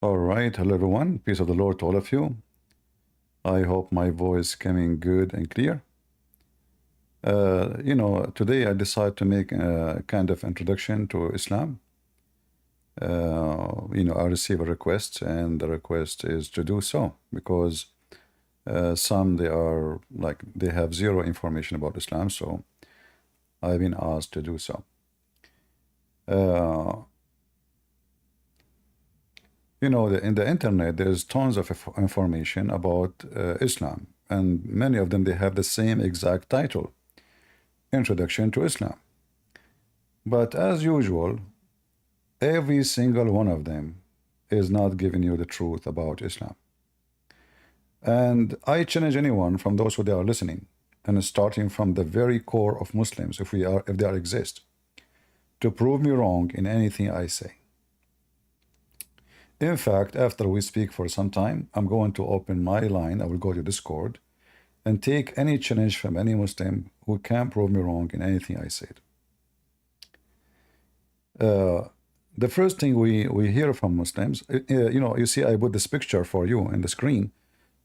All right, hello everyone. Peace of the Lord to all of you. I hope my voice coming good and clear. Today I decided to make a kind of introduction to Islam. I receive a request, and the request is to do so because some they have zero information about Islam, so I've been asked to do so. In the internet, there's tons of information about Islam, and many of them, they have the same exact title, Introduction to Islam. But as usual, every single one of them is not giving you the truth about Islam. And I challenge anyone from those who they are listening, and starting from the very core of Muslims, if they exist, to prove me wrong in anything I say. In fact, after we speak for some time, I'm going to open my line. I will go to Discord and take any challenge from any Muslim who can prove me wrong in anything I said. The first thing we hear from Muslims, you see I put this picture for you in the screen.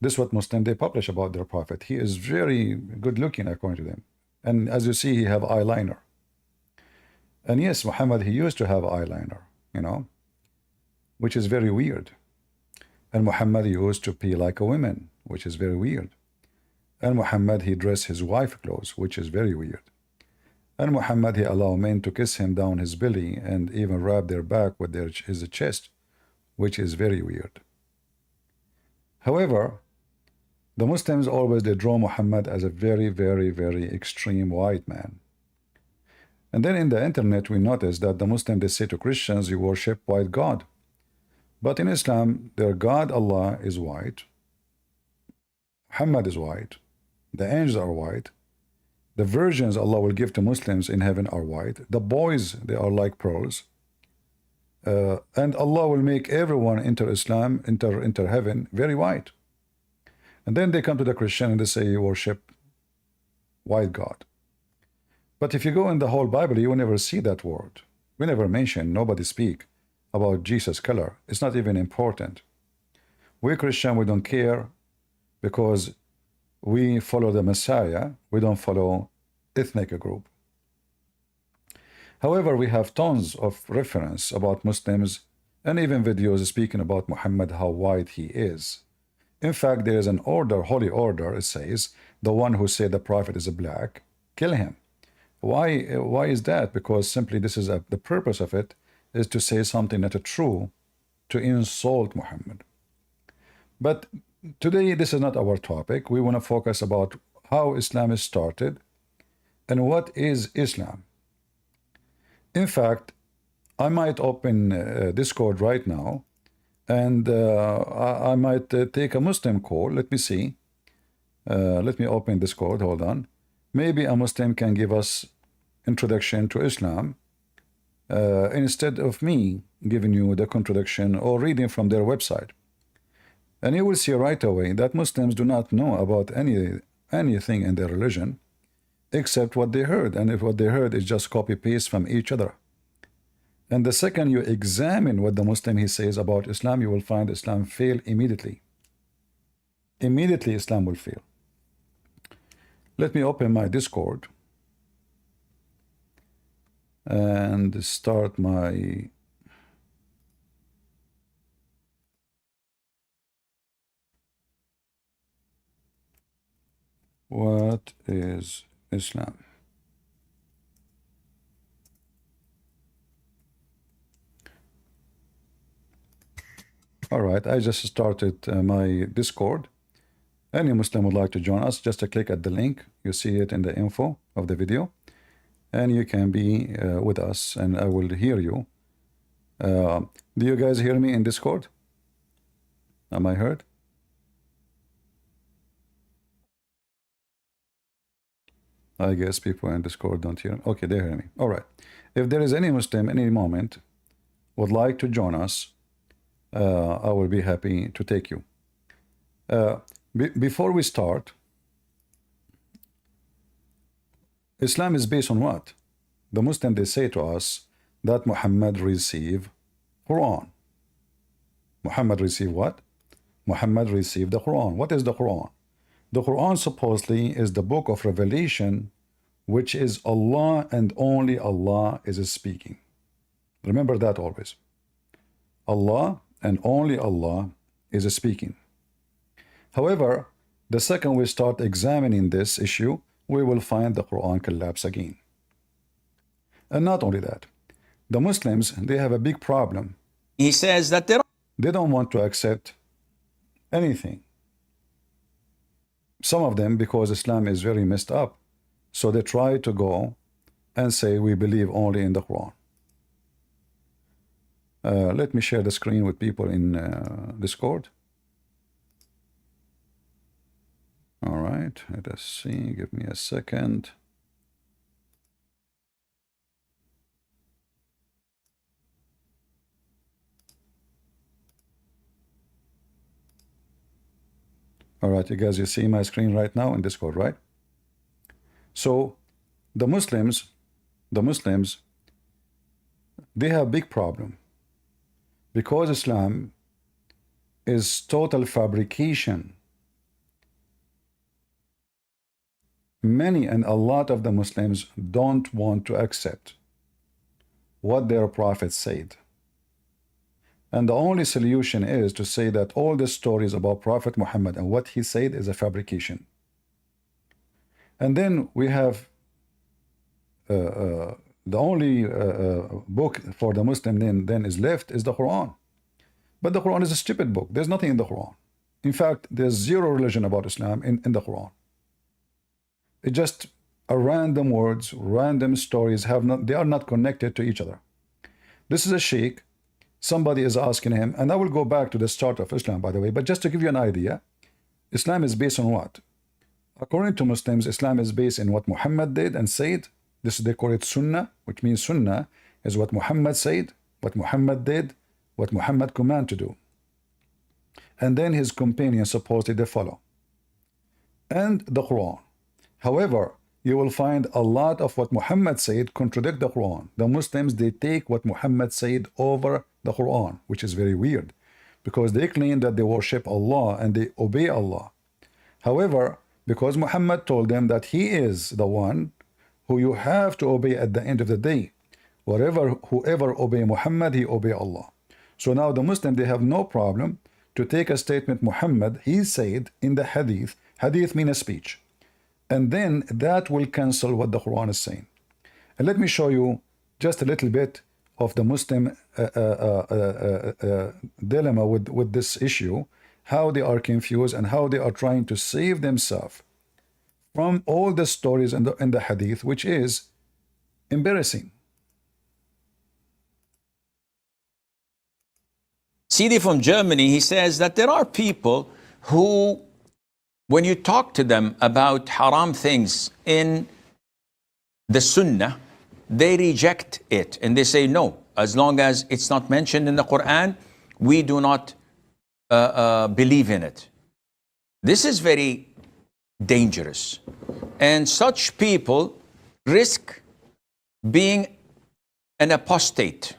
This is what Muslim they publish about their prophet. He is very good looking according to them. And as you see, he have eyeliner. And yes, Muhammad, he used to have eyeliner, which is very weird. And Muhammad used to be like a woman, which is very weird. And Muhammad, he dressed his wife clothes, which is very weird. And Muhammad, he allowed men to kiss him down his belly and even rub their back with his chest, which is very weird. However, the Muslims always they draw Muhammad as a very, very, very extreme white man. And then in the internet, we notice that the Muslims, they say to Christians, you worship white God. But in Islam, their God, Allah, is white. Muhammad is white. The angels are white. The virgins Allah will give to Muslims in heaven are white. The boys, they are like pearls. And Allah will make everyone enter Islam, enter heaven, very white. And then they come to the Christian and they say, you worship white God. But if you go in the whole Bible, you will never see that word. We never mention, nobody speak about Jesus' color. It's not even important. We Christian, we don't care because we follow the Messiah. We don't follow ethnic group. However, we have tons of reference about Muslims and even videos speaking about Muhammad, how white he is. In fact, there is an order, holy order, it says, the one who said the prophet is black, kill him. Why is that? Because simply this is the purpose of it is to say something not true, to insult Muhammad. But today, this is not our topic. We want to focus about how Islam is started and what is Islam. In fact, I might open Discord right now, and I might take a Muslim call. Let me see. Let me open Discord. Hold on. Maybe a Muslim can give us introduction to Islam instead of me giving you the contradiction or reading from their website. And you will see right away that Muslims do not know about anything in their religion except what they heard. And if what they heard is just copy-paste from each other. And the second you examine what the Muslim he says about Islam, you will find Islam fail immediately. Immediately Islam will fail. Let me open my Discord and start my what is Islam? All right, I just started my Discord. Any Muslim would like to join us, just click at the link. You see it in the info of the video. And you can be with us, and I will hear you. Do you guys hear me in Discord? Am I heard? I guess people in Discord don't hear me. Okay, they hear me. All right. If there is any Muslim any moment would like to join us, I will be happy to take you. Before we start, Islam is based on what? The Muslim, they say to us that Muhammad received Quran. Muhammad received what? Muhammad received the Quran. What is the Quran? The Quran supposedly is the book of revelation, which is Allah and only Allah is speaking. Remember that always. Allah and only Allah is speaking. However, the second we start examining this issue, we will find the Quran collapse again. And not only that, the Muslims, they have a big problem. He says that they don't want to accept anything. Some of them, because Islam is very messed up, so they try to go and say we believe only in the Quran. Let me share the screen with people in Discord. All right, let us see. Give me a second. All right, you guys, you see my screen right now in Discord, right? So the Muslims, they have a big problem because Islam is total fabrication. Many and a lot of the Muslims don't want to accept what their prophet said. And the only solution is to say that all the stories about Prophet Muhammad and what he said is a fabrication. And then we have the only book for the Muslim then is left is the Quran. But the Quran is a stupid book. There's nothing in the Quran. In fact, there's zero religion about Islam in the Quran. It's just a random words, random stories, they are not connected to each other. This is a sheikh. Somebody is asking him, and I will go back to the start of Islam, by the way, but just to give you an idea, Islam is based on what? According to Muslims, Islam is based in what Muhammad did and said. They call it Sunnah, which means Sunnah is what Muhammad said, what Muhammad did, what Muhammad commanded to do. And then his companions supposedly they follow. And the Quran. However, you will find a lot of what Muhammad said contradict the Quran. The Muslims, they take what Muhammad said over the Quran, which is very weird, because they claim that they worship Allah and they obey Allah. However, because Muhammad told them that he is the one who you have to obey at the end of the day, whoever obey Muhammad, he obey Allah. So now the Muslim, they have no problem to take a statement Muhammad, he said in the hadith means a speech, and then that will cancel what the Quran is saying. And let me show you just a little bit of the Muslim dilemma with this issue, how they are confused and how they are trying to save themselves from all the stories in the hadith, which is embarrassing. CD from Germany, he says that there are people who, when you talk to them about haram things in the Sunnah, they reject it and they say, no, as long as it's not mentioned in the Quran, we do not believe in it. This is very dangerous. And such people risk being an apostate,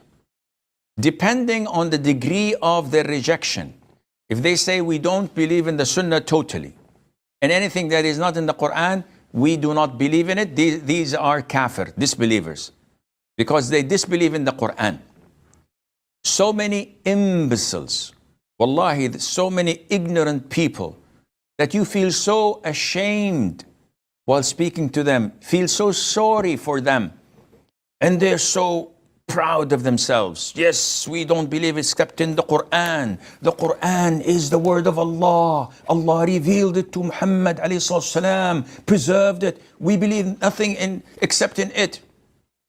depending on the degree of their rejection. If they say we don't believe in the Sunnah totally, and anything that is not in the Quran, we do not believe in it, these are kafir, disbelievers, because they disbelieve in the Quran. So many imbeciles, wallahi, so many ignorant people, that you feel so ashamed while speaking to them, feel so sorry for them, and they're so proud of themselves. Yes, we don't believe except in the Quran. The Quran is the word of Allah. Allah revealed it to Muhammad alayhi salam, preserved it. We believe nothing except in it.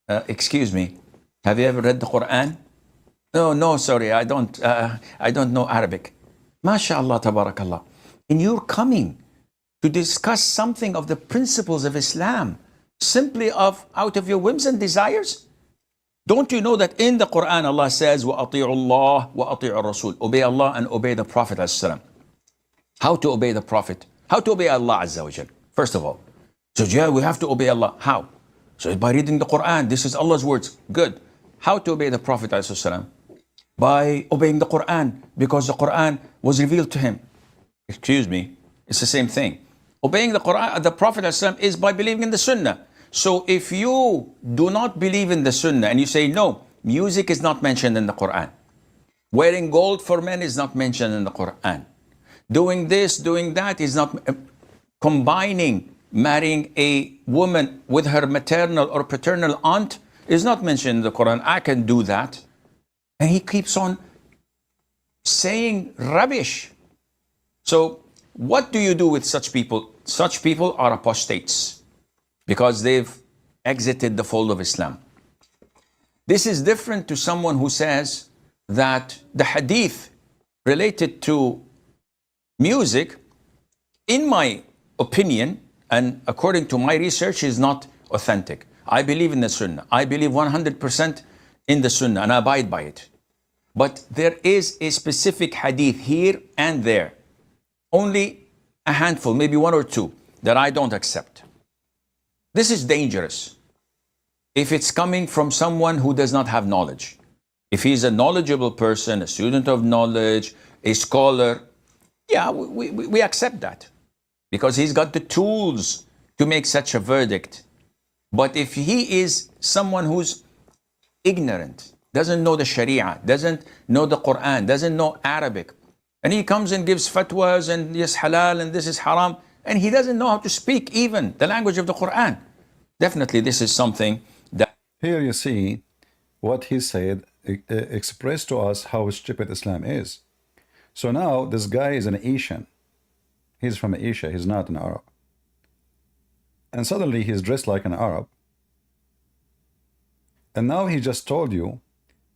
Excuse me, have you ever read the Quran? No, sorry, I don't know Arabic. MashaAllah, tabarakallah. And you're coming to discuss something of the principles of Islam simply out of your whims and desires? Don't you know that in the Quran Allah says, وَأَطِيعُ اللَّهِ وَأَطِيعُ الرَّسُولِ, obey Allah and obey the Prophet ﷺ. How to obey the Prophet? How to obey Allah Azza wa Jal? First of all. So yeah, we have to obey Allah. How? So by reading the Quran, this is Allah's words. Good. How to obey the Prophet ﷺ? by obeying the Quran because the Quran was revealed to him. Excuse me, it's the same thing. Obeying the Quran, the Prophet ﷺ, is by believing in the Sunnah. So if you do not believe in the Sunnah and you say, no, music is not mentioned in the Quran, wearing gold for men is not mentioned in the Quran, doing this, doing that is not, combining, marrying a woman with her maternal or paternal aunt is not mentioned in the Quran, I can do that. And he keeps on saying rubbish. So what do you do with such people? Such people are apostates because they've exited the fold of Islam. This is different to someone who says that the hadith related to music, in my opinion, and according to my research, is not authentic. I believe in the Sunnah. I believe 100% in the Sunnah and I abide by it. But there is a specific hadith here and there, only a handful, maybe one or two, that I don't accept. This is dangerous if it's coming from someone who does not have knowledge. If he's a knowledgeable person, a student of knowledge, a scholar, yeah, we accept that because he's got the tools to make such a verdict. But if he is someone who's ignorant, doesn't know the Sharia, doesn't know the Quran, doesn't know Arabic, and he comes and gives fatwas and yes, halal and this is haram, and he doesn't know how to speak even the language of the Quran, definitely this is something that... Here you see what he said expressed to us how stupid Islam is. So now this guy is an Asian. He's from Asia, he's not an Arab. And suddenly he's dressed like an Arab. And now he just told you,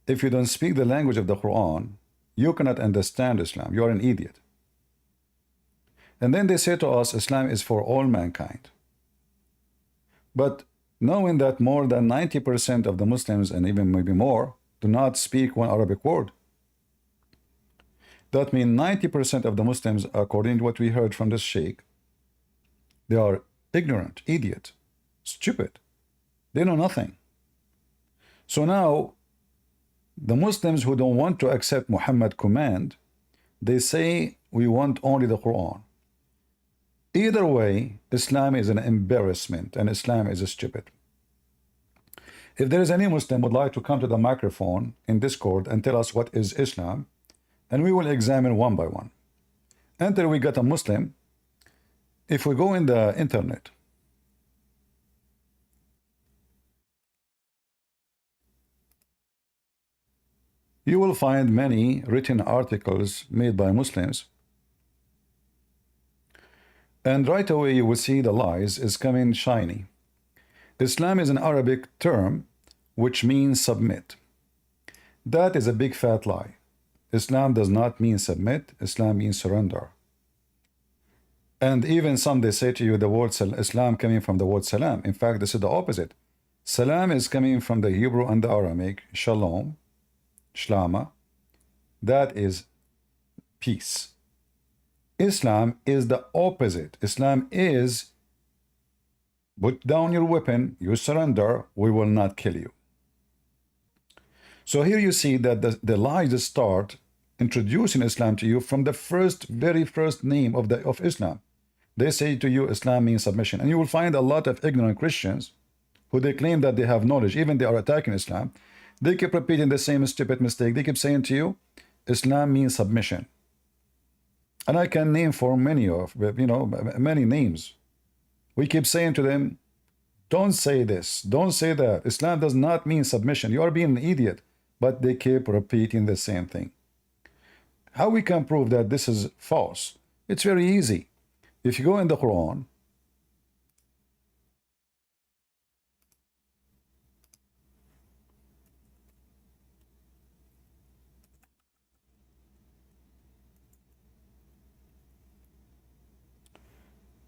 if you don't speak the language of the Quran, you cannot understand Islam. You're an idiot. And then they say to us, Islam is for all mankind. But knowing that more than 90% of the Muslims, and even maybe more, do not speak one Arabic word. That means 90% of the Muslims, according to what we heard from this sheikh, they are ignorant, idiot, stupid. They know nothing. So now, the Muslims who don't want to accept Muhammad's command, they say we want only the Quran. Either way, Islam is an embarrassment and Islam is stupid. If there is any Muslim would like to come to the microphone in Discord and tell us what is Islam, and we will examine one by one. Until we get a Muslim, if we go in the internet, you will find many written articles made by Muslims, and right away you will see the lies is coming shiny. Islam is an Arabic term which means submit. That is a big fat lie. Islam does not mean submit, Islam means surrender. And even some, they say to you the word Islam coming from the word salam. In fact, this is the opposite. Salam is coming from the Hebrew and the Aramaic, shalom, shlama, that is peace. Islam is the opposite. Islam is put down your weapon, you surrender, we will not kill you. So here you see that the lies start introducing Islam to you from the very first name of Islam. They say to you Islam means submission, and you will find a lot of ignorant Christians who they claim that they have knowledge, even they are attacking Islam. They keep repeating the same stupid mistake. They keep saying to you Islam means submission, and I can name for many many names. We keep saying to them, don't say this, don't say that. Islam does not mean submission. You are being an idiot. But they keep repeating the same thing. How we can prove that this is false? It's very easy. If you go in the Quran,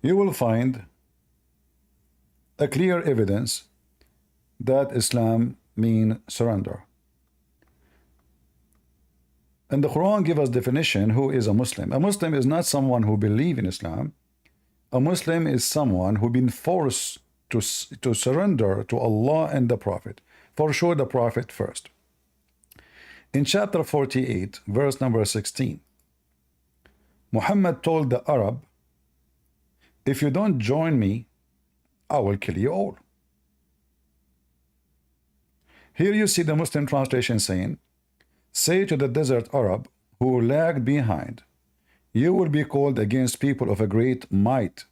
you will find a clear evidence that Islam means surrender. And the Quran gives us definition who is a Muslim. A Muslim is not someone who believes in Islam. A Muslim is someone who been forced to surrender to Allah and the Prophet. For sure the Prophet first. In chapter 48, verse number 16, Muhammad told the Arab, if you don't join me, I will kill you all. Here you see the Muslim translation saying, say to the desert Arab who lagged behind, you will be called against people of a great might,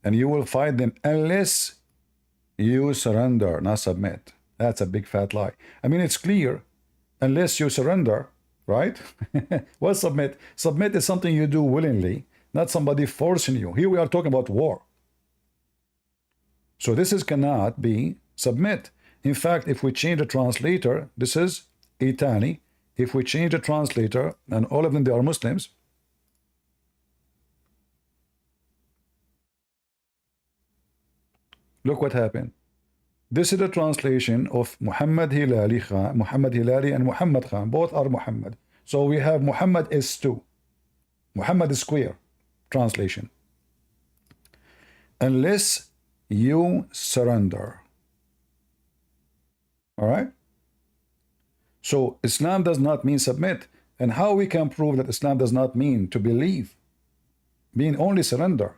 and you will fight them unless you surrender, not submit. That's a big fat lie. I mean, it's clear, unless you surrender, right? Well, submit. Submit is something you do willingly, not somebody forcing you. Here we are talking about war. So this is cannot be submit. In fact, if we change the translator, this is Itani. If we change the translator, and all of them, they are Muslims. Look what happened. This is the translation of Muhammad Hilali Khan, Muhammad Hilali and Muhammad Khan. Both are Muhammad. So we have Muhammad S2. Muhammad is square translation. Unless you surrender. All right? So Islam does not mean submit. And how we can prove that Islam does not mean to believe, mean only surrender?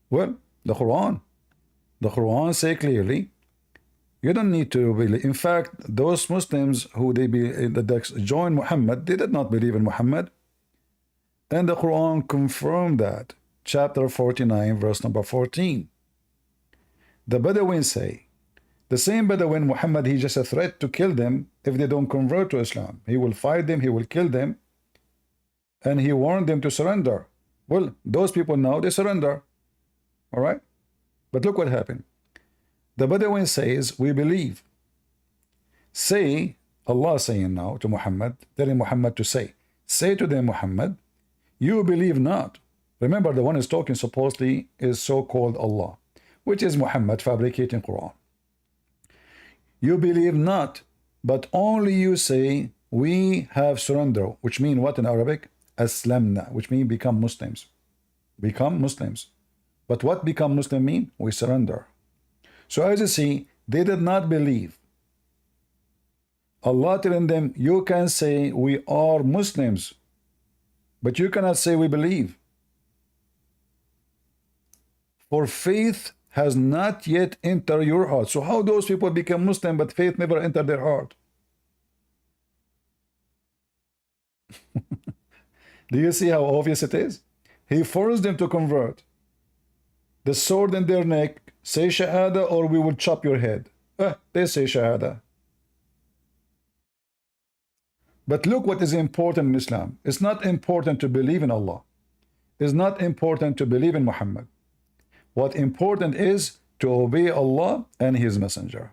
Well, the Quran. The Quran say clearly, you don't need to believe. In fact, those Muslims who that joined Muhammad, they did not believe in Muhammad. And the Quran confirmed that. Chapter 49, verse number 14. The Bedouins say, the same Bedouin Muhammad, he just a threat to kill them if they don't convert to Islam. He will fight them, he will kill them, and he warned them to surrender. Well, those people now, they surrender. All right? But look what happened. The Bedouin says, we believe. Say, Allah saying now to Muhammad, telling Muhammad to say to them, Muhammad, you believe not. Remember, the one who's talking supposedly is so-called Allah, which is Muhammad fabricating Quran. You believe not, but only you say, we have surrendered, which mean what in Arabic? Aslamna, which mean become Muslims. Become Muslims. But what become Muslim mean? We surrender. So as you see, they did not believe. Allah telling them, you can say we are Muslims, but you cannot say we believe. For faith has not yet entered your heart. So how those people become Muslim, but faith never entered their heart? Do you see how obvious it is? He forced them to convert. The sword in their neck, say Shahada or we will chop your head. They say Shahada. But look what is important in Islam. It's not important to believe in Allah. It's not important to believe in Muhammad. What important is to obey Allah and His Messenger.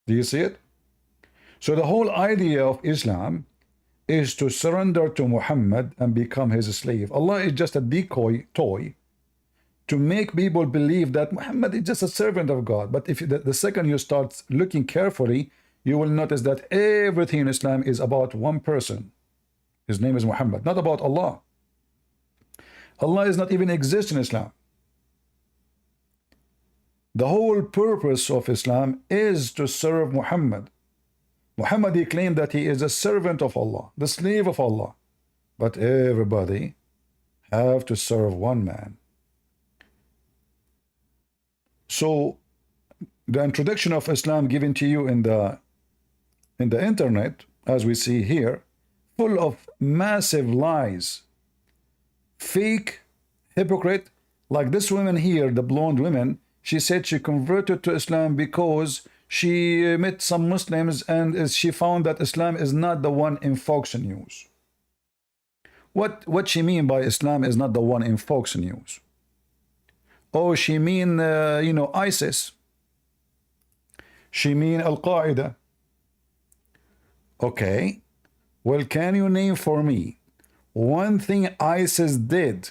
Do you see it? So the whole idea of Islam is to surrender to Muhammad and become his slave. Allah is just a decoy toy to make people believe that Muhammad is just a servant of God. But if the second you start looking carefully, you will notice that everything in Islam is about one person. His name is Muhammad, not about Allah. Allah is not even exist in Islam. The whole purpose of Islam is to serve Muhammad. Muhammad, he claimed that he is a servant of Allah, the slave of Allah. But everybody have to serve one man. So the introduction of Islam given to you in the internet, as we see here, full of massive lies, fake, hypocrite, like this woman here, the blonde woman, she said she converted to Islam because she met some Muslims and she found that Islam is not the one in Fox News. What she mean by Islam is not the one in Fox News? Oh, she mean, ISIS. She mean Al-Qaeda. Okay. Well, can you name for me one thing ISIS did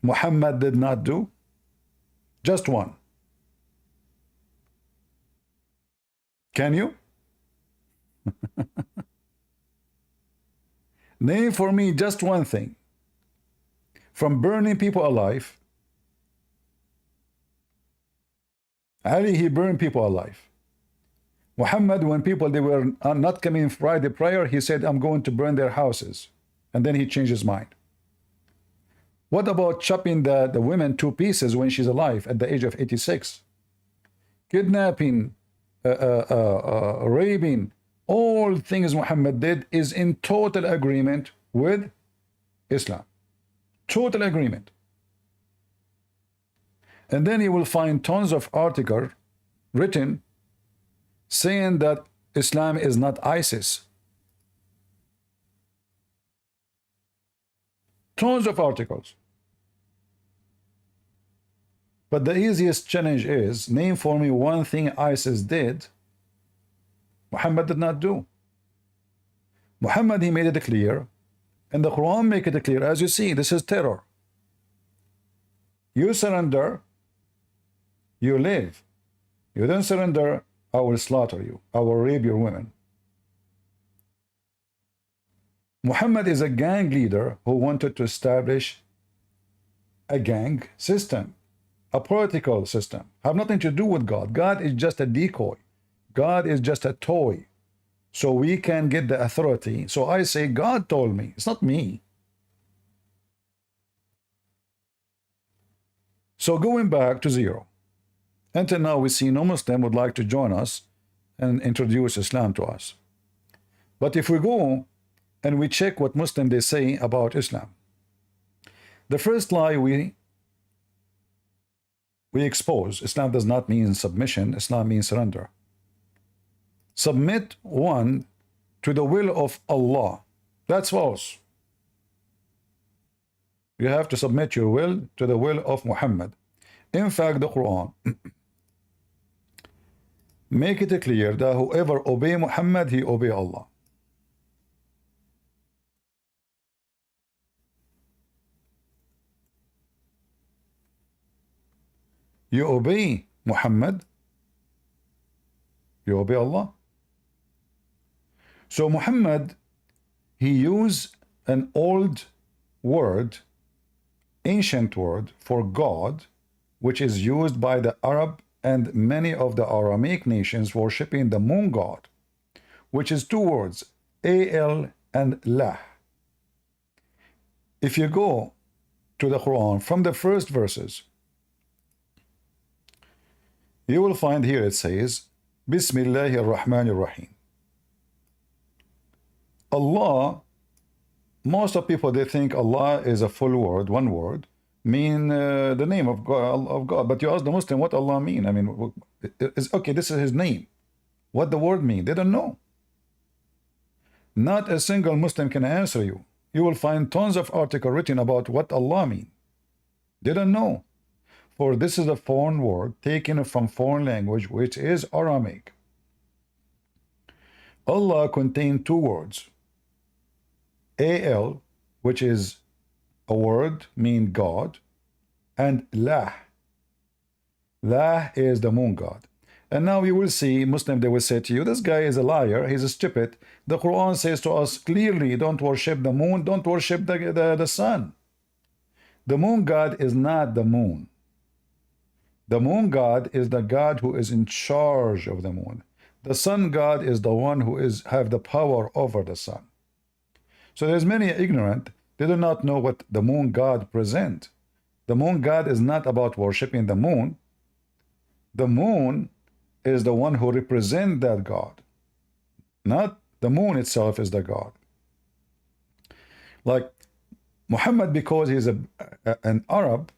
Muhammad did not do? Just one. Can you? Name for me just one thing. From burning people alive. Ali, he burned people alive. Muhammad, when people they were not coming Friday prayer, he said, I'm going to burn their houses. And then he changed his mind. What about chopping the women to pieces when she's alive at the age of 86? Kidnapping, raping, all things Muhammad did is in total agreement with Islam. Total agreement. And then you will find tons of articles written saying that Islam is not ISIS. Tons of articles. But the easiest challenge is, name for me one thing ISIS did Muhammad did not do. Muhammad, he made it clear, and the Quran make it clear. As you see, this is terror. You surrender, you live. You don't surrender, I will slaughter you. I will rape your women. Muhammad is a gang leader who wanted to establish a gang system, a political system. Have nothing to do with God. God is just a decoy. God is just a toy. So we can get the authority. So I say, God told me. It's not me. So going back to zero. Until now, we see no Muslim would like to join us and introduce Islam to us. But if we go and we check what Muslim they say about Islam, the first lie we expose, Islam does not mean submission, Islam means surrender. Submit one to the will of Allah. That's false. You have to submit your will to the will of Muhammad. In fact, the Quran make it clear that whoever obey Muhammad, he obey Allah. You obey Muhammad, you obey Allah. So Muhammad, he used an old word, ancient word for God, which is used by the Arab and many of the Aramaic nations worshipping the moon god, which is two words, Al and Lah. If you go to the Quran from the first verses, you will find here it says, Bismillahir Rahmanir Rahim. Allah, most of people, they think Allah is a full word, one word, mean the name of God. But you ask the Muslim what Allah mean. I mean, it's okay, this is his name. What the word mean? They don't know. Not a single Muslim can answer you. You will find tons of articles written about what Allah mean. They don't know. For this is a foreign word taken from foreign language, which is Aramaic. Allah contained two words. Al, which is a word, mean God, and Lah. Lah is the moon god. And now you will see, Muslim, they will say to you, this guy is a liar, he's a stupid. The Quran says to us clearly, don't worship the moon, don't worship the sun. The moon god is not the moon. The moon god is the God who is in charge of the moon. The sun god is the one who have the power over the sun. So there's many ignorant, they do not know what the moon god present. The moon god is not about worshiping the moon. The moon is the one who represent that God. Not the moon itself is the God. Like Muhammad, because he's an Arab,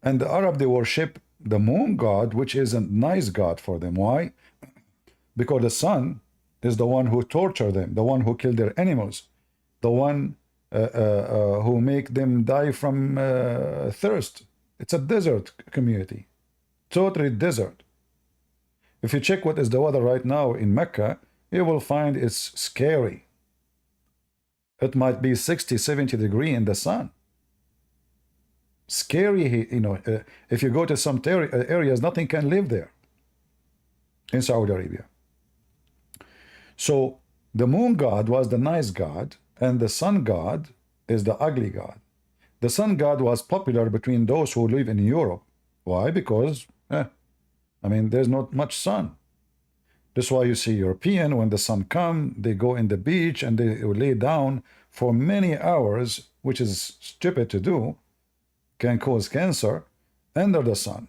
and the Arab, they worship the moon god, which is a nice god for them. Why? Because the sun is the one who torture them, the one who kill their animals, the one who make them die from thirst. It's a desert community, totally desert. If you check what is the weather right now in Mecca, you will find it's scary. It might be 60, 70 degrees in the sun. Scary, you know, if you go to some areas, nothing can live there in Saudi Arabia. So the moon god was the nice god, and the sun god is the ugly god. The sun god was popular between those who live in Europe. Why? Because, I mean, there's not much sun. That's why you see European, when the sun comes, they go in the beach and they lay down for many hours, which is stupid to do, can cause cancer, under the sun.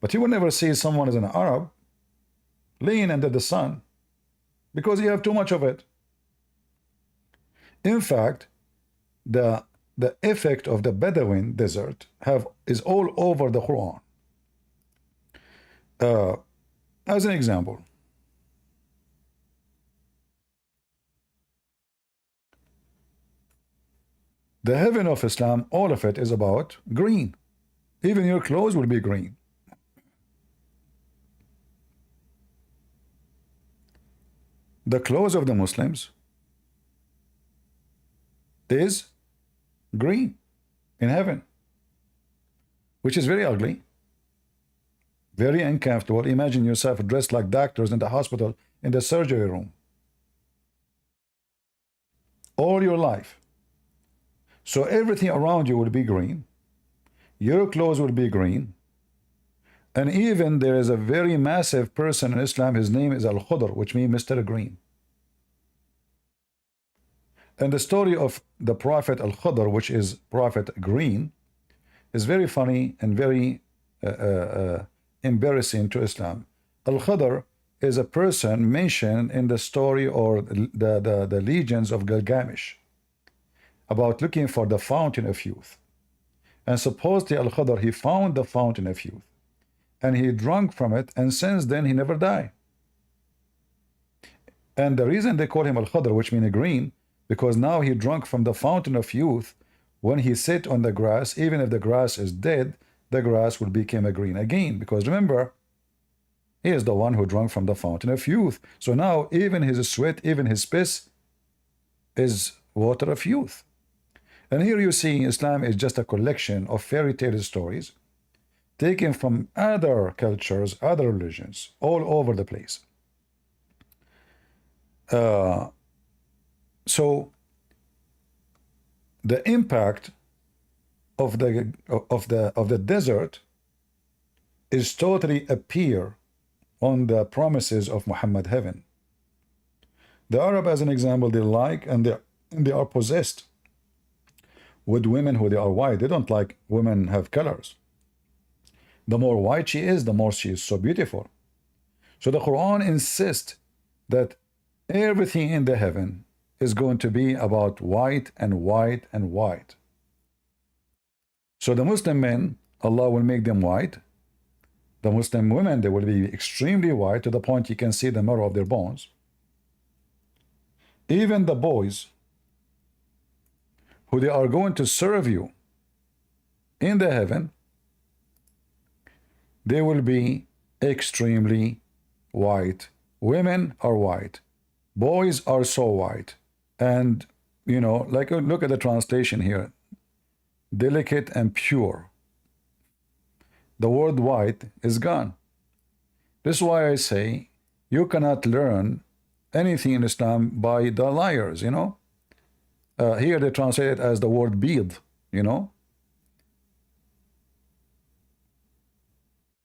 But you will never see someone as an Arab laying under the sun because you have too much of it. In fact, the effect of the Bedouin desert is all over the Quran. As an example, the heaven of Islam, all of it is about green. Even your clothes will be green. The clothes of the Muslims is green in heaven, which is very ugly, very uncomfortable. Imagine yourself dressed like doctors in the hospital, in the surgery room, all your life. So everything around you will be green, your clothes will be green, and even there is a very massive person in Islam, his name is Al-Khudr, which means Mr. Green. And the story of the Prophet Al-Khudr, which is Prophet Green, is very funny and very embarrassing to Islam. Al-Khudr is a person mentioned in the story or the legends of Gilgamesh about looking for the fountain of youth. And supposedly Al-Khudr, he found the fountain of youth and he drank from it, and since then he never died. And the reason they call him Al-Khudr, which means green, because now he drank from the fountain of youth. When he sit on the grass, even if the grass is dead, the grass will become a green again, because remember, he is the one who drank from the fountain of youth. So now even his sweat, even his piss is water of youth. And here you see Islam is just a collection of fairy tale stories taken from other cultures, other religions, all over the place. So the impact of the desert is totally appear on the promises of Muhammad heaven. The Arab, as an example, they like and they are possessed with women who they are white. They don't like women have colors. The more white she is, the more she is so beautiful. So the Quran insists that everything in the heaven is going to be about white and white and white. So the Muslim men, Allah will make them white. The Muslim women, they will be extremely white to the point you can see the marrow of their bones. Even the boys who they are going to serve you in the heaven, they will be extremely white. Women are white. Boys are so white. And, you know, like look at the translation here. Delicate and pure. The word white is gone. This is why I say you cannot learn anything in Islam by the liars, you know. Here they translate it as the word bead, you know.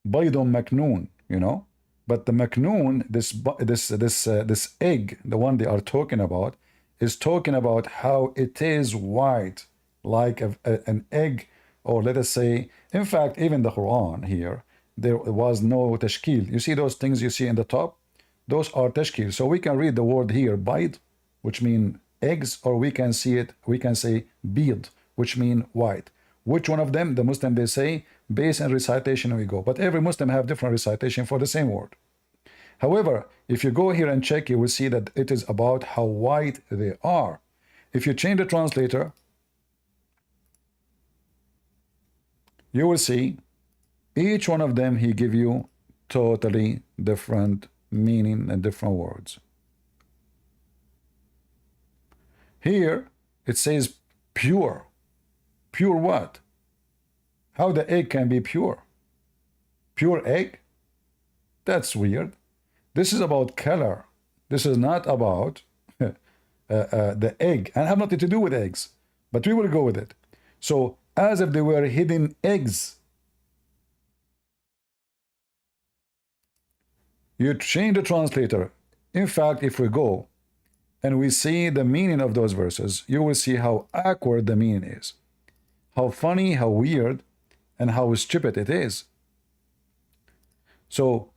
Baydun maknoon, you know. But the maknoon, this egg, the one they are talking about, is talking about how it is white, like an egg, or let us say, in fact, even the Quran here, there was no tashkil. You see those things you see in the top? Those are tashkil. So we can read the word here, bayd, which mean eggs, or we can see it, we can say bead, which mean white. Which one of them? The Muslim, they say, based on recitation we go. But every Muslim have different recitation for the same word. However, if you go here and check, you will see that it is about how white they are. If you change the translator, you will see each one of them, he give you totally different meaning and different words. Here, it says pure. Pure what? How the egg can be pure? Pure egg? That's weird. This is about color. This is not about the egg, and have nothing to do with eggs. But we will go with it. So, as if they were hidden eggs. You change the translator. In fact, if we go and we see the meaning of those verses, you will see how awkward the meaning is, how funny, how weird, and how stupid it is. So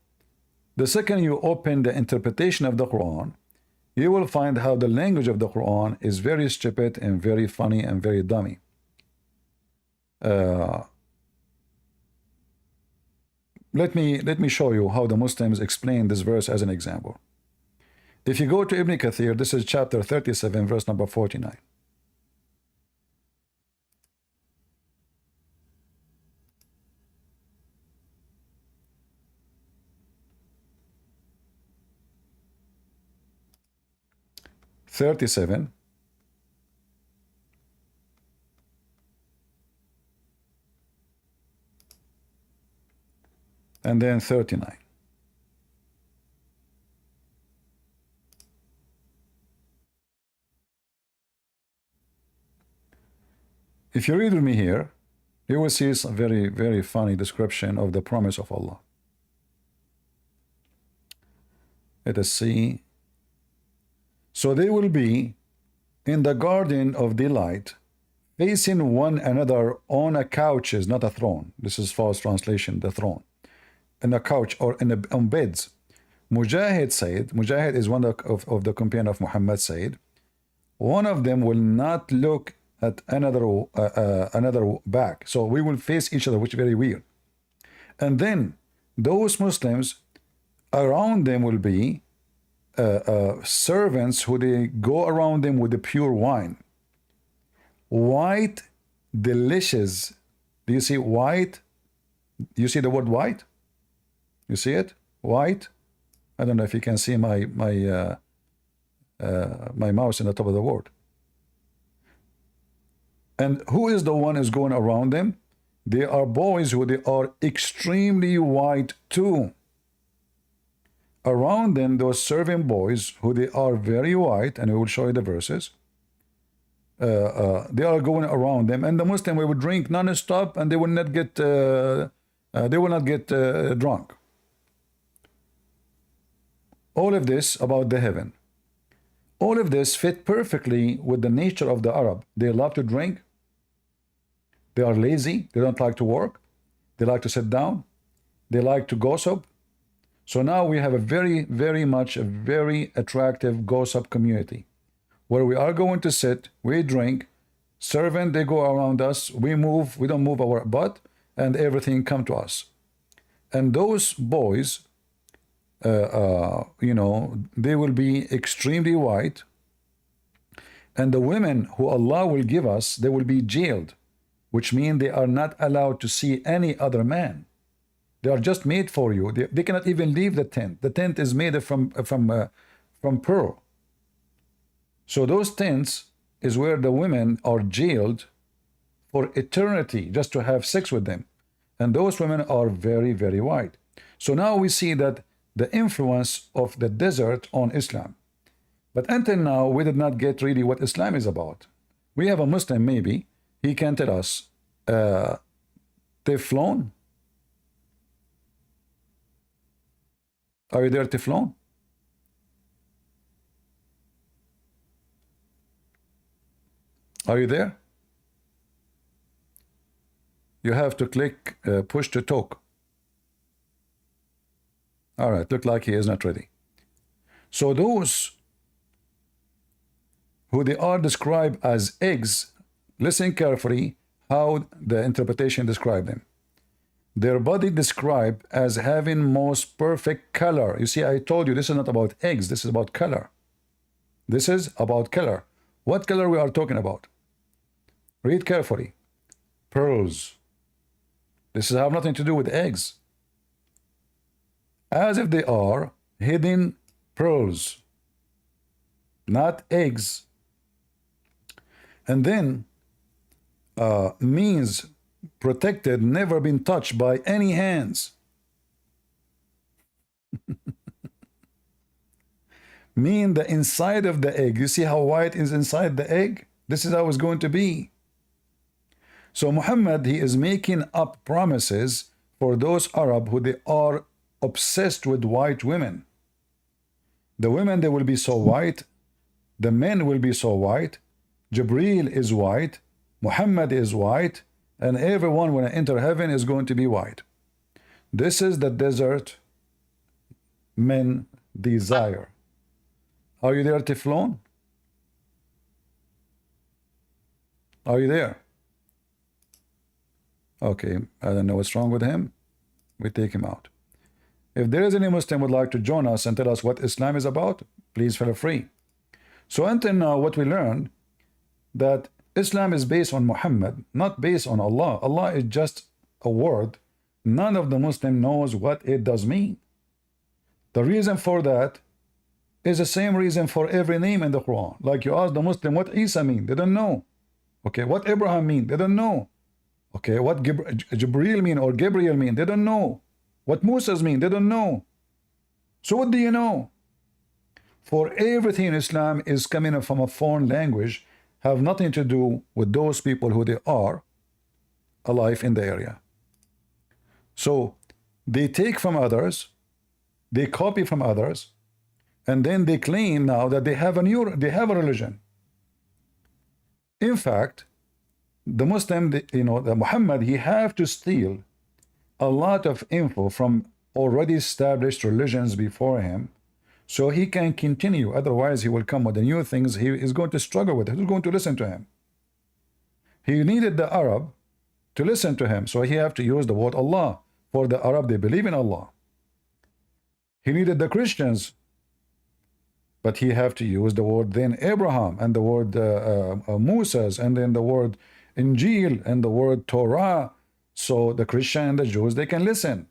the second you open the interpretation of the Quran, you will find how the language of the Quran is very stupid and very funny and very dummy. Let me show you how the Muslims explain this verse as an example. If you go to Ibn Kathir, this is chapter 37, verse number 49. And then 39. If you read with me here, you will see some very, very funny description of the promise of Allah. Let us see. So they will be in the garden of delight, facing one another on a couches, not a throne. This is false translation, the throne. In a couch or on beds. Mujahid said, Mujahid is one of the companion of Muhammad, said, one of them will not look at another back. So we will face each other, which is very weird. And then those Muslims around them will be servants who they go around them with the pure wine. White, delicious. Do you see white? You see the word white? You see it? White. I don't know if you can see my mouse in the top of the word. And who is the one who's going around them? They are boys who they are extremely white too. Around them, those serving boys who they are very white, and we will show you the verses. They are going around them, and the Muslim will drink non-stop, and they will not get drunk. All of this about the heaven. All of this fit perfectly with the nature of the Arab. They love to drink. They are lazy. They don't like to work. They like to sit down. They like to gossip. So now we have a very attractive gossip community where we are going to sit, we drink, servant, they go around us, we move, we don't move our butt, and everything come to us. And those boys, you know, they will be extremely white, and the women who Allah will give us, they will be jailed, which means they are not allowed to see any other man. They are just made for you. They cannot even leave the tent. The tent is made from pearl. So those tents is where the women are jailed for eternity just to have sex with them. And those women are very white. So now we see that the influence of the desert on Islam. But until now, we did not get really what Islam is about. We have a Muslim, maybe, he can tell us, Teflon? Are you there, Teflon? Are you there? You have to click push to talk. All right, look like he is not ready. So those who they are described as eggs, listen carefully how the interpretation described them. Their body described as having most perfect color. You see, I told you this is not about eggs, this is about color. This is about color. What color we are talking about? Read carefully. Pearls. This has nothing to do with eggs. As if they are hidden pearls, not eggs. And then means protected, never been touched by any hands. Mean the inside of the egg. You see how white is inside the egg? This is how it's going to be. So Muhammad, he is making up promises for those Arab who they are obsessed with white women. The women, they will be so white. The men will be so white. Jibreel is white. Muhammad is white. And everyone when I enter heaven is going to be white. This is the desert men desire. Are you there, Teflon? Are you there? Okay, I don't know what's wrong with him. We take him out. If there is any Muslim would like to join us and tell us what Islam is about, please feel free. So until now, what we learned, that Islam is based on Muhammad, not based on Allah. Allah is just a word. None of the Muslim knows what it does mean. The reason for that is the same reason for every name in the Quran. Like you ask the Muslim what Isa mean, they don't know. Okay, what Abraham mean, they don't know. Okay, what Jibreel mean or Gabriel mean, they don't know. What Moses mean, they don't know. So what do you know? For everything in Islam is coming from a foreign language, have nothing to do with those people who they are alive in the area. So they take from others, they copy from others, and then they claim now that they have a religion. In fact, the Muslim, the Muhammad, he have to steal a lot of info from already established religions before him, so he can continue. Otherwise, he will come with the new things. He is going to struggle with it. Who's going to listen to him? He needed the Arab to listen to him, so he have to use the word Allah. For the Arab, they believe in Allah. He needed the Christians, but he have to use the word then Abraham, and the word Moses, and then the word Injil, and the word Torah, so the Christian and the Jews, they can listen.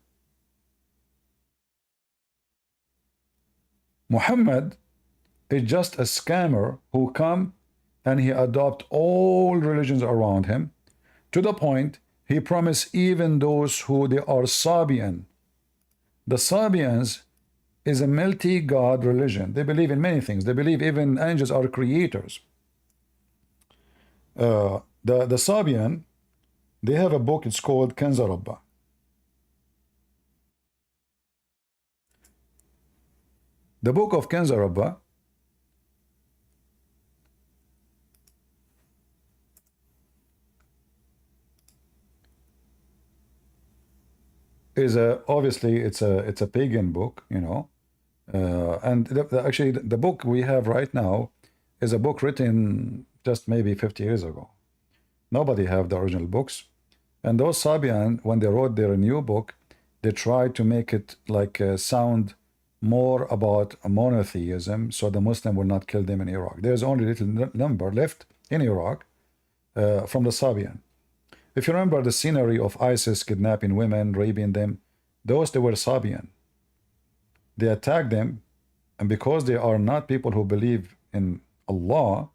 Muhammad is just a scammer who come and he adopt all religions around him, to the point he promised even those who they are Sabian. The Sabians is a multi-god religion. They believe in many things. They believe even angels are creators. The Sabian, they have a book, it's called QandA. The book of QandA is obviously it's a pagan book, and actually the book we have right now is a book written just maybe 50 years ago. Nobody have the original books, and those Sabian, when they wrote their new book, they tried to make it like sound more about monotheism, so the Muslim will not kill them in Iraq. There's only little number left in Iraq from the Sabian. If you remember the scenery of ISIS kidnapping women, raping them, they were Sabian. They attacked them, and because they are not people who believe in Allah,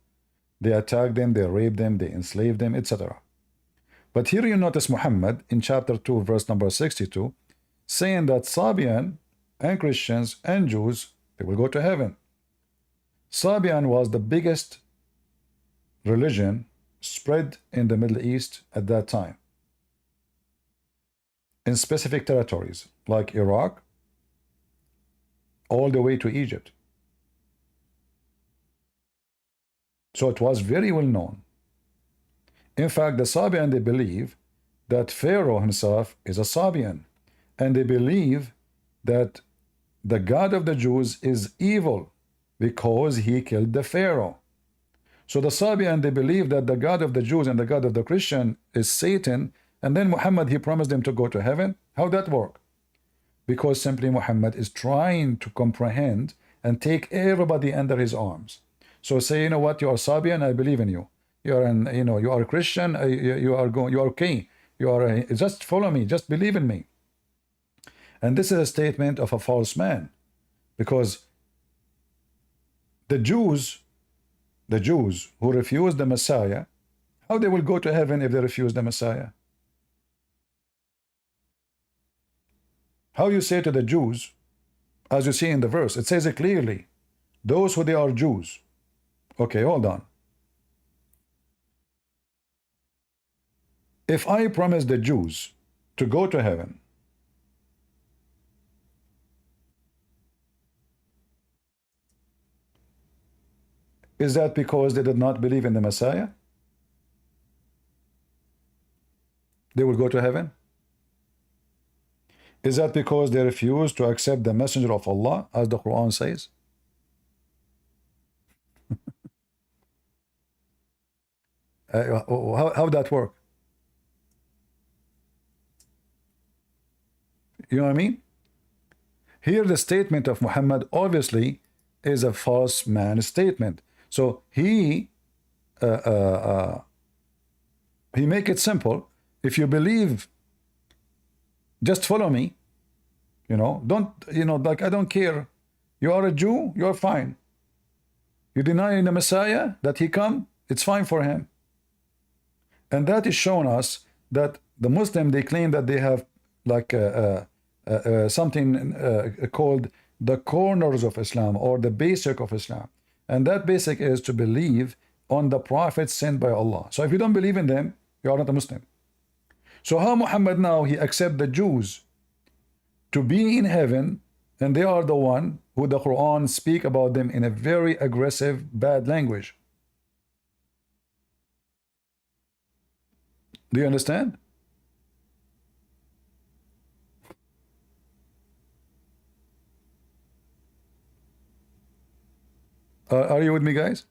they attack them, they rape them, they enslave them, etc. But here you notice Muhammad in chapter 2, verse number 62, saying that Sabian and Christians and Jews, they will go to heaven. Sabian was the biggest religion spread in the Middle East at that time, in specific territories like Iraq, all the way to Egypt. So it was very well known. In fact, the Sabian, they believe that Pharaoh himself is a Sabian, and they believe that the God of the Jews is evil because he killed the Pharaoh. So the Sabian, they believe that the God of the Jews and the God of the Christian is Satan, and then Muhammad, he promised them to go to heaven. How that work? Because simply Muhammad is trying to comprehend and take everybody under his arms. So say, you know what, you are Sabian, I believe in you. You are you are a Christian, you are okay. You are just follow me, just believe in me. And this is a statement of a false man, because the Jews who refuse the Messiah, how they will go to heaven if they refuse the Messiah? How you say to the Jews, as you see in the verse, it says it clearly, those who they are Jews. Okay, hold on. If I promise the Jews to go to heaven, Is that because they did not believe in the Messiah? They will go to heaven? Is that because they refuse to accept the messenger of Allah, as the Quran says? How that work? You know what I mean? Here the statement of Muhammad obviously is a false man statement. So he make it simple. If you believe, just follow me. Don't, like, I don't care. You are a Jew, you're fine. You deny the Messiah, that he come, it's fine for him. And that is showing us that the Muslim, they claim that they have like something called the corners of Islam, or the basic of Islam. And that basic is to believe on the prophets sent by Allah. So if you don't believe in them, you are not a Muslim. So how Muhammad now, he accept the Jews to be in heaven, and they are the one who the Quran speak about them in a very aggressive, bad language. Do you understand? Are you with me, guys?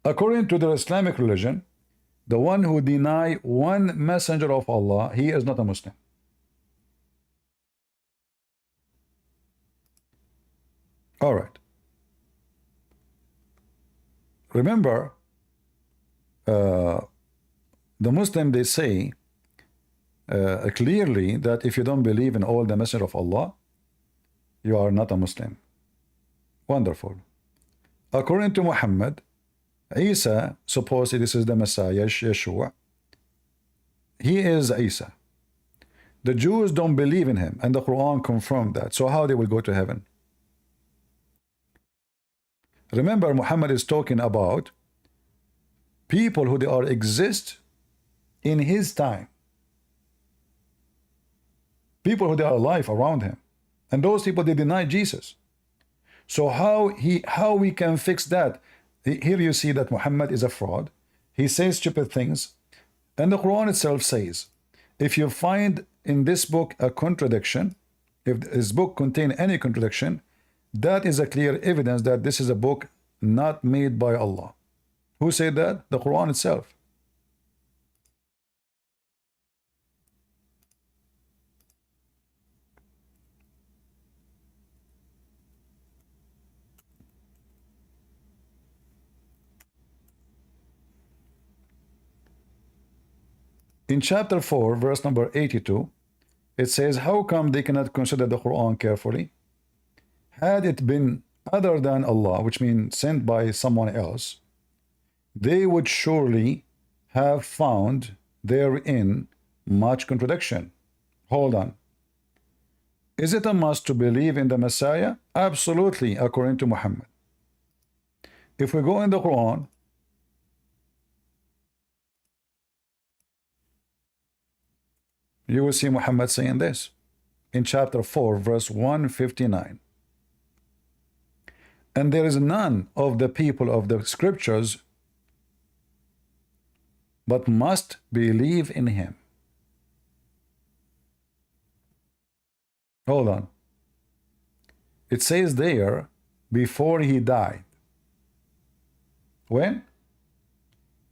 According to the Islamic religion, the one who deny one messenger of Allah, he is not a Muslim. All right. Remember, the Muslim, they say clearly that if you don't believe in all the messenger of Allah, you are not a Muslim. Wonderful. According to Muhammad, Isa, supposedly this is the Messiah, Yeshua. He is Isa. The Jews don't believe in him, and the Quran confirmed that. So how they will go to heaven? Remember, Muhammad is talking about people who they are exist in his time. People who they are alive around him. And those people, they deny Jesus. So how we can fix that? Here you see that Muhammad is a fraud. He says stupid things. And the Quran itself says, if you find in this book a contradiction, if this book contains any contradiction, that is a clear evidence that this is a book not made by Allah. Who said that? The Quran itself. In chapter 4, verse number 82, it says, how come they cannot consider the Quran carefully? Had it been other than Allah, which means sent by someone else, they would surely have found therein much contradiction. Hold on. Is it a must to believe in the Messiah? Absolutely, according to Muhammad. If we go in the Quran, you will see Muhammad saying this in chapter 4, verse 159. And there is none of the people of the scriptures but must believe in him. Hold on. It says there, before he died. When?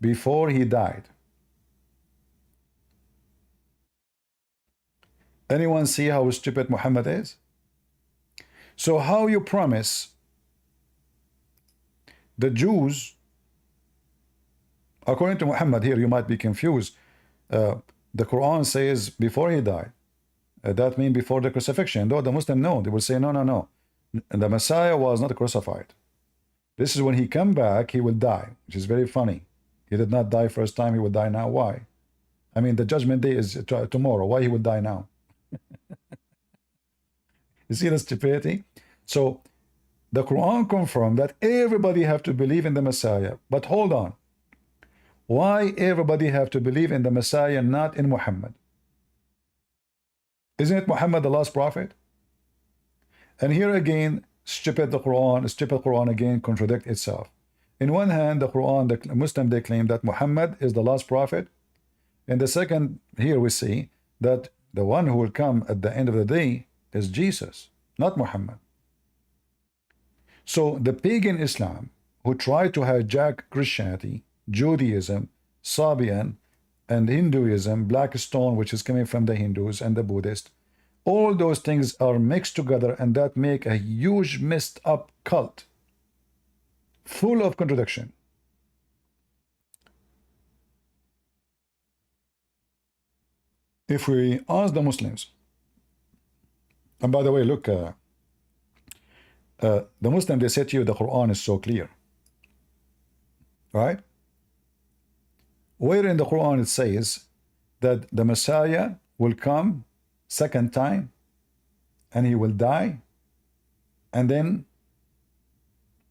Before he died. Anyone see how stupid Muhammad is? So how you promise the Jews, according to Muhammad here, you might be confused. The Quran says before he died. That means before the crucifixion. Though the Muslim know, they will say no, no, no. The Messiah was not crucified. This is when he come back, he will die, which is very funny. He did not die first time, he will die now. Why? I mean, the judgment day is tomorrow. Why he will die now? You see the stupidity? So the Quran confirmed that everybody have to believe in the Messiah. But hold on. Why everybody have to believe in the Messiah, not in Muhammad? Isn't it Muhammad the last prophet? And here again, stupid Quran again contradict itself. In one hand, the Quran, the Muslim, they claim that Muhammad is the last prophet. In the second, here we see that the one who will come at the end of the day is Jesus, not Muhammad. So the pagan Islam, who tried to hijack Christianity, Judaism, Sabian, and Hinduism, Black Stone, which is coming from the Hindus and the Buddhists, all those things are mixed together, and that make a huge messed up cult full of contradiction. If we ask the Muslims, and by the way, look, the Muslim, they say to you the Quran is so clear, right? Where in the Quran it says that the Messiah will come second time and he will die, and then,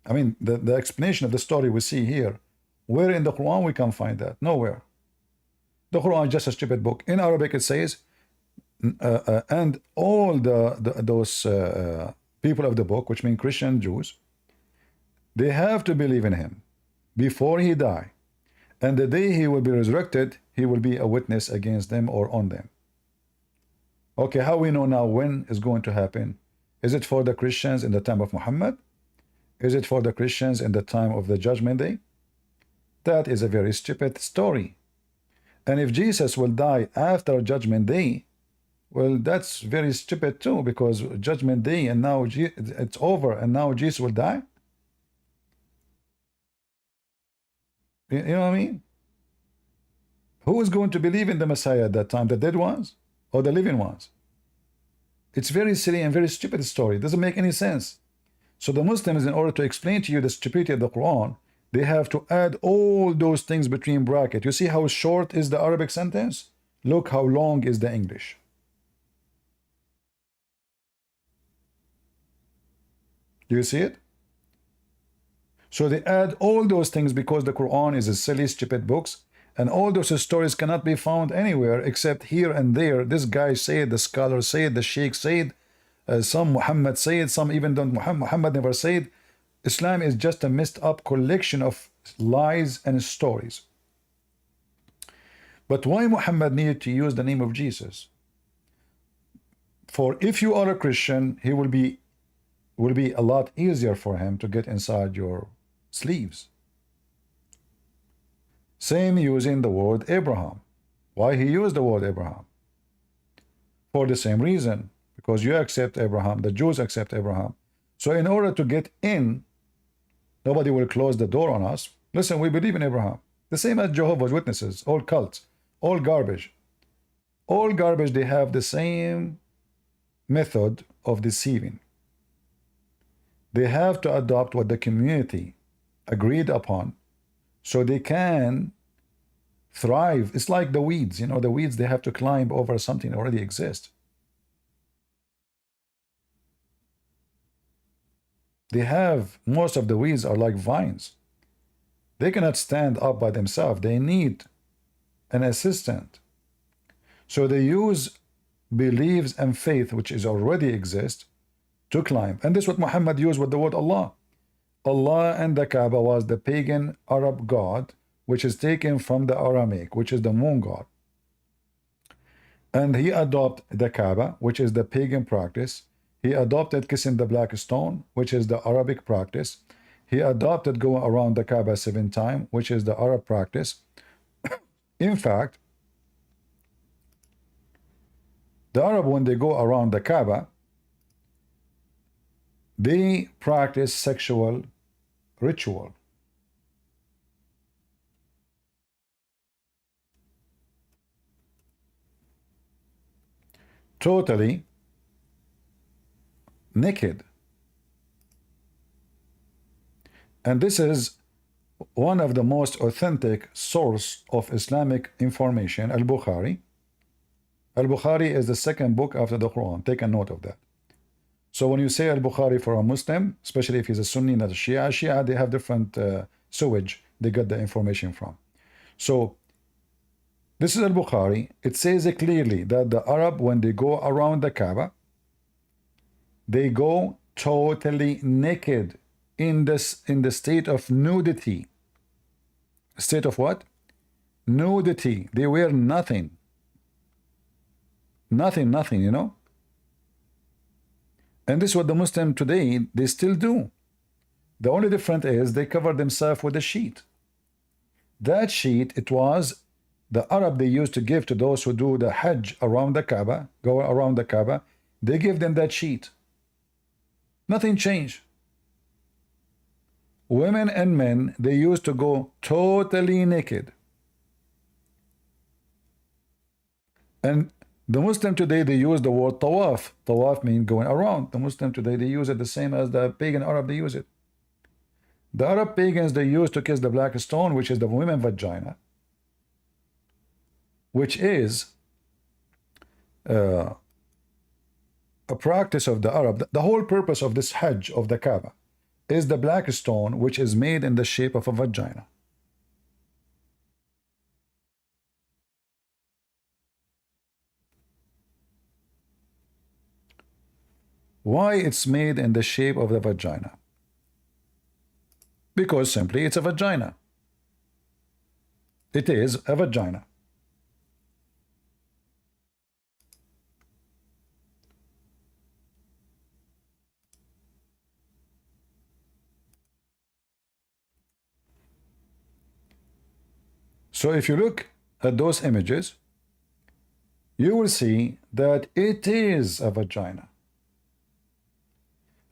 I mean, the explanation of the story we see here, where in the Quran we can find that? Nowhere. The Quran is just a stupid book. In Arabic it says, and all those people of the book, which mean Christian Jews, they have to believe in him before he die, and the day he will be resurrected, he will be a witness against them or on them. Okay, how we know now when is going to happen? Is it for the Christians in the time of Muhammad? Is it for the Christians in the time of the Judgment Day? That is a very stupid story. And if Jesus will die after Judgment Day, well, that's very stupid too, because Judgment Day and now it's over and now Jesus will die. You know what I mean? Who is going to believe in the Messiah at that time? The dead ones or the living ones? It's very silly and very stupid story. It doesn't make any sense. So the Muslims, in order to explain to you the stupidity of the Quran, they have to add all those things between brackets. You see how short is the Arabic sentence? Look how long is the English. Do you see it? So they add all those things because the Quran is a silly, stupid books, and all those stories cannot be found anywhere except here and there. This guy said, the scholar said, the sheikh said, some Muhammad said, some even don't. Muhammad never said. Islam is just a messed up collection of lies and stories. But why Muhammad needed to use the name of Jesus? For if you are a Christian, he will be a lot easier for him to get inside your sleeves. Same using the word Abraham. Why he used the word Abraham? For the same reason, because you accept Abraham, the Jews accept Abraham. So in order to get in, nobody will close the door on us. Listen, we believe in Abraham. The same as Jehovah's Witnesses, all cults, all garbage. All garbage, they have the same method of deceiving. They have to adopt what the community agreed upon so they can thrive. It's like the weeds, you know, the weeds, they have to climb over something that already exists. They have, most of the weeds are like vines. They cannot stand up by themselves. They need an assistant. So they use beliefs and faith, which is already exist, to climb. And this is what Muhammad used with the word Allah. Allah and the Kaaba was the pagan Arab god, which is taken from the Aramaic, which is the moon god. And he adopted the Kaaba, which is the pagan practice. He adopted kissing the black stone, which is the Arabic practice. He adopted going around the Kaaba 7 times, which is the Arab practice. In fact, the Arab, when they go around the Kaaba, they practice sexual ritual. Totally naked. And this is one of the most authentic source of Islamic information, Al-Bukhari. Al-Bukhari is the second book after the Quran. Take a note of that. So when you say Al-Bukhari for a Muslim, especially if he's a Sunni, not a Shia, they have different sewage they get the information from. So this is Al-Bukhari. It says clearly that the Arab, when they go around the Kaaba, They go totally naked in the state of nudity. State of what? Nudity. They wear nothing. Nothing, you know. And this is what the Muslim today, they still do. The only difference is they cover themselves with a sheet. That sheet, it was the Arab they used to give to those who do the Hajj around the Kaaba, go around the Kaaba. They give them that sheet. Nothing changed. Women and men, they used to go totally naked. And the Muslim today, they use the word tawaf. Tawaf means going around. The Muslim today, they use it the same as the pagan Arab, they use it. The Arab pagans, they used to kiss the black stone, which is the women's vagina, which is a practice of the Arab. The whole purpose of this Hajj of the Kaaba is the black stone, which is made in the shape of a vagina. Why it's made in the shape of the vagina? Because simply it's a vagina. It is a vagina. So if you look at those images, you will see that it is a vagina.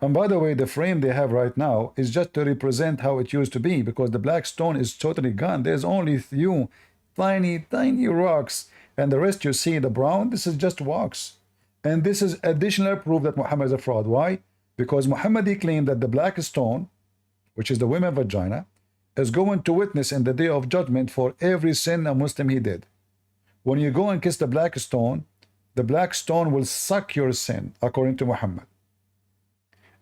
And by the way, the frame they have right now is just to represent how it used to be, because the black stone is totally gone. There's only few tiny rocks, and the rest you see, the brown, this is just wax. And this is additional proof that Muhammad is a fraud. Why? Because Muhammad, he claimed that the black stone, which is the women's vagina, is going to witness in the day of judgment for every sin a Muslim he did. When you go and kiss the black stone will suck your sin, according to Muhammad.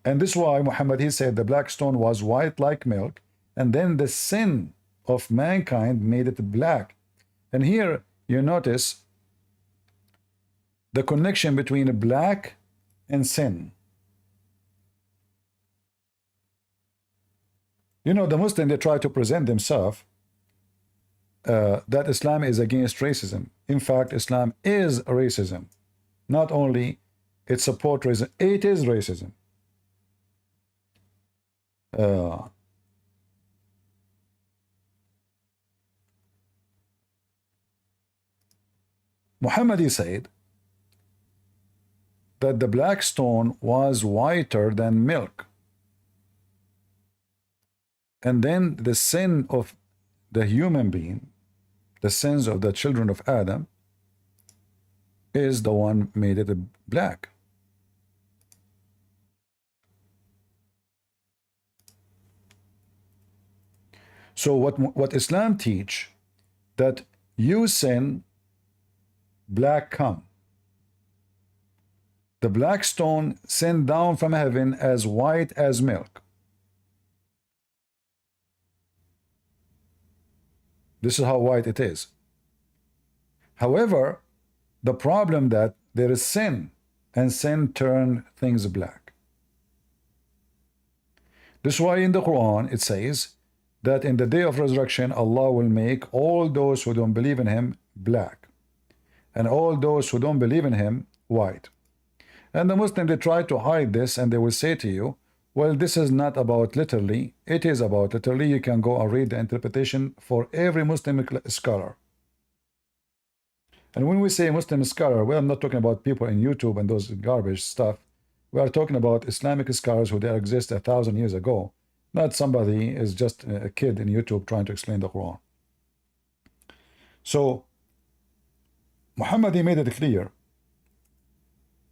And this is why Muhammad, he said the black stone was white like milk, and then the sin of mankind made it black. And here you notice the connection between black and sin. You know, the Muslim, they try to present themselves that Islam is against racism. In fact, Islam is racism. Not only it supports racism, it is racism. Muhammad, he said that the black stone was whiter than milk. And then the sin of the human being, the sins of the children of Adam, is the one made it black. So what Islam teach, that you sin, black come. The black stone sent down from heaven as white as milk. This is how white it is. However, the problem that there is sin, and sin turn things black. This is why in the Quran it says that in the day of resurrection, Allah will make all those who don't believe in Him black, and all those who don't believe in Him white. And the Muslims, they try to hide this, and they will say to you, well, this is not about literally. It is about literally. You can go and read the interpretation for every Muslim scholar. And when we say Muslim scholar, we are not talking about people in YouTube and those garbage stuff. We are talking about Islamic scholars who they exist 1,000 years ago. Not somebody is just a kid in YouTube trying to explain the Quran. So Muhammad, he made it clear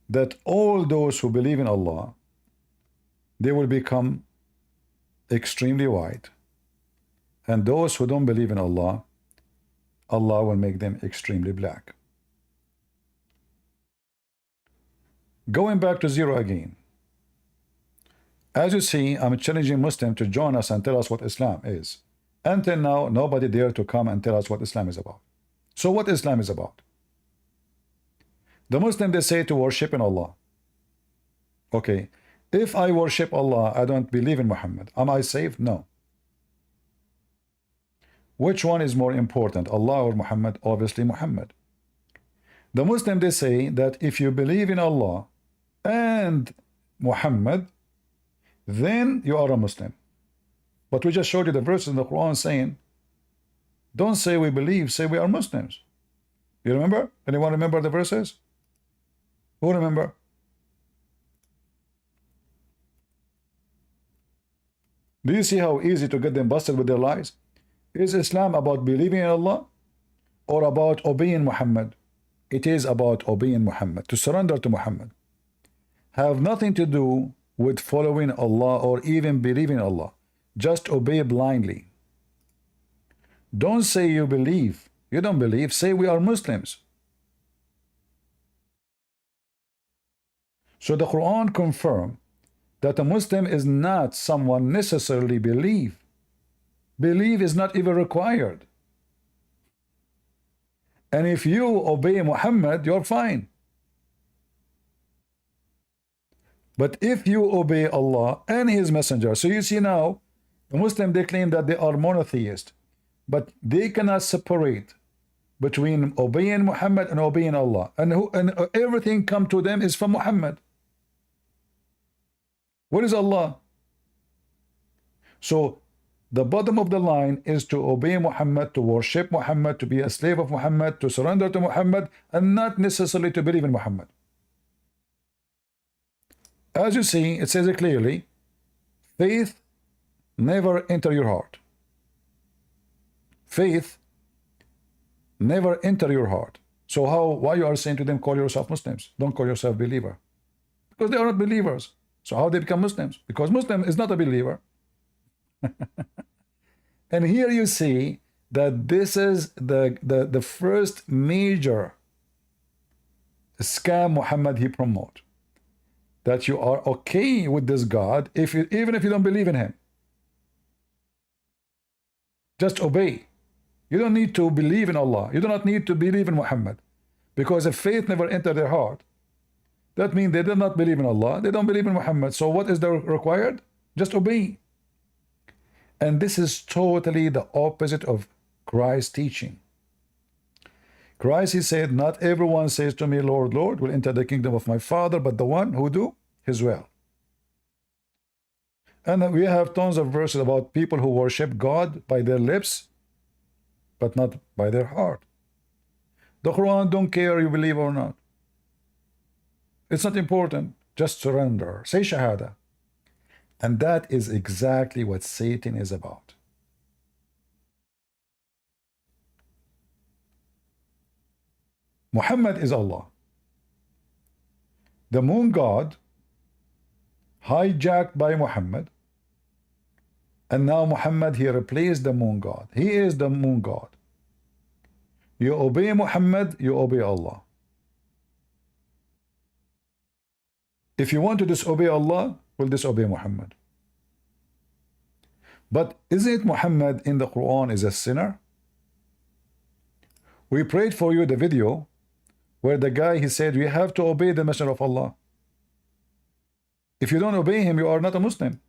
that all those who believe in Allah, they will become extremely white, and those who don't believe in Allah, Allah will make them extremely black. Going back to zero again. As you see, I'm challenging Muslims to join us and tell us what Islam is. Until now, nobody dared to come and tell us what Islam is about. So what Islam is about? The Muslims, they say to worship in Allah. Okay, if I worship Allah, I don't believe in Muhammad, am I saved? No. Which one is more important, Allah or Muhammad? Obviously Muhammad. The Muslim, they say that if you believe in Allah and Muhammad, then you are a Muslim. But we just showed you the verses in the Quran saying, don't say we believe, say we are Muslims. You remember? Anyone remember the verses? Who remember? Do you see how easy to get them busted with their lies? Is Islam about believing in Allah or about obeying Muhammad? It is about obeying Muhammad, to surrender to Muhammad. Have nothing to do with following Allah or even believing Allah. Just obey blindly. Don't say you believe. You don't believe. Say we are Muslims. So the Quran confirms that a Muslim is not someone necessarily believe. Believe is not even required. And if you obey Muhammad, you're fine. But if you obey Allah and His Messenger, so you see now, the Muslim, they claim that they are monotheist, but they cannot separate between obeying Muhammad and obeying Allah. And everything come to them is from Muhammad. What is Allah? So the bottom of the line is to obey Muhammad, to worship Muhammad, to be a slave of Muhammad, to surrender to Muhammad, and not necessarily to believe in Muhammad. As you see, it says it clearly, faith never enter your heart. Faith never enter your heart. So why you are saying to them, call yourself Muslims? Don't call yourself believer. Because they are not believers. So how they become Muslims? Because Muslim is not a believer. And here you see that this is the first major scam Muhammad he promote. That you are okay with this God even if you don't believe in him. Just obey. You don't need to believe in Allah. You do not need to believe in Muhammad. Because if faith never entered their heart, that means they do not believe in Allah. They don't believe in Muhammad. So what is the required? Just obey. And this is totally the opposite of Christ's teaching. Christ, he said, not everyone says to me, Lord, Lord, will enter the kingdom of my Father, but the one who do his will. And we have tons of verses about people who worship God by their lips, but not by their heart. The Quran don't care you believe or not. It's not important. Just surrender. Say Shahada. And that is exactly what Satan is about. Muhammad is Allah. The moon god hijacked by Muhammad, and now Muhammad, he replaced the moon god. He is the moon god. You obey Muhammad, you obey Allah. If you want to disobey Allah, will disobey Muhammad. But isn't it Muhammad in the Quran is a sinner? We prayed for you the video where the guy, he said, we have to obey the Messenger of Allah. If you don't obey him, you are not a Muslim.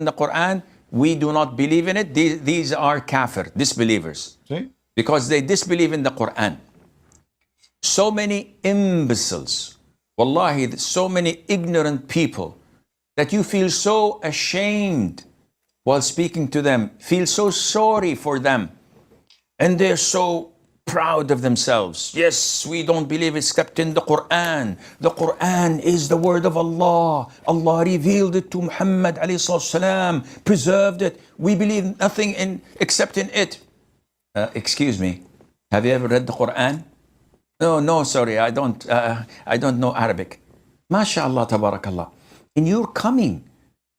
In the Quran, we do not believe in it. These are kafir, disbelievers. See? Because they disbelieve in the Quran. So many imbeciles, wallahi, so many ignorant people that you feel so ashamed while speaking to them, feel so sorry for them. And they're so proud of themselves. Yes, we don't believe except in the Quran. The Quran is the word of Allah. Allah revealed it to Muhammad alayhi salam, preserved it. We believe nothing except in it. Excuse me, have you ever read the Quran? No, sorry, I don't know Arabic. MashaAllah, tabarakallah. And you're coming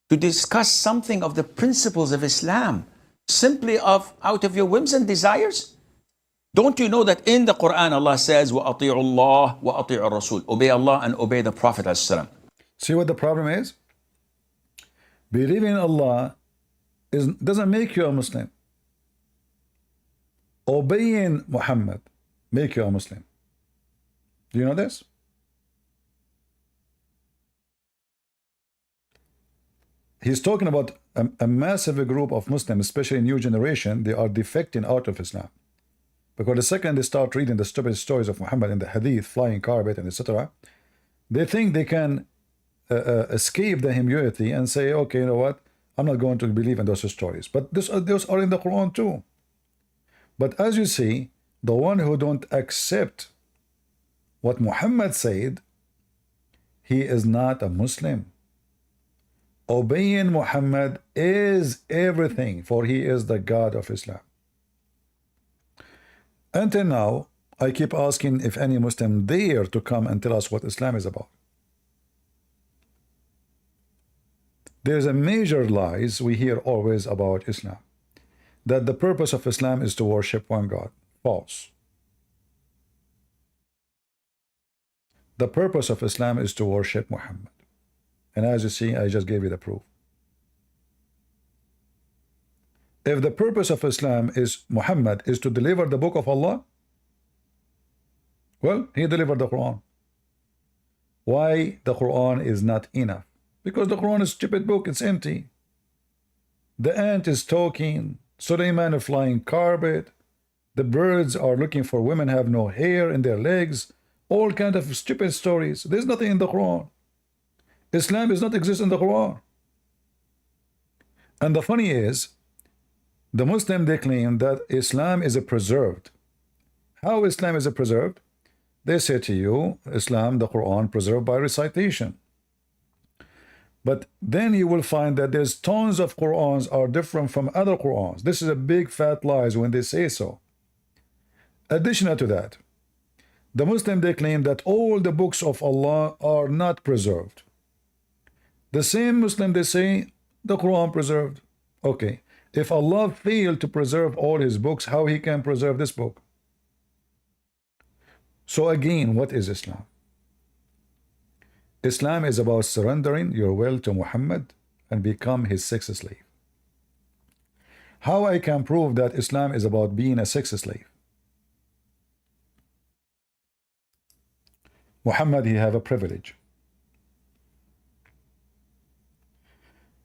to discuss something of the principles of Islam, simply out of your whims and desires? Don't you know that in the Quran Allah says, وَأَطِيعُ اللَّهِ وَأَطِيعُ الرَّسُولِ, obey Allah and obey the Prophet ﷺ. See what the problem is? Believing in Allah doesn't make you a Muslim. Obeying Muhammad make you a Muslim. Do you know this? He's talking about a massive group of Muslims, especially new generation. They are defecting out of Islam. Because the second they start reading the stupid stories of Muhammad in the Hadith, flying carpet, and etc., they think they can escape the humility and say, okay, you know what? I'm not going to believe in those stories. But those are in the Quran too. But as you see, the one who don't accept what Muhammad said, he is not a Muslim. Obeying Muhammad is everything, for he is the God of Islam. Until now, I keep asking if any Muslim dare to come and tell us what Islam is about. There's a major lies we hear always about Islam, that the purpose of Islam is to worship one God. False. The purpose of Islam is to worship Muhammad. And as you see, I just gave you the proof. If the purpose of Islam is Muhammad is to deliver the book of Allah, well, he delivered the Quran. Why the Quran is not enough? Because the Quran is a stupid book, it's empty. The ant is talking, Suleiman is flying carpet, the birds are looking for women have no hair in their legs, all kind of stupid stories. There's nothing in the Quran. Islam does not exist in the Quran. And the funny is, the Muslim, they claim that Islam is a preserved. How Islam is a preserved? They say to you, Islam, the Quran, preserved by recitation. But then you will find that there's tons of Qurans are different from other Qurans. This is a big fat lies when they say so. Additional to that, the Muslim, they claim that all the books of Allah are not preserved. The same Muslim, they say the Quran preserved. Okay, if Allah failed to preserve all his books, how he can preserve this book? So again, what is Islam? Islam is about surrendering your will to Muhammad and become his sex slave. How I can prove that Islam is about being a sex slave? Muhammad, he have a privilege.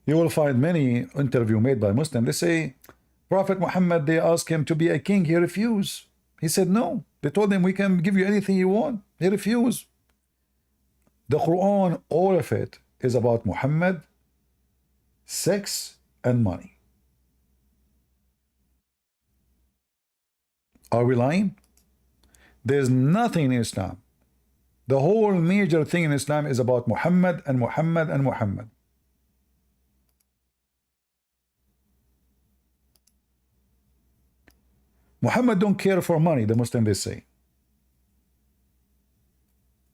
You will find many interview made by Muslims. They say, Prophet Muhammad, they asked him to be a king. He refused. He said no. They told him, we can give you anything you want. He refused. The Quran, all of it is about Muhammad, sex, and money. Are we lying? There's nothing in Islam. The whole major thing in Islam is about Muhammad and Muhammad and Muhammad. Muhammad don't care for money, the Muslims they say.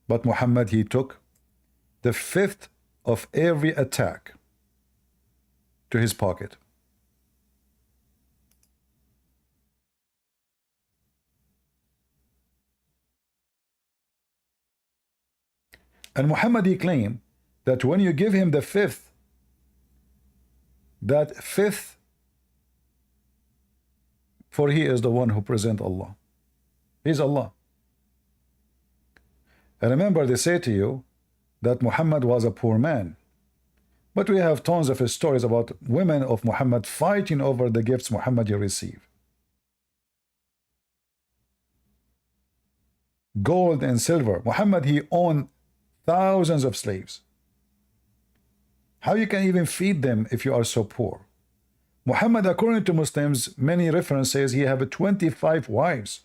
But Muhammad, he took the fifth of every attack to his pocket. And Muhammad, he claimed that when you give him the fifth, that fifth, for he is the one who presents Allah. He's Allah. And remember, they say to you that Muhammad was a poor man. But we have tons of stories about women of Muhammad fighting over the gifts Muhammad received. Gold and silver. Muhammad, he owned thousands of slaves. How you can even feed them if you are so poor? Muhammad, according to Muslims, many references, he have 25 wives.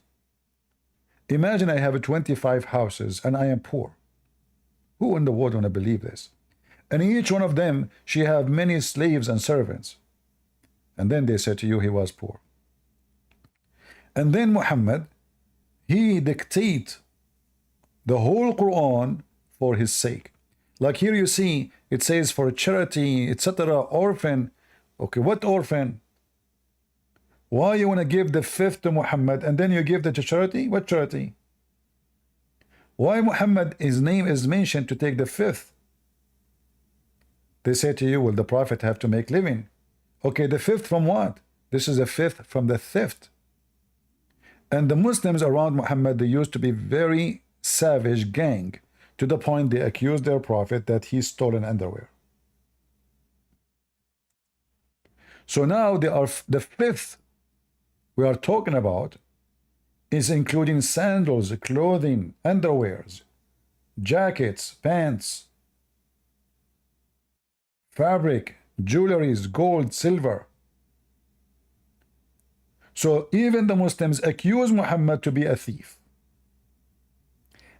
Imagine I have 25 houses and I am poor. Who in the world want to believe this? And each one of them, she have many slaves and servants. And then they say to you he was poor. And then Muhammad, he dictate the whole Quran for his sake. Like here you see, it says for charity, etc., orphan. Okay, what orphan? Why you want to give the fifth to Muhammad and then you give the to charity? What charity? Why Muhammad, his name is mentioned to take the fifth? They say to you, will the Prophet have to make living? Okay, the fifth from what? This is a fifth from the theft. And the Muslims around Muhammad, they used to be very savage gang, to the point they accused their Prophet that he stolen underwear. So now they are the fifth we are talking about is including sandals, clothing, underwears, jackets, pants, fabric, jewelries, gold, silver. So even the Muslims accuse Muhammad to be a thief.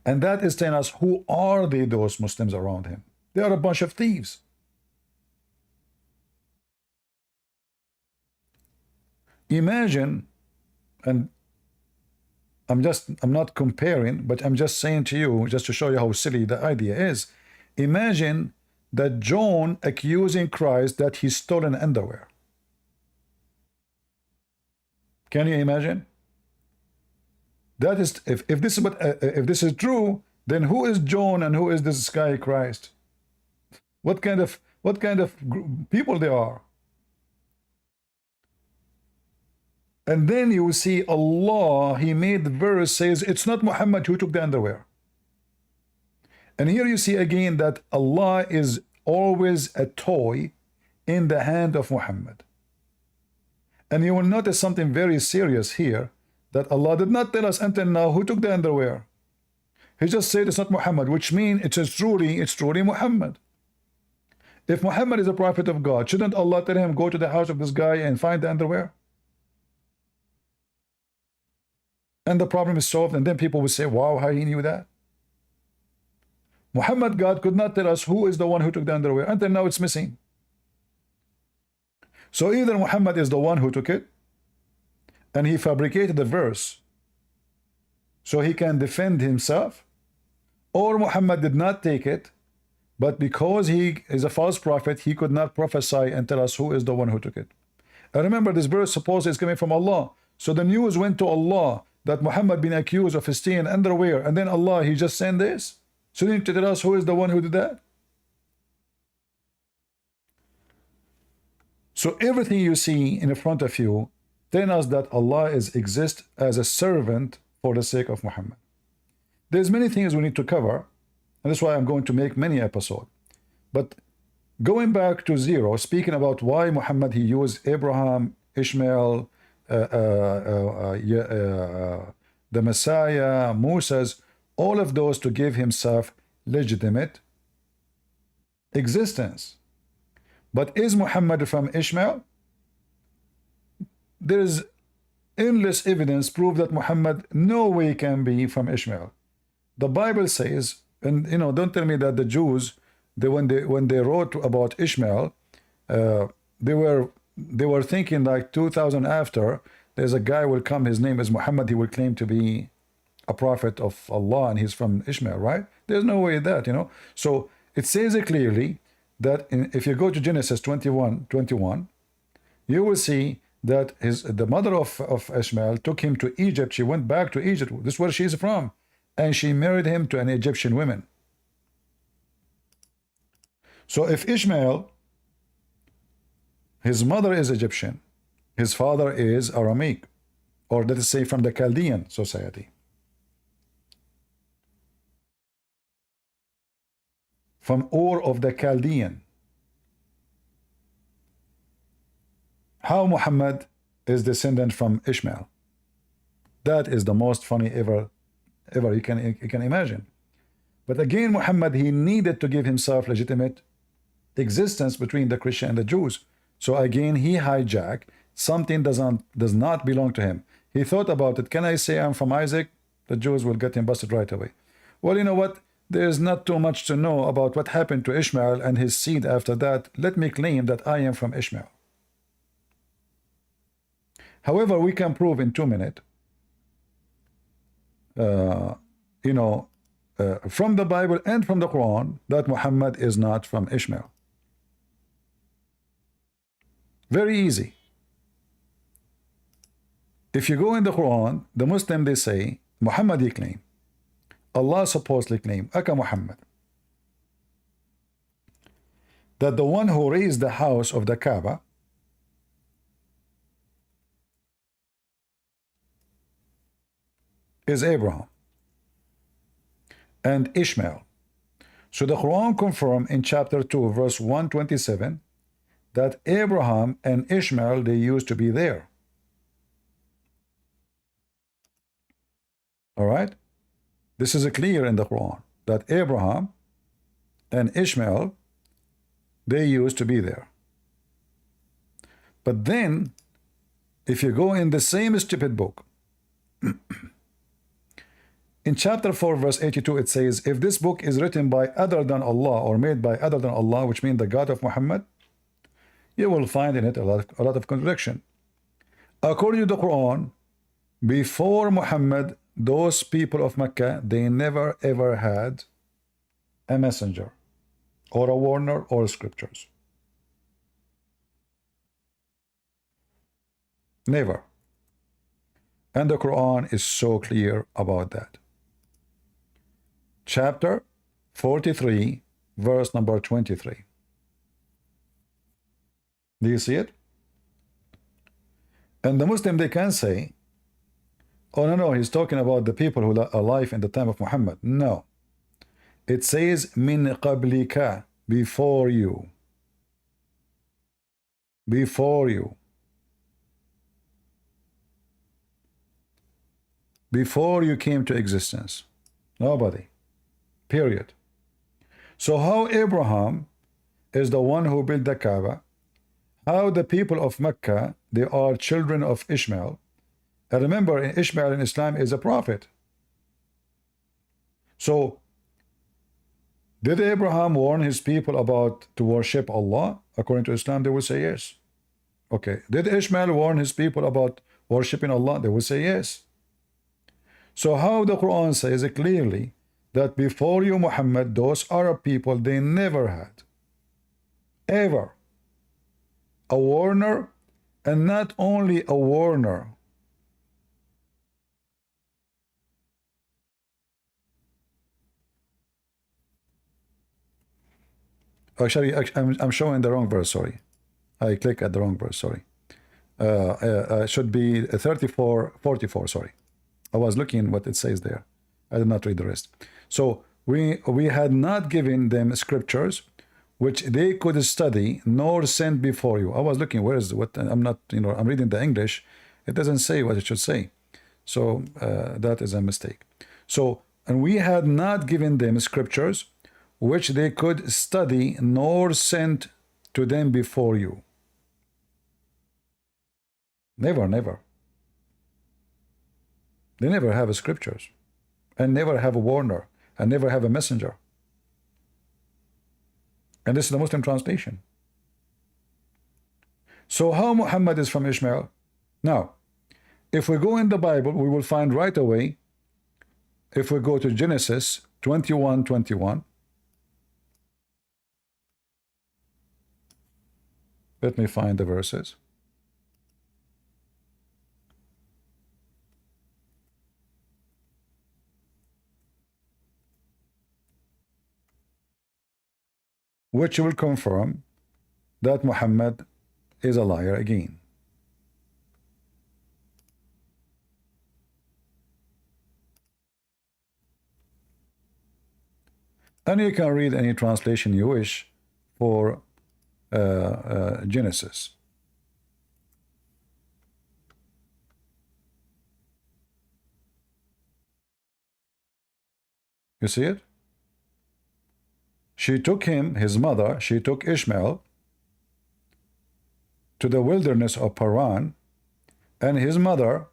And that is telling us, who are they, those Muslims around him? They are a bunch of thieves. Imagine, and I'm not comparing, but I'm just saying to you, just to show you how silly the idea is. Imagine that John accusing Christ that he stole an underwear. Can you imagine? That is, if this is if this is true, then who is John and who is this guy Christ? What kind of people they are? And then you will see Allah, He made the verse says it's not Muhammad who took the underwear. And here you see again that Allah is always a toy in the hand of Muhammad. And you will notice something very serious here, that Allah did not tell us until now who took the underwear. He just said it's not Muhammad, which means it's truly Muhammad. If Muhammad is a prophet of God, shouldn't Allah tell him, go to the house of this guy and find the underwear? And the problem is solved, and then people will say, wow, how he knew that? Muhammad, God could not tell us who is the one who took the underwear. Until now it's missing. So either Muhammad is the one who took it, and he fabricated the verse so he can defend himself, or Muhammad did not take it, but because he is a false prophet, he could not prophesy and tell us who is the one who took it. And remember, this verse supposedly is coming from Allah. So the news went to Allah that Muhammad been accused of stealing underwear, and then Allah, He just sent this. So you need to tell us who is the one who did that. So everything you see in front of you telling us that Allah exists as a servant for the sake of Muhammad. There's many things we need to cover, and that's why I'm going to make many episodes. But going back to zero, speaking about why Muhammad, he used Abraham, Ishmael, the Messiah, Moses, all of those to give himself legitimate existence. But is Muhammad from Ishmael? There is endless evidence prove that Muhammad no way can be from Ishmael. The Bible says, and you know, don't tell me that the Jews, when they wrote about Ishmael, they were thinking like 2000 after, there's a guy will come, his name is Muhammad, he will claim to be a prophet of Allah and he's from Ishmael, right? There's no way that, you know. So it says it clearly that if you go to Genesis 21, you will see that the mother of Ishmael took him to Egypt. She went back to Egypt. This is where she's from. And she married him to an Egyptian woman. So if Ishmael, his mother is Egyptian, his father is Aramaic, or let us say from the Chaldean society. From Ur of the Chaldean. How Muhammad is descendant from Ishmael? That is the most funny ever you can imagine. But again, Muhammad, he needed to give himself legitimate existence between the Christian and the Jews. So again, he hijacked something does not belong to him. He thought about it. Can I say I'm from Isaac? The Jews will get him busted right away. Well, you know what? There's not too much to know about what happened to Ishmael and his seed after that. Let me claim that I am from Ishmael. However, we can prove in 2 minutes, from the Bible and from the Quran that Muhammad is not from Ishmael. Very easy. If you go in the Quran, the Muslim, they say, Muhammad he claim. Allah supposedly claim, Aka Muhammad, that the one who raised the house of the Kaaba is Abraham and Ishmael. So the Quran confirm in chapter 2 verse 127 that Abraham and Ishmael, they used to be there. All right? This is clear in the Quran, that Abraham and Ishmael, they used to be there. But then, if you go in the same stupid book, in chapter 4, verse 82, it says, if this book is written by other than Allah, or made by other than Allah, which means the God of Muhammad, you will find in it a lot of contradiction. According to the Quran, before Muhammad, those people of Mecca, they never ever had a messenger, or a warner, or scriptures. Never. And the Quran is so clear about that. Chapter 43, verse number 23. Do you see it? And the Muslim, they can say, oh no, he's talking about the people who are alive in the time of Muhammad. No. It says, min qablika, before you. Before you. Before you came to existence. Nobody. Period. So how Abraham is the one who built the Kaaba, how the people of Mecca, they are children of Ishmael. And remember, Ishmael in Islam is a prophet. So, did Abraham warn his people about to worship Allah? According to Islam, they will say yes. Okay. Did Ishmael warn his people about worshiping Allah? They will say yes. So how the Quran says clearly that before you, Muhammad, those Arab people, they never had ever a warner, and not only a warner, actually I'm showing the wrong verse, sorry. I click at the wrong verse, sorry. Should be 44, sorry. I was looking what it says there. I did not read the rest. So we had not given them scriptures which they could study nor send before you. I was looking, where is what? I'm not, I'm reading the English. It doesn't say what it should say. So that is a mistake. So, and we had not given them scriptures which they could study nor send to them before you. Never, never. They never have scriptures, and never have a warner, and never have a messenger. And this is the Muslim translation. So how Muhammad is from Ishmael? Now, if we go in the Bible, we will find right away, if we go to Genesis 21:21, let me find the verses. Which will confirm that Muhammad is a liar again. And you can read any translation you wish for Genesis. You see it? She took him, his mother, she took Ishmael to the wilderness of Paran, and his mother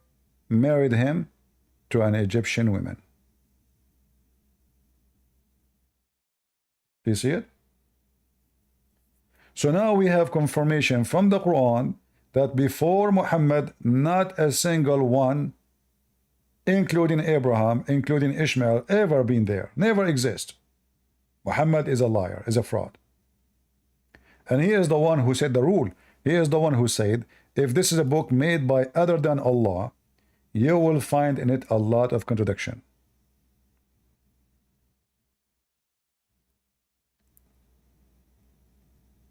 married him to an Egyptian woman. Do you see it? So now we have confirmation from the Quran that before Muhammad, not a single one, including Abraham, including Ishmael, ever been there. Never exist. Muhammad is a liar, is a fraud. And he is the one who said the rule. He is the one who said, if this is a book made by other than Allah, you will find in it a lot of contradiction.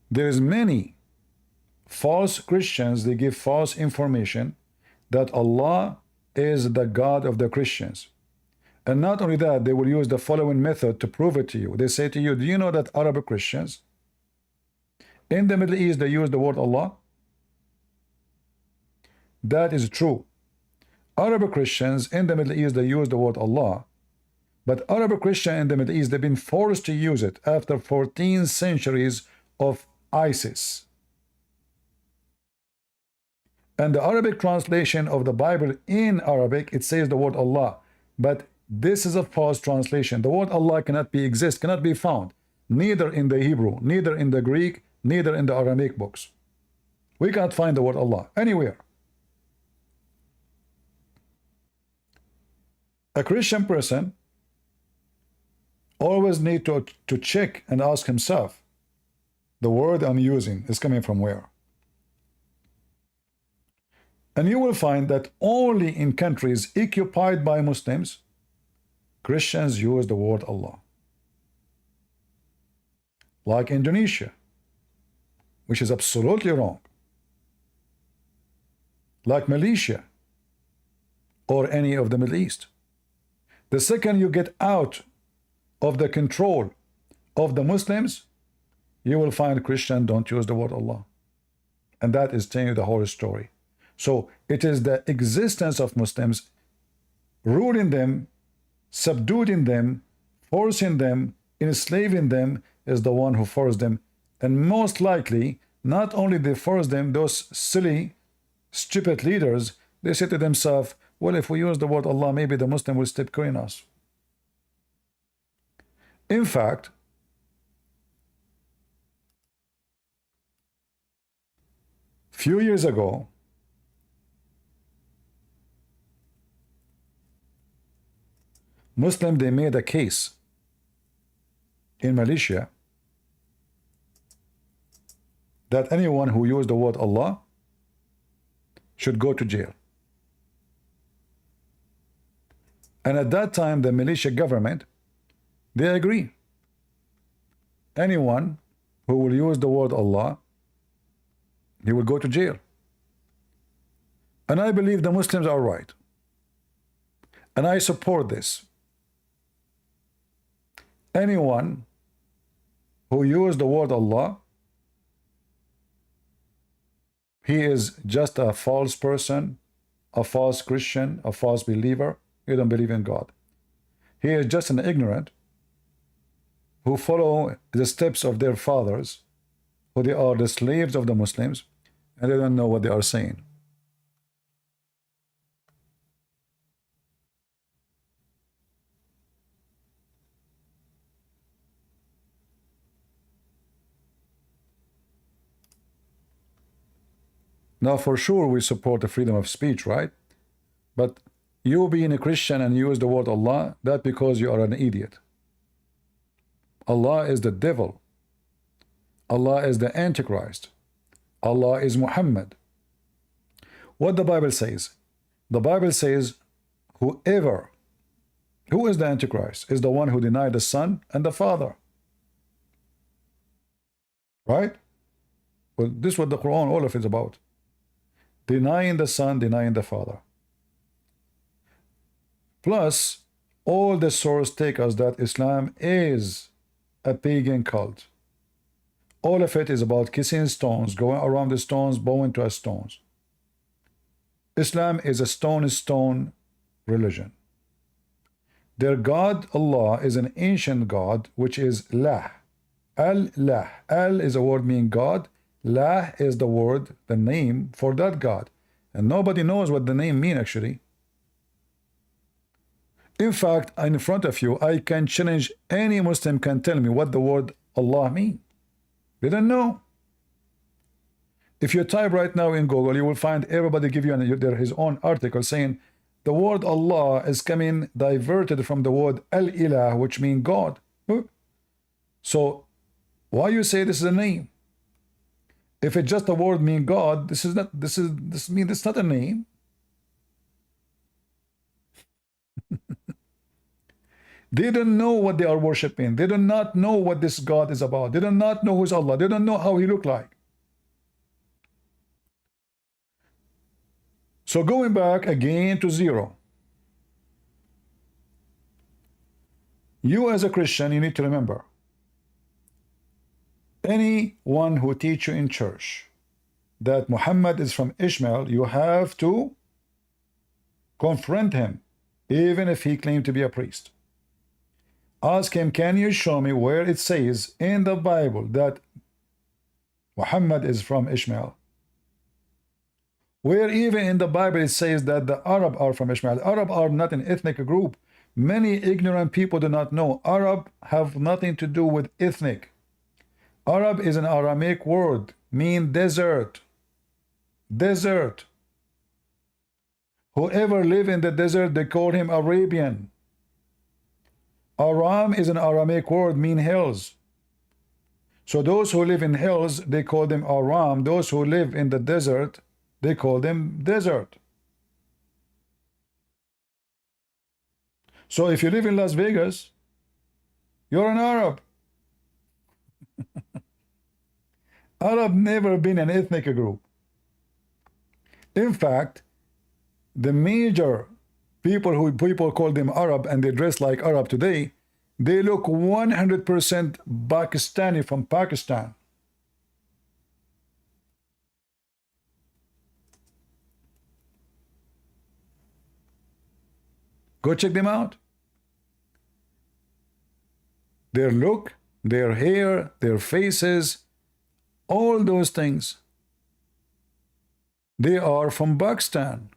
There is many false Christians, they give false information that Allah is the God of the Christians. And not only that, they will use the following method to prove it to you. They say to you, do you know that Arab Christians, In the Middle East, they use the word Allah. That is true. Arab Christians in the Middle East, they use the word Allah. But Arab Christian in the Middle East, they've been forced to use it after 14 centuries of ISIS. And the Arabic translation of the Bible in Arabic, it says the word Allah. But this is a false translation. The word Allah cannot be found, neither in the Hebrew, neither in the Greek, neither in the Aramaic books. We can't find the word Allah anywhere. A Christian person always need to check and ask himself, the word I'm using is coming from where? And you will find that only in countries occupied by Muslims, Christians use the word Allah. Like Indonesia, which is absolutely wrong. Like Malaysia, or any of the Middle East. The second you get out of the control of the Muslims, you will find Christians don't use the word Allah. And that is telling you the whole story. So it is the existence of Muslims ruling them, subduing them, forcing them, enslaving them is the one who forced them. And most likely, not only they force them, those silly, stupid leaders, they say to themselves, well, if we use the word Allah, maybe the Muslim will stop killing us. In fact, few years ago, Muslim, they made a case in Malaysia that anyone who used the word Allah should go to jail. And at that time, the Malaysia government, they agree. Anyone who will use the word Allah, he will go to jail. And I believe the Muslims are right. And I support this. Anyone who uses the word Allah, he is just a false person, a false Christian, a false believer. He don't believe in God. He is just an ignorant who follow the steps of their fathers, who they are the slaves of the Muslims, and they don't know what they are saying. Now, for sure, we support the freedom of speech, right? But you being a Christian and use the word Allah, that's because you are an idiot. Allah is the devil. Allah is the Antichrist. Allah is Muhammad. What the Bible says? The Bible says, who is the Antichrist? Is the one who denied the Son and the Father. Right? Well, this is what the Quran, all of it is about. Denying the Son, denying the Father. Plus, all the sources take us that Islam is a pagan cult. All of it is about kissing stones, going around the stones, bowing to stones. Islam is a stone religion. Their God, Allah, is an ancient God, which is Lah. Al-Lah. Al is a word meaning God. Lah is the word, the name for that God. And nobody knows what the name means actually. In fact, in front of you, I can challenge any Muslim can tell me what the word Allah means. They don't know. If you type right now in Google, you will find everybody give you his own article saying the word Allah is coming diverted from the word Al-Ilah, which means God. So why you say this is a name? If it's just a word mean God, this means it's not a name. They don't know what they are worshiping. They do not know what this God is about. They do not know who's Allah. They don't know how he look like. So going back again to zero. You as a Christian, you need to remember, Anyone who teach you in church that Muhammad is from Ishmael, you have to confront him, even if he claimed to be a priest. Ask him, can you show me where it says in the Bible that Muhammad is from Ishmael? Where even in the Bible it says that the Arab are from Ishmael. Arab are not an ethnic group. Many ignorant people do not know. Arab have nothing to do with ethnic. Arab is an Aramaic word, mean desert. Desert. Whoever live in the desert, they call him Arabian. Aram is an Aramaic word, mean hills. So those who live in hills, they call them Aram. Those who live in the desert, they call them desert. So if you live in Las Vegas, you're an Arab. Arab never been an ethnic group. In fact, the major people call them Arab and they dress like Arab today, they look 100% Pakistani from Pakistan. Go check them out. Their look, their hair, their faces, all those things. They are from Pakistan.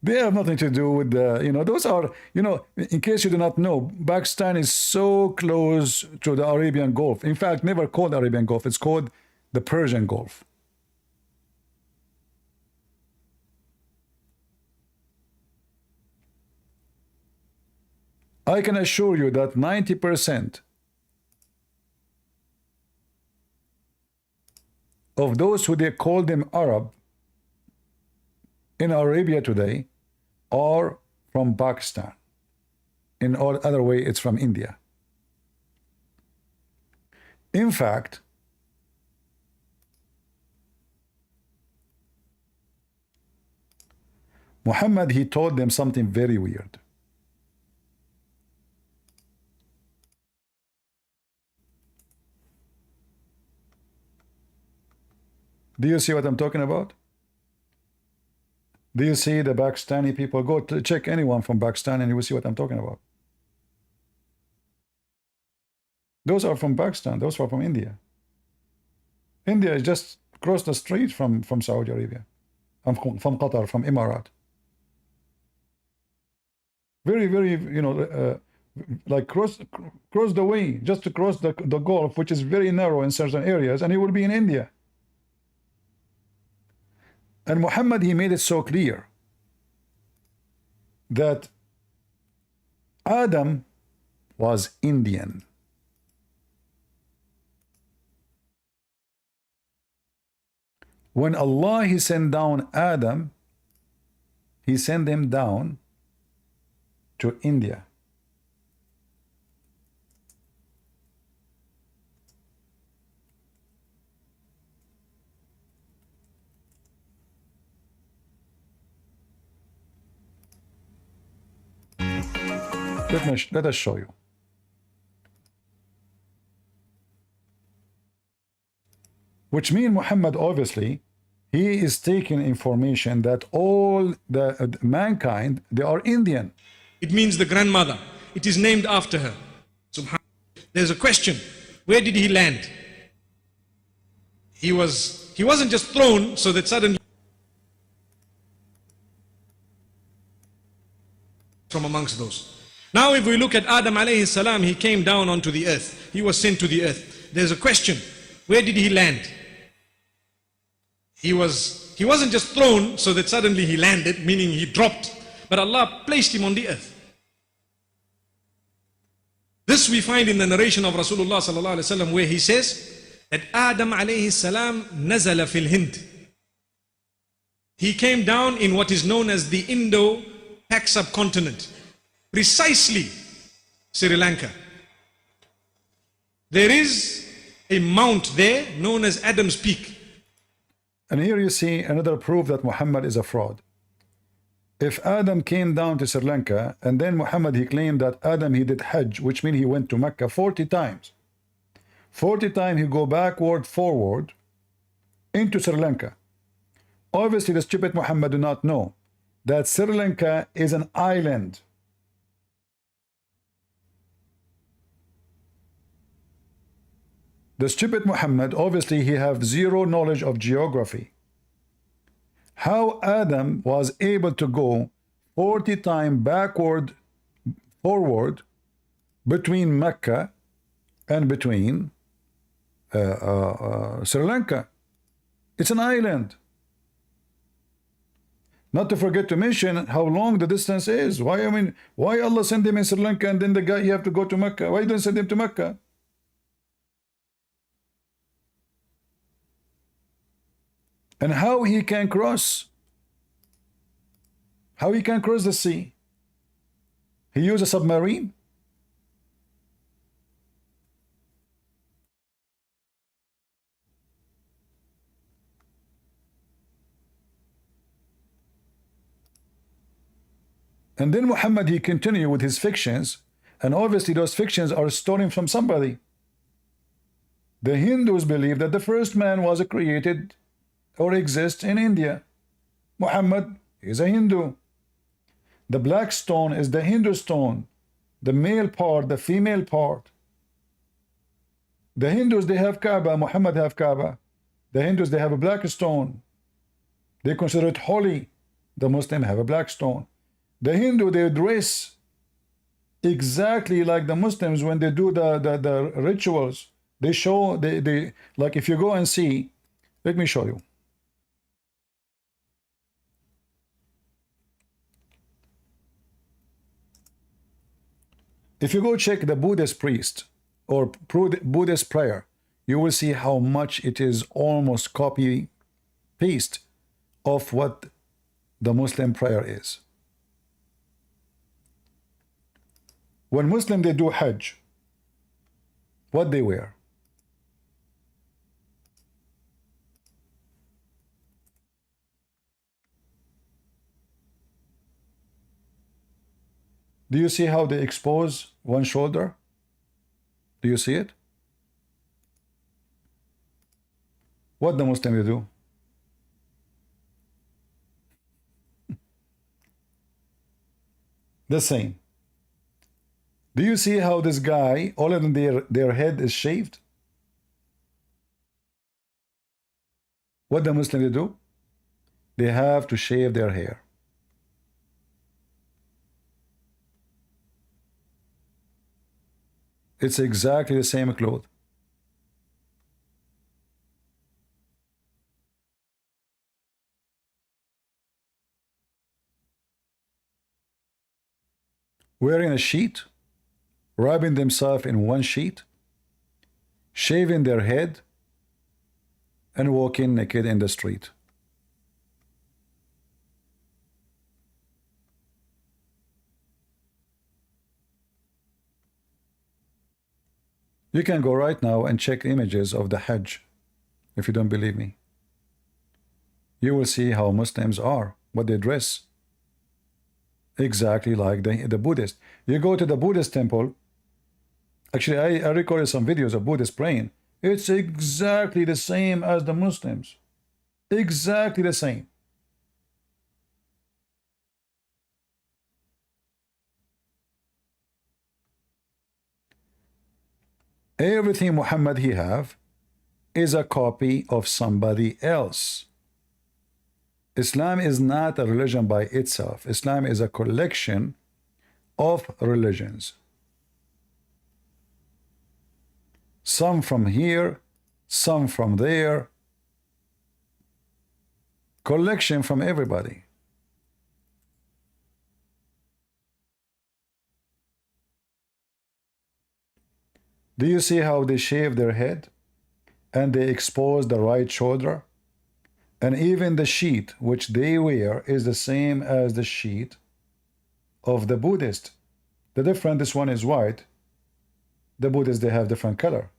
They have nothing to do with the, those are, in case you do not know, Pakistan is so close to the Arabian Gulf. In fact, never called Arabian Gulf, it's called the Persian Gulf. I can assure you that 90% of those who they call them Arab in Arabia today are from Pakistan. In all other way, it's from India. In fact, Muhammad, he told them something very weird. Do you see what I'm talking about? Do you see the Pakistani people? Go to check anyone from Pakistan and you will see what I'm talking about. Those are from Pakistan. Those are from India. India is just across the street from Saudi Arabia, from Qatar, from Emirat. Very, very, like cross the way, just to cross the Gulf, which is very narrow in certain areas, and he will be in India. And Muhammad, he made it so clear that Adam was Indian. When Allah, he sent down Adam, he sent him down to India. Let us show you. Which means Muhammad, obviously, he is taking information that all the mankind, they are Indian. It means the grandmother. It is named after her. SubhanAllah. There's a question. Where did he land? He wasn't just thrown so that suddenly from amongst those. Now if we look at Adam alayhi salam, he came down onto the earth. He was sent to the earth. There's a question. Where did he land? He wasn't just thrown so that suddenly he landed, meaning he dropped, but Allah placed him on the earth. This we find in the narration of Rasulullah sallallahu alaihi wasallam, where he says that Adam alayhi salam nazala fil Hind. He came down in what is known as the Indo-Pak subcontinent, precisely Sri Lanka. There is a mount there known as Adam's Peak. And here you see another proof that Muhammad is a fraud. If Adam came down to Sri Lanka, and then Muhammad, he claimed that Adam, he did Hajj, which means he went to Mecca 40 times. 40 times he go backward, forward, into Sri Lanka. Obviously, the stupid Muhammad do not know that Sri Lanka is an island. The stupid Muhammad, obviously, he have zero knowledge of geography. How Adam was able to go 40 times backward, forward, between Mecca and between Sri Lanka. It's an island. Not to forget to mention how long the distance is. Why, I mean, why Allah send him in Sri Lanka and then the guy, you have to go to Mecca? Why don't send him to Mecca? And how he can cross? How he can cross the sea? He used a submarine? And then Muhammad, he continued with his fictions, and obviously those fictions are stolen from somebody. The Hindus believe that the first man was created or exists in India. Muhammad is a Hindu. The black stone is the Hindu stone, the male part, the female part. The Hindus, they have Kaaba, Muhammad have Kaaba. The Hindus, they have a black stone. They consider it holy. The Muslim have a black stone. The Hindu, they dress exactly like the Muslims when they do the rituals. They show, they like if you go and see, let me show you. If you go check the Buddhist priest or Buddhist prayer, you will see how much it is almost copy paste of what the Muslim prayer is. When Muslim they do Hajj, what they wear? Do you see how they expose one shoulder? Do you see it? What the Muslim they do? The same. Do you see how this guy, all of them, their head is shaved? What the Muslim they do? They have to shave their hair. It's exactly the same cloth. Wearing a sheet, wrapping themselves in one sheet, shaving their head, and walking naked in the street. You can go right now and check images of the Hajj if you don't believe me. You will see how Muslims are, what they dress. Exactly like the Buddhist. You go to the Buddhist temple. Actually, I recorded some videos of Buddhists praying. It's exactly the same as the Muslims. Exactly the same. Everything Muhammad he have is a copy of somebody else. Islam is not a religion by itself. Islam is a collection of religions. Some from here, some from there. Collection from everybody. Do you see how they shave their head and they expose the right shoulder? And even the sheet which they wear is the same as the sheet of the Buddhist. The difference, this one is white. The Buddhists, they have different color.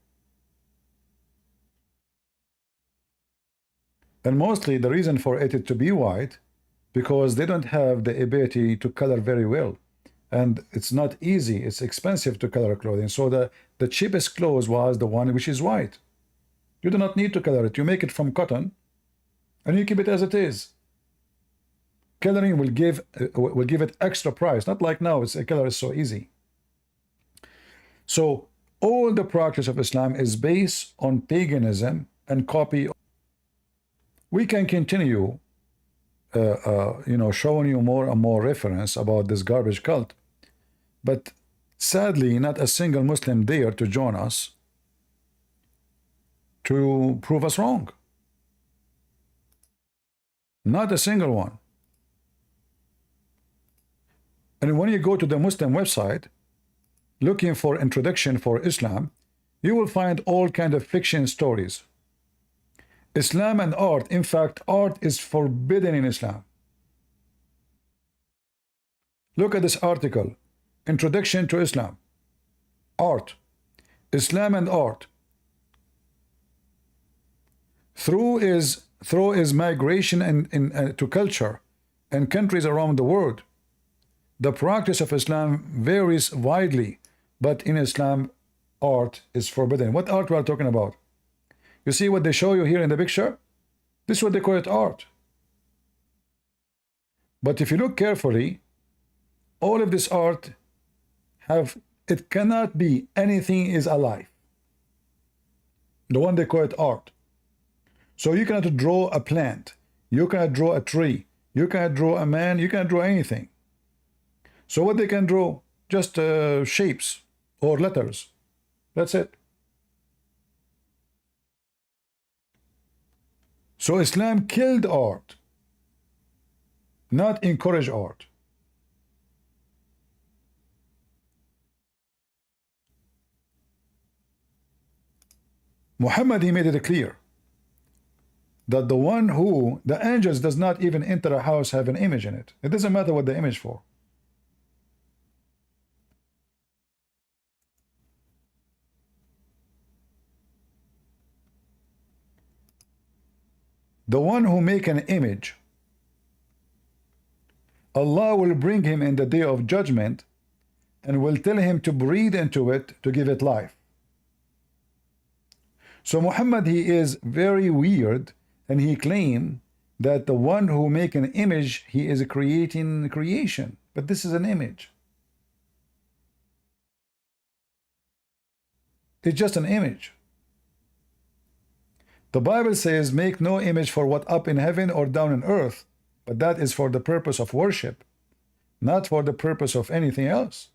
And mostly the reason for it to be white because they don't have the ability to color very well. And it's not easy, it's expensive to color clothing. So the cheapest clothes was the one which is white. You do not need to color it. You make it from cotton and you keep it as it is. Coloring will give it extra price. Not like now, it's a color is so easy. So all the practice of Islam is based on paganism and copy. We can continue showing you more and more reference about this garbage cult, but sadly not a single Muslim dare to join us to prove us wrong. Not a single one. And when you go to the Muslim website looking for introduction for Islam, you will find all kind of fiction stories. Islam and art, in fact, art is forbidden in Islam. Look at this article, Introduction to Islam. Art, Islam and art. Through is migration to culture and countries around the world. The practice of Islam varies widely, but in Islam, art is forbidden. What art we are talking about? You see what they show you here in the picture? This is what they call it art. But if you look carefully, all of this art it cannot be anything is alive. The one they call it art. So you cannot draw a plant, you cannot draw a tree, you cannot draw a man, you cannot draw anything. So what they can draw? Just shapes or letters. That's it. So Islam killed art, not encourage art. Muhammad, he made it clear that the angels does not even enter a house have an image in it. It doesn't matter what the image for. The one who make an image, Allah will bring him in the day of judgment and will tell him to breathe into it to give it life. So Muhammad, he is very weird, and he claimed that the one who make an image, he is creating creation. But this is an image. It's just an image. The Bible says, make no image for what up in heaven or down in earth, but that is for the purpose of worship, not for the purpose of anything else.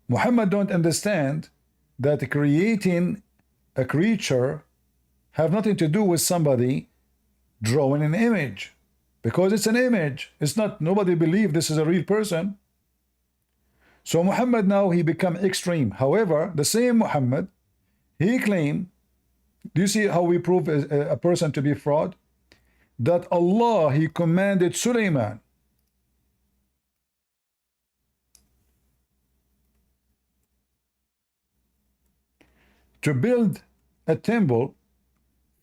Muhammad don't understand that creating a creature have nothing to do with somebody drawing an image, because it's an image. It's not, nobody believe this is a real person. So Muhammad now he become extreme. However, the same Muhammad, he claimed, do you see how we prove a person to be fraud? That Allah, he commanded Sulaiman to build a temple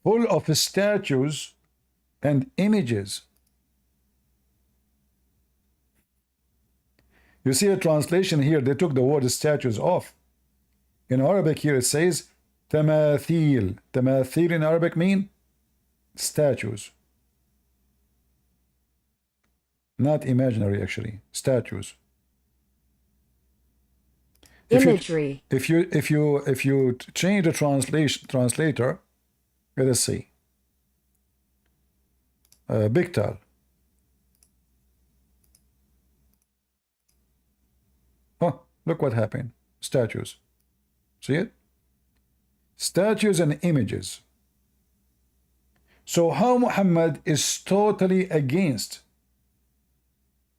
full of statues and images. You see a translation here, they took the word statues off. In Arabic here it says tamathil. Tamathil in Arabic mean statues. Not imaginary, actually, statues. Imagery. If you change the translator, let us see. Biktal. Oh, look what happened. Statues. See it? Statues and images. So how Muhammad is totally against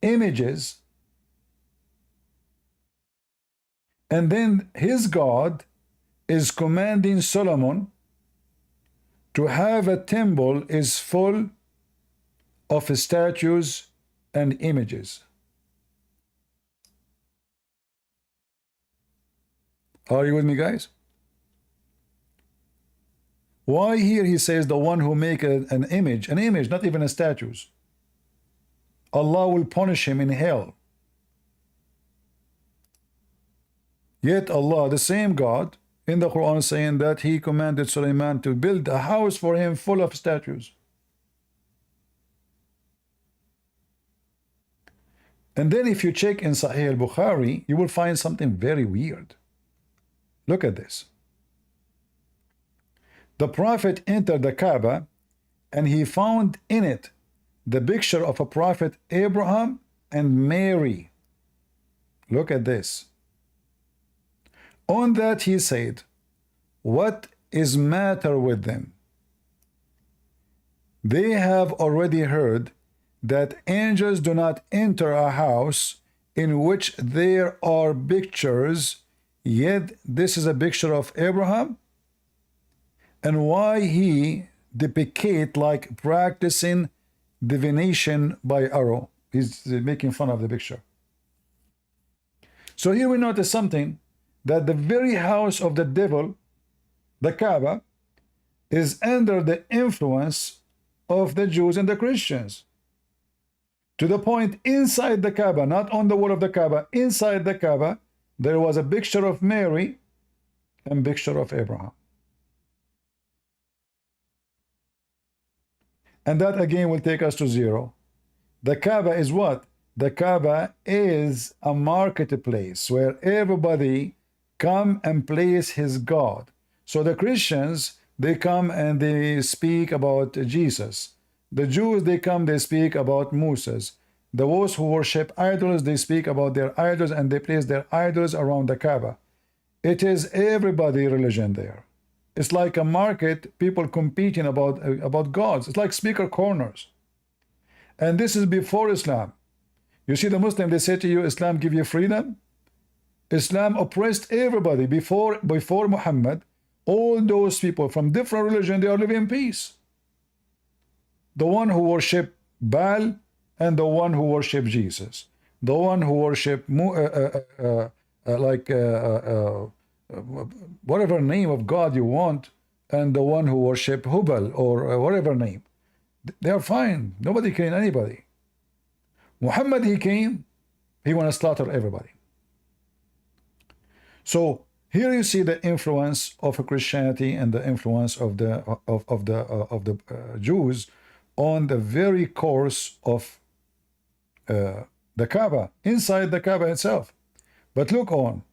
images, and then his God is commanding Solomon to have a temple is full of statues and images. Are you with me, guys? Why here he says the one who make an image, not even a statues, Allah will punish him in hell. Yet Allah, the same God, in the Quran saying that he commanded Sulaiman to build a house for him full of statues. And then if you check in Sahih al-Bukhari, you will find something very weird. Look at this. The Prophet entered the Kaaba and he found in it the picture of a Prophet Abraham and Mary. Look at this. On that he said, what is matter with them? They have already heard that angels do not enter a house in which there are pictures, yet this is a picture of Abraham. And why he depict like practicing divination by arrow? He's making fun of the picture. So here we notice something, that the very house of the devil, the Kaaba, is under the influence of the Jews and the Christians. To the point inside the Kaaba, not on the wall of the Kaaba, inside the Kaaba, there was a picture of Mary and picture of Abraham. And that again will take us to zero. The Kaaba is what? The Kaaba is a marketplace where everybody come and place his God. So the Christians, they come and they speak about Jesus. The Jews, they come, they speak about Moses. Those who worship idols, they speak about their idols and they place their idols around the Kaaba. It is everybody religion there. It's like a market, people competing about gods. It's like speaker corners. And this is before Islam. You see the Muslim, they say to you, Islam give you freedom. Islam oppressed everybody before Muhammad. All those people from different religion, they are living in peace. The one who worship Baal and the one who worship Jesus. The one who worship whatever name of God you want, and the one who worship Hubal or whatever name. They are fine. Nobody killing anybody. Muhammad, he came, he want to slaughter everybody. So here you see the influence of Christianity and the influence of the Jews on the very course of the Kaaba, inside the Kaaba itself. But look on.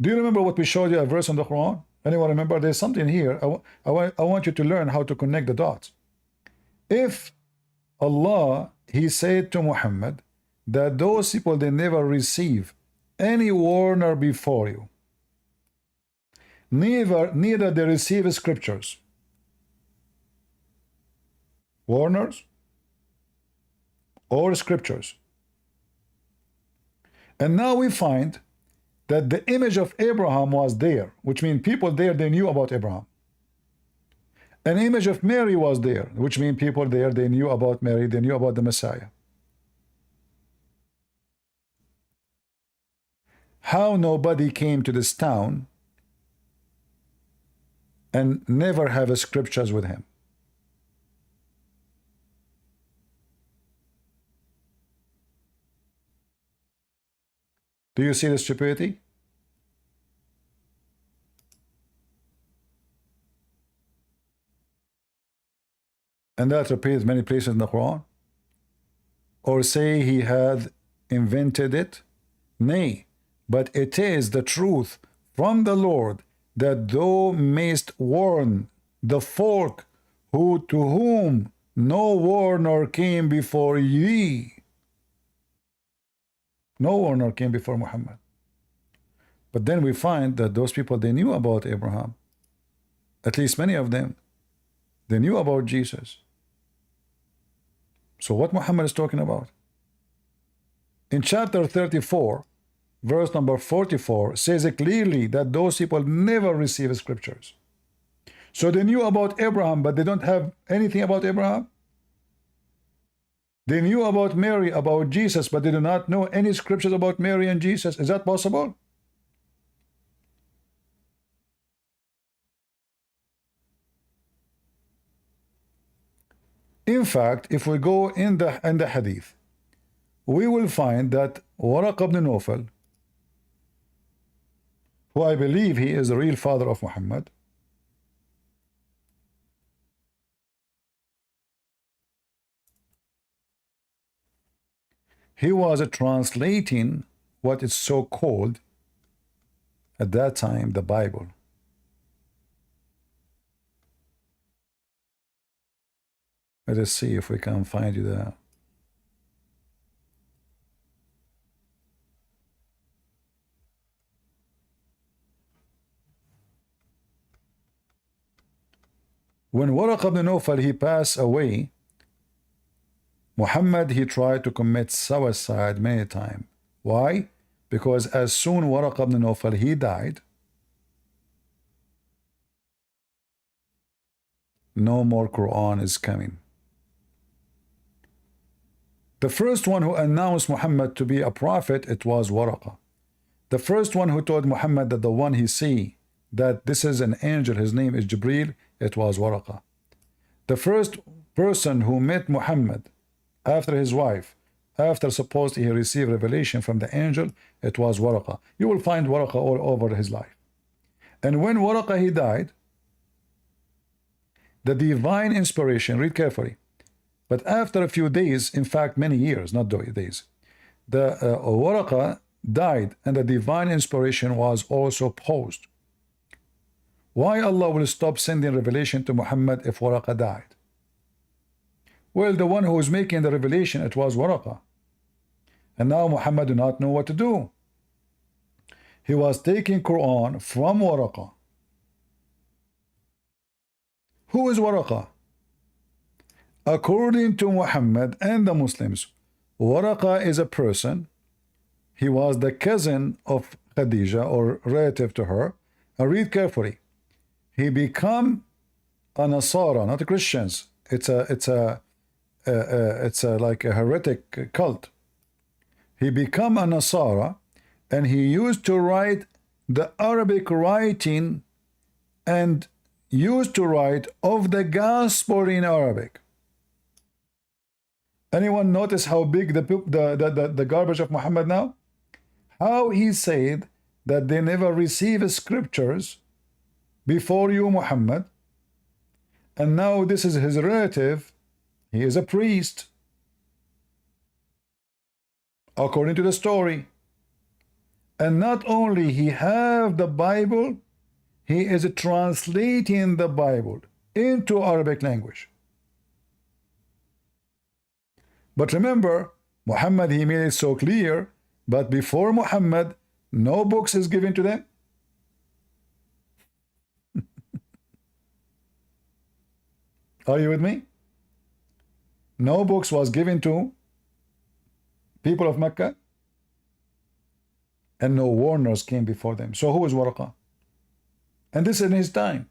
Do you remember what we showed you, a verse in the Quran? Anyone remember? There's something here. I want you to learn how to connect the dots. If Allah, he said to Muhammad that those people, they never receive any warner before you, neither they receive scriptures, warners or scriptures. And now we find that the image of Abraham was there, which means people there, they knew about Abraham. An image of Mary was there, which means people there, they knew about Mary, they knew about the Messiah. How nobody came to this town and never have scriptures with him? Do you see the stupidity? And that appears many places in the Quran. Or say he had invented it? Nay, but it is the truth from the Lord, that thou mayst warn the folk to whom no warner came before ye. No warner came before Muhammad. But then we find that those people, they knew about Abraham. At least many of them. They knew about Jesus. So what Muhammad is talking about? In chapter 34, verse number 44, says it clearly that those people never receive scriptures. So they knew about Abraham, but they don't have anything about Abraham. They knew about Mary, about Jesus, but they do not know any scriptures about Mary and Jesus. Is that possible? In fact, if we go in the hadith, we will find that Waraq ibn Nawfal, who I believe he is the real father of Muhammad, he was translating what is so called at that time the Bible. Let us see if we can find you there. When Waraq ibn Nawfal he passed away, Muhammad he tried to commit suicide many times. Why? Because as soon Waraq ibn Nawfal he died, no more Quran is coming. The first one who announced Muhammad to be a prophet, it was Waraqah. The first one who told Muhammad that the one he see, that this is an angel, his name is Jibreel, it was Waraqah. The first person who met Muhammad after his wife, after supposedly he received revelation from the angel, it was Waraqah. You will find Waraqah all over his life. And when Waraqah he died, the divine inspiration, read carefully, but after a few days, in fact many years, not days, the Waraqah died and the divine inspiration was also paused. Why Allah will stop sending revelation to Muhammad if Waraqah died? Well, the one who was making the revelation, it was Waraqah. And now Muhammad did not know what to do. He was taking Quran from Waraqah. Who is Waraqah? According to Muhammad and the Muslims, Waraqah is a person, he was the cousin of Khadija or relative to her. And read carefully. He become a Nasara, not a Christians. It's a like a heretic cult. He become a Nasara, and he used to write the Arabic writing and used to write of the gospel in Arabic. Anyone notice how big the garbage of Muhammad now? How he said that they never received scriptures before you, Muhammad, and now this is his relative, he is a priest, according to the story. And not only he have the Bible, he is translating the Bible into Arabic language. But remember, Muhammad, he made it so clear, but before Muhammad, no books is given to them. Are you with me? No books was given to people of Mecca, and no warners came before them. So who was Waraqah? And this in his time.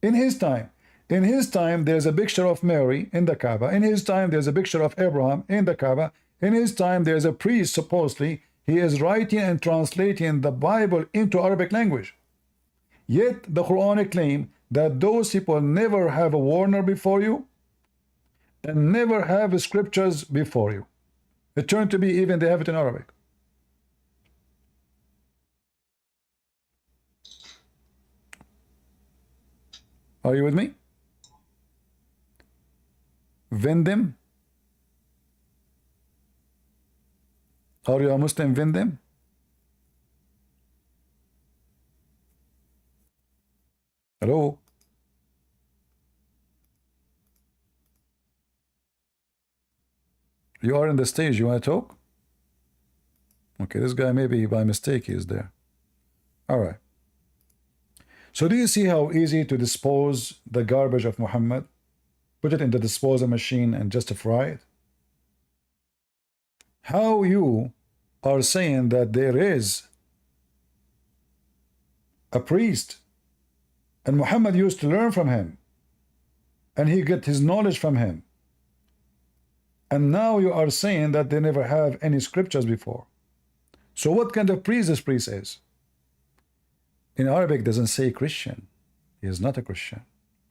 In his time. In his time, there's a picture of Mary in the Kaaba. In his time, there's a picture of Abraham in the Kaaba. In his time, there's a priest, supposedly, he is writing and translating the Bible into Arabic language. Yet, the Quran claims that those people never have a warner before you and never have scriptures before you. It turned to be even they have it in Arabic. Are you with me? Vendem? Are you a Muslim? Vendem? Hello? You are in the stage. You want to talk? Okay, this guy maybe by mistake is there. All right. So do you see how easy to dispose the garbage of Muhammad? Put it in the disposal machine and just fry it? How you are saying that there is a priest and Muhammad used to learn from him and he get his knowledge from him, and now you are saying that they never have any scriptures before. So what kind of priest this priest is? In Arabic doesn't say Christian. He is not a Christian.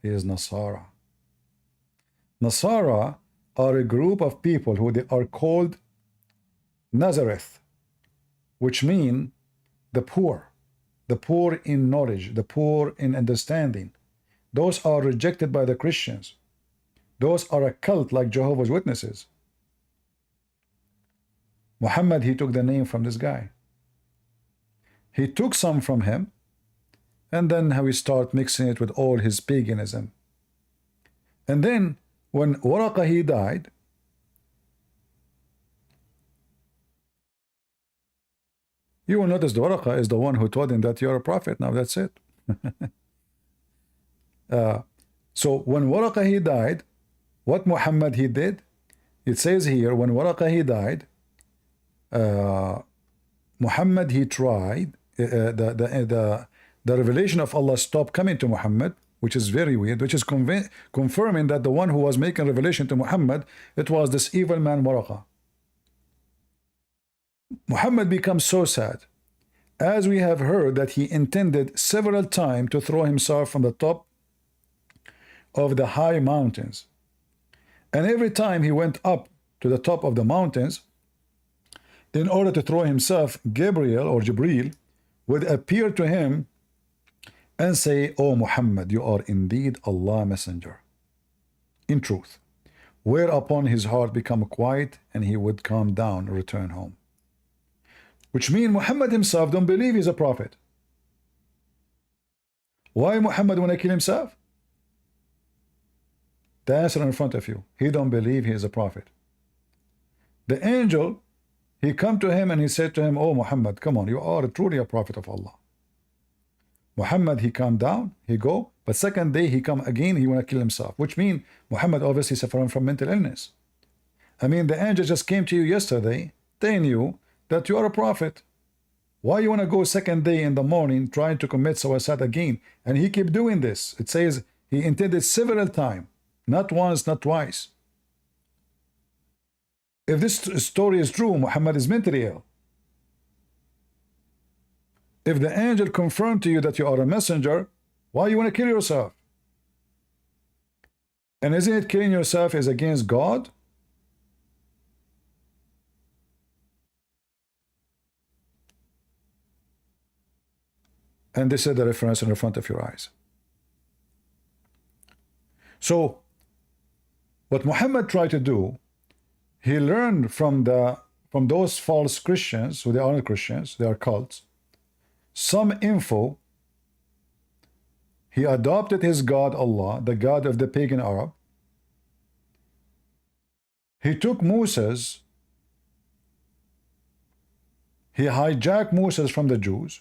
He is Nasara. Nasara are a group of people who they are called Nazareth, which mean the poor in knowledge, the poor in understanding. Those are rejected by the Christians. Those are a cult like Jehovah's Witnesses. Muhammad, he took the name from this guy. He took some from him, and then how he start mixing it with all his paganism. And then when Waraqah he died, you will notice the Waraqah is the one who told him that you're a prophet. Now that's it. So when Waraqah he died, what Muhammad he did? It says here, when Waraqah he died, Muhammad he tried, the revelation of Allah stopped coming to Muhammad, which is very weird, which is confirming that the one who was making revelation to Muhammad, it was this evil man Waraqah. Muhammad becomes so sad, as we have heard that he intended several times to throw himself from the top of the high mountains. And every time he went up to the top of the mountains, in order to throw himself, Gabriel or Jibreel would appear to him and say, "Oh Muhammad, you are indeed Allah messenger, in truth." Whereupon his heart become quiet and he would calm down and return home. Which means Muhammad himself don't believe he's a prophet. Why Muhammad want to kill himself? The answer in front of you. He don't believe he is a prophet. The angel, he come to him and he said to him, "Oh Muhammad, come on, you are truly a prophet of Allah." Muhammad, he calmed down, he go, but second day he come again, he want to kill himself, which means Muhammad obviously suffering from mental illness. I mean, the angel just came to you yesterday, telling you that you are a prophet. Why you want to go second day in the morning trying to commit suicide again? And he keep doing this. It says he intended several times, not once, not twice. If this story is true, Muhammad is mentally ill. If the angel confirmed to you that you are a messenger, why you want to kill yourself? And isn't it killing yourself is against God? And this is the reference in the front of your eyes. So, what Muhammad tried to do, he learned from those false Christians, who they are not Christians, they are cults, some info. He adopted his God Allah, the God of the pagan Arab. He took Moses, he hijacked Moses from the Jews.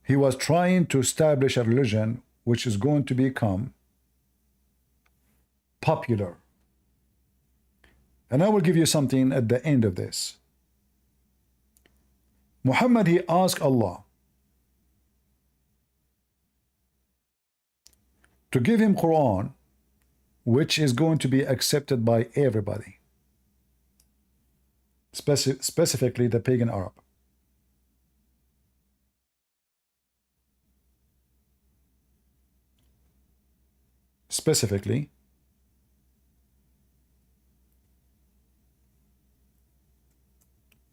He was trying to establish a religion which is going to become popular. And I will give you something at the end of this. Muhammad, he asked Allah to give him Quran, which is going to be accepted by everybody, specifically the pagan Arab. Specifically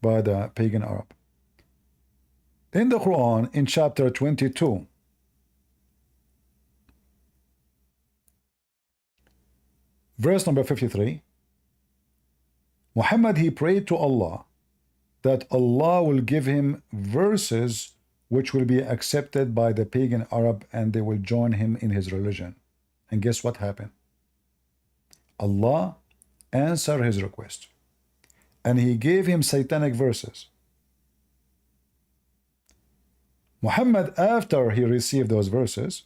by the pagan Arab. In the Quran, in chapter 22, verse number 53, Muhammad, he prayed to Allah that Allah will give him verses which will be accepted by the pagan Arab and they will join him in his religion. And guess what happened? Allah answered his request. And he gave him satanic verses. Muhammad, after he received those verses,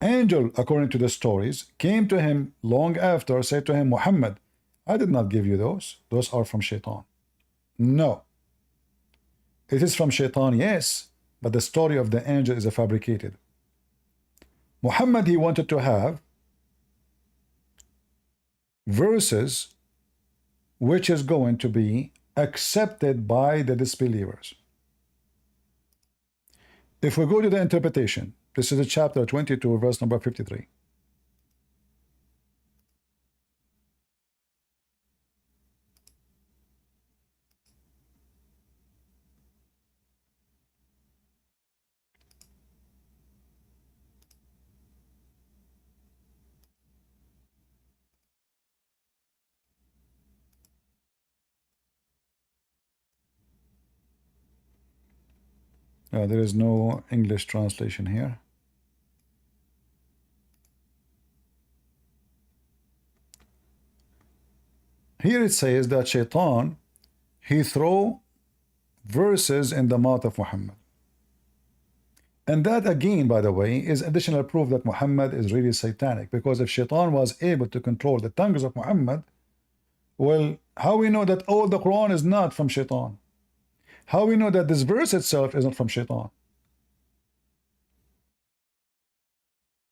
angel, according to the stories, came to him long after, said to him, "Muhammad, I did not give you those. Those are from Shaitan." No. It is from Shaitan, yes, but the story of the angel is fabricated. Muhammad, he wanted to have verses which is going to be accepted by the disbelievers. If we go to the interpretation, This is chapter 22, verse number 53. There is no English translation here. Here it says that Shaitan, he throw verses in the mouth of Muhammad. And that again, by the way, is additional proof that Muhammad is really satanic, because if Shaitan was able to control the tongues of Muhammad, well, how we know that all the Quran is not from Shaitan? How we know that this verse itself is not from Shaitan?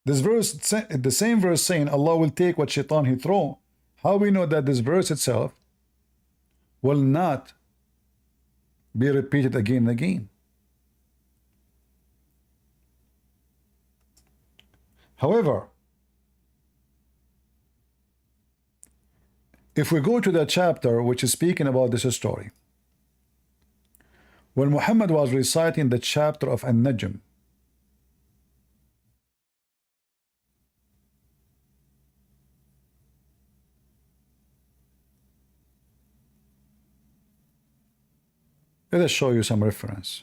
This verse, the same verse saying Allah will take what Shaitan he throw. How we know that this verse itself will not be repeated again and again? However, if we go to the chapter which is speaking about this story, when Muhammad was reciting the chapter of An-Najm, let us show you some reference.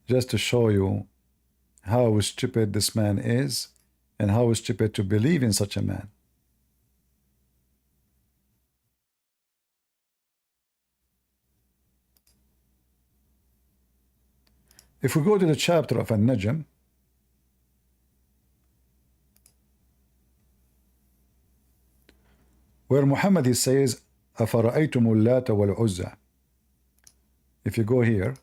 Just to show you how stupid this man is and how stupid to believe in such a man. If we go to the chapter of An-Najm, where Muhammad he says, أَفَرَأَيْتُمُ اللَّاتَ وَالْعُزَّى. If you go here,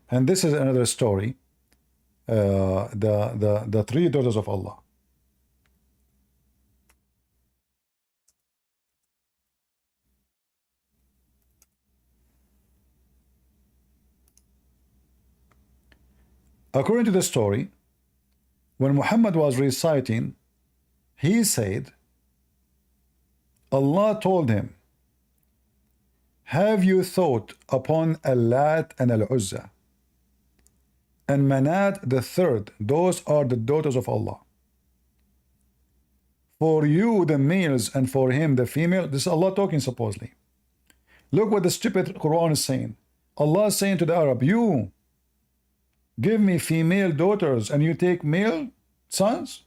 and this is another story, the three daughters of Allah. According to the story, when Muhammad was reciting, he said, Allah told him, have you thought upon Al-Lat and Al-Uzza and Manat the third? Those are the daughters of Allah. For you the males and for him the female. This is Allah talking supposedly. Look what the stupid Quran is saying. Allah is saying to the Arab, you give me female daughters and you take male sons?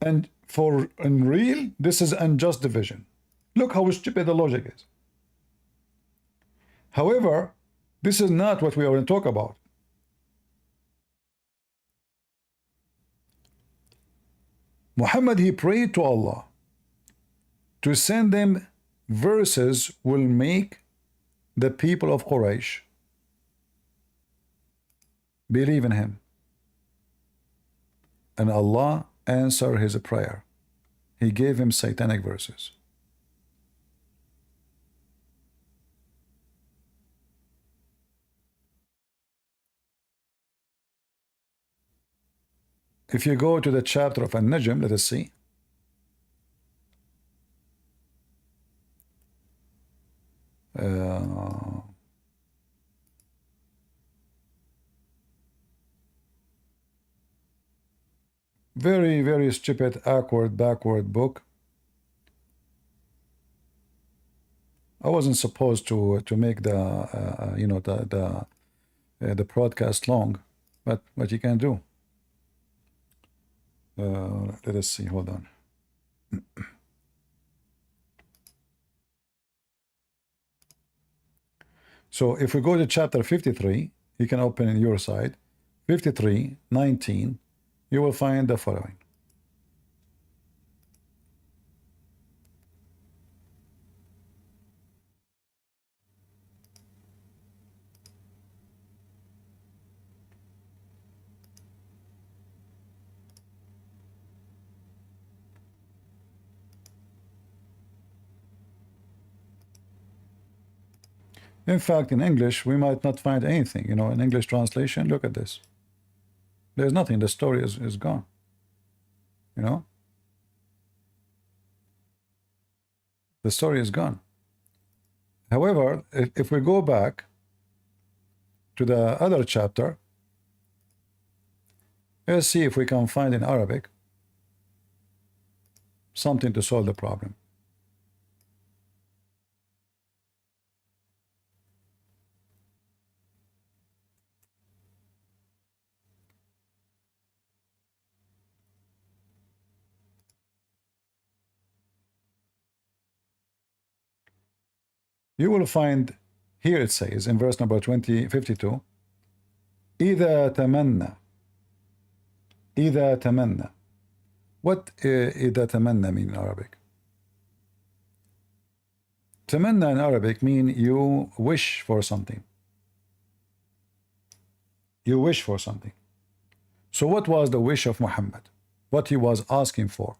And for in real, this is unjust division. Look how stupid the logic is. However, this is not what we are going to talk about. Muhammad, he prayed to Allah to send them verses will make the people of Quraysh believe in him. And Allah answered his prayer. He gave him satanic verses. If you go to the chapter of An-Najm, let us see. Very, very stupid, awkward, backward book. I wasn't supposed to make the you know, the broadcast long, but what you can do. Let us see. Hold on. So if we go to chapter 53, you can open in your side, 53:19. You will find the following. In fact, in English, we might not find anything. You know, in English translation, look at this. There's nothing. The story is gone. You know? The story is gone. However, if we go back to the other chapter, let's see if we can find in Arabic something to solve the problem. You will find here it says in verse number 52, إذا تمنى. إذا تمنى. What إذا تمنى mean in Arabic? تمنى in Arabic mean you wish for something. You wish for something. So what was the wish of Muhammad? What he was asking for?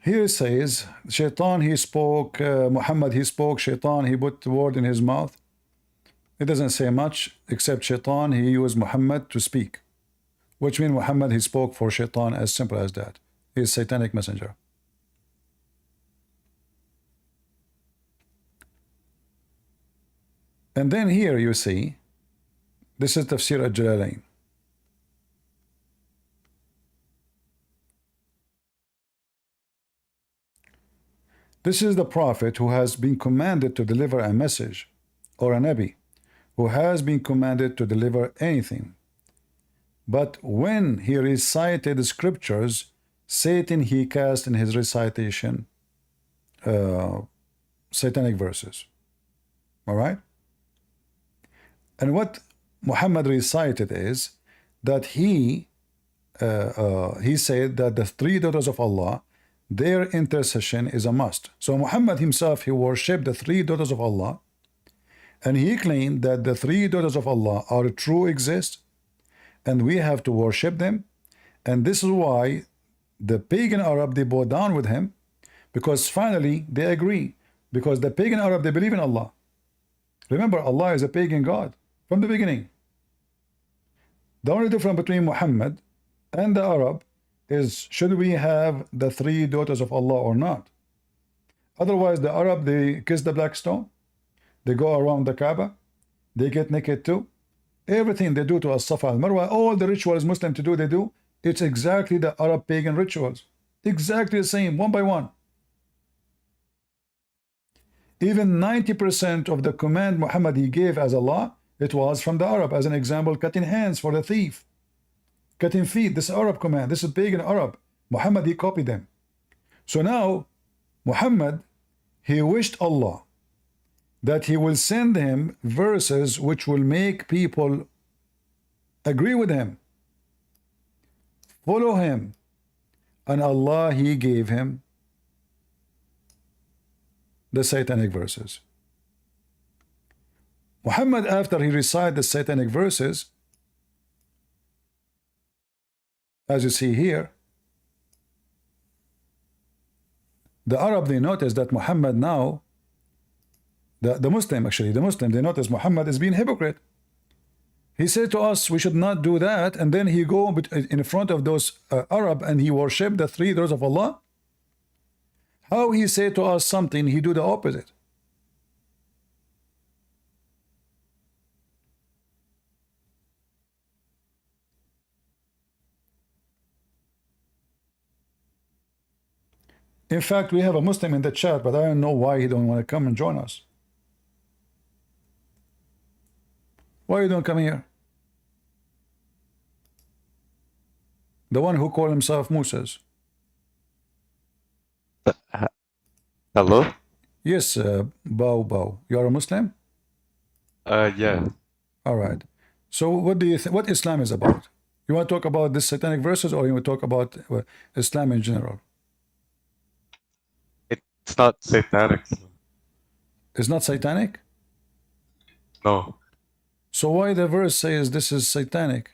Here it says, Shaitan, he spoke, Muhammad, he spoke, Shaitan, he put the word in his mouth. It doesn't say much, except Shaitan, he used Muhammad to speak. Which means Muhammad, he spoke for Shaitan, as simple as that. He is satanic messenger. And then here you see, this is Tafsir al-Jalalain. This is the prophet who has been commanded to deliver a message, or a Nabi, who has been commanded to deliver anything. But when he recited the scriptures, Satan he cast in his recitation satanic verses. All right? And what Muhammad recited is that he said that the three daughters of Allah, their intercession is a must. So Muhammad himself, he worshipped the three daughters of Allah, and he claimed that the three daughters of Allah are true exist, and we have to worship them. And this is why the pagan Arab, they bow down with him, because finally they agree, because the pagan Arab, they believe in Allah. Remember, Allah is a pagan God from the beginning. The only difference between Muhammad and the Arab is, should we have the three daughters of Allah or not? Otherwise, the Arab, they kiss the black stone, they go around the Kaaba, they get naked too. Everything they do to As-Safa al-Marwa, all the rituals Muslim to do, they do. It's exactly the Arab pagan rituals. Exactly the same, one by one. Even 90% of the command Muhammad he gave as Allah, it was from the Arab. As an example, cutting hands for the thief, cutting feet, this Arab command, this is pagan Arab. Muhammad, he copied them. So now, Muhammad, he wished Allah that he will send him verses which will make people agree with him, follow him. And Allah, he gave him the satanic verses. Muhammad, after he recited the satanic verses, as you see here, the Arab, they notice that Muhammad now, the Muslim, they notice Muhammad is being hypocrite. He said to us, we should not do that, and then he go in front of those Arab and he worship the three daughters of Allah. How he say to us something, he do the opposite. In fact, we have a Muslim in the chat, but I don't know why he don't want to come and join us. Why you don't come here? The one who called himself Moses. Hello? Yes, Bao. You are a Muslim? Yeah. All right. So what do you think? What Islam is about? You want to talk about this satanic verses, or you want to talk about Islam in general? It's not satanic. It's not satanic? No. So why the verse says this is satanic?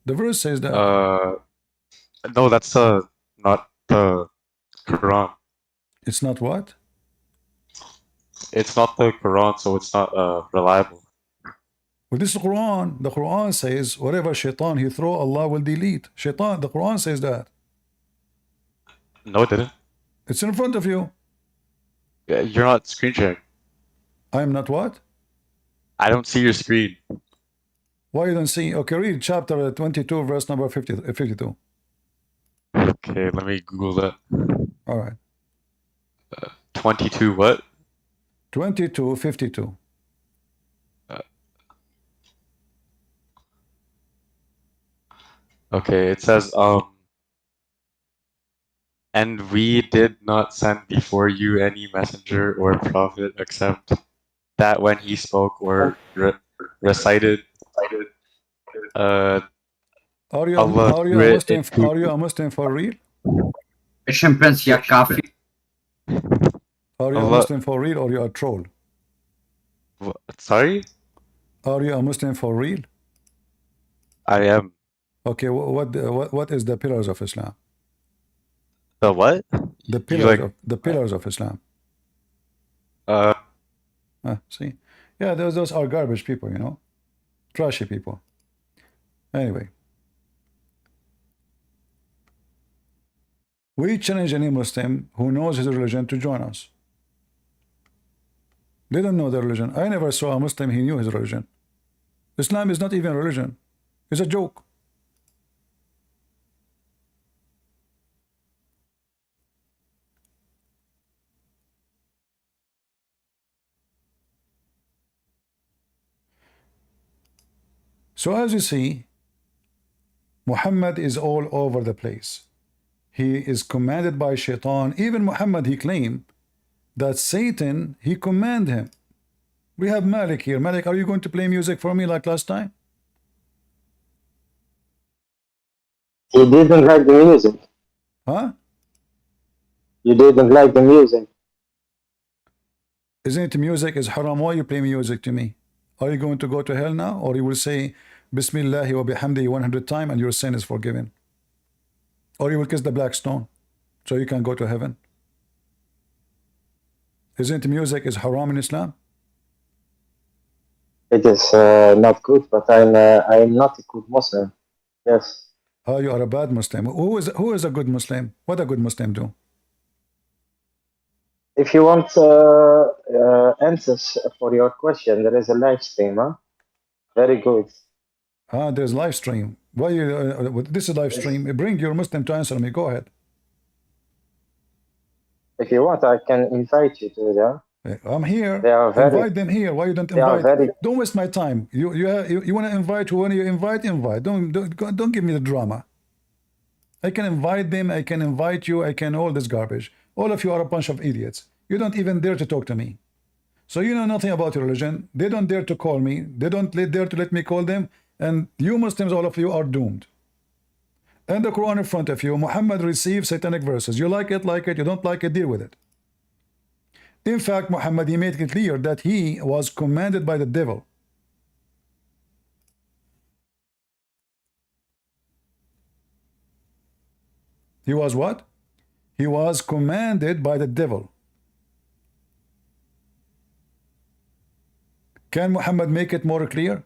The verse says that. No, that's not the Quran. It's not what? It's not the Quran, so it's not reliable. Well, this is Quran. The Quran says whatever shaitan he throw, Allah will delete. Shaitan, the Quran says that. No, it didn't. It's in front of you. Yeah, you're not screen sharing. I am not what? I don't see your screen. Why you don't see? Okay, read chapter 22, verse number 52. Okay, let me Google that. All right. 22 what? 22, 52. Okay, it says, and we did not send before you any messenger or prophet except that when he spoke or recited, Are you Allah are you threw a it Muslim? into. Are you a Muslim for real? Eşim pensi ya kafir. Are you a Allah, Muslim for real, or you a troll? sorry? Are you a Muslim for real? I am. Okay, what is the pillars of Islam? The what? The You pillars like, of the pillars of Islam. See, yeah, those are garbage people, you know, trashy people. Anyway, we challenge any Muslim who knows his religion to join us. They don't know their religion. I never saw a Muslim he knew his religion. Islam is not even a religion. It's a joke. So as you see, Muhammad is all over the place. He is commanded by Shaitan. Even Muhammad, he claimed that Satan, he command him. We have Malik here. Malik, are you going to play music for me like last time? He didn't like the music. Huh? You didn't like the music. Isn't it music is haram? Why you play music to me? Are you going to go to hell now? Or you will say Bismillah wa bihamdihi 100 times and your sin is forgiven? Or you will kiss the black stone so you can go to heaven? Isn't music is haram in Islam? It is not good, but I'm not a good Muslim. Yes. Oh, you are a bad Muslim. Who is a good Muslim? What a good Muslim do? If you want answers for your question, there is a live stream. Huh? Very good. Ah, there's live stream. Why you? This is live stream. Bring your Muslim to answer me. Go ahead. If you want, I can invite you to them. I'm here. They are very. Invite them here. Why you don't They are invite? very. Don't waste my time. You want to invite who you invite? Invite. Don't give me the drama. I can invite them. I can invite you. I can all this garbage. All of you are a bunch of idiots. You don't even dare to talk to me. So you know nothing about your religion. They don't dare to call me. They don't dare to let me call them. And you Muslims, all of you are doomed. And the Quran in front of you, Muhammad received satanic verses. You like it, like it. You don't like it, deal with it. In fact, Muhammad, he made it clear that he was commanded by the devil. He was what? He was commanded by the devil. Can Muhammad make it more clear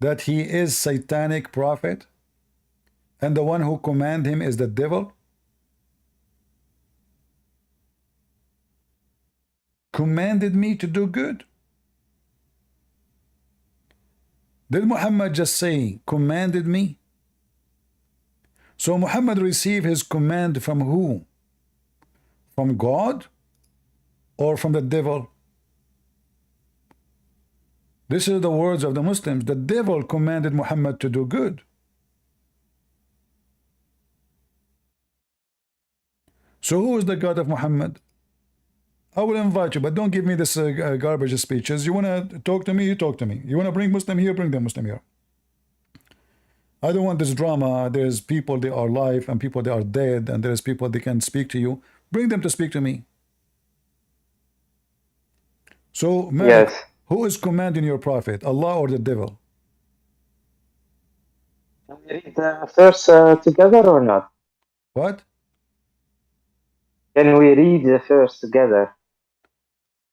that he is satanic prophet and the one who command him is the devil? Commanded me to do good. Did Muhammad just say commanded me? So Muhammad received his command from who? From God or from the devil? This is the words of the Muslims. The devil commanded Muhammad to do good. So who is the God of Muhammad? I will invite you, but don't give me this garbage speeches. You want to talk to me, you talk to me. You want to bring Muslim here, bring the Muslim here. I don't want this drama. There's people, they are alive, and people, they are dead, and there's people, they can speak to you. Bring them to speak to me. So, Malik, Yes. who is commanding your prophet, Allah or the devil? Can we read the verse together or not? What? Can we read the verse together?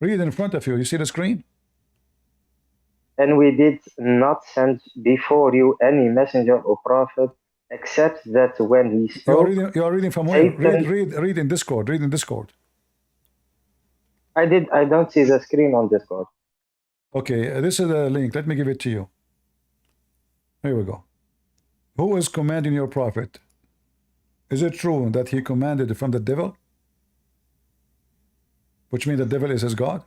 Read in front of you. You see the screen? And we did not send before you any messenger or prophet, except that when he spoke, You are reading from where? Satan. Read in Discord. Read in Discord. I don't see the screen on Discord. Okay, this is a link. Let me give it to you. Here we go. Who is commanding your prophet? Is it true that he commanded from the devil? Which means the devil is his God?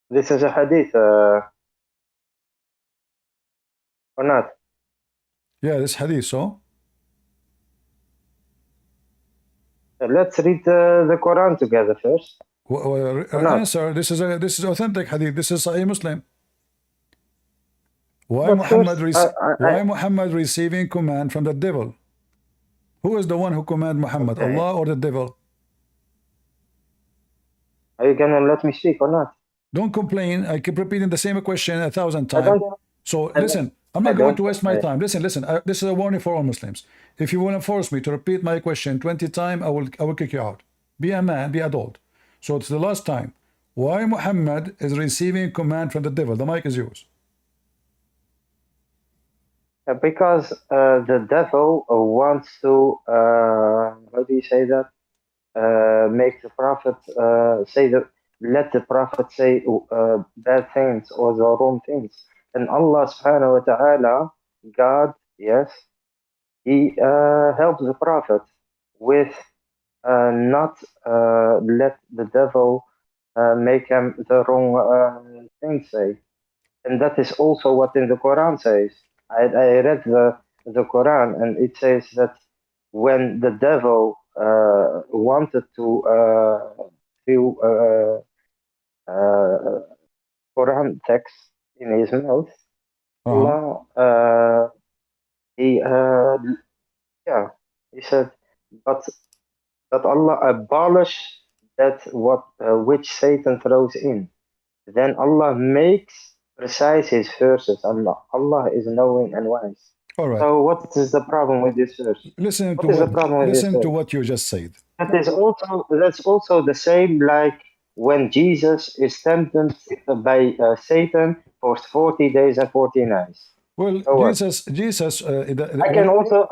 This is a hadith, or not? Yeah, this hadith, so? Let's read the Quran together first. not? Answer, this is authentic hadith. This is Sahih Muslim. Why But Muhammad, first, why Muhammad receiving command from the devil? Who is the one who command Muhammad, Okay. Allah or the devil? Are you gonna let me speak or not? Don't complain. I keep repeating the same question 1,000 I times. don't. So I listen, I'm I not going don't- to waste my I- time. Listen. This is a warning for all Muslims. If you want to force me to repeat my question 20 times, I will kick you out. Be a man, be adult. So it's the last time. Why Muhammad is receiving command from the devil? The mic is yours. Because the devil wants to, how do you say that? Make the prophet let the prophet say bad things or the wrong things. And Allah subhanahu wa ta'ala, God, yes, He helps the prophet with not let the devil make him the wrong thing say. And that is also what in the Quran says. I read the Quran, and it says that when the devil wanted to fill Quran text in his mouth, Allah he yeah he said, but Allah abolished that what which Satan throws in. Then Allah makes precise his verses. Allah is knowing and wise. All right. So what is the problem with this verse? Listen What is the problem with this listen to verse? what you just said. That's also the same like when Jesus is tempted by Satan for 40 days and 40 nights. Well, So what? Jesus. I can also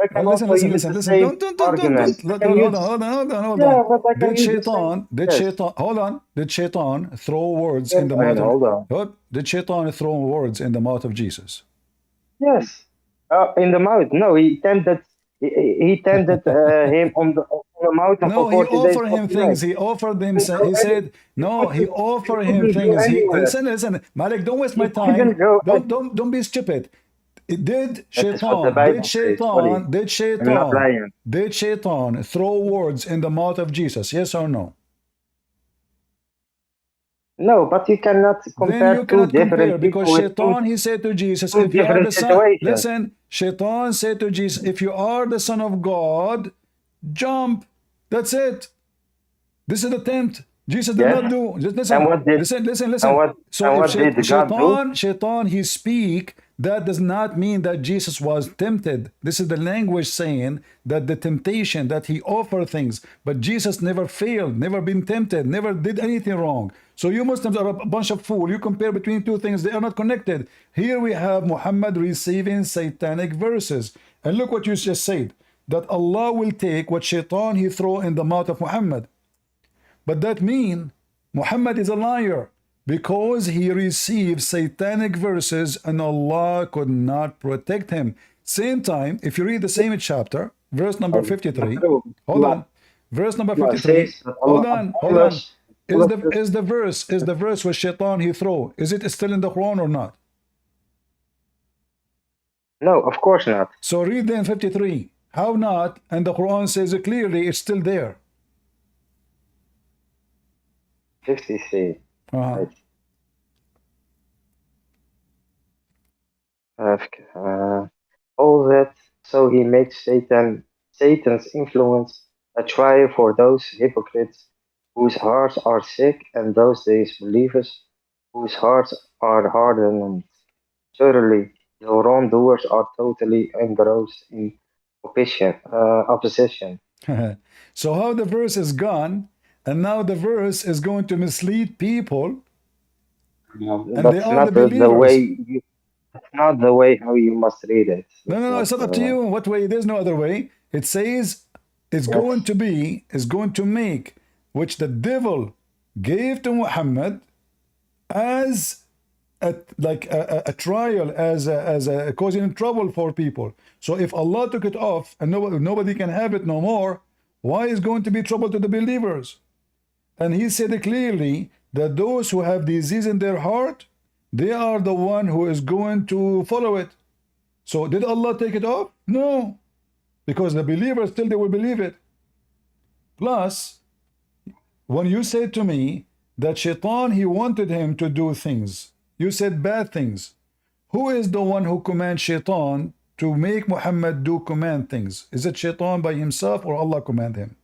use the Listen. same argument. I can use, Hold on. yeah, but I can Did use the same. Yes. Hold on. Did Shaitan throw words Yes, in the I mouth know, hold on. What? Did Shaitan throw words in the mouth of Jesus? Yes. In the mouth. No, he tempted. He tempted him on the mountain No, for he 40 days, offered him 40 things. nights. He offered him. He He said, no. He offered him couldn't go things. anywhere. Listen, Malik. Don't waste my He couldn't time. go. Don't be stupid. Did That is what the Bible says. Buddy. I'm not lying. Did Shaitan throw words in the mouth of Jesus? Yes or no? No, but you cannot Then compare you two cannot compare different because people with Shaitan, he said to Jesus, two if you are different the son, situations. listen, Shaitan said to Jesus, if you are the son of God, jump. That's it. This is the tempt. Jesus did Yes. not do. Just listen. And what did Listen. and what did God do? Shaitan, he speak. That does not mean that Jesus was tempted. This is the language saying that the temptation, that he offered things, but Jesus never failed, never been tempted, never did anything wrong. So you Muslims are a bunch of fools. You compare between two things, they are not connected. Here we have Muhammad receiving satanic verses. And look what you just said, that Allah will take what Shaitan he throw in the mouth of Muhammad. But that mean Muhammad is a liar because he received satanic verses and Allah could not protect him. Same time, if you read the same chapter, verse number 53. Hold on. Verse number 53. Hold on. Is the verse with Shaitan he throw? Is it still in the Quran or not? No, of course not. So read then 53. How not? And the Quran says it clearly, it's still there. 53. Right. All that so he makes Satan's influence a trial for those hypocrites whose hearts are sick and those disbelievers whose hearts are hardened. Surely the wrongdoers are totally engrossed in opposition. So how the verse is gone, and now the verse is going to mislead people, and they That's are the not the believers. way you, that's not the way how you must read it. No, That's no, no, not it's not up to you. In what way? There's no other way. It says it's yes. going to make which the devil gave to Muhammad as a trial, as a causing trouble for people. So if Allah took it off and nobody can have it no more, why is going to be trouble to the believers? And he said clearly that those who have disease in their heart, they are the one who is going to follow it. So did Allah take it off? No, because the believers still they will believe it. Plus, when you said to me that Shaitan, he wanted him to do things, you said bad things. Who is the one who commands Shaitan to make Muhammad do command things? Is it Shaitan by himself or Allah command him?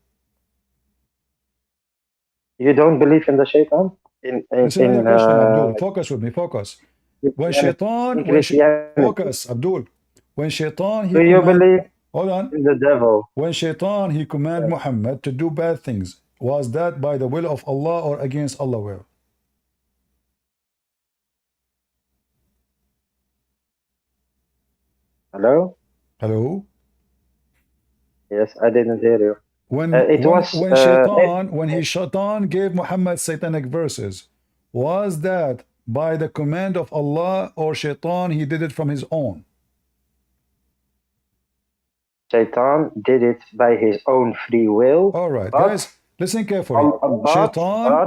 You don't believe in the shaitan? This is another question, Abdul. Focus with me, focus. When In Shaitan, Christianity, focus, Abdul. When Shaitan, he do you believe hold on. in the devil? When Shaitan, he command Muhammad to do bad things, was that by the will of Allah or against Allah's will? Hello? Hello? Yes, I didn't hear you. When It was when Shaitan gave Muhammad satanic verses, was that by the command of Allah or Shaitan he did it from his own? Shaitan did it by his own free will. All right, but, guys, listen carefully. but Allah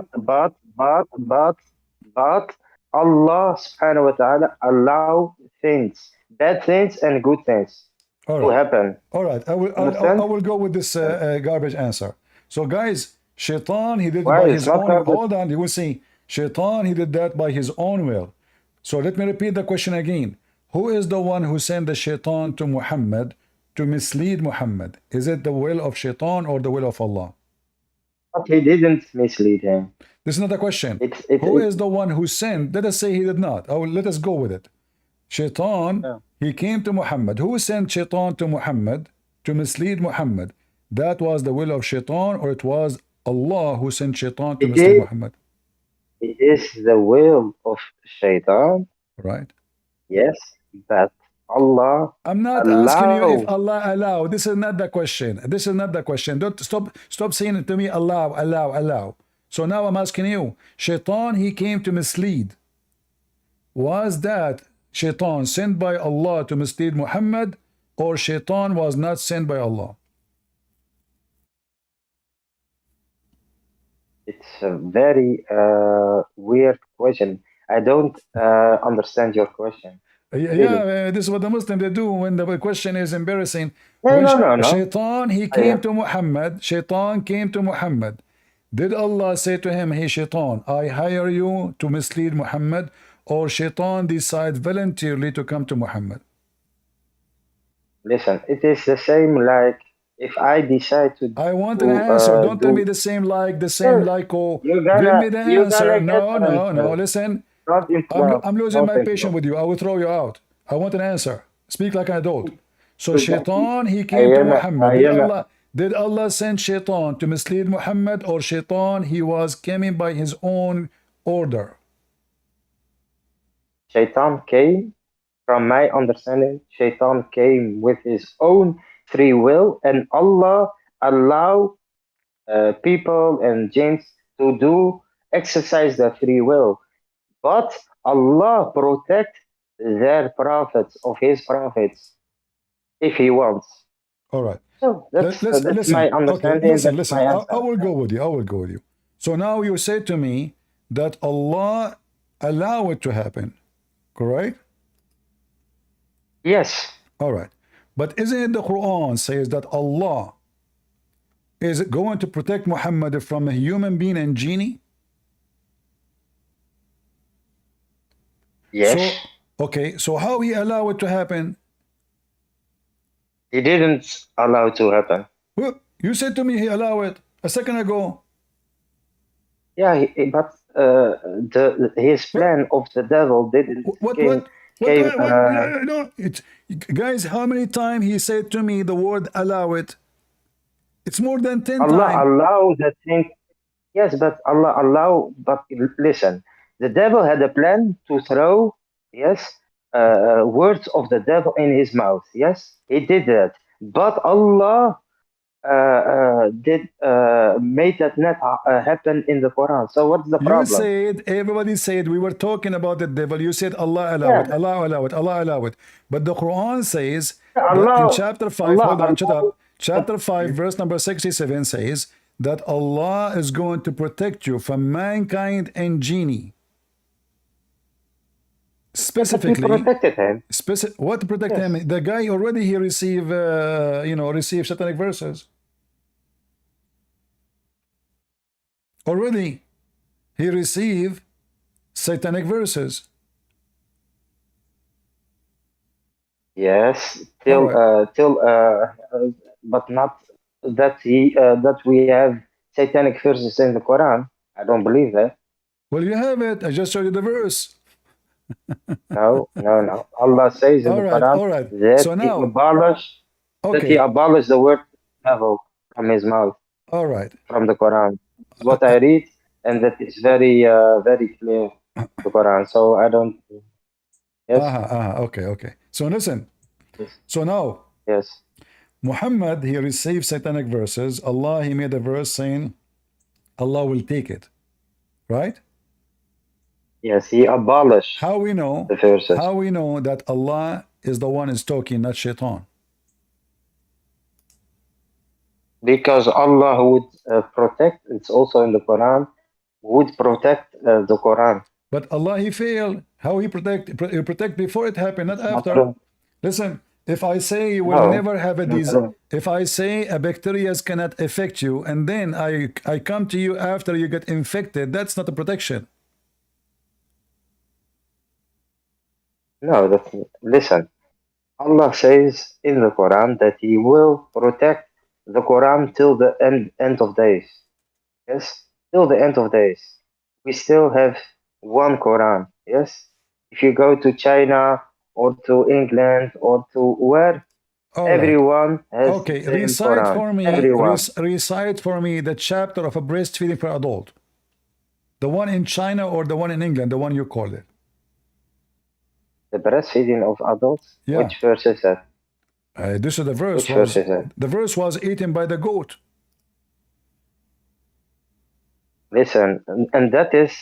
subhanahu wa ta'ala allow things, bad things and good things to happen. All right, I will go with this garbage answer. So, guys, Shaitan, he did it by his own. Hold on, you will see. Shaitan, he did that by his own will. So let me repeat the question again. Who is the one who sent the Shaitan to Muhammad to mislead Muhammad? Is it the will of Shaitan or the will of Allah? But he didn't mislead him. This is not a question. Who is the one who sent? Let us say he did not. Let us go with it. Shaitan, he came to Muhammad. Who sent Shaitan to Muhammad to mislead Muhammad? That was the will of Shaitan, or it was Allah who sent Shaitan to mislead Muhammad? It is the will of Shaitan. Right. Yes, but Allah. I'm not asking you if Allah allow. This is not the question. This is not the question. Don't stop saying it to me. Allow. So now I'm asking you. Shaitan, he came to mislead. Was that Shaitan sent by Allah to mislead Muhammad, or Shaitan was not sent by Allah? It's a very weird question. I don't understand your question. Yeah, this is what the Muslims they do when the question is embarrassing. No. Shaitan, he came to Muhammad. Shaitan came to Muhammad. Did Allah say to him, hey Shaitan, I hire you to mislead Muhammad, or Shaitan decide voluntarily to come to Muhammad? Listen, it is the same like if I decide to. I want an answer. Don't tell me the same like, oh, give me the answer. No, listen. I'm losing my patience with you. I will throw you out. I want an answer. Speak like an adult. So Shaitan, he came to Muhammad. Did Allah send Shaitan to mislead Muhammad, or Shaitan, he was coming by his own order? Shaitan came, from my understanding, Shaitan came with his own free will, and Allah allow people and jinns to exercise their free will. But Allah protect their prophets of his prophets if he wants. All right. So that's my understanding. Okay, listen. I will go with you. So now you say to me that Allah allow it to happen, correct? Yes. All right. But isn't it the Quran says that Allah is going to protect Muhammad from a human being and genie? Yes. Okay, so how he allow it to happen? He didn't allow it to happen. Well, you said to me he allow it a second ago. Yeah, but his plan of the devil didn't What came what came. no, it's guys, how many times he said to me the word allow it? It's more than 10 Allah times. allow the thing. Yes, but Allah allow. But listen, the devil had a plan to throw, yes, words of the devil in his mouth. Yes, he did that. But Allah did made that not happen in the Quran. So what's the You problem? said, everybody said, we were talking about the devil. You said Allah allow Yeah, it, Allah allow it, Allah allow it. But the Quran says that in Allah, chapter 5, Allah hold on, shut allow. up. Chapter 5, verse number 67 says that Allah is going to protect you from mankind and genie. But he Specifically, protected him. what to protect Yes. him? The guy already he receive, receive satanic verses. Already he receive satanic verses. Yes, All right. but not that that we have satanic verses in the Quran. I don't believe that. Well, you have it. I just showed you the verse. No, no, no. Allah says in All the right, Quran all right. that So he now, okay, abolished the word devil from his mouth, all right. from the Quran. What I read, and that is very clear, the Quran. So I don't. Yes, Okay, okay. So listen. yes, So now, yes, Muhammad, he received satanic verses. Allah, he made a verse saying, Allah will take it. Right? yes. He abolished How we know? the verses. How we know that Allah is the one is talking, not shaitan? Because Allah would protect, it's also in the Quran, would protect the Quran. But Allah, he failed. How he protect? He protect before it happened, not It's not after. true. Listen, if I say you will No, never have a it's not disease, true. if I say a bacteria cannot affect you, and then I come to you after you get infected, that's not a protection. No, listen. Allah says in the Quran that He will protect the Quran till the end of days. Yes, till the end of days. We still have one Quran. Yes, if you go to China or to England or to where, All right. everyone has the Okay. same Quran. Everyone. Recite for me the chapter of a breastfeeding for adult. The one in China or the one in England, the one you called it. The breastfeeding of adults? Yeah. Which verse is that? This is the verse. Which verse is that? The verse was eaten by the goat. Listen, and that is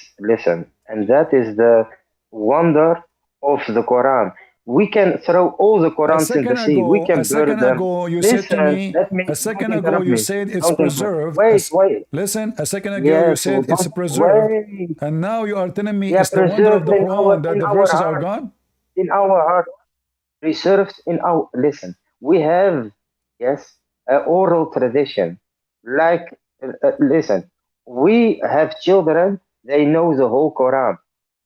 the wonder of the Quran. We can throw all the Qurans in the sea. We can A second burn them. ago, you said to Listen, me, let me. a second Don't ago, interrupt you me. said it's Don't interrupt. preserved. Wait. Listen, a second ago, you Yes, said it's don't preserved. wait. And now you are telling me Yeah, it's the wonder of preserved the Quran that in the our verses are heart. gone? In our heart, preserved in our. Listen, we have oral tradition. Like, listen, we have children. They know the whole Quran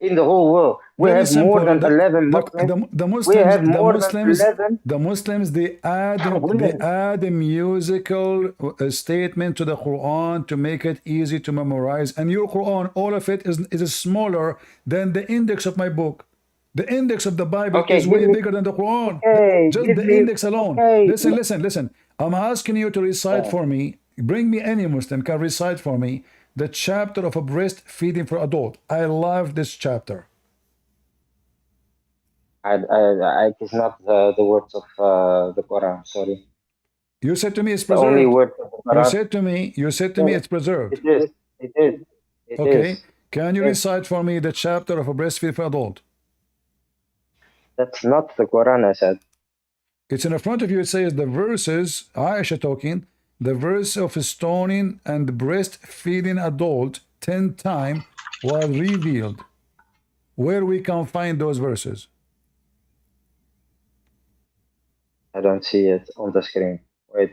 in the whole world. We Very have more simple. than 11 Muslims. The We Muslims, have more than 11. the Muslims, they Women. add a musical statement to the Quran to make it easy to memorize. And your Quran, all of it is smaller than the index of my book. The index of the Bible Okay, is way bigger than the Quran. Just give the me. index alone. Okay. Listen. I'm asking you to recite for me. Bring me any Muslim can recite for me the chapter of a breastfeeding for adult. I love this chapter. It is not the words of the Quran. Sorry. You said to me it's The only preserved. word of the Quran. You said to me it's preserved. It is. It is. It Okay. is. Can you Yes. recite for me the chapter of a breastfeed for adult? That's not the Quran, I said. It's in the front of you. It says the verses, Aisha talking, the verse of stoning and breastfeeding adult 10 times was revealed. Where we can find those verses? I don't see it on the screen. Wait.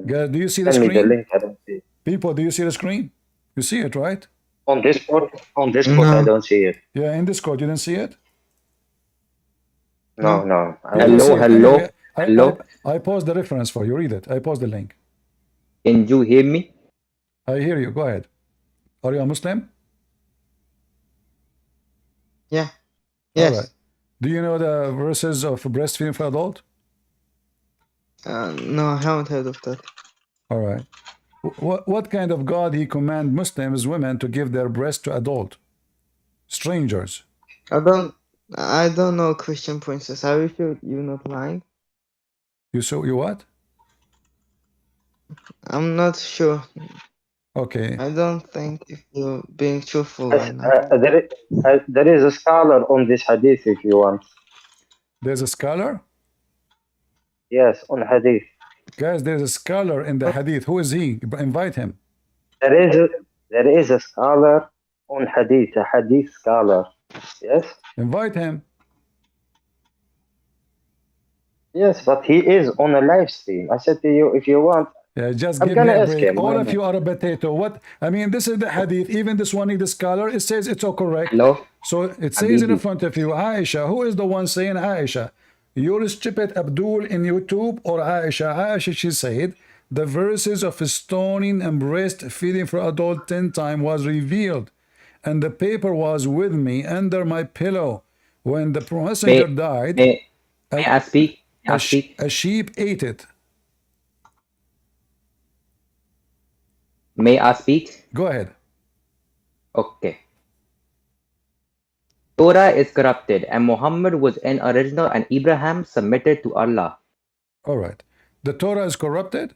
Guys, do you see the Send me the screen? link. I don't see it. People, do you see the screen? You see it, right? On Discord, I don't see it. Yeah, in Discord, you didn't see it? No, no. I You don't didn't see Hello, it. see that. hello, hello. I post the reference for you. Read it. I post the link. Can you hear me? I hear you. Go ahead. Are you a Muslim? Yeah. All Yes. right. Do you know the verses of breastfeeding for adult? No, I haven't heard of that. All right. What kind of God he command Muslims women to give their breast to adult strangers? I don't know, Christian princess. Are you sure you're not lying? You what? I'm not sure. Okay. I don't think if you're being truthful Yes, right now. there is a scholar on this hadith if you want. There's a scholar. Yes, on hadith. Guys, there's a scholar in the hadith. Who is he? Invite him. There is a, there is a scholar on hadith, a hadith scholar. Yes? Invite him. Yes, but he is on a live stream. I said to you, if you want, Yeah, just I'm give me gonna a ask break. him. All Why of not? you are a potato. What? I mean, this is the hadith. Even this one, the scholar, it says it's all correct. Hello, So it says in Habibi. front of you, Aisha. Who is the one saying Aisha? You're stupid Abdul in YouTube or Aisha? Aisha, she said, the verses of stoning and breastfeeding for adult 10 times was revealed. And the paper was with me under my pillow. When the messenger May, died, may I speak? May I speak? a sheep ate it. May I speak? Go ahead. Okay. Torah is corrupted, and Muhammad was an original, and Abraham submitted to Allah. All right. The Torah is corrupted.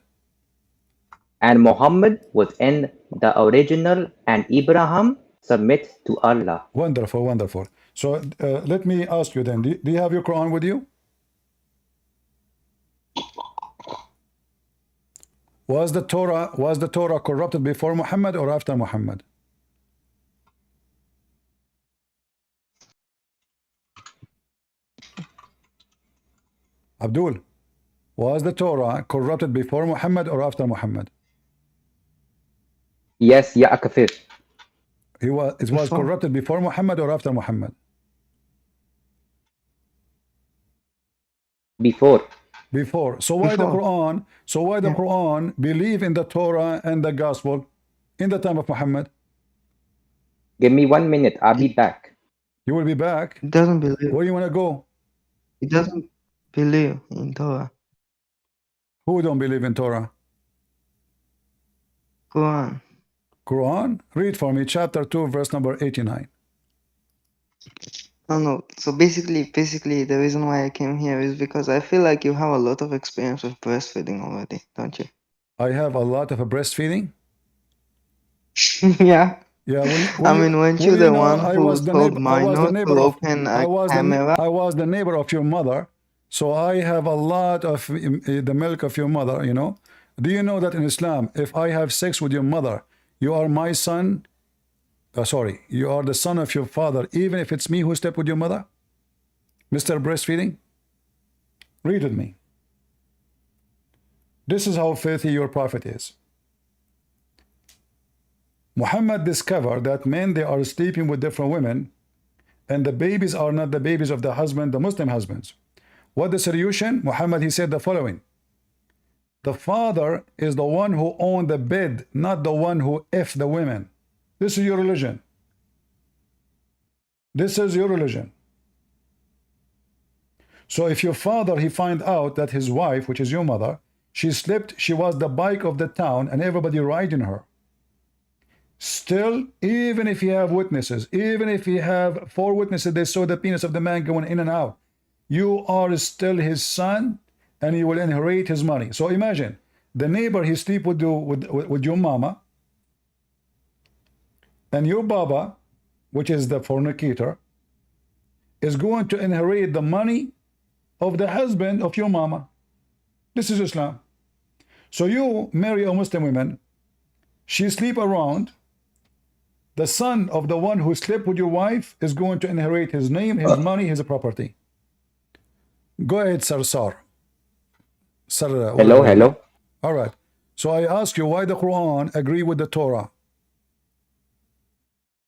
And Muhammad was in the original, and Abraham submit to Allah. Wonderful, wonderful. So let me ask you then, do you have your Quran with you? Was the Torah corrupted before Muhammad or after Muhammad? Abdul, was the Torah corrupted before Muhammad or after Muhammad? Yes, ya kafir. It was Before. corrupted before Muhammad or after Muhammad? Before. Before. So why the Before. Quran? So why the Quran believe in the Torah and the Gospel in the time of Muhammad? Give me 1 minute. I'll be back. You will be back. It doesn't believe. Where you want to go? It doesn't believe in Torah. Who don't believe in Torah? Quran. Quran? Read for me chapter 2 verse number 89. Oh no. So basically, the reason why I came here is because I feel like you have a lot of experience with breastfeeding already, don't you? I have a lot of breastfeeding. Yeah. Yeah, I mean, weren't you the one who told Minor to open a camera? I was the neighbor of your mother, so I have a lot of the milk of your mother, you know. Do you know that in Islam, if I have sex with your mother, you are my son, sorry, you are the son of your father, even if it's me who slept with your mother? Mr. Breastfeeding? Read with me. This is how filthy your prophet is. Muhammad discovered that men, they are sleeping with different women, and the babies are not the babies of the husband, the Muslim husbands. What the solution? Muhammad, he said the following: the father is the one who owned the bed, not the one who effed the women. This is your religion. This is your religion. So if your father, he find out that his wife, which is your mother, she slept, she was the bike of the town, and everybody riding her. Still, even if you have witnesses, even if you have 4 witnesses, they saw the penis of the man going in and out, you are still his son, and you will inherit his money. So imagine, the neighbor, he sleep with your mama, and your baba, which is the fornicator, is going to inherit the money of the husband of your mama. This is Islam. So you marry a Muslim woman, she sleep around, the son of the one who slept with your wife is going to inherit his name, his money, his property. Go ahead, Sir. Hello. All right. So I ask you, why the Quran agree with the Torah?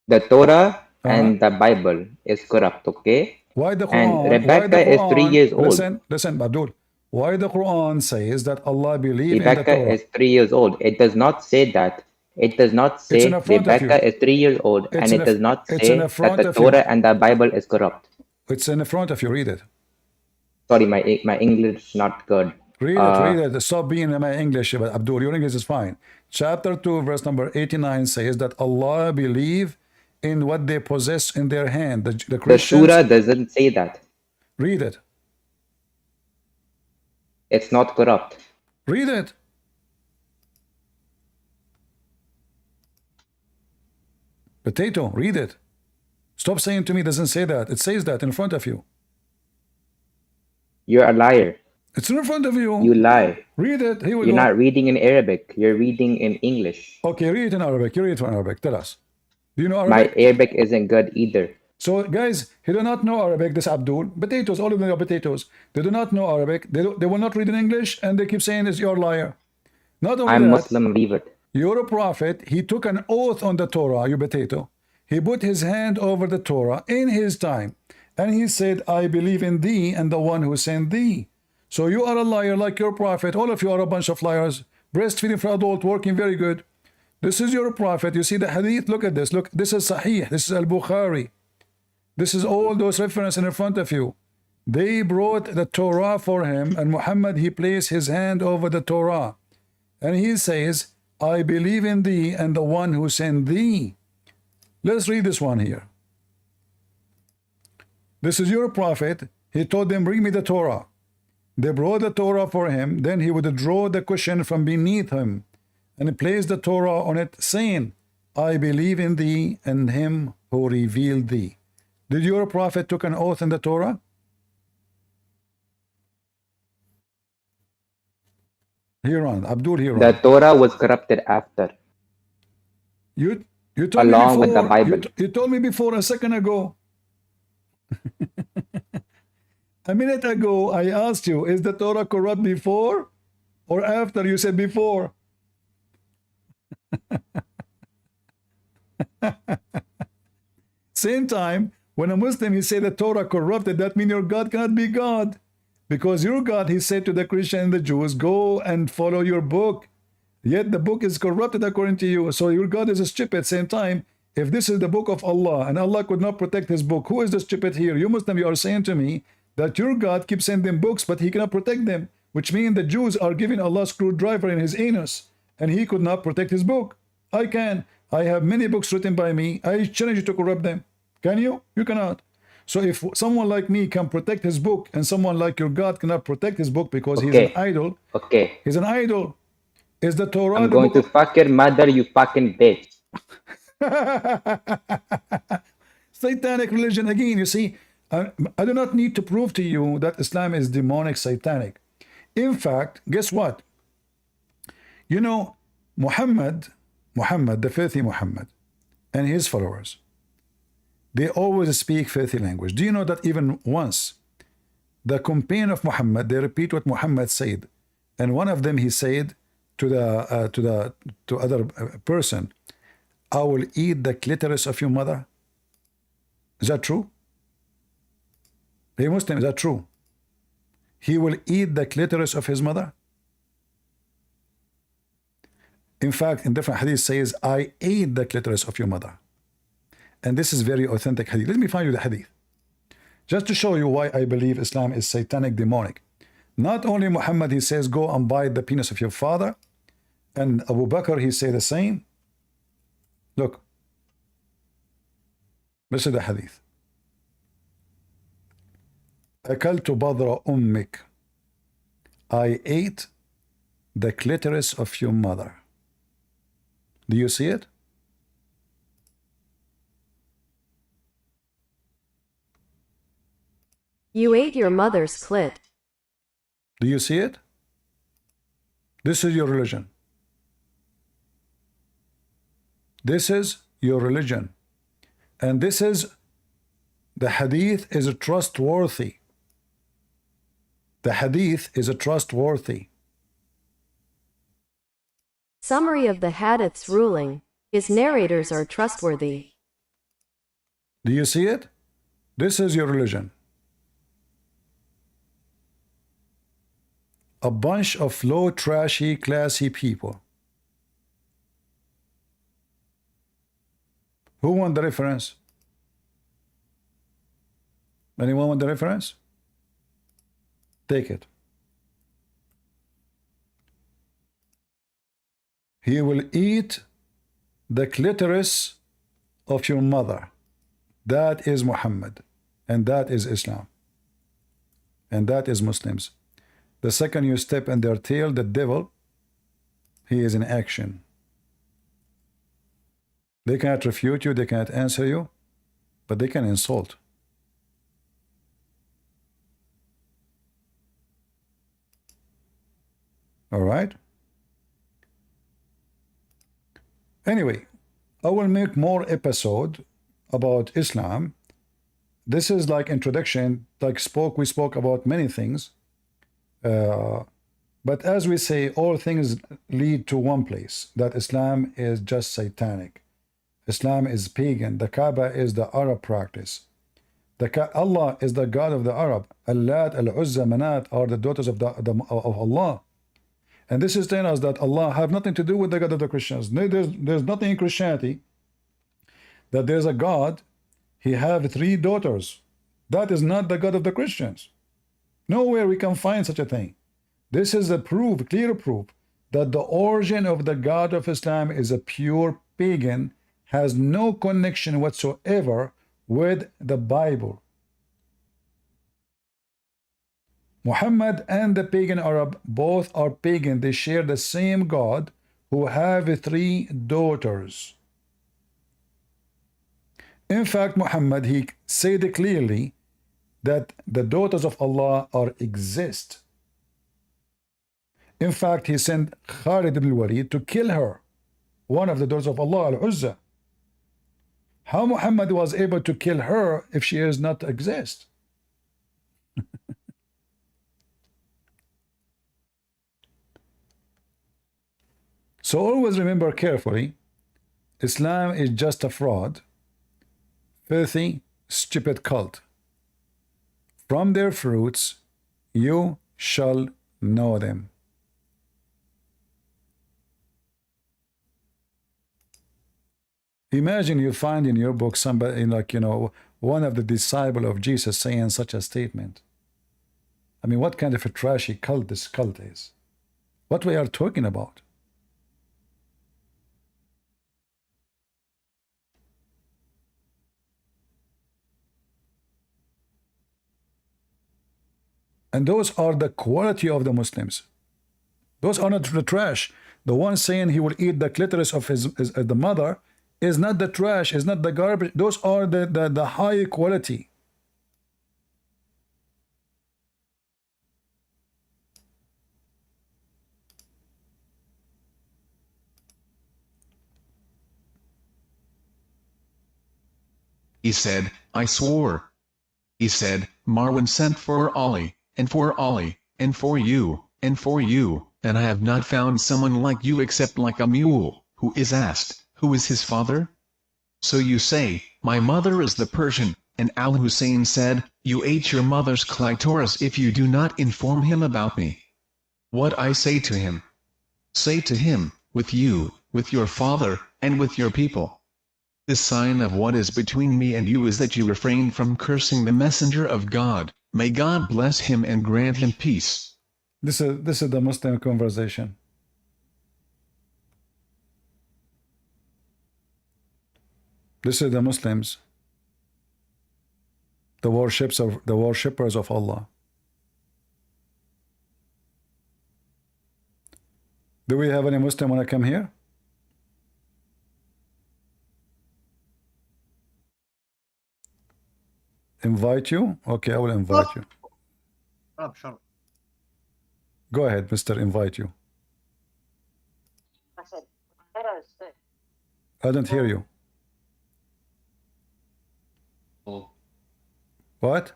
The Torah and the Bible is corrupt, okay? Why the And Quran? Rebecca is 3 years old. Listen, Abdul. Why the Quran says that Allah believe in the Rebecca Torah? is 3 years old. It does not say that. It does not It's say in front of you. Rebecca is 3 years old, It's and in it does not it's in say that front the of you. Torah and the Bible is corrupt. It's in front of you. Read it. Sorry, my English not good. Read it. Stop being in my English, Abdul. Your English is fine. Chapter 2, verse number 89 says that Allah believe in what they possess in their hand. The The Christians. surah doesn't say that. Read it. It's not corrupt. Read it. Potato, read it. Stop saying to me it doesn't say that. It says that in front of you. You're a liar. It's in front of you. You lie. Read it. Here we You're go. not reading in Arabic. You're reading in English. Okay, read it in Arabic. You read it in Arabic. Tell us. Do you know My Arabic? Arabic isn't good either. So, guys, he do not know Arabic. This Abdul. Potatoes, all of them are potatoes. They do not know Arabic. They will not read in English, and they keep saying it's your liar. Not only I'm that, Muslim, leave it. you're a prophet. He took an oath on the Torah, you potato. He put his hand over the Torah in his time, and he said, I believe in thee and the one who sent thee. So you are a liar like your prophet. All of you are a bunch of liars. Breastfeeding for adult, working very good. This is your prophet. You see the hadith? Look at this. Look, this is Sahih. This is Al-Bukhari. This is all those references in front of you. They brought the Torah for him, and Muhammad, he placed his hand over the Torah. And he says, I believe in thee and the one who sent thee. Let's read this one here. This is your prophet. He told them, bring me the Torah. They brought the Torah for him. Then he would draw the cushion from beneath him and place the Torah on it, saying, I believe in thee and him who revealed thee. Did your prophet took an oath in the Torah? Here on, Abdul, here on. The Torah was corrupted after. You told Along me before, with the Bible. You told me before a second ago. A minute ago, I asked you, is the Torah corrupt before or after? You said before. Same time, when a Muslim, he said the Torah corrupted, that means your God cannot be God. Because your God, he said to the Christian and the Jews, go and follow your book. Yet the book is corrupted according to you. So your God is a stupid. Same time, if this is the book of Allah and Allah could not protect his book, who is the stupid here? You Muslim, you are saying to me that your God keeps sending books, but he cannot protect them, which means the Jews are giving Allah a screwdriver in his anus, and he could not protect his book. I can. I have many books written by me. I challenge you to corrupt them. Can you? You cannot. So if someone like me can protect his book, and someone like your God cannot protect his book because he's an idol. Okay. He's an idol. Is the Torah I'm going to fuck your mother, you fucking bitch. Satanic religion again, you see. I do not need to prove to you that Islam is demonic, satanic. In fact, guess what? You know, Muhammad, the filthy Muhammad, and his followers, they always speak filthy language. Do you know that even once, the companion of Muhammad, they repeat what Muhammad said, and one of them he said to other person, I will eat the clitoris of your mother. Is that true? Hey Muslim, is that true? He will eat the clitoris of his mother. In fact, in different hadith says, I ate the clitoris of your mother. And this is very authentic hadith. Let me find you the hadith. Just to show you why I believe Islam is satanic, demonic. Not only Muhammad, he says, go and bite the penis of your father. And Abu Bakr, he say the same. Look. Listen to the hadith. أكلت بضر أمك. I ate the clitoris of your mother. Do you see it? You ate your mother's clit. Do you see it? This is your religion. This is your religion. And this is, the hadith is trustworthy. The hadith is trustworthy. Summary of the hadith's ruling. His narrators are trustworthy. Do you see it? This is your religion. A bunch of low, trashy, classy people. Who want the reference? Anyone want the reference? Take it. He will eat the clitoris of your mother. That is Muhammad. And that is Islam. And that is Muslims. The second you step in their tail, the devil, he is in action. They cannot refute you, they cannot answer you, but they can insult. All right? Anyway, I will make more episode about Islam. This is like introduction, like we spoke about many things. But as we say, all things lead to one place, that Islam is just satanic. Islam is pagan. The Kaaba is the Arab practice. Allah is the God of the Arab. Allat, Al-Uzza, Manat are the daughters of Allah. And this is telling us that Allah have nothing to do with the God of the Christians. There's nothing in Christianity that there's a God, he have 3 daughters. That is not the God of the Christians. Nowhere we can find such a thing. This is a proof, clear proof, that the origin of the God of Islam is a pure pagan, has no connection whatsoever with the Bible. Muhammad and the pagan Arab both are pagan. They share the same God who have 3 daughters. In fact, Muhammad, he said clearly that the daughters of Allah exist. In fact, he sent Khalid ibn Walid to kill her, one of the daughters of Allah, Al-Uzza. How Muhammad was able to kill her if she does not exist? So always remember carefully, Islam is just a fraud, filthy, stupid cult. From their fruits you shall know them. Imagine you find in your book somebody, like, one of the disciples of Jesus saying such a statement. I mean, what kind of a trashy cult this cult is? What we are talking about? And those are the quality of the Muslims. Those are not the trash. The one saying he will eat the clitoris of the mother is not the trash, is not the garbage. Those are the high quality. He said, I swore. He said, Marwan sent for Ali, and for Ali, and for you, and I have not found someone like you except like a mule, who is asked, who is his father? So you say, my mother is the Persian, and Al-Hussein said, you ate your mother's clitoris if you do not inform him about me. What I say to him? Say to him, with you, with your father, and with your people. The sign of what is between me and you is that you refrain from cursing the messenger of God. May God bless him and grant him peace. This is the Muslim conversation. This is the Muslims, the worshippers of Allah. Do we have any Muslim want to come here? Invite you? Okay, I will invite you. Go ahead, Mr. Invite you. I don't hear you. Oh. What?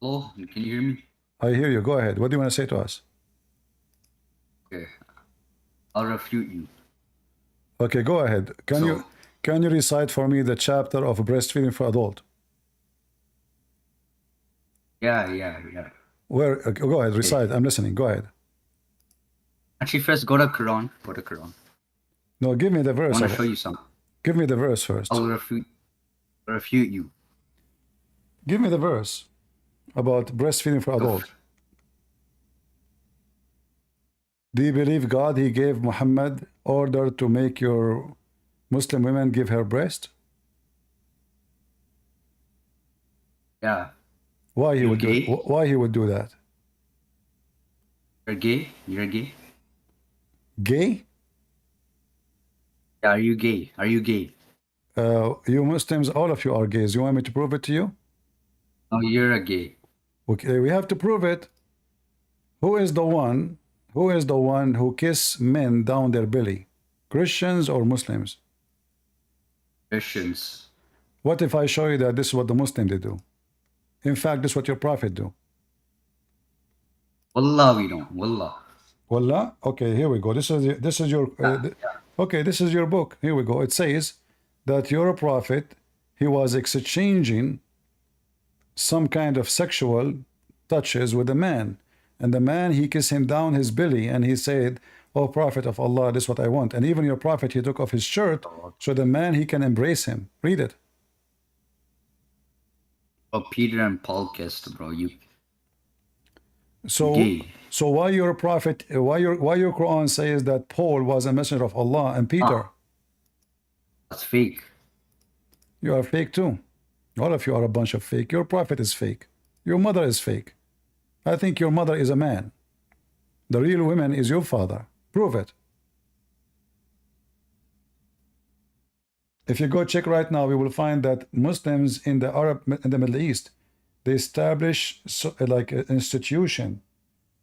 Oh, can you hear me? I hear you. Go ahead. What do you want to say to us? Okay. I'll refute you. Okay, go ahead. Can you recite for me the chapter of breastfeeding for adult? Yeah. Where? Go ahead, recite. I'm listening. Go ahead. Actually, first go to Quran. Go to Quran. No, give me the I verse. want to show you something. Give me the verse first. I'll refute you. Give me the verse about breastfeeding for adults. Do you believe God, he gave Muhammad order to make your Muslim women give her breast? Yeah. Why he You're would gay? why he would do that? You're gay? You're gay? Gay? Yeah, are you gay? Are you gay? You Muslims, all of you are gays. You want me to prove it to you? No, you're a gay. Okay, we have to prove it. Who is the one who kiss men down their belly? Christians or Muslims? Christians. What if I show you that this is what the Muslims they do? In fact, this is what your prophet do. Wallah, we don't. Wallah. Wallah? Okay, here we go. This is your okay, this is your book. Here we go. It says that your prophet, he was exchanging some kind of sexual touches with a man, and the man, he kissed him down his belly, and he said, "Oh, prophet of Allah, this is what I want." And even your prophet, he took off his shirt so the man, he can embrace him. Read it. Oh, Peter and Paul kissed, bro. You So gay. so why your prophet, why your Quran says that Paul was a messenger of Allah and Peter? That's fake. You are fake too. All of you are a bunch of fake. Your prophet is fake. Your mother is fake. I think your mother is a man. The real woman is your father. Prove it. If you go check right now, we will find that Muslims in the Middle East, they establish like an institution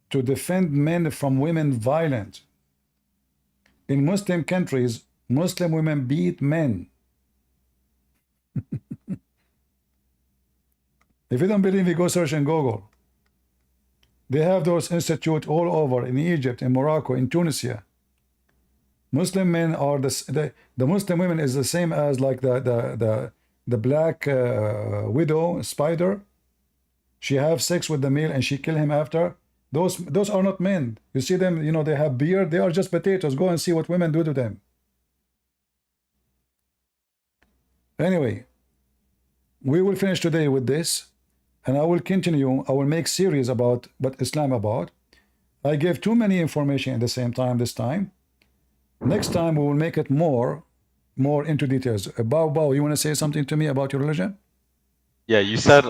to defend men from women violence. In Muslim countries, Muslim women beat men. If you don't believe me, go search in Google. They have those institutes all over in Egypt, in Morocco, in Tunisia. Muslim men are the Muslim women is the same as like the black widow spider. She have sex with the male and she kill him after. Those are not men. You see them, you know, they have beard. They are just potatoes. Go and see what women do to them. Anyway, we will finish today with this, and I will continue. I will make series about what Islam about. I gave too many information at the same time this time. Next time we will make it more into details. Bao, you want to say something to me about your religion? Yeah, you said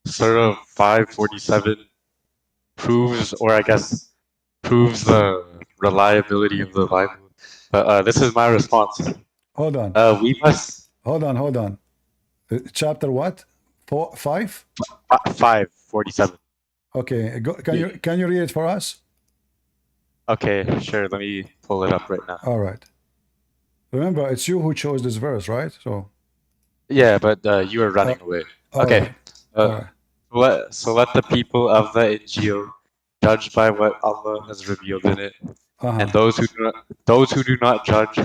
Surah 547 proves, or I guess proves the reliability of the Bible. But this is my response. Hold on. We must. Hold on. Chapter what? 5? 547. Okay. Can you read it for us? Okay, sure. Let me pull it up right now. All right. Remember, it's you who chose this verse, right? So. Yeah, but you are running away. Okay. Right. So let the people of the Injil judge by what Allah has revealed in it, and those who do not judge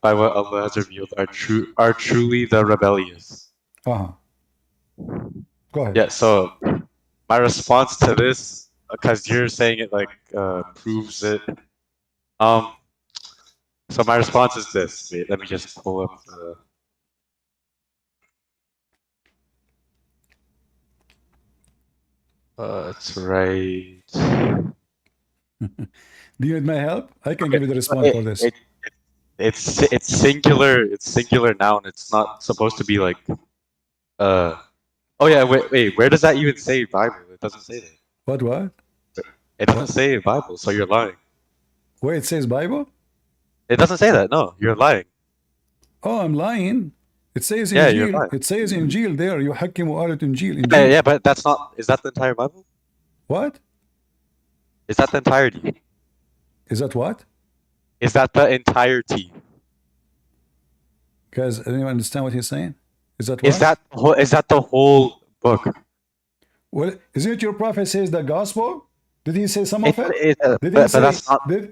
by what Allah has revealed are truly the rebellious. Go ahead. Yeah. So my response to this, because you're saying it like proves it. So my response is this. Wait, let me just pull up the. It's right. Do you need my help? I can give you the response for this. It's singular. It's singular noun. It's not supposed to be like. Oh yeah. Wait. Where does that even say Bible? It doesn't say that. What? It doesn't say Bible, so you're lying. Where it says Bible? It doesn't say that. No, you're lying. Oh, I'm lying. It says Yeah, you're Injil. lying. It says Injil there. يحكم آلة Injil. Yeah, but that's not. Is that the entire Bible? What? Is that the entirety? Is that what? Is that the entirety? Guys, anyone understand what he's saying? Is that what? Is that the whole book? Well, isn't it your prophet says the gospel? Did he say some of it?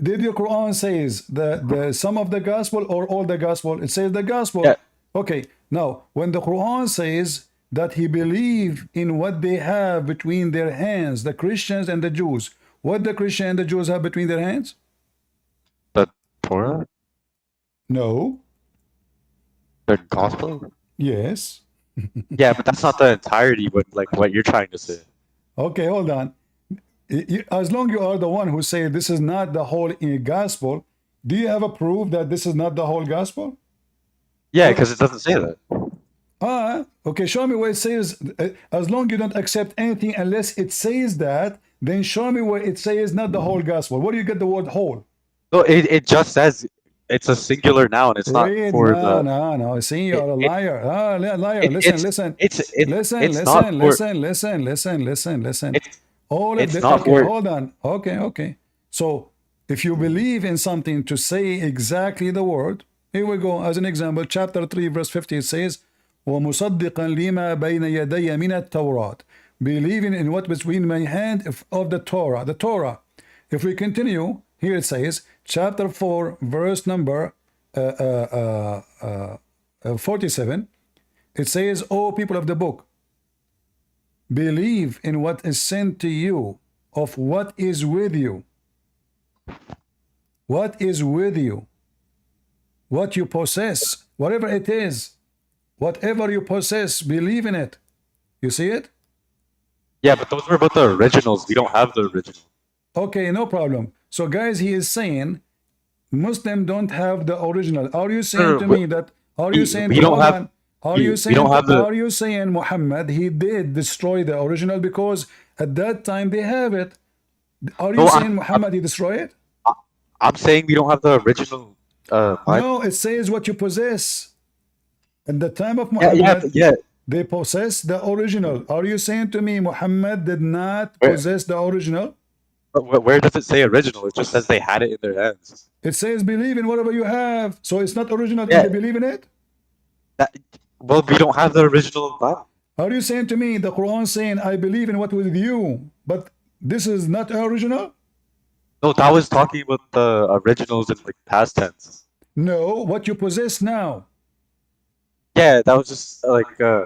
Did your Quran says the some of the gospel or all the gospel? It says the gospel. Yeah. Okay. Now, when the Quran says that he believe in what they have between their hands, the Christians and the Jews. What the Christians and the Jews have between their hands? The Torah? No. The gospel? Yes. Yeah, but that's not the entirety what what you're trying to say. Okay, hold on. As long you are the one who say this is not the whole gospel, do you have a proof that this is not the whole gospel? Yeah, because it doesn't say that. Okay, show me where it says, as long you don't accept anything unless it says that, then show me where it says not the whole gospel. Where do you get the word whole? No, it just says it's a singular noun. It's not Read, for no. See, you're a liar. Liar. Listen. All of it's the, not okay, for. hold on. Okay. So if you believe in something to say exactly the word, here we go. As an example, chapter 3, verse 50, it says, وَمُصَدِّقًا لِمَا بَيْنَ يَدَيَّ مِنَ التَّوْرَاتِ. Believing in what between my hand of the Torah. The Torah. If we continue, here it says, chapter 4, verse number 47, it says, O people of the book, believe in what is sent to you of what is with you. What is with you? What you possess, whatever it is, whatever you possess, believe in it. You see it? Yeah, but those were about the originals. We don't have the original. Okay, no problem. So guys, he is saying Muslim don't have the original. Are you saying to me that, are you saying Muhammad, he did destroy the original because at that time they have it? Are you saying Muhammad, he destroyed it? I'm saying we don't have the original. No, it says what you possess. At the time of Muhammad, they possess the original. Are you saying to me Muhammad did not possess the original? Where does it say original? It just says they had it in their hands. It says believe in whatever you have. So it's not original and they believe in it? Well, we don't have the original Bible. Are you saying to me the Quran saying I believe in what was with you, but this is not original? No, that was talking about the originals in past tense. No, what you possess now. Yeah, that was just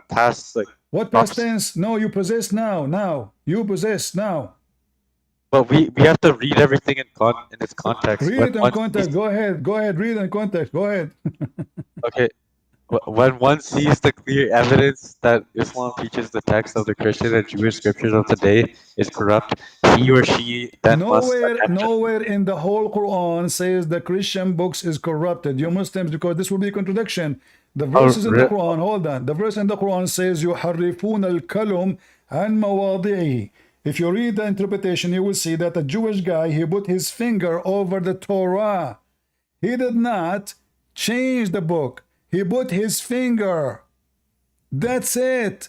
past What past tense? No, you possess now. Now you possess now. But we have to read everything in its context. Read it in context. Go ahead. Read it in context. Go ahead. Okay. When one sees the clear evidence that Islam teaches the text of the Christian and Jewish scriptures of today is corrupt, he or she then nowhere in the whole Quran says the Christian books is corrupted. You Muslims, because this will be a contradiction. The verses in the Quran, hold on. The verse in the Quran says, يُحَرِّفُونَ الْكَلُمْ عَنْ مَوَاضِعِهِ. If you read the interpretation, you will see that a Jewish guy, he put his finger over the Torah. He did not change the book. He put his finger. That's it.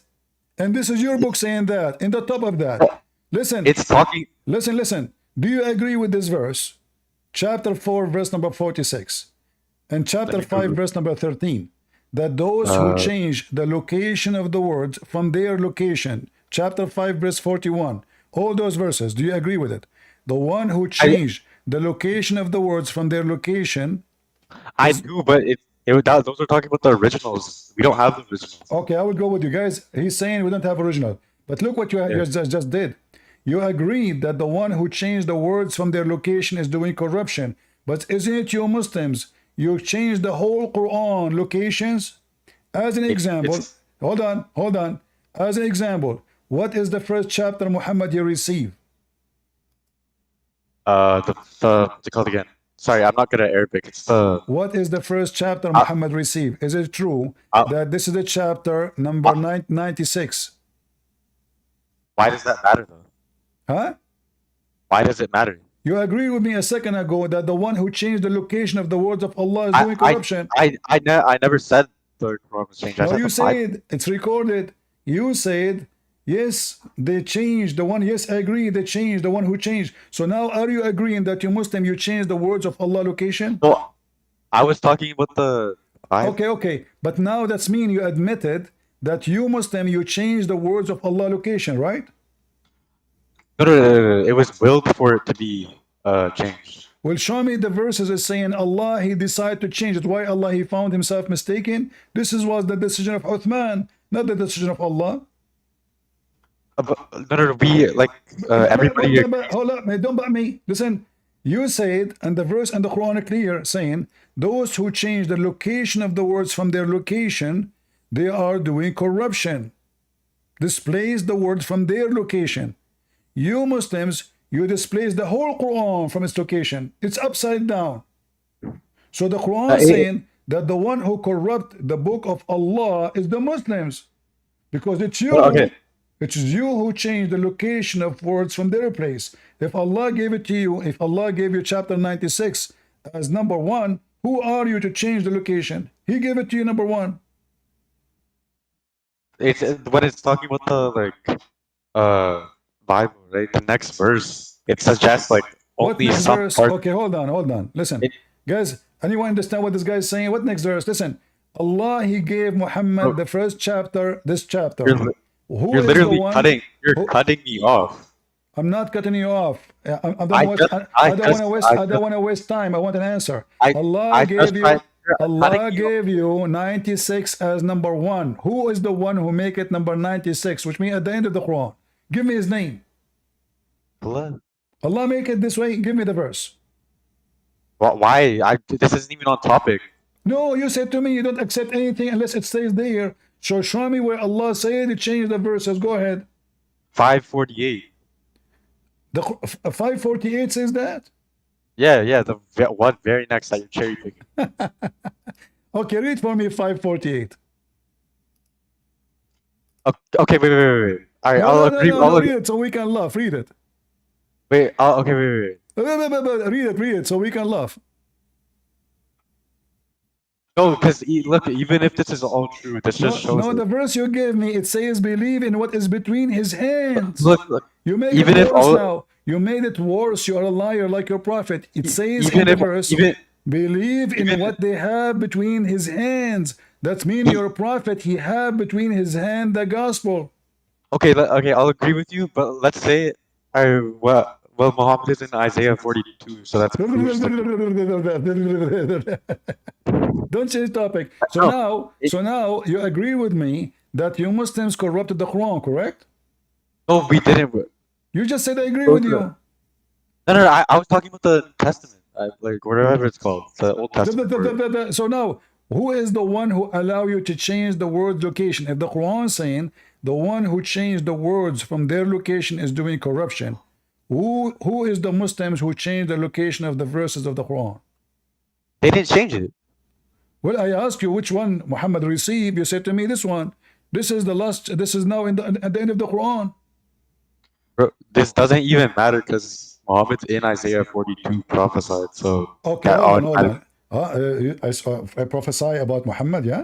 And this is your book saying that. In the top of that. Listen. It's talking. Listen. Do you agree with this verse? Chapter 4, verse number 46. And chapter 5, verse number 13. That those who change the location of the words from their location. Chapter 5, verse 41. All those verses. Do you agree with it? The one who changed the location of the words from their location. I do, but those are talking about the originals. We don't have the originals. Okay, I will go with you guys. He's saying we don't have original. But look what you just did. You agreed that the one who changed the words from their location is doing corruption. But isn't it you Muslims? You changed the whole Quran locations. As an example, hold on. As an example, what is the first chapter Muhammad you receive? What's it called again? Sorry, I'm not good at Arabic. It's the. What is the first chapter Muhammad received? Is it true that this is the chapter number 96? Why does that matter though? Huh? Why does it matter? You agree with me a second ago that the one who changed the location of the words of Allah is doing corruption. I never said the Quran was changed. No, you said it's recorded. You said yes, they changed the one. Yes, I agree. They changed the one who changed. So now, are you agreeing that you Muslim you changed the words of Allah location? No, I was talking about the. Okay. But now that's mean you admitted that you Muslim you changed the words of Allah location, right? No. It was willed for it to be changed. Well, show me the verses is saying Allah, he decided to change it. Why Allah, he found himself mistaken? This was the decision of Uthman. not the decision of Allah. No, we like everybody. Hold up, man, don't bite me. Listen, you said, and the verse and the Quran are clear, saying, those who change the location of the words from their location, they are doing corruption. Displace the words from their location. You Muslims, you displace the whole Quran from its location. It's upside down. So the Quran is saying that the one who corrupt the book of Allah is the Muslims, because it's you. Okay. It's you who change the location of words from their place. If Allah gave it to you, if Allah gave you chapter 96 as number 1, who are you to change the location? He gave it to you number 1. It's when it's talking about the Bible, right? The next verse, it suggests like What only next some verse? part. Okay, hold on. Listen, guys, anyone understand what this guy is saying? What next verse? Listen, Allah, He gave Muhammad the first chapter, this chapter. You're literally cutting. You're cutting me off. I'm not cutting you off. I don't want to waste time. I want an answer. Allah gave you 96 as number 1. Who is the one who make it number 96? Which means at the end of the Quran. Give me his name. Allah make it this way. Give me the verse. Why? This isn't even on topic. No, you said to me you don't accept anything unless it stays there. So show me where Allah said He changed the verses. Go ahead. 548. The 548 says that? Yeah, the one very next that you're cherry picking. Okay, read for me 548. Okay, wait. All right, I'll agree. No, read it so we can laugh. Read it. Wait, okay, wait. Read it so we can laugh. No, because look, even if this is all true, this just shows. No, the verse you gave me, it says, "Believe in what is between his hands." Look, you made even it if worse all, now. You made it worse. You are a liar, like your prophet. It says in the verse, "Believe in what they have between his hands." That means your prophet, he have between his hand the gospel. Okay, I'll agree with you, but let's say, well, Muhammad is in Isaiah 42, so that's. Don't change topic. So now you agree with me that you Muslims corrupted the Quran, correct? No, we didn't. You just said I agree with you. No, I was talking about the Testament, like whatever it's called, the Old Testament. So now, who is the one who allow you to change the word location? If the Quran is saying the one who changed the words from their location is doing corruption, who is the Muslims who changed the location of the verses of the Quran? They didn't change it. Well, I asked you which one Muhammad received. You said to me this one. This is the last. This is now at the end of the Quran. Bro, this doesn't even matter because Muhammad's in Isaiah 42 prophesied. So okay, hold on. I prophesy about Muhammad, yeah?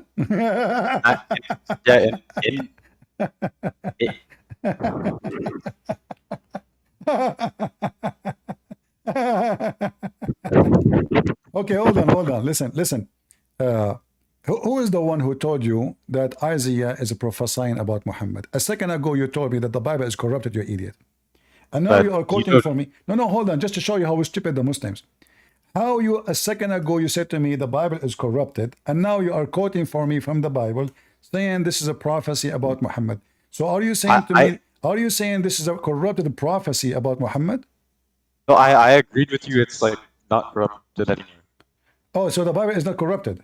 Okay, hold on. Listen. Who is the one who told you that Isaiah is prophesying about Muhammad? A second ago, you told me that the Bible is corrupted, you idiot. And now you are quoting for me. No, hold on, just to show you how stupid the Muslims. How a second ago you said to me the Bible is corrupted, and now you are quoting for me from the Bible, saying this is a prophecy about Muhammad. So are you saying are you saying this is a corrupted prophecy about Muhammad? No, I agreed with you. It's like not corrupted anymore. Oh, so the Bible is not corrupted?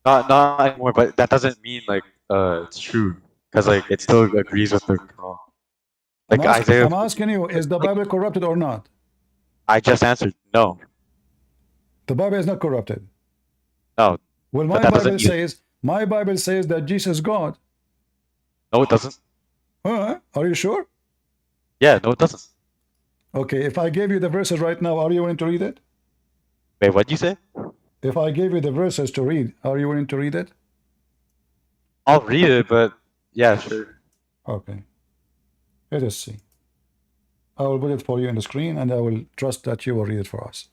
Not anymore, but that doesn't mean like it's true, because like it still agrees with the Quran. Like I'm asking you, is the Bible corrupted or not? I just answered no. The Bible is not corrupted. No. Well, my Bible says that Jesus is God. No, it doesn't. Are you sure? Yeah, no, it doesn't. Okay, if I gave you the verses right now, are you willing to read it? Wait, what'd you say? If I gave you the verses to read, are you willing to read it? I'll read it, but yeah, sure. Okay. Let us see. I will put it for you on the screen, and I will trust that you will read it for us.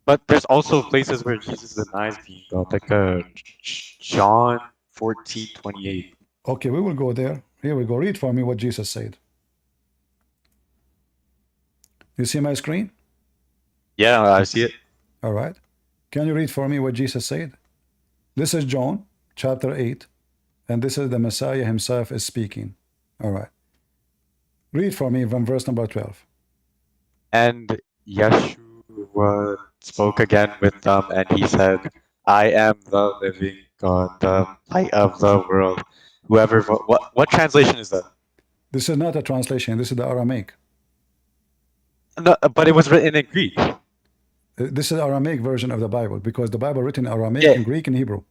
But there's also places where Jesus denies being God, like John 14:28. Okay, we will go there. Here we go. Read for me what Jesus said. You see my screen? Yeah, I see it. All right. Can you read for me what Jesus said? This is John chapter 8 and this is the Messiah himself is speaking. All right. Read for me from verse number 12. And Yeshua spoke again with them, and he said, I am the living God, the light of the world. Whoever, what translation is that? This is not a translation. This is the Aramaic. No, but it was written in Greek. This is the Aramaic version of the Bible, because the Bible written in Aramaic, Yeah. and Greek, and Hebrew.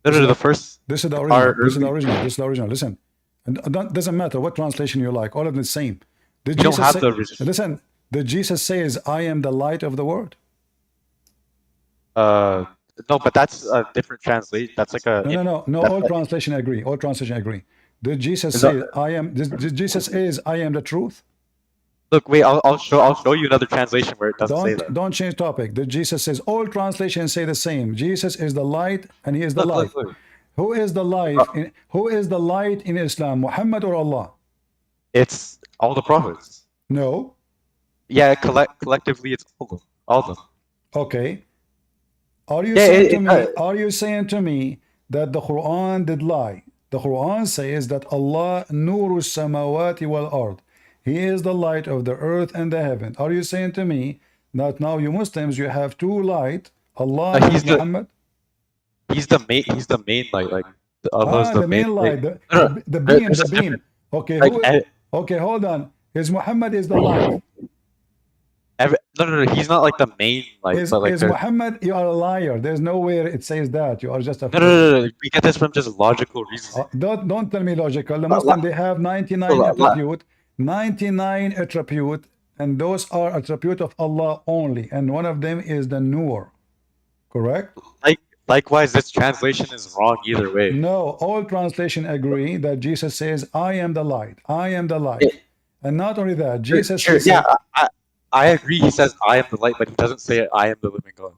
No, the first. This is the original. This is the early- original. This is the original. Listen, and doesn't matter what translation you like. All of them the same. Did You don't Jesus have say, the original. Listen, did Jesus says, "I am the light of the world"? No, but that's a different translation. That's like a. No. that's All like- translation agree. All translation agree. Did Jesus Is say, that- "I am"? Did Jesus is, "I am the truth"? Look, wait. I'll show you another translation where it doesn't say that. Don't change topic. Did Jesus says all translations say the same? Jesus is the light, and He is the life. Look. Who is the light? Who is the light in Islam? Muhammad or Allah? It's all the prophets. No. Yeah, collectively, it's all of them. Okay. Are you Yeah, saying it- to it me? does. Are you saying to me that the Quran did lie? The Quran says that Allah nuru samawati wal ard. He is the light of the earth and the heaven. Are you saying to me that now you Muslims you have two light, Allah He's and the- Muhammad? He's the main light. Like Allah's The main light, the beam, there's the a beam. different- Okay, like, okay, hold on. Is Muhammad is the light? No. He's not like the main light, Is, but like is there's- Muhammad? You are a liar. There's nowhere it says that. You are just a no. We get this from just logical reasons. Don't tell me logical. The Muslim they have 99 attribute, 99 attribute, and those are attribute of Allah only, and one of them is the Nur. Correct? Likewise, this translation is wrong either way. No, all translation agree that Jesus says, "I am the light. I am the light," and not only that, Jesus Sure, says, yeah, I agree. He says, "I am the light," but he doesn't say, "I am the living God."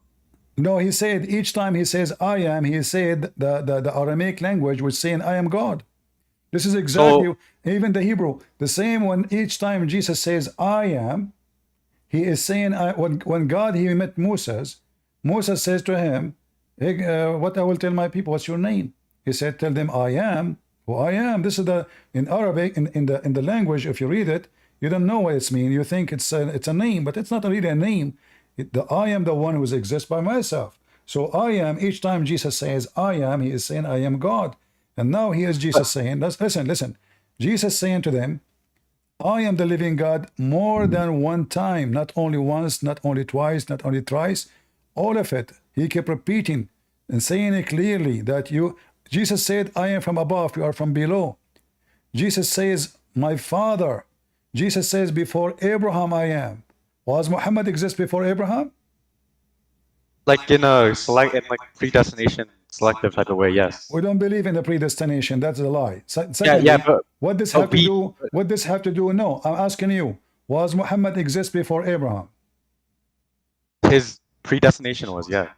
No, he said each time he says "I am," he said the Aramaic language was saying "I am God." This is exactly even the Hebrew. The same when each time Jesus says "I am," he is saying when God he met Moses, Moses says to him, hey, "What I will tell my people? What's your name?" He said, "Tell them I am who I am." This is the in Arabic in the language. If you read it, you don't know what it's mean. You think it's a name, but it's not really a name. I am the one who exists by myself. So I am, each time Jesus says I am, he is saying I am God. And now here's Jesus saying, listen. Jesus saying to them, I am the living God more than one time, not only once, not only twice, not only thrice, all of it. He kept repeating and saying it clearly that Jesus said, I am from above, you are from below. Jesus says, my Father. Jesus says, before Abraham I am. Was Muhammad exist before Abraham? Like in predestination, selective type of way, yes. We don't believe in the predestination. That's a lie. Secondly, Yeah, but what this have to do? What this have to do? No, I'm asking you. Was Muhammad exist before Abraham? His predestination was, yeah.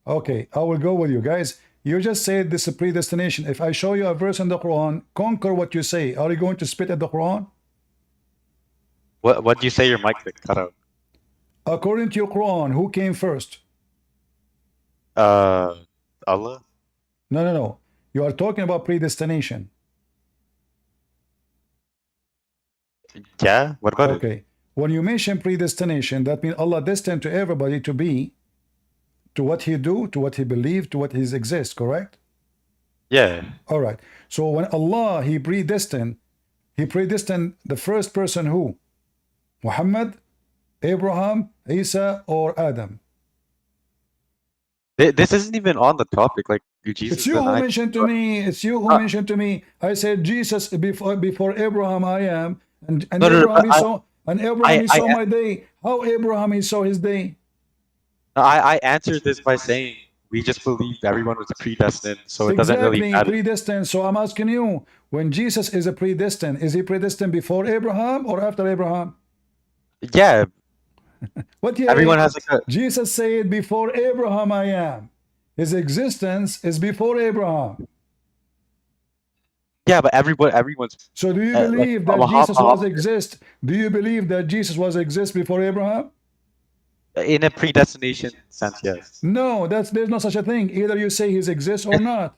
Okay, I will go with you guys. You just said this is predestination. If I show you a verse in the Quran, conquer what you say. Are you going to spit at the Quran? What do you say? Your mic cut out. According to your Quran, who came first? Allah. No. You are talking about predestination. Yeah. What about it? Okay. When you mention predestination, that means Allah destined to everybody to be, to what he do, to what he believe, to what he exists. Correct? Yeah. All right. So when Allah he predestined the first person who? Muhammad, Abraham, Isa, or Adam? This isn't even on the topic. Like Jesus. It's you who mentioned to me. It's you who mentioned to me. I said Jesus before Abraham I am, and Abraham he saw my day. How Abraham he saw his day? I answered this by saying we just believe everyone was predestined, so it doesn't really matter. Predestined. So I'm asking you, when Jesus is a predestined, is he predestined before Abraham or after Abraham? Yeah. What everyone has like a... Jesus said before Abraham I am. His existence is before Abraham. Yeah, but everyone's. So do you believe that Jesus was exist? Do you believe that Jesus was exist before Abraham? In a predestination sense, yes. No, there's no such a thing. Either you say he exists or not.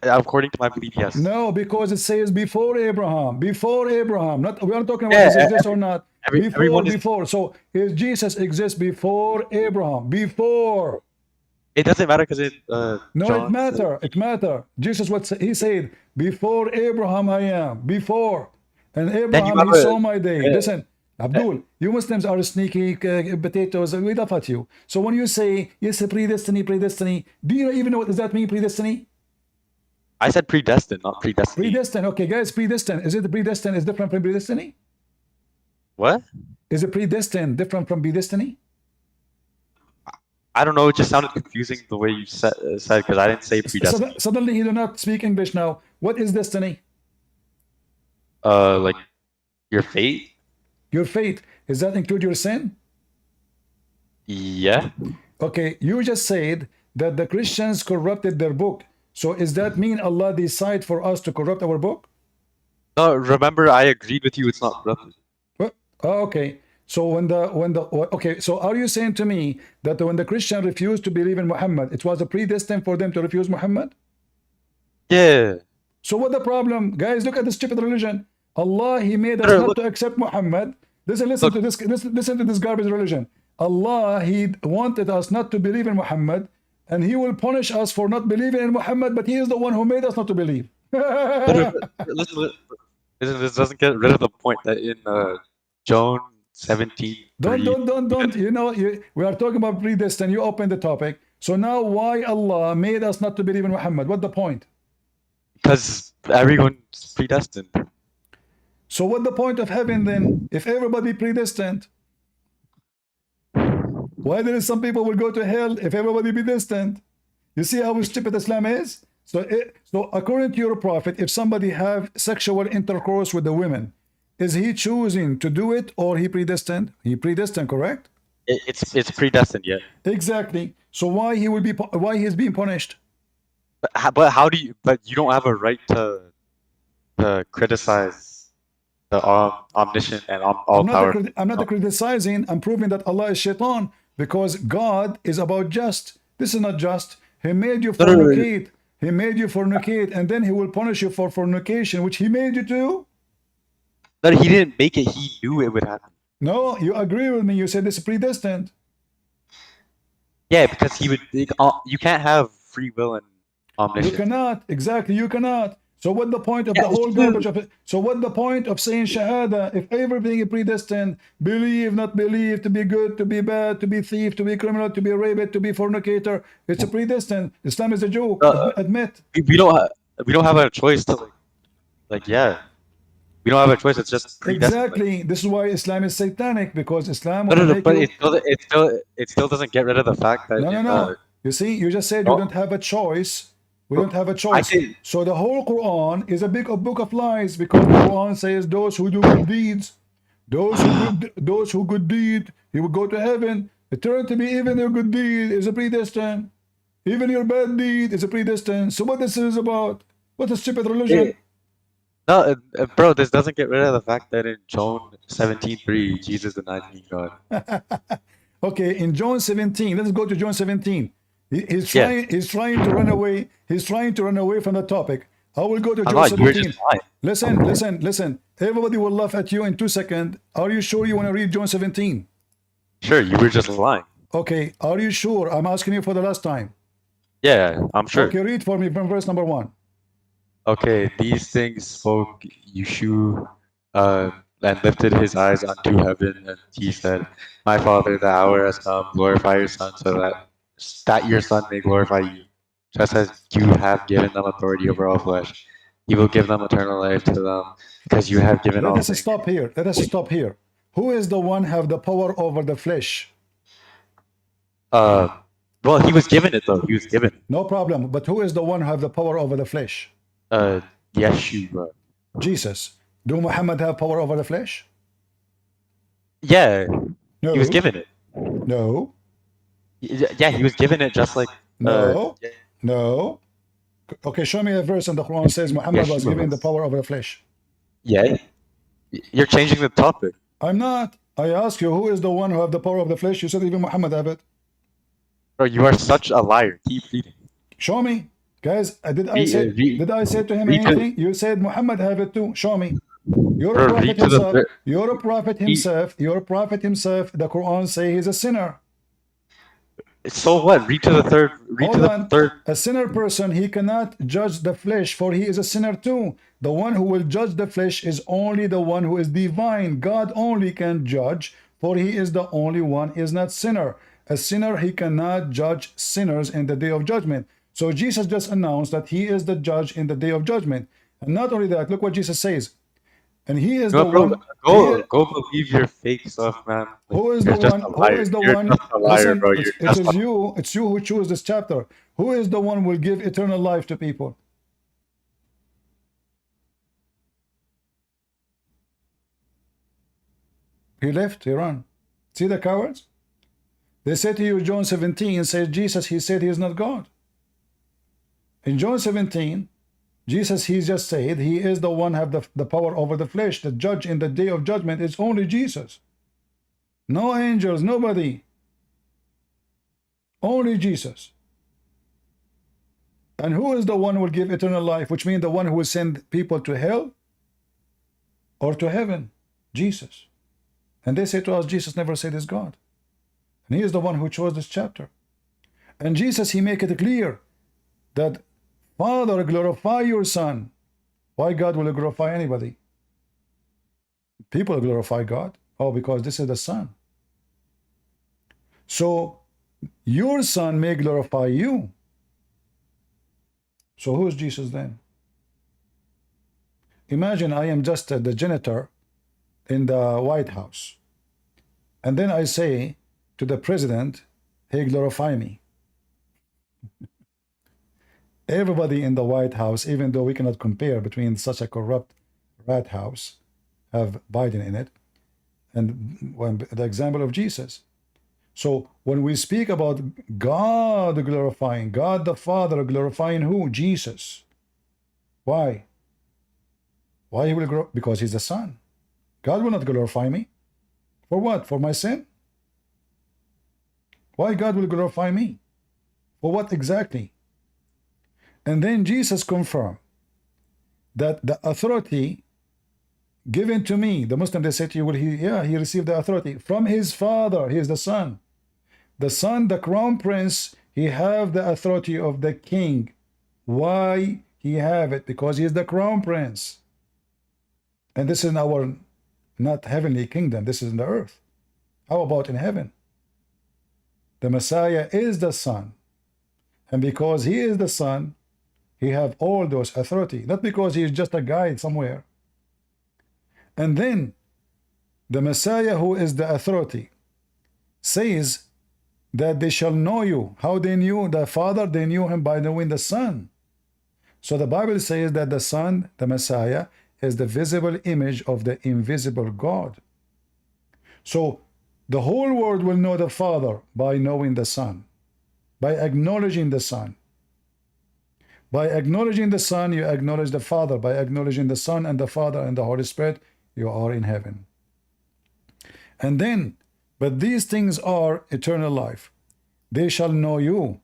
According to my belief, yes. No, because it says before Abraham. Before Abraham. Not we are not talking about Yeah, does it exist or not. everyone is. Before. So is Jesus exist before Abraham? Before. It doesn't matter because No, John it matter. It matter. Jesus, what he said, before Abraham I am. Before. And then you Abraham, have he saw my day. uh, Listen, Abdul, you Muslims are sneaky potatoes. We laugh at you. So when you say, yes, predestiny, do you even know what does that mean, predestiny? I said predestined, not predestined. Predestined. Okay, guys, predestined. Is it predestined is different from predestiny? What? Is it predestined different from predestiny? I don't know. It just sounded confusing the way you said because I didn't say predestined. Suddenly he do not speak English now. What is destiny? Like your fate. Your fate. Does that include your sin? Yeah. Okay, you just said that the Christians corrupted their book. So does that mean Allah decide for us to corrupt our book? No, remember I agreed with you. It's not corrupted. What? Oh, okay. So okay, so are you saying to me that when the Christian refused to believe in Muhammad, it was a predestined for them to refuse Muhammad? Yeah. So what the problem? Guys, look at this stupid religion. Allah, he made us not to accept Muhammad. Listen to this. Listen to this garbage religion. Allah, he wanted us not to believe in Muhammad, and he will punish us for not believing in Muhammad, but he is the one who made us not to believe. Listen, this doesn't get rid of the point that in John 17. Don't. You know, we are talking about predestined. You open the topic. So now why Allah made us not to believe in Muhammad? What the point? Because everyone's predestined. So what the point of heaven then? If everybody predestined, why there is some people will go to hell if everybody predestined? You see how stupid Islam is? So according to your prophet, if somebody have sexual intercourse with the women, is he choosing to do it or he predestined? He predestined, correct? It's predestined, yeah. Exactly. So why he's being punished? But how do you? But you don't have a right to criticize the omniscient and all power. I'm not criticizing. I'm proving that Allah is shaitan because God is about just. This is not just. He made you fornicate. He made you fornicate, and then he will punish you for fornication, which he made you to. But he didn't make it. He knew it would happen. No, you agree with me. You said this is predestined. Yeah, because he would. You can't have free will and omniscience. You cannot. Exactly, you cannot. So what the point of the whole garbage of it? So what the point of saying Shahada if everything is predestined? Believe, not believe, to be good, to be bad, to be thief, to be criminal, to be rabid, to be fornicator. It's a predestined. Islam is a joke. Admit. We don't have a choice to yeah. We don't have a choice. It's just predestined. Exactly. This is why Islam is satanic because Islam. But it still doesn't get rid of the fact that no. You see, you just said you don't have a choice. We don't have a choice. So the whole Quran is a big book of lies because the Quran says those who do good deeds, those who good deed, he will go to heaven. It turned to be even your good deed is a predestined. Even your bad deed is a predestined. So what this is about? What a stupid religion. No, bro, this doesn't get rid of the fact that in John 17:3, Jesus denied being God. Okay, in John 17, let's go to John 17. He's trying to run away. He's trying to run away from the topic. I will go to John 17. Listen. Everybody will laugh at you in 2 seconds. Are you sure you want to read John 17? Sure, you were just lying. Okay, are you sure? I'm asking you for the last time. Yeah, I'm sure. Okay, read for me from verse number 1. Okay, these things spoke Yeshua and lifted his eyes unto heaven, and he said, My Father, the hour has come, glorify your Son, so that your Son may glorify you. Just as you have given them authority over all flesh, you will give them eternal life to them, because you have given all things. Let us stop here. Who is the one have the power over the flesh? Well, he was given it though. He was given. No problem. But who is the one who have the power over the flesh? Yeshua. Jesus. Do Muhammad have power over the flesh? Yeah. No. He was given it. No. Yeah, he was given it just like. No. Okay, show me a verse in the Quran says Muhammad was given the power over the flesh. Yeah. You're changing the topic. I'm not. I ask you, who is the one who have the power of the flesh? You said even Muhammad have it. Bro, you are such a liar. Keep reading. Show me. Guys, did Read, I say to him read to, anything? You said Muhammad have it too. Show me. You're a bro, prophet read to the himself. third. You're a prophet himself. You're a prophet himself. The Quran say he's a sinner. So what? Read to the third. Read to Hold the on. third. A sinner person, he cannot judge the flesh, for he is a sinner too. The one who will judge the flesh is only the one who is divine. God only can judge, for he is the only one, is not sinner. A sinner, he cannot judge sinners in the day of judgment. So Jesus just announced that he is the judge in the day of judgment. And not only that, look what Jesus says. And he is No, the bro, one. go believe your fake stuff, man. Like, Who is the you're just one? a Who liar. is the You're one? just a liar, Listen, bro. You're it just is you. It's you who choose this chapter. Who is the one who will give eternal life to people? He left. He ran. See the cowards? They say to you, John 17 says Jesus. He said he is not God. In John 17, Jesus, he just said he is the one have the power over the flesh. The judge in the day of judgment is only Jesus. No angels, nobody. Only Jesus. And who is the one who will give eternal life? Which means the one who will send people to hell or to heaven? Jesus. And they say to us, Jesus never said is God. And he is the one who chose this chapter. And Jesus, he make it clear that Father, glorify your Son. Why God will glorify anybody? People glorify God. Oh, because this is the Son. So your Son may glorify you. So who is Jesus then? Imagine I am just the janitor in the White House. And then I say to the president, hey, glorify me. Everybody in the White House, even though we cannot compare between such a corrupt rat house, have Biden in it, and the example of Jesus. So when we speak about God glorifying, God the Father glorifying who? Jesus. Why? Why he will grow? Because he's the Son. God will not glorify me. For what? For my sin? Why God will glorify me? For what exactly? And then Jesus confirmed that the authority given to me, the Muslim, they say to you, well, he received the authority from his Father. He is the Son. The Son, the crown prince, he have the authority of the king. Why he have it? Because he is the crown prince. And this is in our not heavenly kingdom. This is in the earth. How about in heaven? The Messiah is the Son. And because he is the Son, he have all those authority. Not because he is just a guide somewhere. And then the Messiah, who is the authority, says that they shall know you. How they knew the Father? They knew him by knowing the Son. So the Bible says that the Son, the Messiah, is the visible image of the invisible God. So the whole world will know the Father by knowing the Son, by acknowledging the Son. By acknowledging the Son, you acknowledge the Father. By acknowledging the Son and the Father and the Holy Spirit, you are in heaven. And then, but these things are eternal life. They shall know you,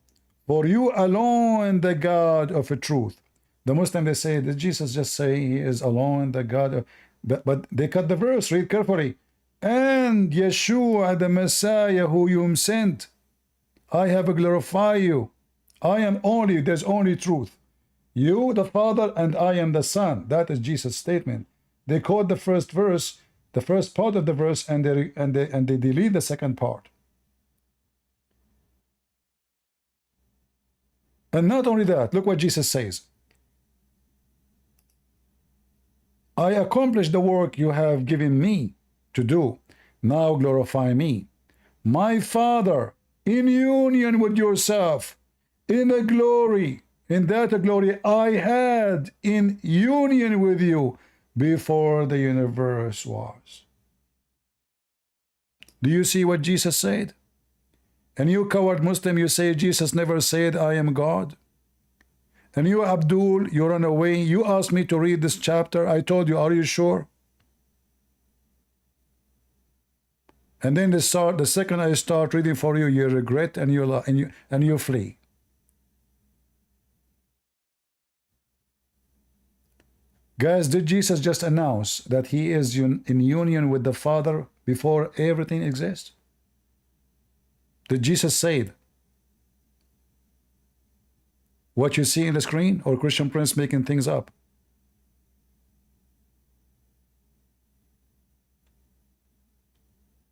for you alone the God of a truth. The Muslim, they say, did Jesus just say he is alone the God of, but they cut the verse, read carefully. And Yeshua the Messiah who you sent, I have glorified you. I am only, there's only truth. You, the Father, and I am the Son. That is Jesus' statement. They quote the first verse, the first part of the verse, and they delete the second part. And not only that, look what Jesus says. I accomplished the work you have given me to do. Now glorify me. My Father, in union with yourself, in a glory, in that glory I had in union with you before the universe was. Do you see what Jesus said? And you coward Muslim, you say Jesus never said I am God. And you Abdul, you run away. You asked me to read this chapter. I told you, are you sure? And then the second I start reading for you, you regret and you flee. Guys, did Jesus just announce that he is in union with the Father before everything exists? Did Jesus say it? What you see in the screen, or Christian Prince making things up?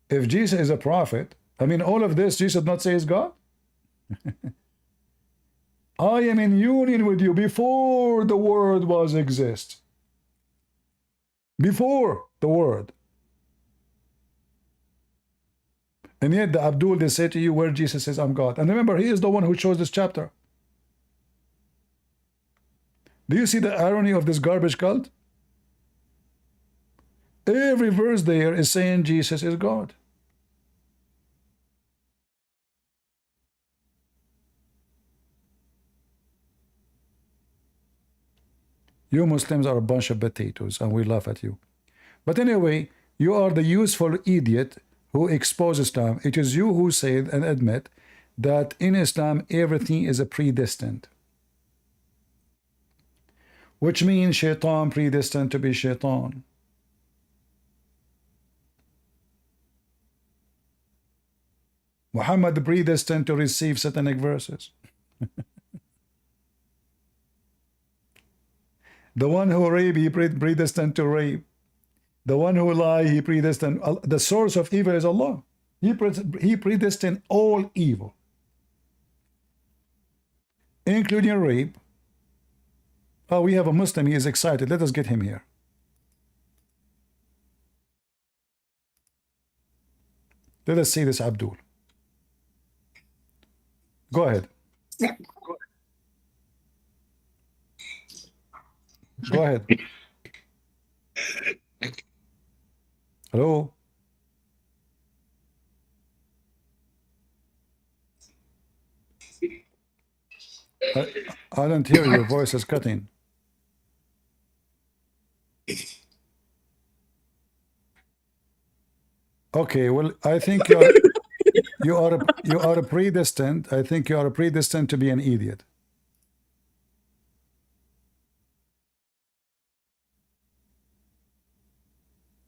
If Jesus is a prophet, I mean, all of this, Jesus did not say is God? I am in union with you before the world was exist. Before the word. And yet the Abdul, they say to you where Jesus says I'm God. And remember, he is the one who chose this chapter. Do you see the irony of this garbage cult? Every verse there is saying Jesus is God. You Muslims are a bunch of potatoes and we laugh at you. But anyway, you are the useful idiot who exposed Islam. It is you who said and admit that in Islam everything is a predestined. Which means shaitan predestined to be shaitan. Muhammad predestined to receive satanic verses. The one who rape, he predestined to rape. The one who lie, he predestined. The source of evil is Allah. He predestined all evil, including rape. Oh, we have a Muslim. He is excited. Let us get him here. Let us see this Abdul. Go ahead. Go ahead. Hello? I don't hear you. Your voice is cutting. Okay, well, I think you are a predestined. I think you are a predestined to be an idiot.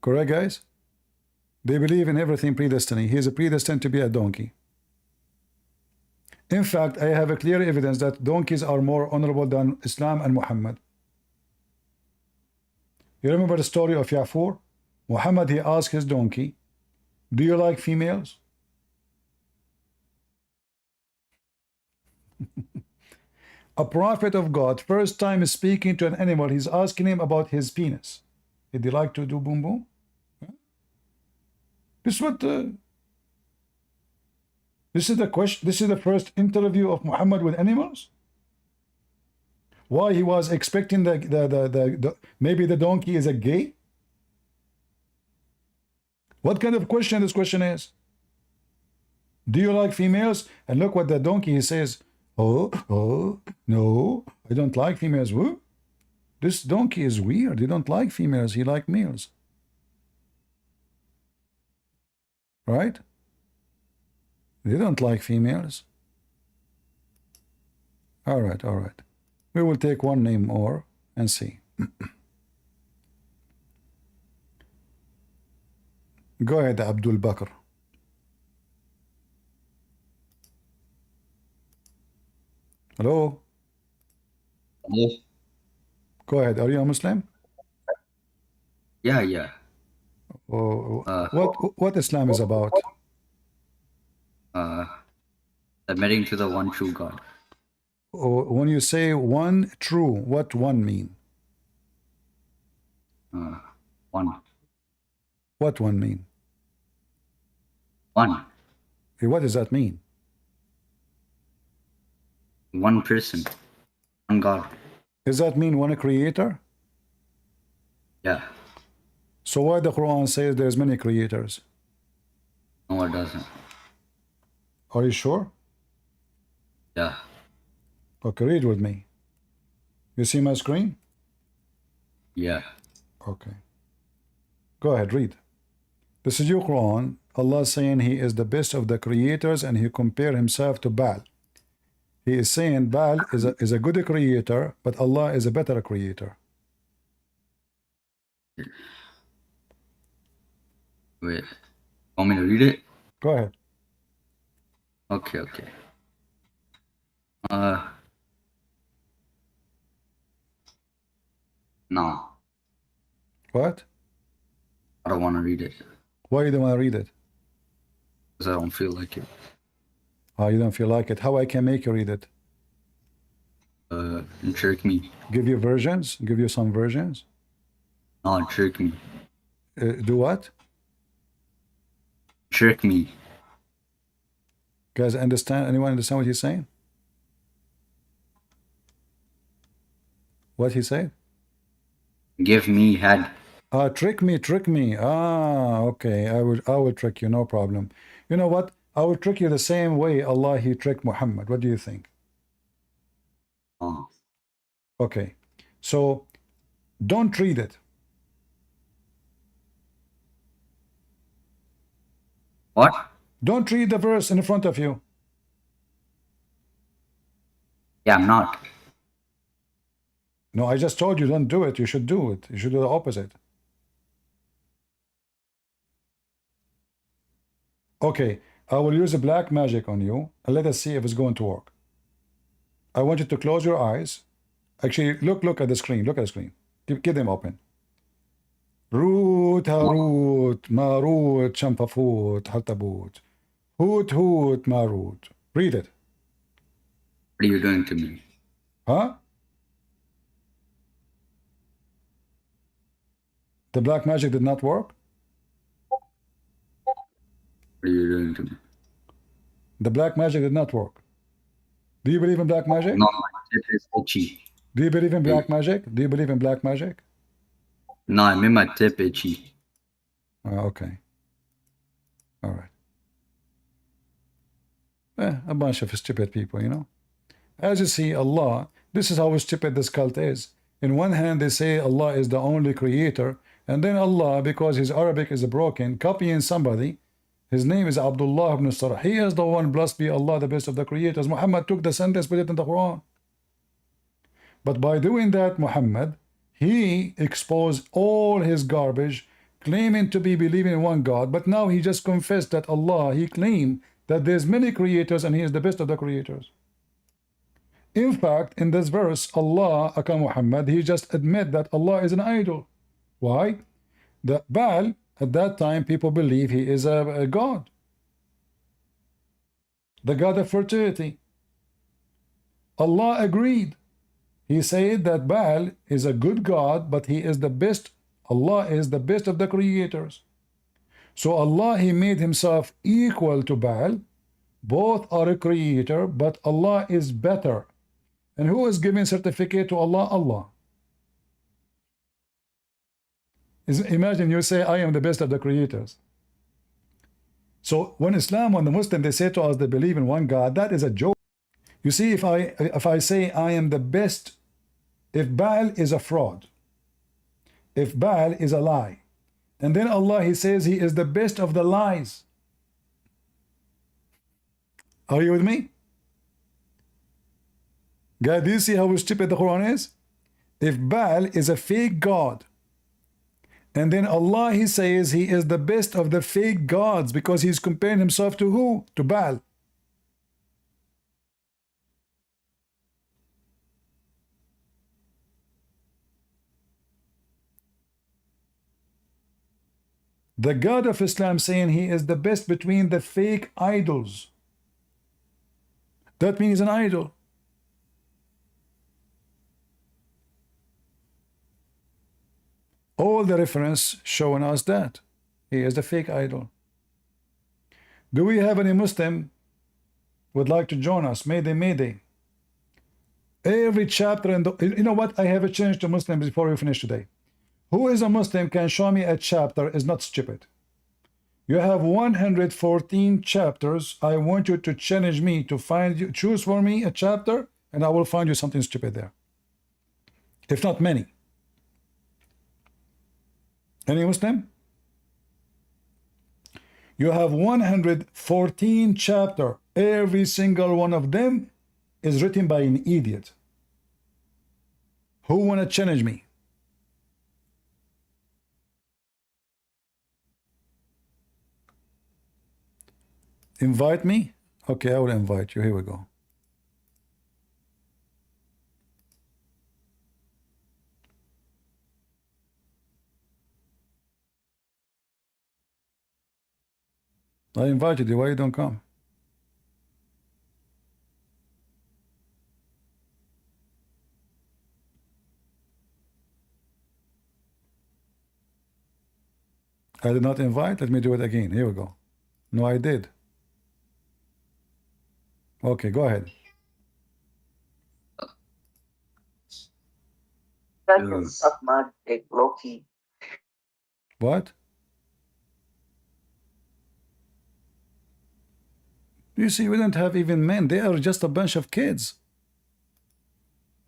Correct, guys? They believe in everything predestiny. He is a predestined to be a donkey. In fact, I have a clear evidence that donkeys are more honorable than Islam and Muhammad. You remember the story of Yafur? Muhammad, he asked his donkey, do you like females? A prophet of God, first time speaking to an animal, he's asking him about his penis. Did he like to do boom boom? This is what this is the question. This is the first interview of Muhammad with animals. Why he was expecting the maybe the donkey is a gay? What kind of question this question is? Do you like females? And look what the donkey he says. Oh, no, I don't like females. Woo? This donkey is weird. He don't like females. He like males. Right? They don't like females. All right, all right. We will take one name more and see. Go ahead, Abdul Bakr. Hello? Hello? Go ahead. Are you a Muslim? Yeah. Oh, what Islam is about? Admitting to the one true God. Oh, when you say one true, what one mean? One. What one mean? One. Hey, what does that mean? One person. One God. Does that mean one creator? Yeah. So why the Quran says there's many creators? No, it doesn't. Are you sure? Yeah. Okay, read with me. You see my screen? Yeah. Okay. Go ahead, read. This is your Quran. Allah saying he is the best of the creators and he compare himself to Baal. He is saying Baal is a good creator, but Allah is a better creator. Wait. Want me to read it? Go ahead. Okay, okay. No, What? I don't want to read it Why you don't want to read it? because I don't feel like it. Oh, you don't feel like it. How I can make you read it? You trick me. Give you versions? Give you some versions? No, trick me. Do what? Trick me. Guys, understand? Anyone understand what he's saying? What he said? Give me head. Trick me, trick me. Okay. I will trick you, no problem. You know what? I will trick you the same way Allah he tricked Muhammad. What do you think? Oh. Okay. So don't read it. What? Don't read the verse in front of you. Yeah, I'm not. No, I just told you don't do it. You should do it. You should do the opposite. Okay, I will use a black magic on you and let us see if it's going to work. I want you to close your eyes. Actually, look at the screen. Look at the screen. Keep them open. Root, Harut, Marut, Champafut, Hartabut. Hoot, Hoot, Marut. Read it. What are you doing to me? Huh? The black magic did not work? What are you doing to me? The black magic did not work. Do you believe in black magic? No, my tip is itchy. Do you believe in black magic? Do you believe in black magic? No, I made my tip itchy. Okay. All right. A bunch of stupid people, you know. As you see, Allah, this is how stupid this cult is. In one hand, they say Allah is the only creator, and then Allah, because his Arabic is broken, copying somebody. His name is Abdullah ibn Sarah. He is the one, blessed be Allah, the best of the creators. Muhammad took the sentence, put it in the Quran. But by doing that, Muhammad, he exposed all his garbage, claiming to be believing in one God, but now he just confessed that Allah, he claimed that there's many creators and he is the best of the creators. In fact, in this verse, Allah, Akan Muhammad, he just admit that Allah is an idol. Why? The Baal, at that time, people believe he is a god. The god of fertility. Allah agreed. He said that Baal is a good god, but he is the best. Allah is the best of the creators. So Allah, he made himself equal to Baal. Both are a creator, but Allah is better. And who is giving certificate to Allah? Allah. Imagine you say, I am the best of the creators. So when Islam, when the Muslim, they say to us they believe in one God, that is a joke. You see, if I say I am the best, if Baal is a fraud, if Baal is a lie, and then Allah, he says he is the best of the lies. Are you with me? Guys, do you see how stupid the Quran is? If Baal is a fake God, and then Allah, he says he is the best of the fake gods because he's comparing himself to who? To Baal. The God of Islam saying he is the best between the fake idols. That means an idol. All the reference showing us that he is the fake idol. Do we have any Muslim would like to join us? Mayday, mayday. Every chapter in the, you know what? I have a challenge to Muslims before we finish today. Who is a Muslim can show me a chapter is not stupid? You have 114 chapters. I want you to challenge me to find you, choose for me a chapter, and I will find you something stupid there. If not many. Any Muslim? You have 114 chapters. Every single one of them is written by an idiot. Who want to challenge me? Invite me? Okay, I will invite you. Here we go. I invited you. Why you don't come? I did not invite. Let me do it again. Here we go. No, I did. Okay, go ahead. What? You see, we don't have even men. They are just a bunch of kids.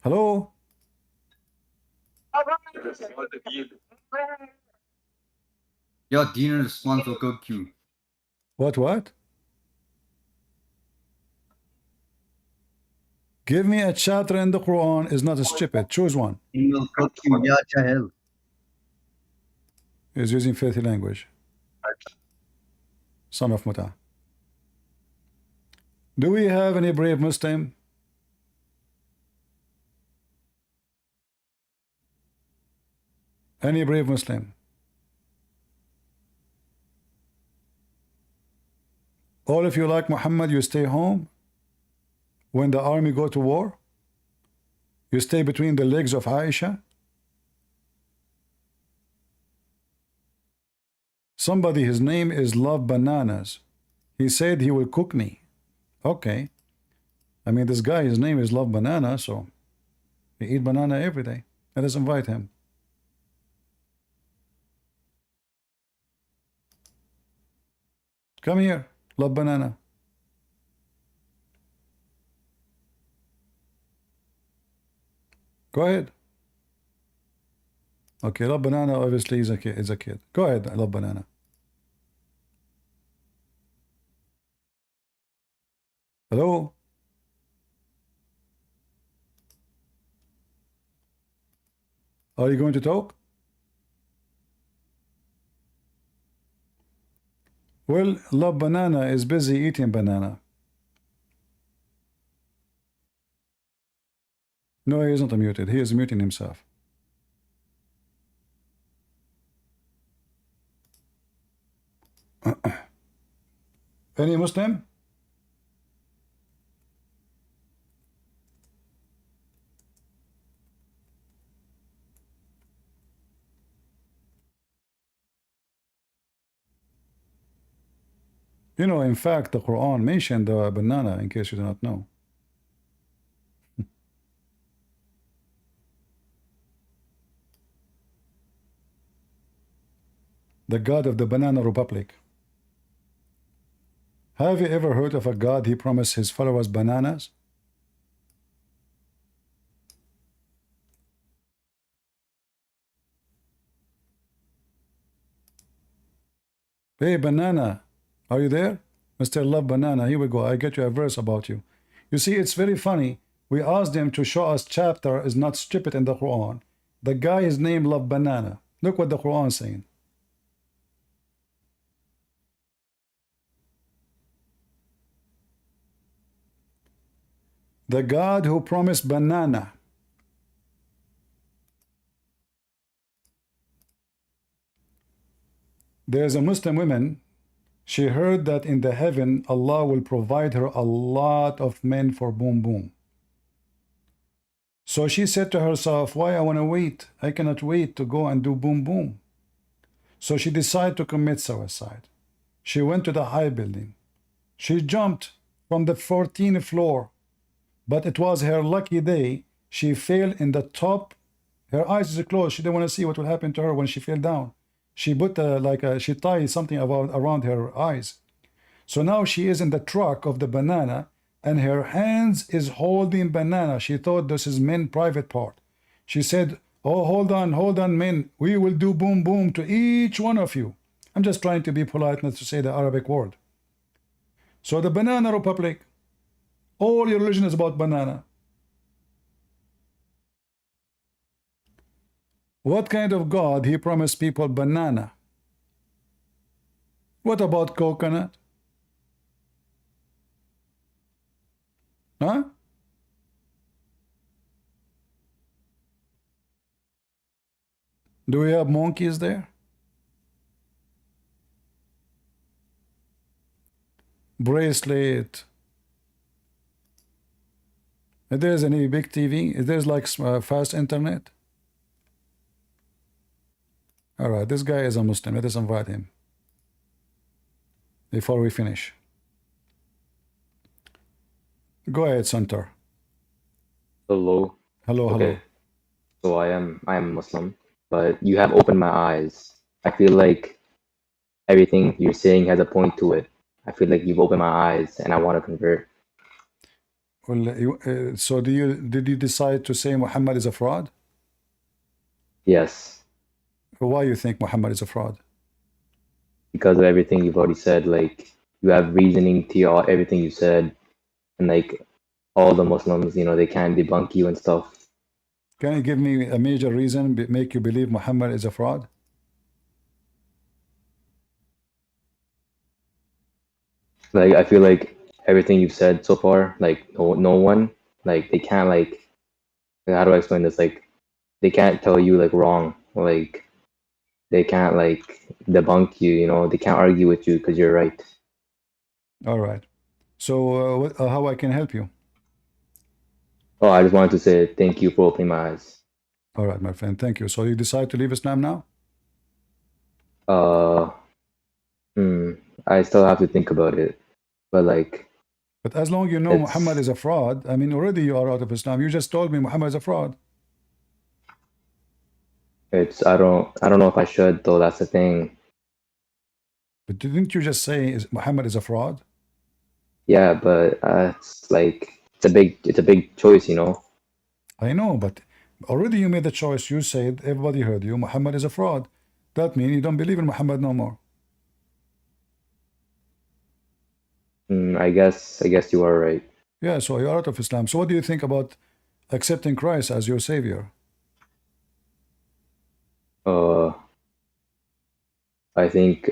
Hello? Yo, Dino responds will go Q. What? Give me a chapter in the Quran is not stupid. Choose one. Dino go Q. Ya Jahil. He's using filthy language. Son of Muta. Do we have any brave Muslim? Any brave Muslim? All of you like Muhammad, you stay home when the army go to war? You stay between the legs of Aisha? Somebody, his name is Love Bananas. He said he will cook me. Okay. I mean, this guy, his name is Love Banana, so we eat banana every day. Let us invite him. Come here, Love Banana. Go ahead. Okay, Love Banana obviously is a kid. Go ahead, Love Banana. Hello? Are you going to talk? Well, Love Banana is busy eating banana. No, he isn't muted. He is muting himself. Any Muslim? You know, in fact, the Quran mentioned the banana, in case you do not know. The God of the Banana Republic. Have you ever heard of a God he promised his followers bananas? Hey, Banana, are you there? Mr. Love Banana, here we go. I get you a verse about you. You see, it's very funny. We asked him to show us chapter is not stupid in the Quran. The guy is named Love Banana. Look what the Quran is saying. The God who promised banana. There's a Muslim woman. She heard that in the heaven, Allah will provide her a lot of men for boom boom. So she said to herself, why I want to wait? I cannot wait to go and do boom boom. So she decided to commit suicide. She went to the high building. She jumped from the 14th floor. But it was her lucky day. She fell in the top. Her eyes are closed. She didn't want to see what will happen to her when she fell down. She put she tied something around her eyes. So now she is in the truck of the banana, and her hands is holding banana. She thought this is men private part. She said, oh, hold on, men. We will do boom boom to each one of you. I'm just trying to be polite, not to say the Arabic word. So the Banana Republic, all your religion is about banana. What kind of God he promised people banana? What about coconut? Huh? Do we have monkeys there? Bracelet. If there's any big TV, if there's like fast internet. All right, this guy is a Muslim. Let us invite him before we finish. Go ahead, Center. Hello. Hello, hello. Okay. So I am Muslim, but you have opened my eyes. I feel like everything you're saying has a point to it. I feel like you've opened my eyes, and I want to convert. Well, so did you decide to say Muhammad is a fraud? Yes, Why you think Muhammad is a fraud? because of everything you've already said. Like you have reasoning to everything you said, and like all the Muslims, they can't debunk you and stuff. Can you give me a major reason make you believe Muhammad is a fraud? Like I feel like everything you've said so far, like no one, like they can't like how do I explain this? Like they can't tell you like wrong, like they can't like debunk you, they can't argue with you because you're right. All right. So how I can help you? Oh, I just wanted to say thank you for opening my eyes. All right, my friend. Thank you. So you decide to leave Islam now? I still have to think about it, but like But as long you know Muhammad is a fraud, I mean, already you are out of Islam. You just told me Muhammad is a fraud. I don't know if I should though. That's the thing. But didn't you just say Muhammad is a fraud? Yeah, but it's like it's a big choice. I know, but already you made the choice. You said, everybody heard you, Muhammad is a fraud. That means you don't believe in Muhammad no more. I guess you are right. Yeah, so you're out of Islam. So what do you think about accepting Christ as your savior? I think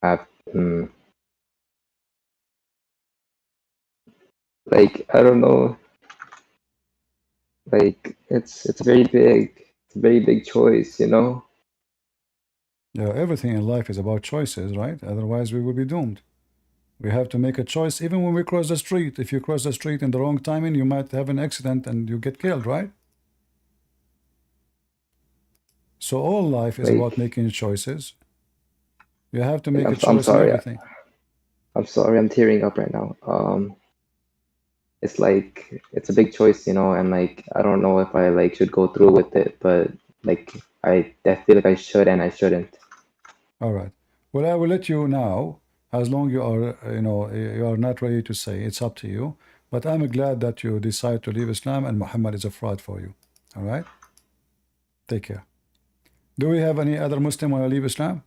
have like I don't know, like it's very big. It's a very big choice. Yeah, everything in life is about choices, right? Otherwise we will be doomed. We have to make a choice even when we cross the street. If you cross the street in the wrong timing, you might have an accident and you get killed, right? So all life is about making choices. You have to make a choice in everything. I'm sorry, I'm tearing up right now. It's like it's a big choice, and like I don't know if I like should go through with it, but like I feel like I should and I shouldn't. All right. Well, I will let you now, as long you are, you are not ready to say. It's up to you. But I'm glad that you decide to leave Islam and Muhammad is a fraud for you. All right? Take care. Do we have any other Muslim want to leave Islam?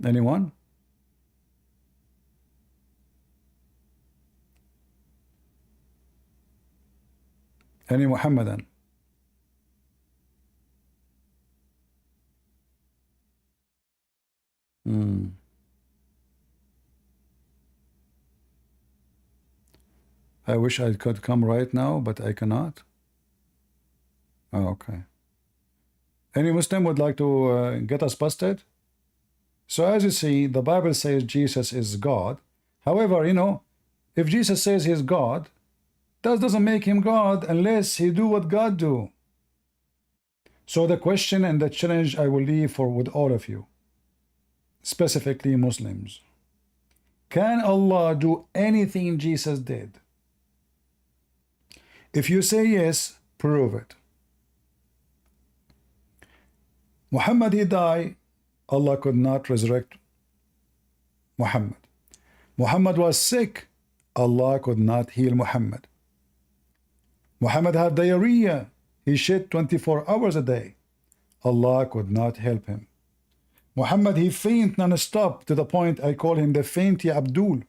Anyone? Any Muhammadan? I wish I could come right now, but I cannot. Oh, okay. Any Muslim would like to get us busted? So as you see, the Bible says Jesus is God. However, if Jesus says he's God, that doesn't make him God unless he do what God do. So the question and the challenge I will leave with all of you, specifically Muslims. Can Allah do anything Jesus did? If you say yes, prove it. Muhammad, he died. Allah could not resurrect Muhammad. Muhammad was sick. Allah could not heal Muhammad. Muhammad had diarrhea. He shit 24 hours a day. Allah could not help him. Muhammad, he faint non-stop to the point I call him the fainty Abdul.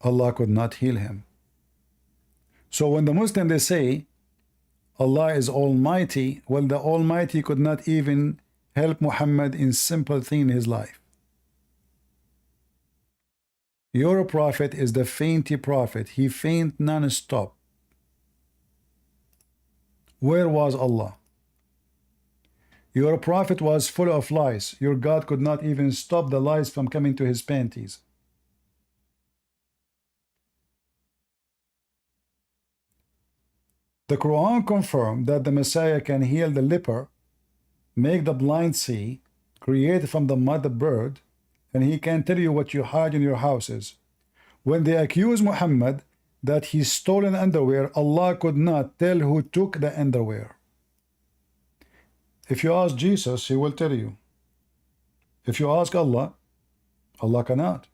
Allah could not heal him. So when the Muslim, they say Allah is Almighty. Well, the Almighty could not even help Muhammad in simple thing in his life. Your prophet is the fainty prophet. He faint non-stop. Where was Allah? Your prophet was full of lies. Your God could not even stop the lies from coming to his panties. The Quran confirmed that the Messiah can heal the leper, make the blind see, create from the mud a bird, and he can tell you what you hide in your houses. When they accuse Muhammad that he stolen underwear, Allah could not tell who took the underwear. If you ask Jesus, he will tell you. If you ask Allah, Allah cannot.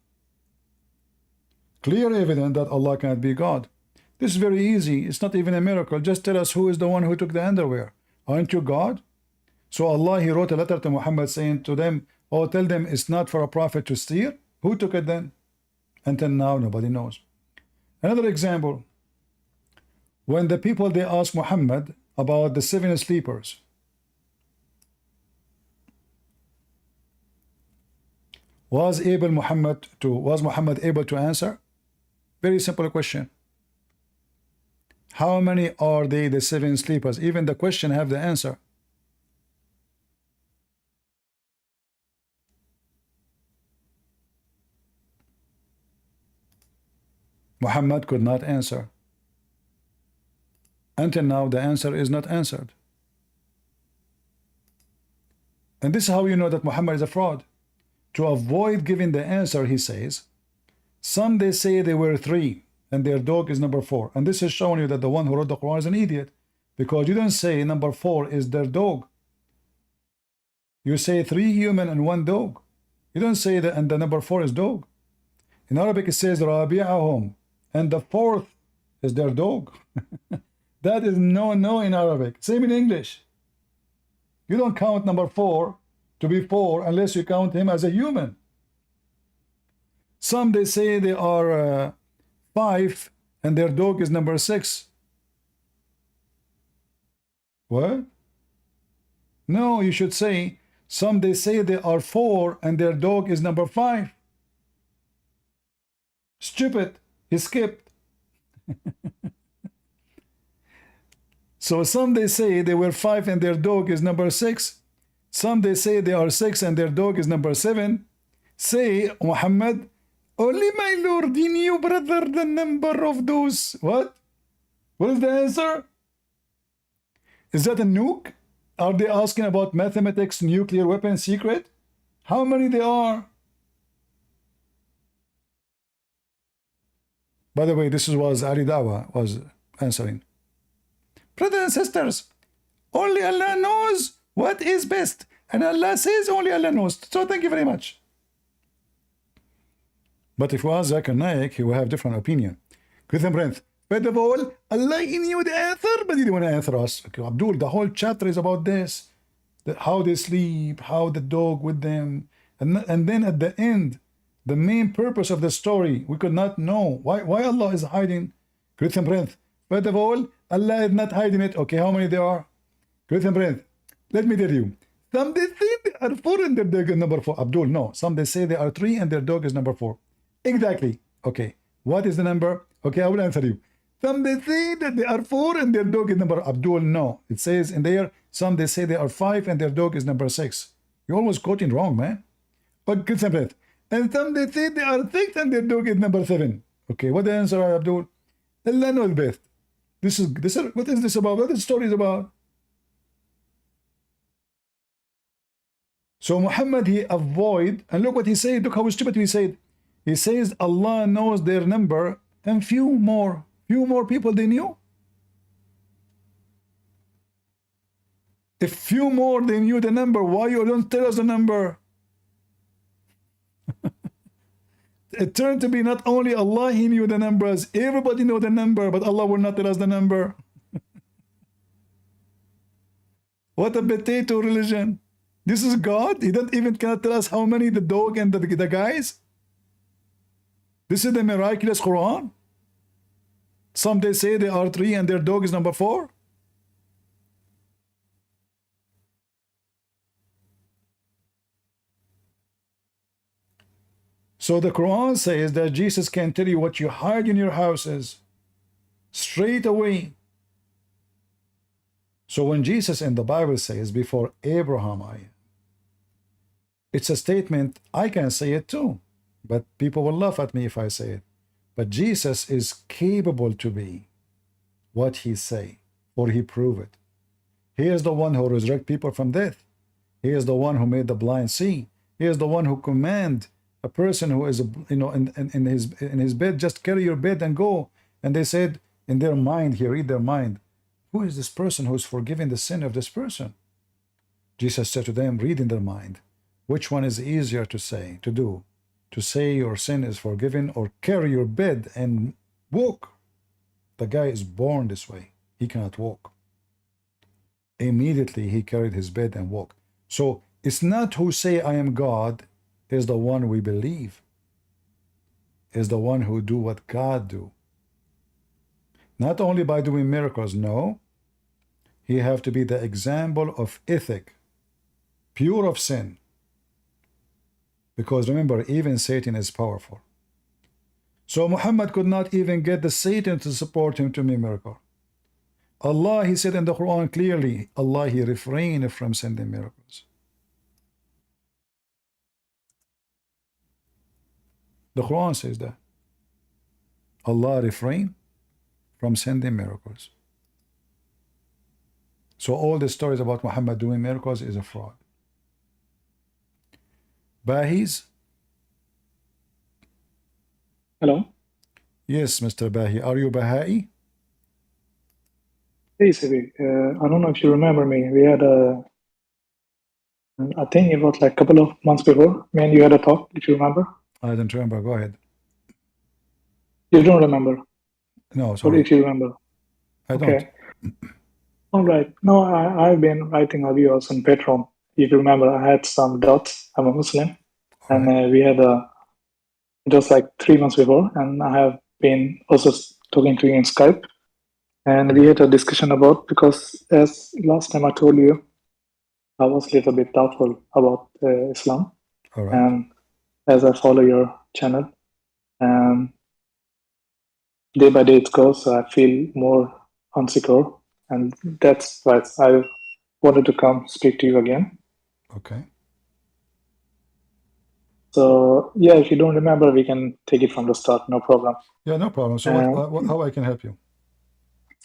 Clear evidence that Allah cannot be God. This is very easy. It's not even a miracle. Just tell us who is the one who took the underwear. Aren't you God? So Allah, he wrote a letter to Muhammad saying to them, oh, tell them it's not for a prophet to steal. Who took it then? Until now, nobody knows. Another example. When the people, they asked Muhammad about the 7 sleepers. Was Muhammad able to answer? Very simple question. How many are they, the 7 sleepers? Even the question have the answer. Muhammad could not answer. Until now, the answer is not answered. And this is how you know that Muhammad is a fraud. To avoid giving the answer, he says, some they say they were 3 and their dog is number 4. And this is showing you that the one who wrote the Quran is an idiot, because you don't say number 4 is their dog. You say 3 human and 1 dog. You don't say that and the number 4 is dog. In Arabic it says Rabi'ahum, and the 4th is their dog. That is no in Arabic. Same in English. You don't count number 4 to be 4 unless you count him as a human. Some they say they are 5 and their dog is number 6. What? No, you should say some they say they are 4 and their dog is number 5. Stupid. He skipped. So some they say they were 5 and their dog is number 6. Some they say they are 6 and their dog is number 7. Say, Muhammad, only my Lord, he knew, brother, the number of those. What? What is the answer? Is that a nuke? Are they asking about mathematics, nuclear weapon secret? How many they are? By the way, this was Ali Dawa was answering. Brothers and sisters, only Allah knows what is best. And Allah says only Allah knows. So thank you very much. But if we ask Zakir Naik, he will have different opinion. Christian Prince, first of all, Allah he knew the answer, but he didn't want to answer us. Okay, Abdul, the whole chapter is about this. How they sleep, how the dog with them. And then at the end, the main purpose of the story, we could not know. Why Allah is hiding? Christian Prince, first of all, Allah is not hiding it. Okay, how many there are? Christian Prince, let me tell you. Some they say they are 4 and their dog is number 4. Abdul, no. Some they say they are 3 and their dog is number 4. Exactly. Okay. What is the number? Okay, I will answer you. Some they say that they are 4 and their dog is number. Abdul, no. It says in there, some they say they are 5 and their dog is number 6. You're always quoting wrong, man. But Christian Prince. And some they say they are 6 and their dog is number 7. Okay, what the answer, Abdul? Allah knows best. What is this about? What this story is about? So Muhammad, he avoid, and look what he said. Look how stupid he said. He says Allah knows their number and few more people they knew. If few more they knew the number, why you don't tell us the number? It turned to be not only Allah, he knew the numbers. Everybody know the number, but Allah will not tell us the number. What a potato religion. This is God. He don't even cannot tell us how many the dog and the guys. This is the miraculous Quran. Some they say they are 3 and their dog is number 4. So the Quran says that Jesus can tell you what you hide in your houses straight away. So when Jesus in the Bible says, before Abraham I am, it's a statement, I can say it too, but people will laugh at me if I say it. But Jesus is capable to be what he say, or he prove it. He is the one who resurrect people from death. He is the one who made the blind see. He is the one who command a person who is, in his bed, just carry your bed and go. And they said in their mind, he read their mind, who is this person who is forgiving the sin of this person? Jesus said to them, read in their mind, which one is easier to say, to do? To say your sin is forgiven, or carry your bed and walk? The guy is born this way. He cannot walk. Immediately he carried his bed and walked. So it's not who say I am God is the one we believe, is the one who do what God do. Not only by doing miracles, no. He have to be the example of ethic, pure of sin. Because remember, even Satan is powerful. So Muhammad could not even get the Satan to support him to make miracle. Allah, he said in the Quran clearly, Allah, he refrained from sending miracles. The Quran says that. Allah refrained from sending miracles. So all the stories about Muhammad doing miracles is a fraud. Bahis? Hello? Yes, Mr. Bahi. Are you Baha'i? Hey, Sibi. I don't know if you remember me. We had I think it was like a couple of months before, me and you had a talk, if you remember. I don't remember. Go ahead. You don't remember? No, Or sorry. if you remember? I Okay. don't. All right. No, I've been writing videos on Patreon. If you remember, I had some doubts. I'm a Muslim. And we had it was like 3 months before, and I have been also talking to you in Skype. And we had a discussion about, because as last time I told you, I was a little bit doubtful about Islam. All right. And as I follow your channel, and day by day it goes, I feel more unsecure. And that's why I wanted to come speak to you again. Okay. So, yeah, if you don't remember, we can take it from the start, no problem. Yeah, no problem. So how I can help you?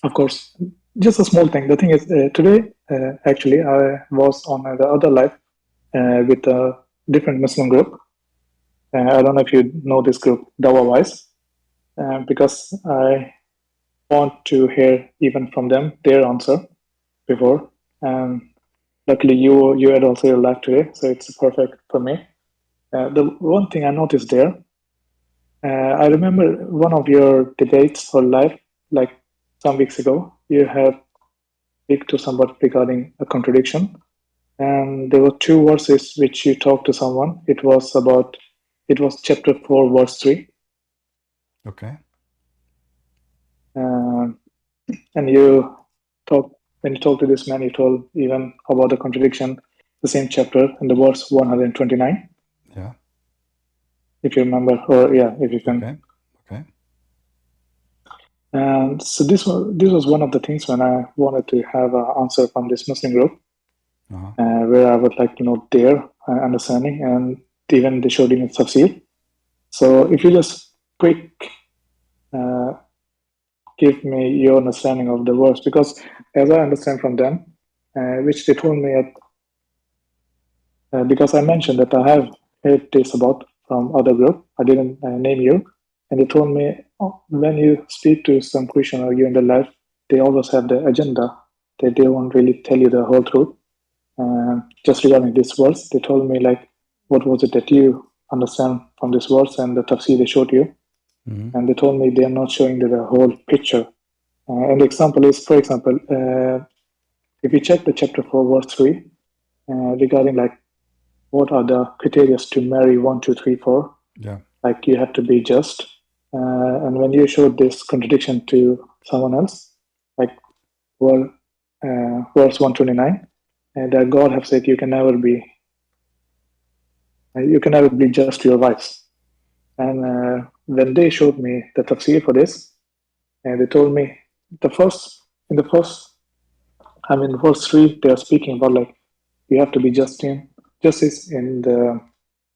Of course. Just a small thing. The thing is, today, actually, I was on the other live with a different Muslim group. I don't know if you know this group, Dawa Wise, because I want to hear even from them their answer before. Luckily, you had also your live today, so it's perfect for me. The one thing I noticed there, I remember one of your debates or live, like some weeks ago, you have speak to somebody regarding a contradiction, and there were 2 verses which you talked to someone. It was chapter 4, verse 3. Okay. And when you talked to this man, you told even about the contradiction, the same chapter, in the verse 129. Yeah. If you remember, or yeah, if you can. Okay. Okay. And so this was one of the things when I wanted to have an answer from this Muslim group, where I would like to know their understanding, and even they showed in tafsir. So if you just quick give me your understanding of the verse, because as I understand from them, which they told me because I mentioned that I have heard this about from other group, I didn't name you, and they told me, when you speak to some Christian or you in the life, they always have the agenda. They won't really tell you the whole truth. Just regarding this verse, they told me, like, what was it that you understand from this verse and the tafsir they showed you? And they told me they are not showing the whole picture. And the example is, for example, if you check the chapter 4, verse 3, regarding like what are the criteria to marry 1, 2, 3, 4? Yeah. Like you have to be just. And when you showed this contradiction to someone else, like verse 129, that God have said you can never be just to your wives. And when they showed me the tafsir for this, and they told me in the first, verse 3, they are speaking about like you have to be justice in the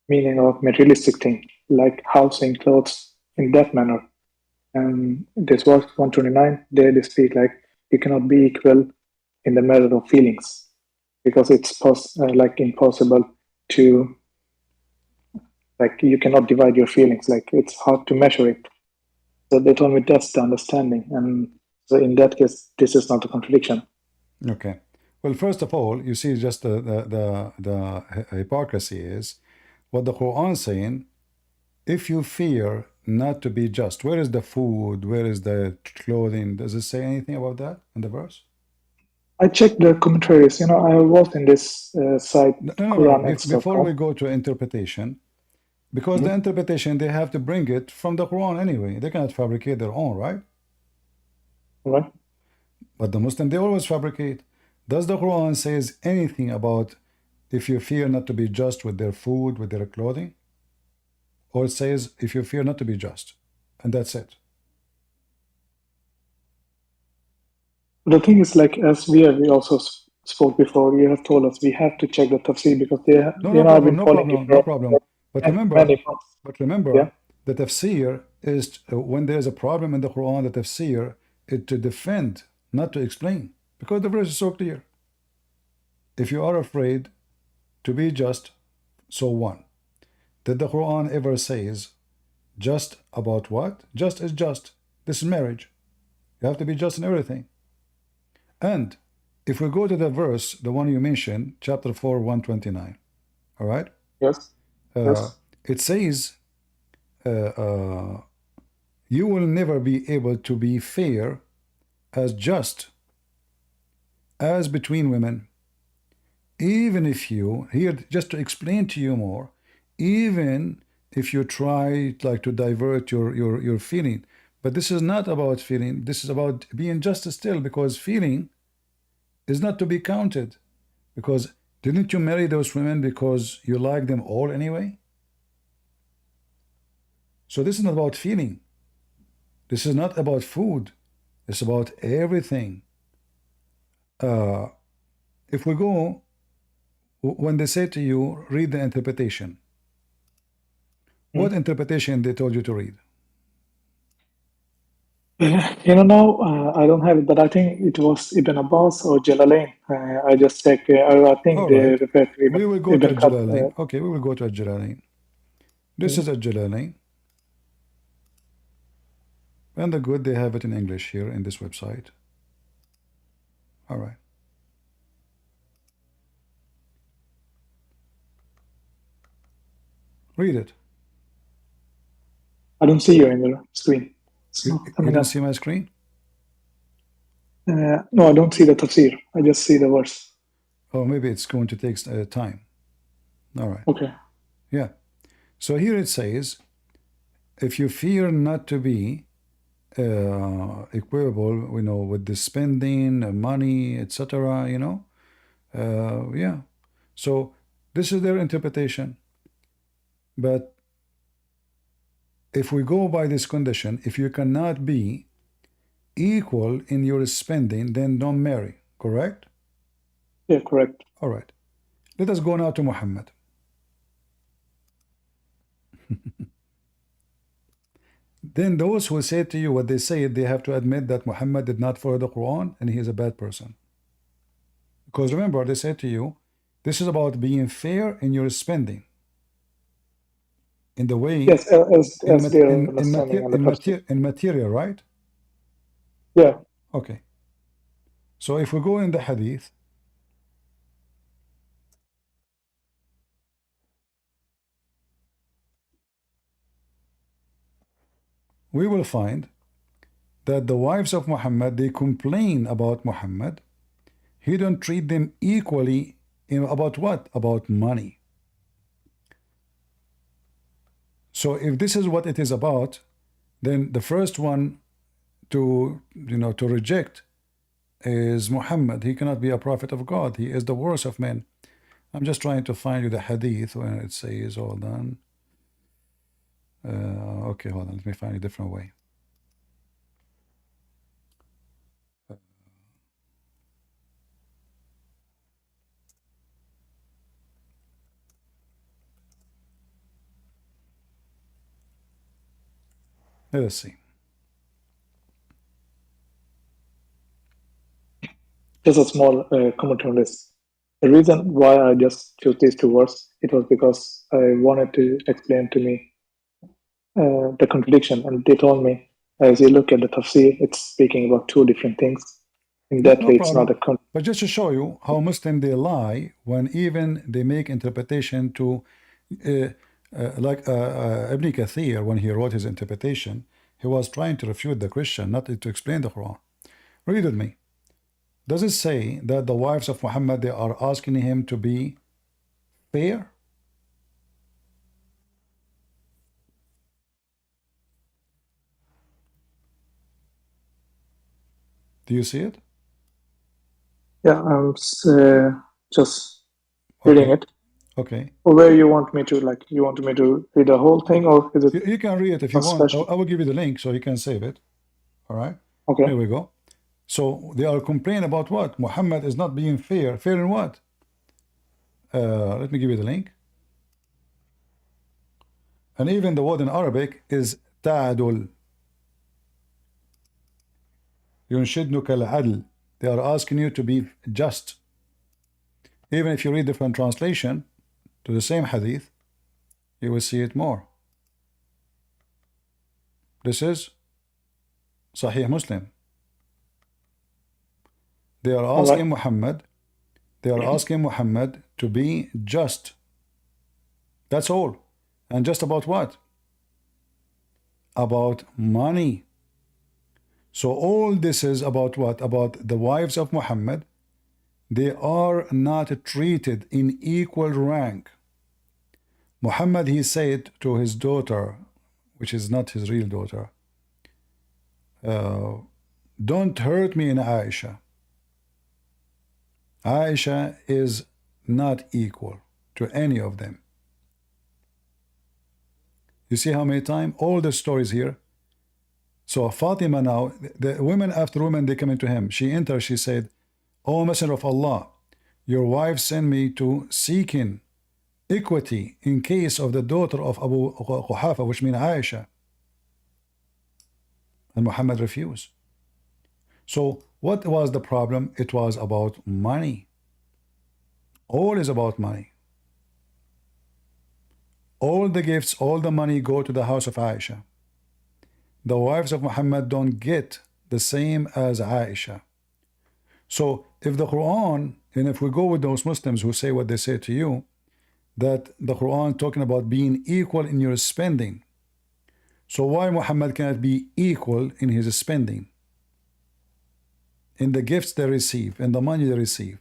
meaning of materialistic thing, like housing, clothes, in that manner. And this verse 129, there they speak like you cannot be equal in the matter of feelings, because it's like impossible to, like you cannot divide your feelings, like it's hard to measure it. So they told me that's the understanding, and so in that case, this is not a contradiction. Okay. Well, first of all, you see just the hypocrisy is what the Quran saying. If you fear not to be just, where is the food? Where is the clothing? Does it say anything about that in the verse? I checked the commentaries. I was in this site, No. QuranX.com. Before we go to interpretation, because the interpretation, they have to bring it from the Quran anyway. They cannot fabricate their own, right? Right. But the Muslim, they always fabricate. Does the Quran says anything about if you fear not to be just with their food, with their clothing? Or it says if you fear not to be just, and that's it? The thing is, like, as we also spoke before, you have told us we have to check the tafsir because No problem. But remember, Yeah. the tafsir is when there's a problem in the Quran, the tafsir is to defend, not to explain, because the verse is so clear. If you are afraid to be just, so one. Did the Quran ever says just about what? Just is just. This is marriage. You have to be just in everything. And if we go to the verse, the one you mentioned, chapter 4, 129, all right? Yes. It says, you will never be able to be fair as just as between women, even if you, here just to explain to you more, even if you try like to divert your feeling. But this is not about feeling, this is about being just still, because feeling is not to be counted. Because didn't you marry those women because you like them all anyway? So this is not about feeling. This is not about food. It's about everything. If we go, when they say to you, read the interpretation, what interpretation they told you to read? Now I don't have it, but I think it was Ibn Abbas or Jalalain. I just checked. I think All they right. refer to We will go to Ibn Kat. Jalalain. Okay, we will go to Jalalain. This is a Jalalain. And the good, they have it in English here in this website. All right. Read it. I don't see you in the screen. You don't see my screen? No, I don't see the tafsir. I just see the verse. Oh, maybe it's going to take time. All right. Okay. Yeah. So here it says, if you fear not to be equable, with the spending, money, etc., yeah. So this is their interpretation. But if we go by this condition, if you cannot be equal in your spending, then don't marry, correct? Yeah, correct. All right. Let us go now to Muhammad. Then those who say to you what they say, they have to admit that Muhammad did not follow the Quran and he is a bad person. Because remember, they say to you, this is about being fair in your spending. In the way, yes, as their understanding in material, right? Yeah. Okay. So if we go in the hadith, we will find that the wives of Muhammad, they complain about Muhammad. He don't treat them equally about what? About money. So if this is what it is about, then the first one to reject is Muhammad. He cannot be a prophet of God. He is the worst of men. I'm just trying to find you the hadith when it says, hold on. Okay, hold on. Let me find a different way. Let us see. Just a small comment on this. The reason why I just chose these two words, it was because I wanted to explain to me the contradiction, and they told me, as you look at the tafsir, it's speaking about two different things. In that No way, it's not a problem. But just to show you how Muslim they lie when even they make interpretation to, like Ibn Kathir, when he wrote his interpretation, he was trying to refute the Christian, not to explain the Quran. Read with me. Does it say that the wives of Muhammad, they are asking him to be fair? Do you see it? Yeah, I'm just reading it. Okay. Where you want me to, like, you want me to read the whole thing, or is it? You can read it if you want. I will give you the link so you can save it. All right. Okay. Here we go. So they are complaining about what? Muhammad is not being fair. Fair in what? Let me give you the link. And even the word in Arabic is ta'adul. ينشدنك العدل. They are asking you to be just. Even if you read different translation to the same hadith, you will see it more. This is Sahih Muslim. They are asking Muhammad, to be just. That's all. And just about what? About money. So all this is about what? About the wives of Muhammad. They are not treated in equal rank. Muhammad, he said to his daughter, which is not his real daughter, don't hurt me in Aisha. Aisha is not equal to any of them. You see how many times? All the stories here. So Fatima now, the women after women, they come into him. She entered, she said, O Messenger of Allah, your wife sent me to seeking equity in case of the daughter of Abu Quhafa, which means Aisha. And Muhammad refused. So what was the problem? It was about money. All is about money. All the gifts, all the money go to the house of Aisha. The wives of Muhammad don't get the same as Aisha. So if the Quran, and if we go with those Muslims who say what they say to you, that the Quran talking about being equal in your spending, so why Muhammad cannot be equal in his spending, in the gifts they receive, in the money they receive?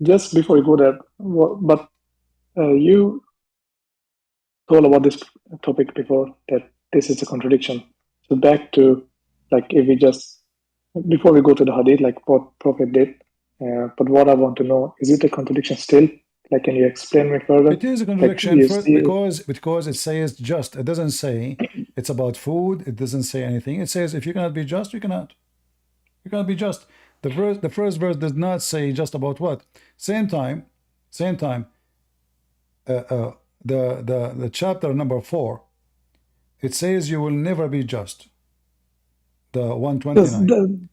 Just before you go there, but you told about this topic before, that this is a contradiction. So back to, like, if we just, before we go to the hadith, like what Prophet did, but what I want to know, is it a contradiction still? Like, can you explain me further? It is a contradiction, because it says just. It doesn't say it's about food. It doesn't say anything. It says if you cannot be just, you cannot. You cannot be just. The first verse does not say just about what. Same time, the chapter number 4, it says you will never be just. The 129.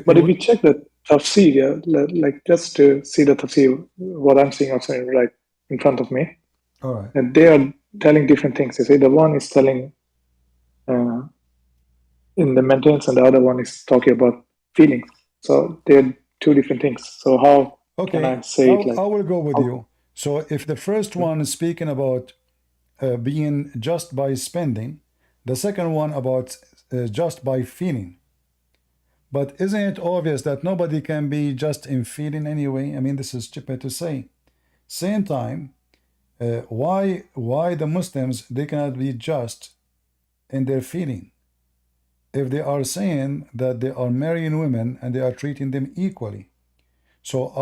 But if you check the tafsir, yeah, like just to see the tafsir, what I'm seeing also right in front of me, all right, and they are telling different things. You see, the one is telling in the maintenance, and the other one is talking about feelings. So they're two different things. So how can I say it? Like, I will go with you. So if the first one is speaking about being just by spending, the second one about just by feeling. But isn't it obvious that nobody can be just in feeling anyway? I mean, this is stupid to say. Same time, why the Muslims, they cannot be just in their feeling? If they are saying that they are marrying women and they are treating them equally. So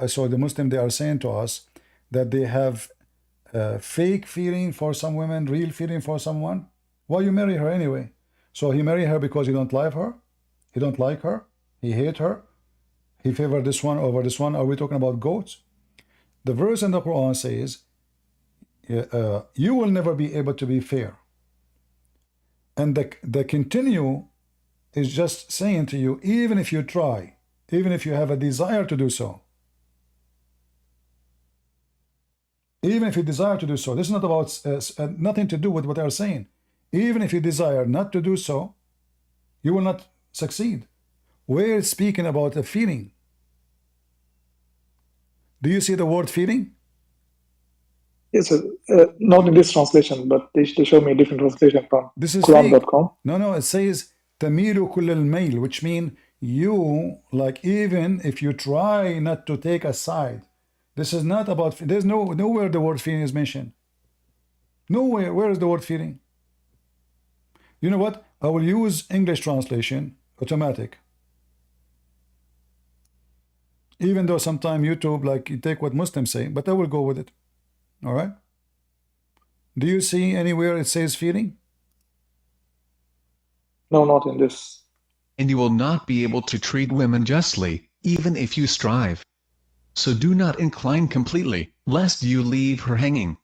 so the Muslim, they are saying to us that they have fake feeling for some women, real feeling for someone? Why you marry her anyway? So he marry her because he don't like her? He don't like her? He hate her? He favor this one over this one? Are we talking about goats? The verse in the Quran says, you will never be able to be fair. And the continue is just saying to you, even if you try, even if you have a desire to do so, even if you desire to do so, this is not about nothing to do with what they are saying. Even if you desire not to do so, you will not succeed. We're speaking about a feeling. Do you see the word feeling? Yes, not in this translation, but they show me a different translation from This is Quran.com. No, it says tamilu kull al-mail, which means you, like, even if you try not to take a side. This is not about, there's nowhere the word feeling is mentioned. Nowhere. Where is the word feeling? You know what? I will use English translation, automatic. Even though sometimes YouTube, like, you take what Muslims say, but I will go with it. All right? Do you see anywhere it says feeling? No, not in this. And you will not be able to treat women justly, even if you strive. So do not incline completely, lest you leave her hanging.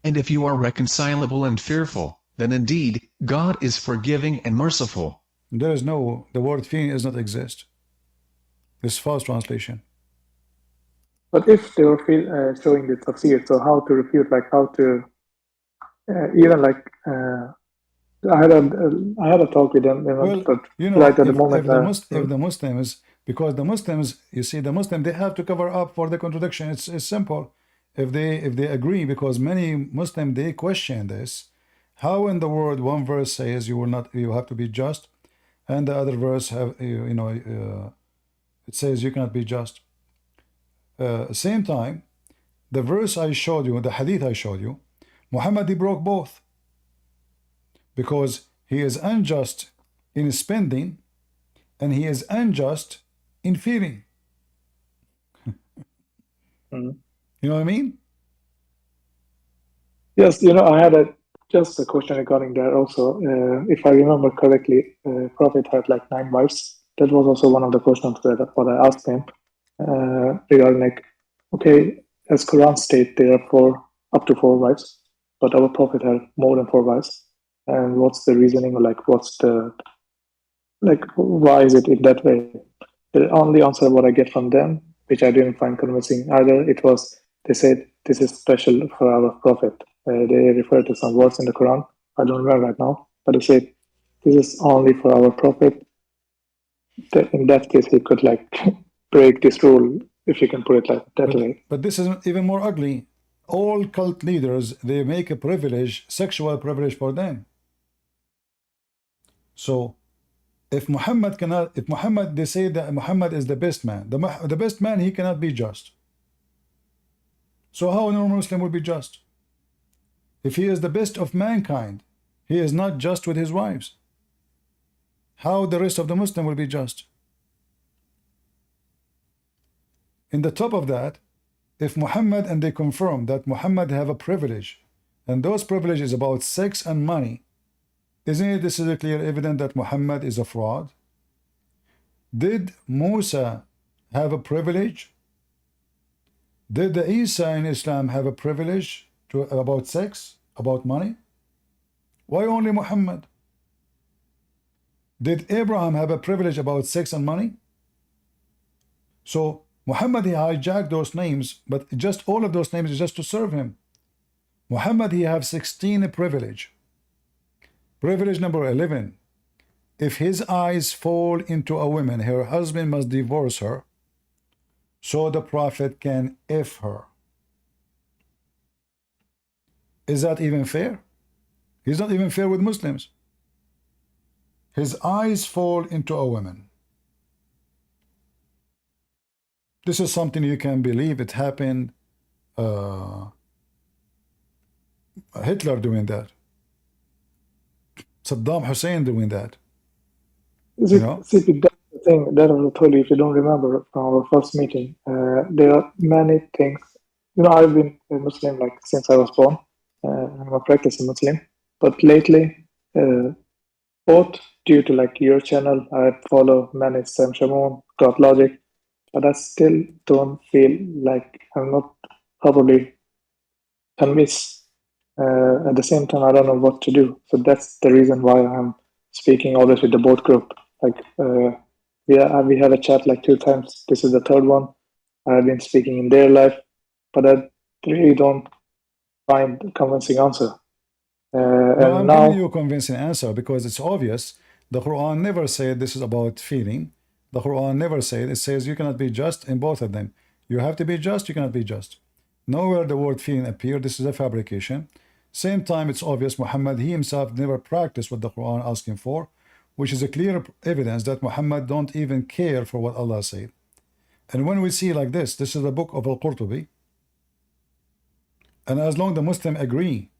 And if you are reconcilable and fearful, then indeed, God is forgiving and merciful. There is no, the word feeling does not exist. It's false translation. But if they were showing the tafsir, so how to refute, like how to, even like, I had a talk with them, Well, but you know, right at the if moment, the Muslims, because the Muslims, you see, the Muslim, they have to cover up for the contradiction. It's simple. If they agree, because many Muslim, they question this. How in the world one verse says you have to be just, and the other verse have it says you cannot be just. Same time, the verse I showed you, the hadith I showed you, Muhammad, he broke both, because he is unjust in spending and he is unjust in feeling. You know what I mean? yes, I had just a question regarding that also. If I remember correctly, Prophet had like 9 wives. That was also one of the questions that what I asked him regarding like, okay, as Quran state, there are up to 4 wives, but our Prophet had more than 4 wives. And what's the reasoning, or like what's the, like, why is it in that way? The only answer what I get from them, which I didn't find convincing either, it was, they said this is special for our Prophet. They refer to some words in the Quran, I don't remember right now, but they said this is only for our Prophet. In that case, he could like break this rule, if you can put it like that way. But this is even more ugly. All cult leaders, they make a privilege, sexual privilege for them. So if Muhammad, they say that Muhammad is the best man, the best man, he cannot be just. So how a normal Muslim will be just? If he is the best of mankind, he is not just with his wives. How the rest of the Muslim will be just? In the top of that, if Muhammad, and they confirm that Muhammad have a privilege, and those privileges about sex and money, isn't this is a clear evidence that Muhammad is a fraud? Did Musa have a privilege? Did the Isa in Islam have a privilege about sex, about money? Why only Muhammad? Did Abraham have a privilege about sex and money? So Muhammad, he hijacked those names, but just all of those names is just to serve him. Muhammad, he have 16 privilege. Privilege number 11. If his eyes fall into a woman, her husband must divorce her, so the Prophet can F her. Is that even fair? He's not even fair with Muslims. His eyes fall into a woman. This is something you can believe it happened. Hitler doing that. Saddam Hussein doing that. See, that's the thing that I told you, if you don't remember from our first meeting, there are many things you know, I've been a Muslim like since I was born. I'm a practicing Muslim, but lately, both due to like your channel, I follow many Sam Shamoun, God Logic, but I still don't feel like I'm not probably convinced. At the same time, I don't know what to do. So that's the reason why I'm speaking always with the both group. Like we have a chat like 2 times. This is the third one. I've been speaking in their life, but I really don't find a convincing answer. No, And I'm giving now, you a convincing answer because it's obvious. The Quran never said this is about feeling. The Quran never said, it says you cannot be just in both of them. You have to be just, you cannot be just. Nowhere the word feeling appeared. This is a fabrication. Same time, it's obvious Muhammad, he himself never practiced what the Quran asking for, which is a clear evidence that Muhammad don't even care for what Allah said. And when we see like this is the book of Al-Qurtubi, and as long the Muslim agree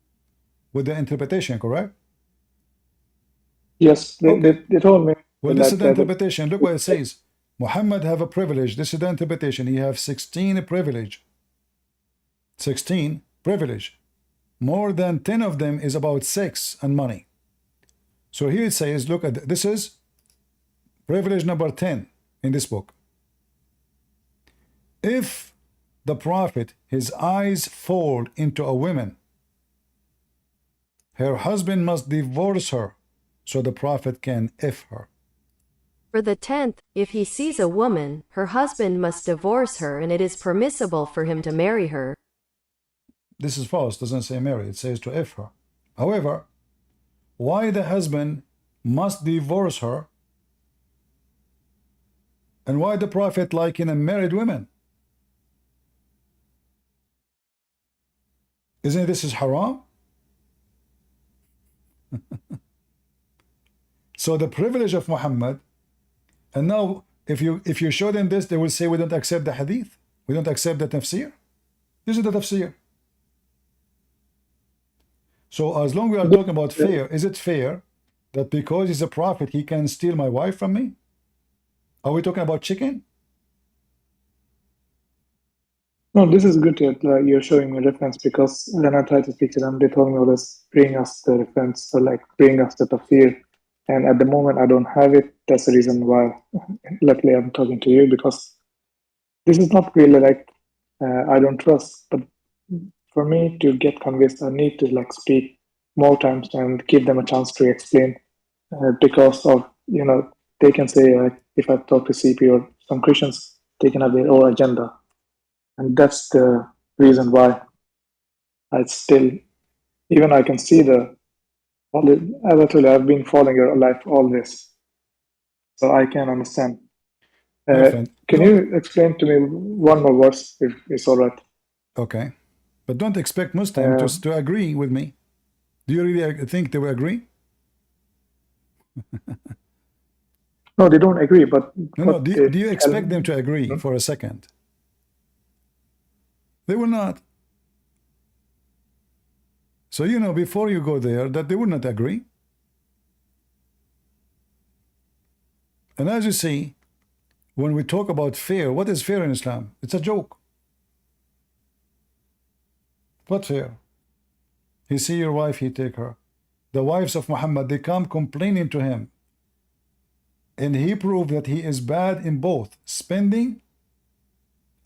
with the interpretation, correct? yes, Okay. they told me Well, this is the that interpretation. Look what it says. Muhammad have a privilege. This is the interpretation. He have 16 privilege. 16 privilege. More than 10 of them is about sex and money. So here it says, look at this is privilege number 10 in this book. If the prophet, his eyes fall into a woman, her husband must divorce her so the prophet can F her. For the 10th, if he sees a woman, her husband must divorce her and it is permissible for him to marry her. This is false. Doesn't say marry. It says to F her. However, why the husband must divorce her and why the prophet like in a married woman? Isn't this is haram? So the privilege of Muhammad, and now if you show them this, they will say we don't accept the hadith. We don't accept the tafsir. This is the tafsir. So as long we are talking about fair, is it fair that because he's a prophet, he can steal my wife from me? Are we talking about chicken? no, this is good that you're showing me reference, because when I tried to speak to them, they told me always bring us the reference, so like bring us the tafsir. And at the moment, I don't have it. That's the reason why, luckily, I'm talking to you, because this is not really like I don't trust, but for me to get convinced, I need to like speak more times and give them a chance to explain, because of, you know, they can say if I talk to CP or some Christians, they can have their own agenda, and that's the reason why I still, even I can see as I told you, I've been following your life always, so I can understand. My friend, Can you explain to me one more verse, if it's all right? okay, but don't expect Muslims to agree with me. Do you really think they will agree? No, they don't agree, but No. Do you expect them to agree for a second? They will not. So you know before you go there that they will not agree. And as you see, when we talk about fear, what is fear in Islam? It's a joke. What fear? He see your wife, he take her. The wives of Muhammad, they come complaining to him. And he proved that he is bad in both spending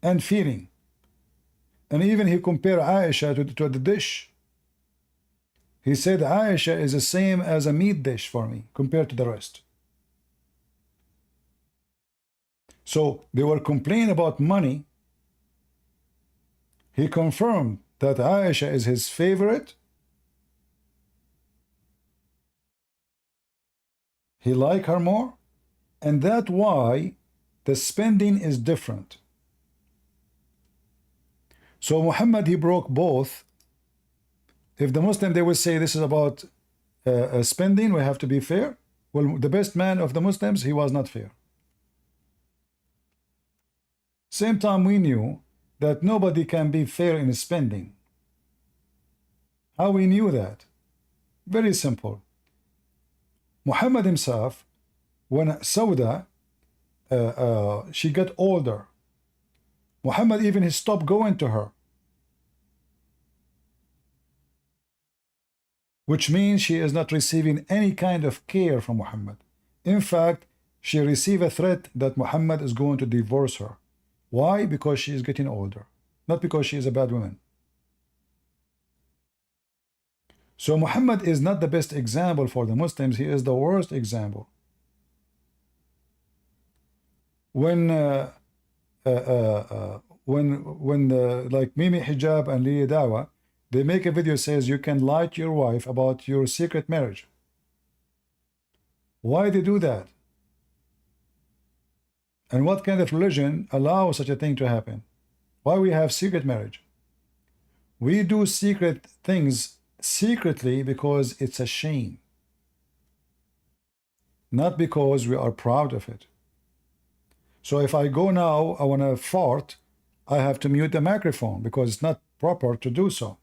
and feeding. And even he compared Aisha to the dish. He said Aisha is the same as a meat dish for me compared to the rest. So they were complaining about money. He confirmed that Aisha is his favorite. He liked her more. And that's why the spending is different. So Muhammad, he broke both. If the Muslim, they will say this is about spending, we have to be fair. Well, the best man of the Muslims, he was not fair. Same time we knew that nobody can be fair in spending. How we knew that? Very simple. Muhammad himself, when Sauda, she got older, Muhammad even he stopped going to her which means she is not receiving any kind of care from Muhammad. In fact, she received a threat that Muhammad is going to divorce her. Why? Because she is getting older, not because she is a bad woman. So Muhammad is not the best example for the Muslims. He is the worst example. When like Mimi Hijab and Liya Dawa, they make a video says you can lie to your wife about your secret marriage. Why they do that? And what kind of religion allows such a thing to happen? Why we have secret marriage? We do secret things secretly because it's a shame, not because we are proud of it. So if I go now, I want to fart, I have to mute the microphone because it's not proper to do so.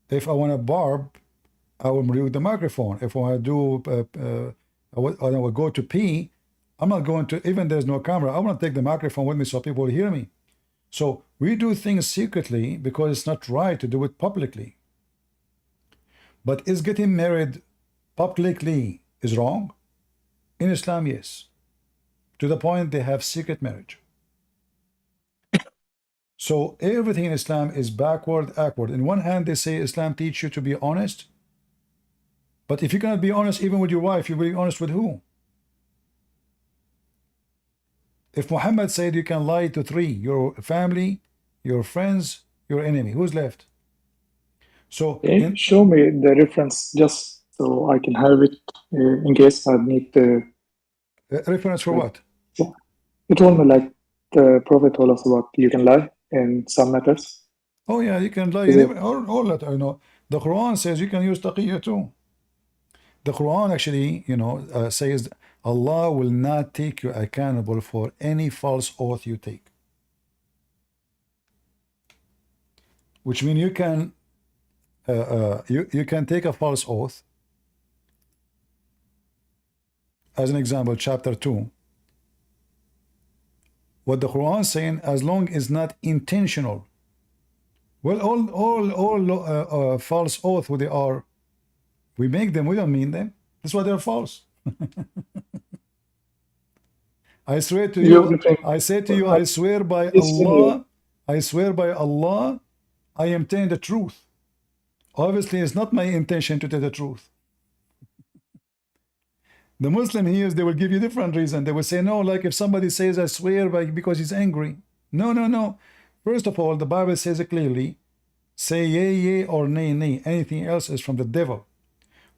If I want to barb, I will mute the microphone. If I want to do, I will go to pee, I'm not going to, even there's no camera, I want to take the microphone with me so people will hear me. So we do things secretly because it's not right to do it publicly. But is getting married publicly is wrong? In Islam, yes. To the point they have secret marriage. So everything in Islam is backward. In one hand, they say Islam teach you to be honest. But if you cannot be honest even with your wife, you'll be honest with who? If Muhammad said you can lie to three, your family, your friends, your enemy, who's left? So show me the reference just so I can have it in case I need the reference for what? It told me like the Prophet told us about you can lie in some matters. Oh yeah, you can lie. All that I know. The Quran says you can use taqiyya too. The Quran actually, says Allah will not take you accountable for any false oath you take. Which means you can you can take a false oath. As an example, chapter 2. What the Quran is saying, as long as not intentional. Well, all false oath, what they are, we make them, we don't mean them. That's why they're false. I swear to you, I say to you, I swear by Allah, I swear by Allah, I am telling the truth. Obviously, it's not my intention to tell the truth. The Muslim here, they will give you different reason. They will say, no, like if somebody says, I swear by because he's angry. No. First of all, the Bible says it clearly, say yea, yea, or nay, nay. Anything else is from the devil.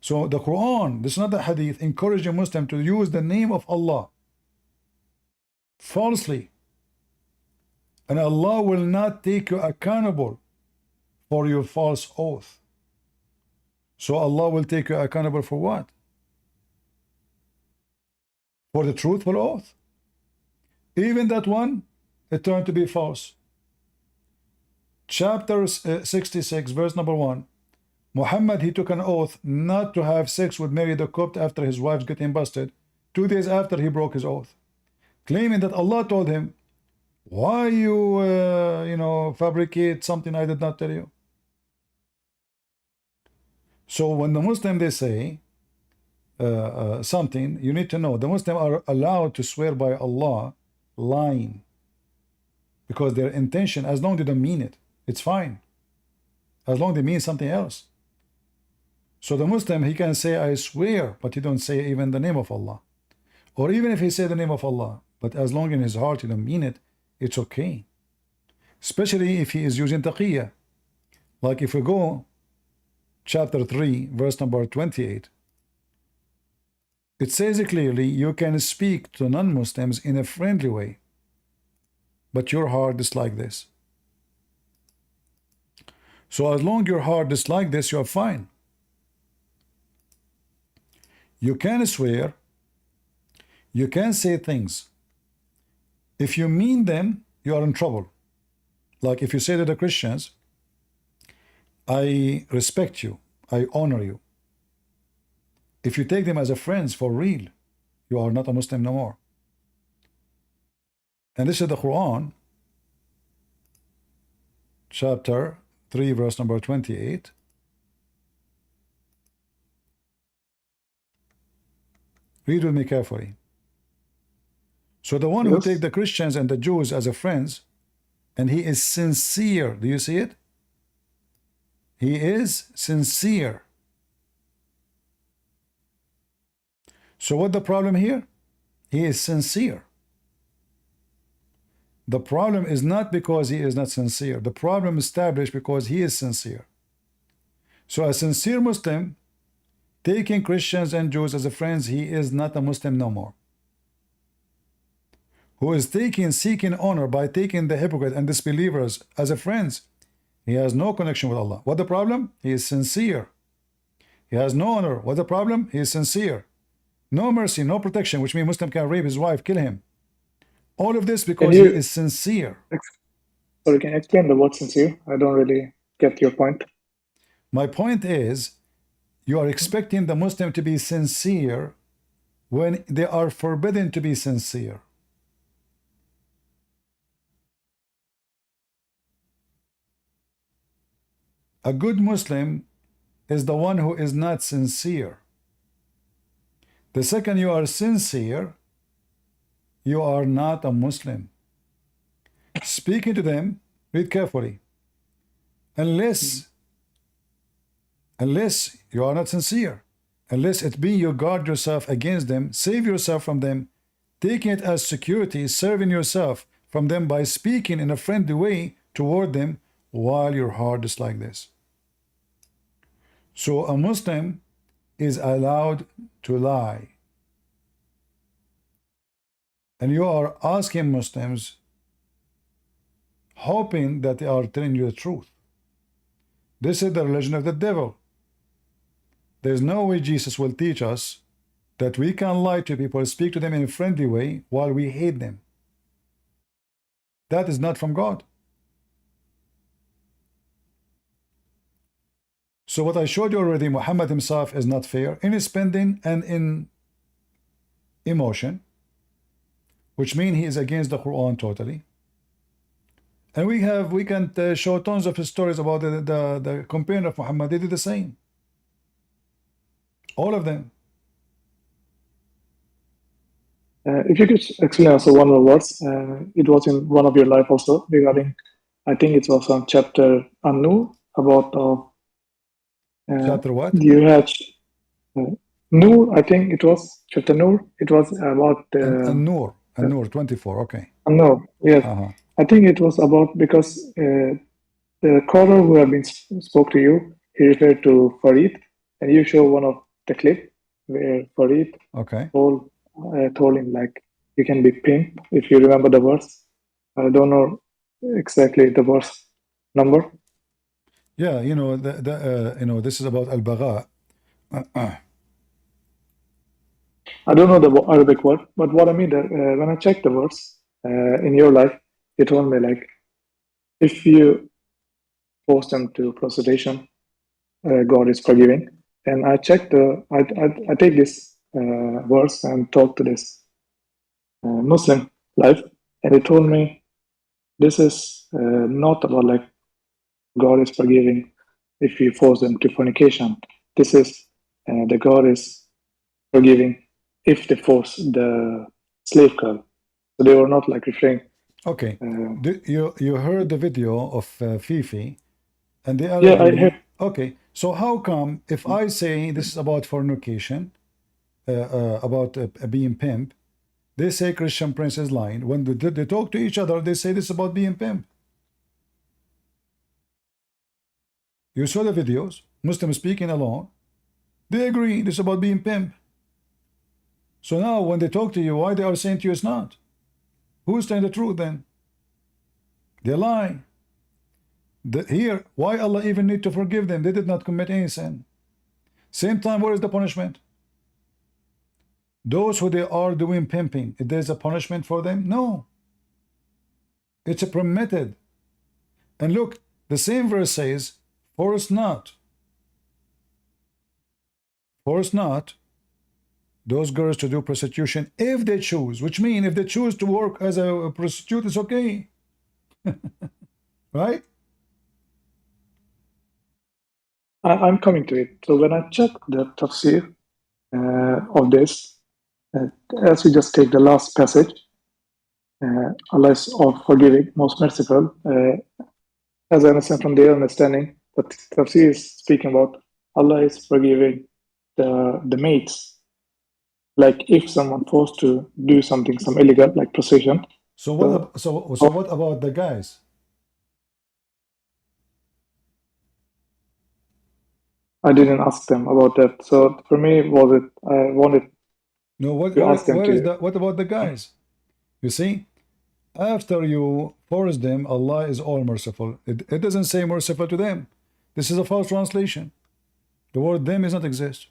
So the Quran, this is not the hadith, encourage a Muslim to use the name of Allah falsely. And Allah will not take you accountable for your false oath. So Allah will take you accountable for what? For the truthful oath. Even that one, it turned to be false. Chapter 66, verse number 1. Muhammad, he took an oath not to have sex with Mary the Copt after his wife's getting busted. 2 days after he broke his oath, claiming that Allah told him, why you fabricate something I did not tell you. So when the Muslim, they say something, you need to know the Muslims are allowed to swear by Allah lying, because their intention, as long as they don't mean it, it's fine, as long as they mean something else. So the Muslim, he can say I swear, but he don't say even the name of Allah. Or even if he say the name of Allah, but as long in his heart he don't mean it, it's okay. Especially if he is using taqiyya. Like if we go chapter 3, verse number 28, it says it clearly, you can speak to non-Muslims in a friendly way, but your heart is like this. So as long as your heart is like this, you are fine. You can swear, you can say things. If you mean them, you are in trouble. Like if you say to the Christians, I respect you, I honor you. If you take them as a friends for real, you are not a Muslim no more. And this is the Quran, chapter 3, verse number 28. Read with me carefully. So the one who Yes. take the Christians and the Jews as a friends, and he is sincere. Do you see it? He is sincere. So what the problem here? He is sincere. The problem is not because he is not sincere. The problem is established because he is sincere. So a sincere Muslim taking Christians and Jews as a friends, he is not a Muslim no more. Who is seeking honor by taking the hypocrite and disbelievers as a friends, he has no connection with Allah. What the problem? He is sincere. He has no honor. What the problem? He is sincere. No mercy, no protection, which means Muslim can rape his wife, kill him. All of this because he is sincere. Sorry, can you explain the word sincere? I don't really get your point. My point is, you are expecting the Muslim to be sincere when they are forbidden to be sincere. A good Muslim is the one who is not sincere. The second you are sincere, you are not a Muslim. Speaking to them, read carefully. Unless you are not sincere, unless it be you guard yourself against them, save yourself from them, taking it as security, serving yourself from them by speaking in a friendly way toward them while your heart is like this. So a Muslim is allowed to lie. And you are asking Muslims, hoping that they are telling you the truth. This is the religion of the devil. There's no way Jesus will teach us that we can lie to people, speak to them in a friendly way while we hate them. That is not from God. So what I showed you already, Muhammad himself is not fair in his spending and in emotion, which means he is against the Quran totally. And we can show tons of stories about the companion of Muhammad. They did the same. All of them. If you could explain also one more words, it was in one of your life also regarding, I think it was on chapter An-Nur about chapter what? you had Nur, I think it was chapter Nur. It was about An-Nur 24. Okay. An-Nur, yes. I think it was about because the caller who had been spoke to you, he referred to Farid, and you show one of the clip where Farid told him like you can be pimp if you remember the verse. I don't know exactly the verse number. Yeah, you know this is about al-bagha. I don't know the Arabic word, but what I mean that when I checked the verse in your life, it told me like if you force them to prostitution, God is forgiving. And I checked I take this verse and talk to this Muslim life, and it told me this is not about like God is forgiving if you force them to fornication. This is the God is forgiving if they force the slave girl. So they were not like referring. Okay. You heard the video of Fifi, and they are yeah, I heard. Okay. So how come if I say this is about fornication, about being pimp, they say Christian Prince is lying. When they talk to each other, they say this is about being pimp. You saw the videos, Muslims speaking alone. They agree this is about being pimp. So now when they talk to you, why they are saying to you it's not? Who's telling the truth then? They lie. Here, why Allah even need to forgive them? They did not commit any sin. Same time, where is the punishment? Those who they are doing pimping, if there's a punishment for them? No. It's permitted. And look, the same verse says, force not those girls to do prostitution if they choose, which means if they choose to work as a prostitute, it's okay. Right? I'm coming to it. So when I checked the tafsir of this, Uh, as we just take the last passage, Allah is all forgiving, most merciful. As I understand from their understanding, what Tafsir is speaking about, Allah is forgiving the mates. Like if someone forced to do something, some illegal, like prostitution. So what about the guys? I didn't ask them about that. So for me, was it? I wanted No, to ask them to. what about the guys? You see, after you force them, Allah is all merciful. It doesn't say merciful to them. This is a false translation. The word them does not exist.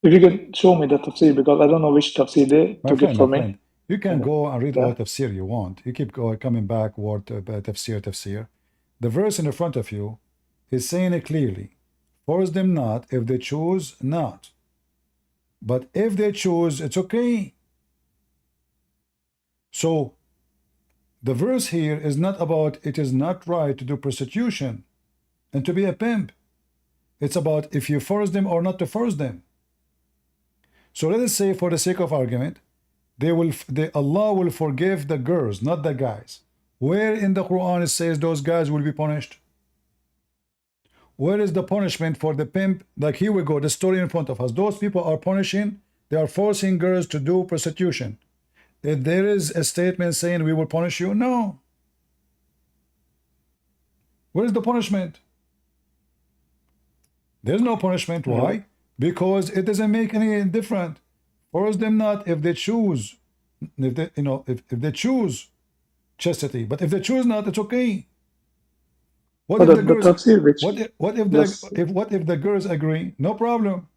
If you could show me the tafsir, because I don't know which tafsir they took it for me. You can go and read Yeah. all tafsir you want. You keep coming back word tafsir. The verse in the front of you is saying it clearly. Force them not if they choose not. But if they choose, it's okay. So the verse here is not about it is not right to do prostitution and to be a pimp. It's about if you force them or not to force them. So let us say, for the sake of argument, Allah will forgive the girls, not the guys. Where in the Quran it says those guys will be punished? Where is the punishment for the pimp? Like here we go, the story in front of us. Those people are punishing, they are forcing girls to do prostitution. If there is a statement saying we will punish you, no. Where is the punishment? There's no punishment. Why? Because it doesn't make any difference. Force them not if they choose. If they, if they choose chastity, but if they choose not, it's okay. What if the girls? What if the girls agree? No problem.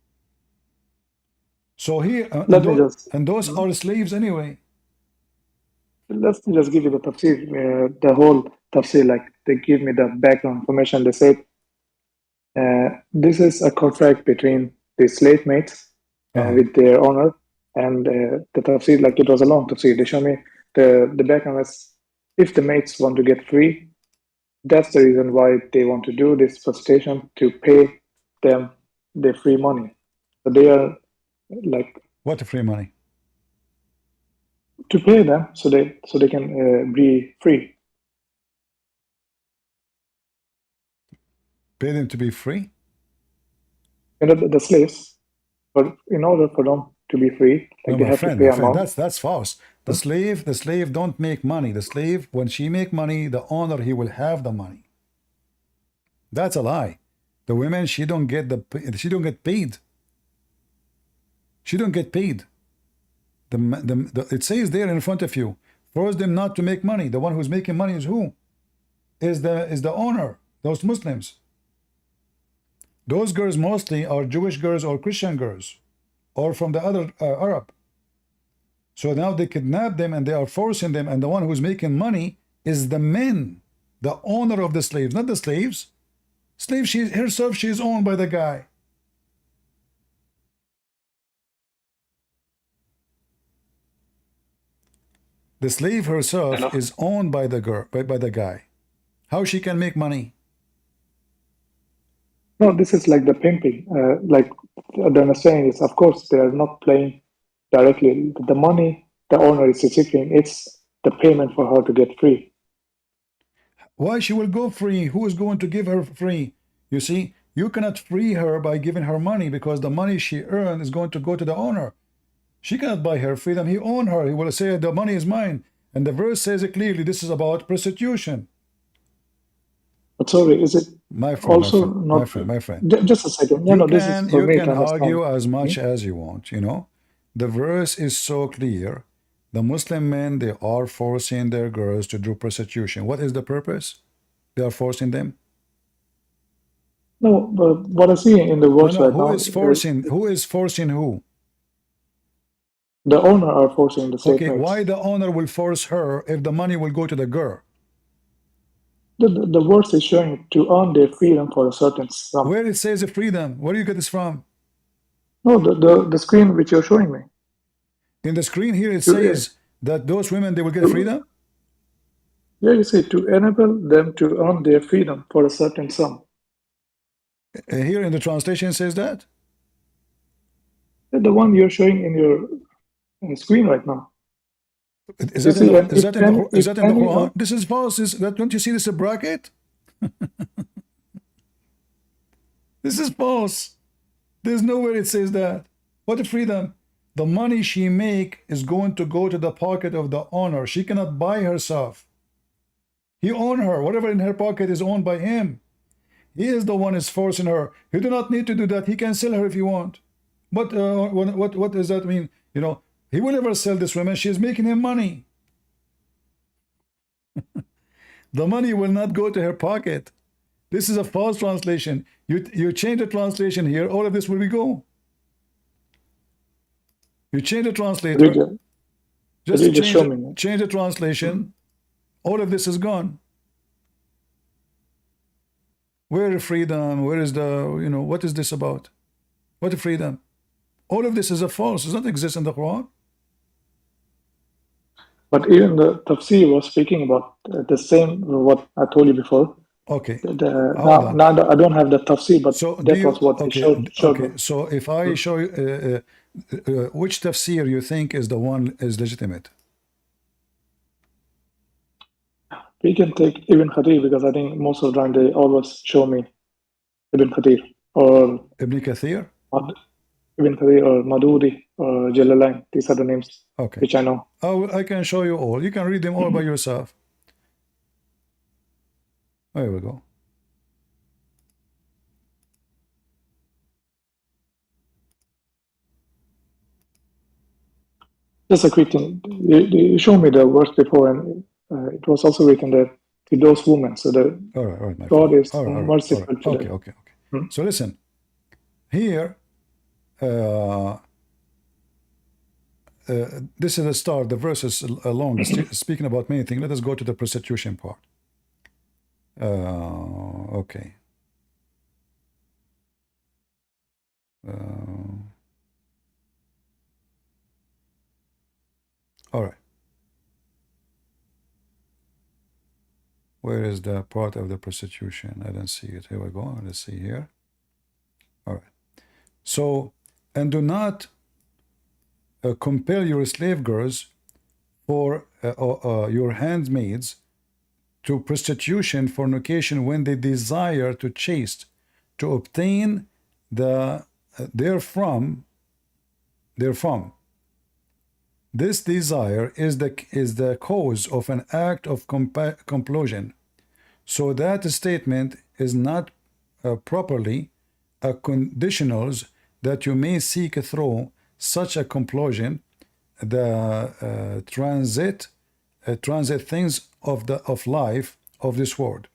So here, and those are slaves anyway. Let's just give you the tafsir, the whole tafsir. Like they give me the background information. They said this is a contract between the slave mates with their owner, and the tafsir, like it was a long tafsir. They show me the background is if the mates want to get free, that's the reason why they want to do this prostitution, to pay them the free money. So they are like what free money? To pay them so they can be free. Pay them to be free? The slaves, but in order for them to be free, like they have to pay amount. That's false. The slave don't make money. The slave, when she make money, the owner, he will have the money. That's a lie. The women, she don't get paid. She don't get paid. It says there in front of you, force them not to make money. The one who's making money is who? Is the owner, those Muslims. Those girls mostly are Jewish girls or Christian girls, or from the other Arab. So now they kidnap them and they are forcing them, and the one who's making money is the men, the owner of the slaves, not the slaves. Slave, she herself, she is owned by the guy. The slave herself is owned by the girl, by the guy. How she can make money? No, this is like the pimping. Like the understanding is, of course, they are not playing directly. The money the owner is receiving, it's the payment for her to get free. Why she will go free? Who is going to give her free? You see, you cannot free her by giving her money, because the money she earned is going to go to the owner. She cannot buy her freedom. He own her. He will say the money is mine. And the verse says it clearly. This is about prostitution. But sorry, is it my friend, also my not? My friend. Just a second. No, this is for you me can to understand. argue as much as you want. The verse is so clear. The Muslim men, they are forcing their girls to do prostitution. What is the purpose? They are forcing them. No, but what I see in the verse right now. Who is forcing? Who is forcing who? The owner are forcing the slave mates. Why the owner will force her if the money will go to the girl? The verse is showing to earn their freedom for a certain sum. Where it says freedom? Where do you get this from? No, the screen which you're showing me. In the screen here it says that those women, they will get freedom? Yeah, you say to enable them to earn their freedom for a certain sum. Here in the translation says that? The one you're showing in your screen right now. Is You that in see, the, and is if that in the, any, is if that in the any, Quran? This is false. Don't you see this bracket? This is false. There's nowhere it says that. What freedom? The money she make is going to go to the pocket of the owner. She cannot buy herself. He owns her. Whatever in her pocket is owned by him. He is the one is forcing her. He do not need to do that. He can sell her if he want. But what does that mean? You know, he will never sell this woman. She is making him money. The money will not go to her pocket. This is a false translation. You change the translation here, all of this will be go. You change the translator. Just change the translation. All of this is gone. Where is freedom? Where is the, you know, what is this about? What freedom? All of this is a false. It does not exist in the Quran. But even the tafsir was speaking about the same, what I told you before. Okay. Now I don't have the tafsir, but so that was what they showed okay. me. So if I show you which tafsir you think is the one is legitimate? We can take Ibn Kathir because I think most of the time they always show me Ibn Kathir or Ibn Kathir? Ibn Kathir or Maduri or Jalalain. These are the names which I know. Oh, I can show you all. You can read them all by yourself. There we go. Just a quick thing. You showed me the verse before, and it was also written that to those women. So the God is merciful to them. Okay. So listen, here, this is the start. The verse is long, speaking about many things. Let us go to the prostitution part. Okay. All right. Where is the part of the prostitution? I don't see it. Here we go. Let's see here. All right. So, and do not compel your slave girls for your handmaids to prostitution, fornication, when they desire to chaste, to obtain the therefrom. This desire is the cause of an act of compulsion. So that statement is not properly a conditionals that you may seek through such a compulsion the transit things of life of this world,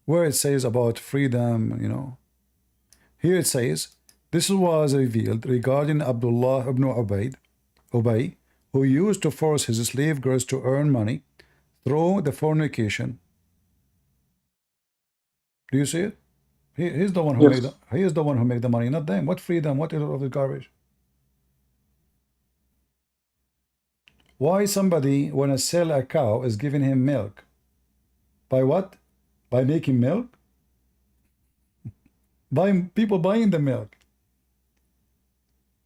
where it says about freedom, you know. Here it says, this was revealed regarding Abdullah ibn Ubay, who used to force his slave girls to earn money through the fornication. Do you see it? He's the one who made he is the one who made the money, not them. What freedom? What is all of the garbage? Why somebody wanna sell a cow is giving him milk? By what? By making milk? By people buying the milk.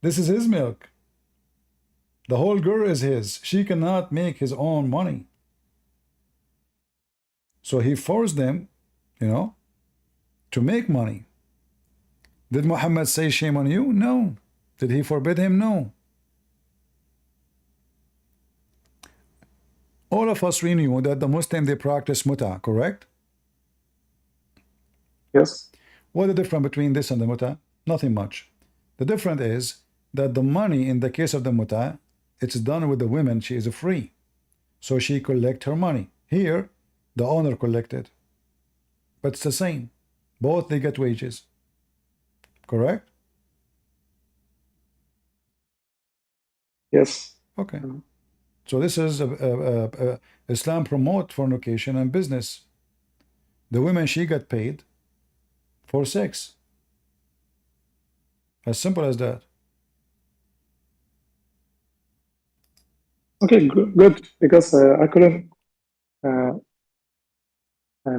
This is his milk. The whole girl is his. She cannot make his own money. So he forced them, you know, to make money. Did Muhammad say shame on you? No. Did he forbid him? No. All of us knew that the Muslim, they practice muta, correct? Yes. What is the difference between this and the muta? Nothing much. The difference is that the money in the case of the muta, it's done with the women. She is free, so she collect her money. Here, the owner collected, but it's the same. Both they get wages. Correct? Yes. Okay. So this is Islam promote fornication and business. The women, she got paid for sex. As simple as that. Okay, good. Because I couldn't,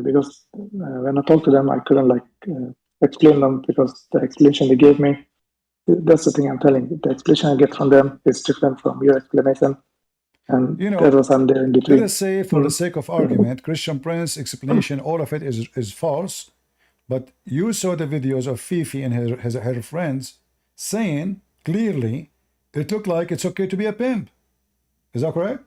because when I talked to them, I couldn't like explain them because the explanation they gave me, That's the thing I'm telling you. The explanation I get from them is different from your explanation, and You know, that was I'm there in let between. us say, for the sake of argument, Christian Prince explanation, all of it is false. But you saw the videos of Fifi and her friends saying clearly it looked like it's okay to be a pimp. Is that correct?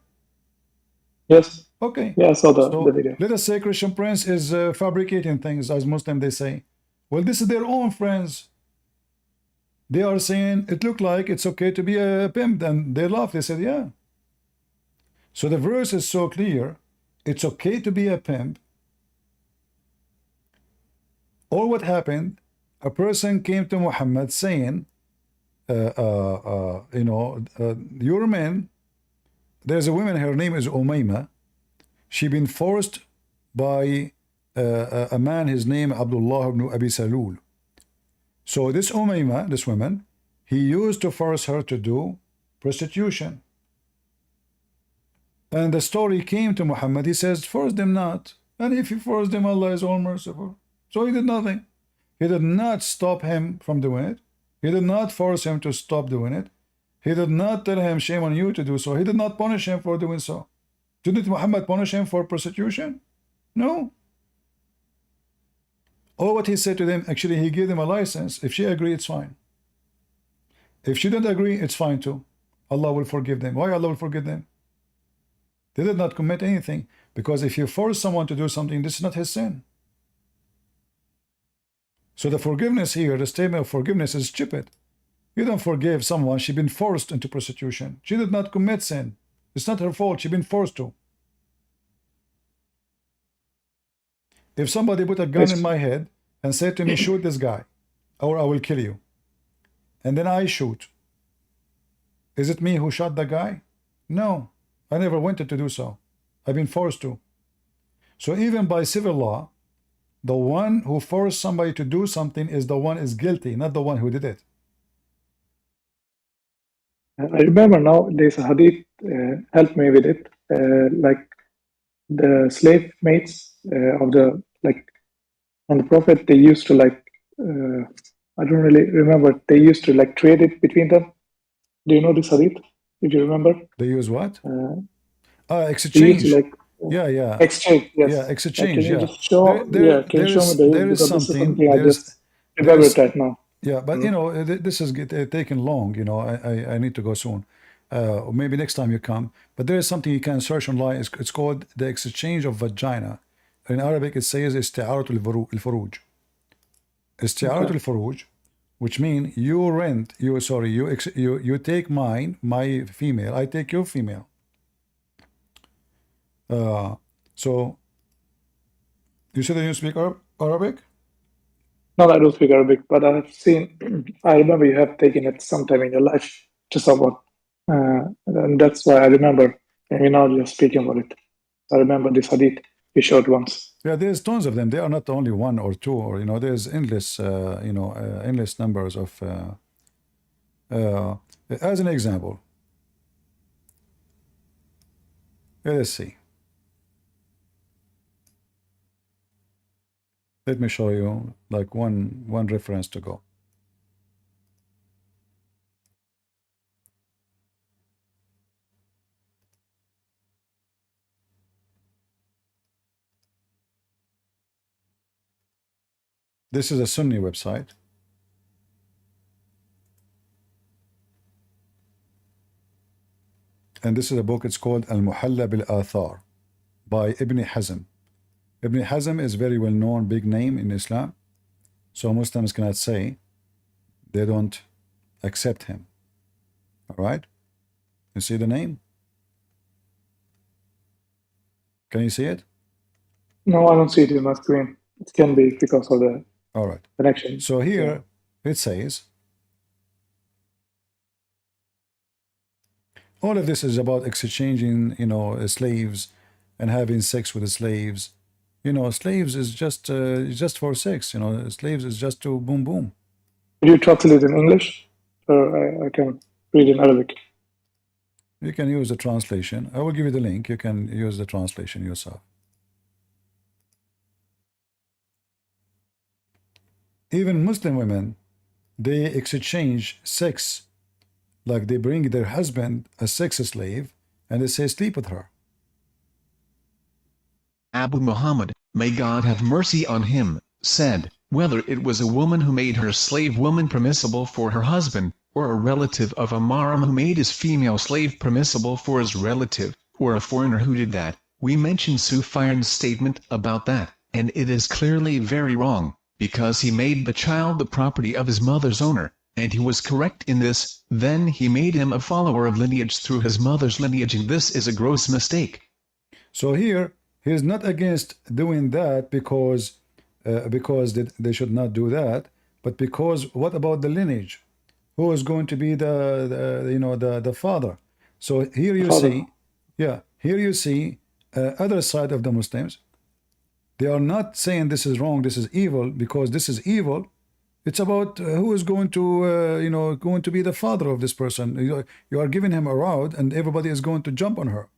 Yes. Okay. Yeah, I saw the So video. let us say Christian Prince is fabricating things, as Muslim they say. Well, this is their own friends. They are saying it looked like it's okay to be a pimp, and they laugh. They said, yeah. So the verse is so clear. It's okay to be a pimp. Or what happened? A person came to Muhammad saying, you're a man. There's a woman, her name is Umayma. She been forced by a man, his name Abdullah ibn Abi Salul. So this Umayma, this woman, he used to force her to do prostitution. And the story came to Muhammad. He says, force them not. And if you force them, Allah is all merciful. So he did nothing. He did not stop him from doing it. He did not force him to stop doing it. He did not tell him, shame on you to do so. He did not punish him for doing so. Didn't Muhammad punish him for prostitution? No. All what he said to them, actually, he gave them a license. If she agreed, it's fine. If she didn't agree, it's fine too. Allah will forgive them. Why Allah will forgive them? They did not commit anything. Because if you force someone to do something, this is not his sin. So the forgiveness here, the statement of forgiveness is stupid. You don't forgive someone. She's been forced into prostitution. She did not commit sin. It's not her fault. She's been forced to. If somebody put a gun in my head and said to me, shoot this guy, or I will kill you, and then I shoot, is it me who shot the guy? No, I never wanted to do so. I've been forced to. So even by civil law, the one who forced somebody to do something is the one is guilty, not the one who did it. I remember now there's a hadith, helped me with it, like the slave mates of the, like, on the Prophet, they used to like, I don't really remember, they used to like trade it between them. Do you know this hadith? Did you remember? They use what? Exchange. Exchange. Like, yeah. Exchange, yes. Yeah, exchange, can you yeah. just show, can you show me there is because something, this is something I just remembered right now. Yeah, but you know, this is taking long, you know, I need to go soon. Maybe next time you come. But there is something you can search online. It's called the exchange of vagina. In Arabic, it says isti'aratul furuj. Isti'aratul furuj, which means you take my female, I take your female. So you said that you speak Arabic? No, I don't speak Arabic, but I've seen, I remember you have taken it sometime in your life to someone. And that's why I remember, and we're now just speaking about it. I remember this hadith you showed once. Yeah, there's tons of them. They are not only one or two, or you know, there's endless, endless numbers of. As an example, let's see. Let me show you like one reference to go. This is a Sunni website. And this is a book, it's called Al-Muhalla bil-Athar by Ibn Hazm. Ibn Hazm is very well known, big name in Islam. So Muslims cannot say they don't accept him. All right? You see the name? Can you see it? No, I don't see it in my screen. It can be because of the all right connection. So here it says, all of this is about exchanging, you know, slaves and having sex with the slaves. You know, slaves is just for sex. You know, slaves is just to boom boom. Will you translate it in English, or I can read in Arabic? You can use the translation. I will give you the link. You can use the translation yourself. Even Muslim women, they exchange sex, like they bring their husband a sex slave and they say sleep with her. Abu Muhammad, may God have mercy on him, said, whether it was a woman who made her slave woman permissible for her husband, or a relative of a mahram who made his female slave permissible for his relative, or a foreigner who did that, we mentioned Sufyan's statement about that, and it is clearly very wrong, because he made the child the property of his mother's owner, and he was correct in this, then he made him a follower of lineage through his mother's lineage, and this is a gross mistake. So here, he's not against doing that because they should not do that, but because what about the lineage? Who is going to be the father? So here you see, yeah, here you see other side of the Muslims. They are not saying this is wrong, this is evil, because this is evil. It's about who is going to going to be the father of this person. You are giving him a rod, and everybody is going to jump on her.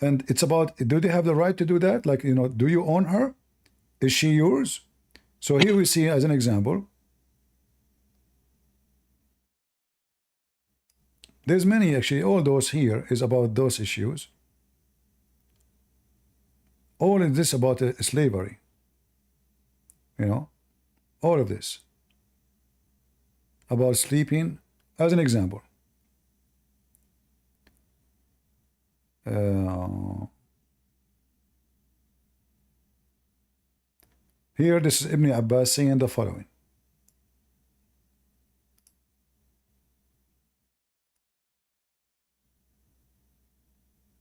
And it's about, do they have the right to do that? Like, do you own her? Is she yours? So here we see as an example. There's many actually, all those here is about those issues. All of this about slavery. All of this. About sleeping, as an example. Here, this is Ibn Abbas saying the following.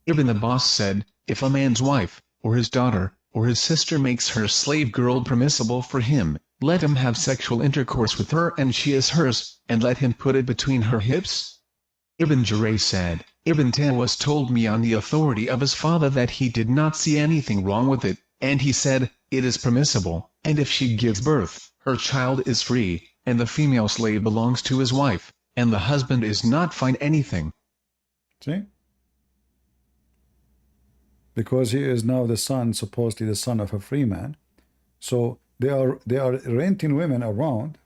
Ibn Abbas said, if a man's wife, or his daughter, or his sister makes her slave girl permissible for him, let him have sexual intercourse with her and she is hers, and let him put it between her hips. Ibn Juray said, Ibn Tawus told me on the authority of his father that he did not see anything wrong with it, and he said, it is permissible, and if she gives birth, her child is free, and the female slave belongs to his wife, and the husband is not fined anything. See? Because he is now the son, supposedly the son of a free man. So they are renting women around.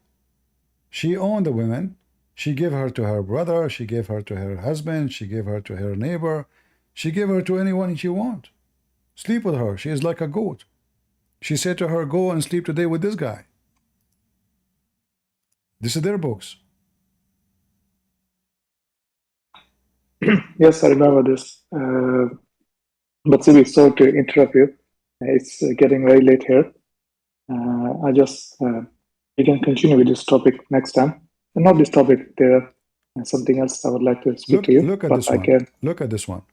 She owned the women. She gave her to her brother. She gave her to her husband. She gave her to her neighbor. She gave her to anyone she wants. Sleep with her. She is like a goat. She said to her, go and sleep today with this guy. This is their books. Yes, I remember this. But Sibi, sorry to interrupt you. It's getting very late here. We can continue with this topic next time. And not this topic, there something else I would like to speak to you. Look at this one. Look at this one.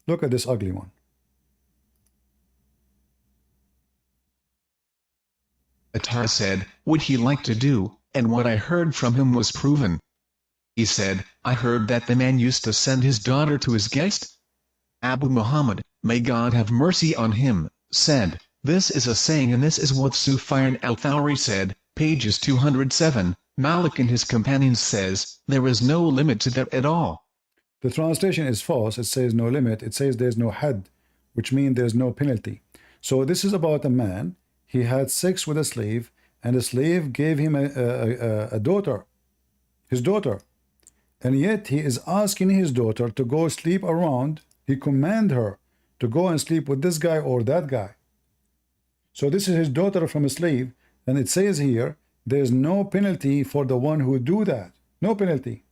Look at this ugly one. Attar said, would he like to do, and what I heard from him was proven. He said, I heard that the man used to send his daughter to his guest. Abu Muhammad, may God have mercy on him, said, this is a saying and this is what Sufyan al-Thawri said, pages 207, Malik and his companions says, there is no limit to that at all. The translation is false. It says no limit. It says there's no had, which means there's no penalty. So this is about a man. He had sex with a slave, and the slave gave him a daughter, his daughter. And yet he is asking his daughter to go sleep around. He commanded her to go and sleep with this guy or that guy. So this is his daughter from a slave, and it says here, there's no penalty for the one who do that. No penalty.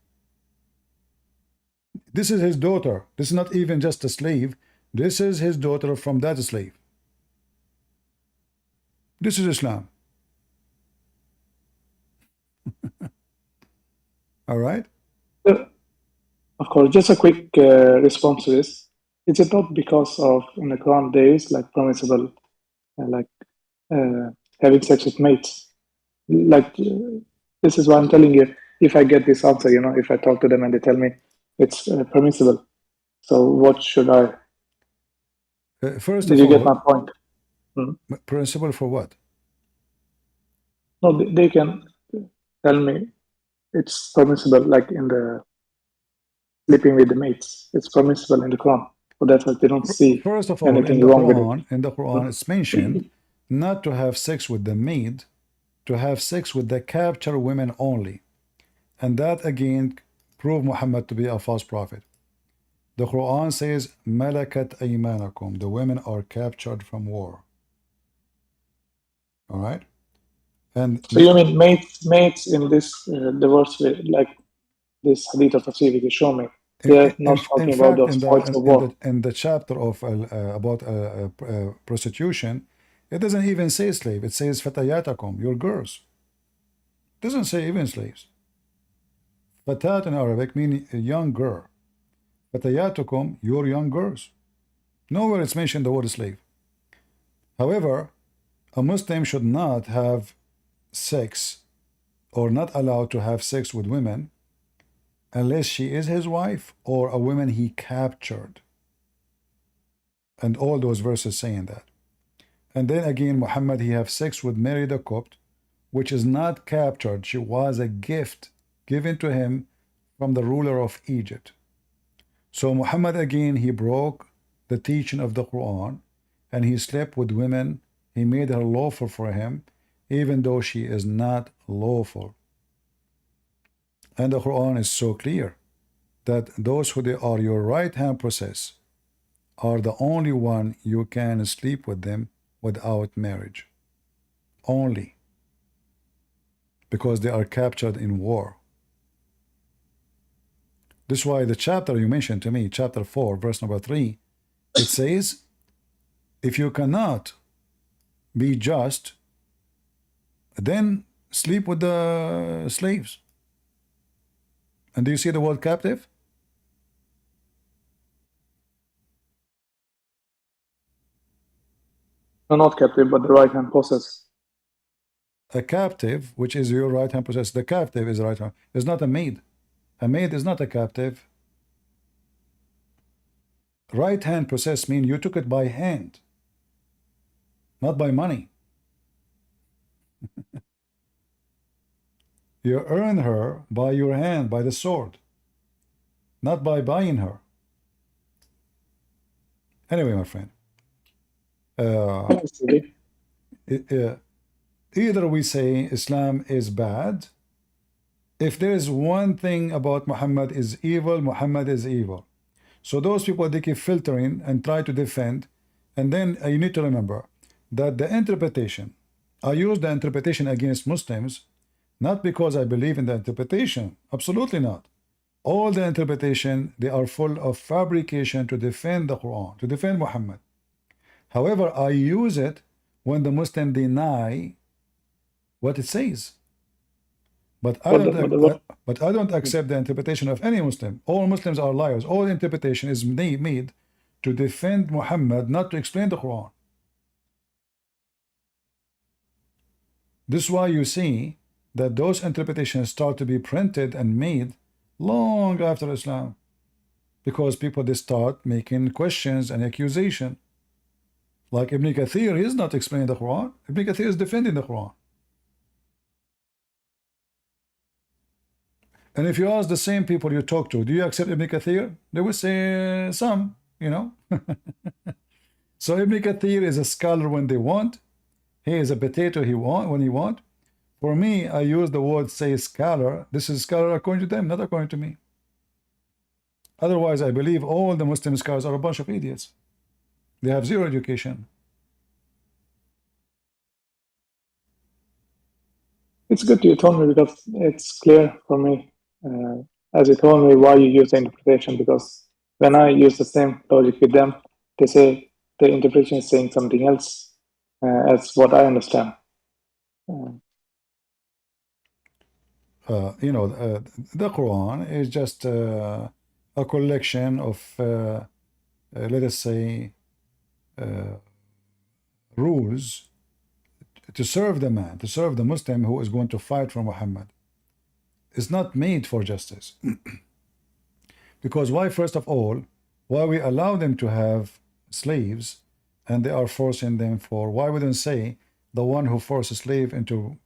This is his daughter. This is not even just a slave. This is his daughter from that slave. This is Islam. All right? Of course, just a quick response to this. Is it not because of, in the Quran, there is like permissible, having sex with mates? This is why I'm telling you, if I get this answer, if I talk to them and they tell me it's permissible, so what should I? First Did of you all, get my point? Principle for what? No, they can tell me it's permissible, like in the sleeping with the mates. It's permissible in the Quran. But that's why they don't see First of all, anything wrong with it. in the Quran, it's mentioned not to have sex with the maid to have sex with the captured women only. And that again proved Muhammad to be a false prophet. The Quran says, Malakat aymanakum, the women are captured from war. All right? And So you mean mates in this divorce, like this hadith of Tafsir you show me, they're not in talking about fact, those fights of war. in the chapter of about prostitution, it doesn't even say slave. It says fatayatakum, your girls. It doesn't say even slaves. Fatat in Arabic means a young girl. Fatayatukum, your young girls. Nowhere it's mentioned the word slave. However, a Muslim should not have sex or not allowed to have sex with women unless she is his wife or a woman he captured. And all those verses saying that. And then again, Muhammad, he have sex with Mary the Copt, which is not captured. She was a gift given to him from the ruler of Egypt. So Muhammad again, he broke the teaching of the Quran and he slept with women. He made her lawful for him, even though she is not lawful. And the Quran is so clear that those who they are your right hand possess are the only one you can sleep with them without marriage. Only. Because they are captured in war. This is why the chapter you mentioned to me, chapter 4, verse number 3, it says, if you cannot be just, then sleep with the slaves. And do you see the word captive? No, not captive, but the right hand possess. A captive, which is your right hand possess, the captive is right hand, is not a maid. A maid is not a captive. Right hand possess means you took it by hand, not by money. You earn her by your hand, by the sword, not by buying her. Anyway, my friend, either we say Islam is bad. If there is one thing about Muhammad is evil, Muhammad is evil. So those people, they keep filtering and try to defend. And then you need to remember that the interpretation, I use the interpretation against Muslims, not because I believe in the interpretation. Absolutely not. All the interpretation, they are full of fabrication to defend the Quran, to defend Muhammad. However, I use it when the Muslim deny what it says. But I don't accept the interpretation of any Muslim. All Muslims are liars. All interpretation is made to defend Muhammad, not to explain the Quran. This is why you see that those interpretations start to be printed and made long after Islam, because people, they start making questions and accusation. Like Ibn Kathir, he is not explaining the Quran. Ibn Kathir is defending the Quran. And if you ask the same people you talk to, do you accept Ibn Kathir? They will say some, you know. So Ibn Kathir is a scholar when they want. He is a potato when he want. For me, I use the word say scholar. This is scholar according to them, not according to me. Otherwise, I believe all the Muslim scholars are a bunch of idiots. They have zero education. It's good you told me, because it's clear for me, as you told me why you use the interpretation, because when I use the same logic with them, they say the interpretation is saying something else, as what I understand. You know, the Quran is just a collection of, let us say, rules to serve the man, to serve the Muslim who is going to fight for Muhammad. It's not made for justice. Because why, first of all, why we allow them to have slaves and they are forcing them for, why wouldn't say the one who forces a slave into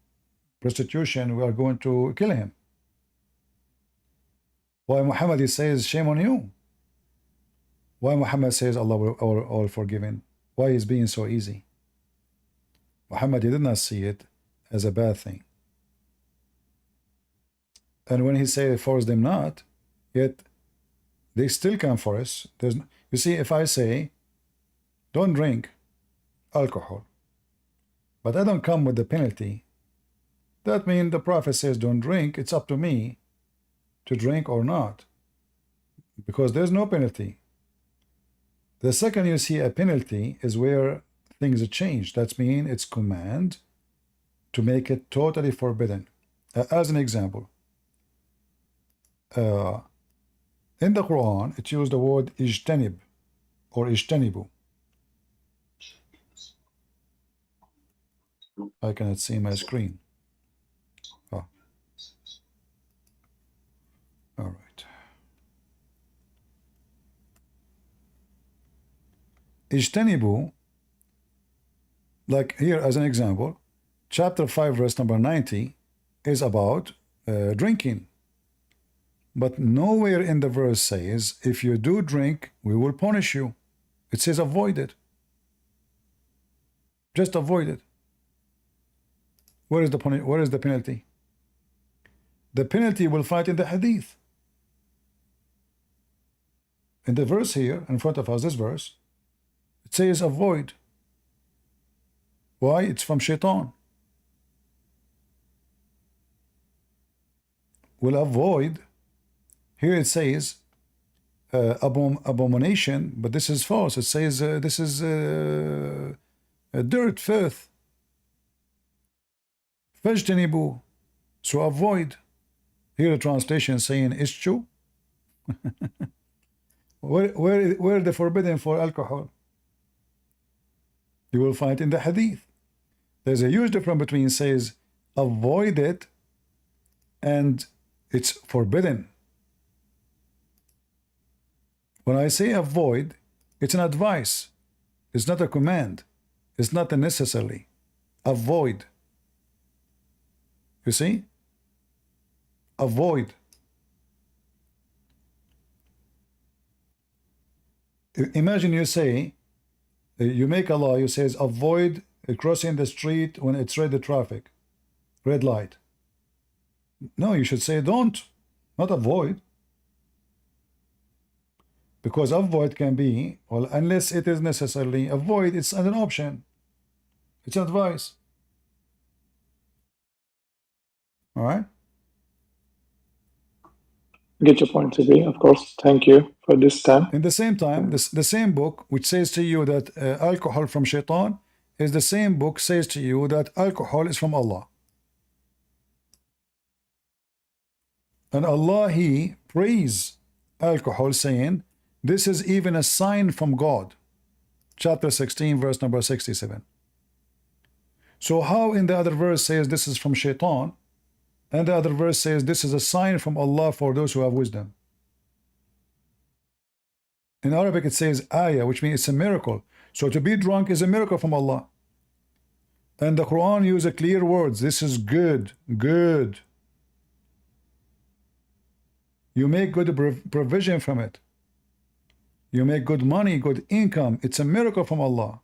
prostitution, we are going to kill him? Why Muhammad, he says, shame on you? Why Muhammad says Allah will all forgiven? Why is being so easy? Muhammad, he did not see it as a bad thing. And when he say force them not, yet they still come for us. You see, if I say don't drink alcohol, but I don't come with the penalty, that means the Prophet says don't drink. It's up to me to drink or not, because there's no penalty. The second you see a penalty is where things change. That means it's command to make it totally forbidden. As an example, in the Quran, it used the word ijtanib or ijtanibu. I cannot see my screen. Oh. All right. Ijtanibu, like here as an example, chapter 5, verse number 90 is about drinking. But nowhere in the verse says, if you do drink, we will punish you. It says avoid it. Just avoid it. Where is the penalty? The penalty will fight in the hadith. In the verse here, in front of us, this verse, it says avoid. Why? It's from shaitan. Will avoid. Here it says abomination, but this is false. It says this is dirt, filth. Fajtanibu, so avoid. Here a translation saying issue. where the forbidden for alcohol? You will find in the hadith. There's a huge difference between says avoid it and it's forbidden. When I say avoid, it's an advice. It's not a command. It's not a necessary. Avoid. You see? Avoid. Imagine you say, you make a law, you says avoid crossing the street when it's red traffic, red light. No, you should say don't, not avoid. Because avoid can be, well, unless it is necessarily avoid, it's an option. It's advice. All right? Get your point, CB, of course. Thank you for this time. In the same time, the same book which says to you that alcohol from shaitan is the same book says to you that alcohol is from Allah. And Allah, He praise alcohol, saying, this is even a sign from God. Chapter 16, verse number 67. So how in the other verse says this is from shaitan, and the other verse says this is a sign from Allah for those who have wisdom? In Arabic it says ayah, which means it's a miracle. So to be drunk is a miracle from Allah. And the Quran uses clear words. This is good, good. You make good provision from it. You make good money, good income. It's a miracle from Allah.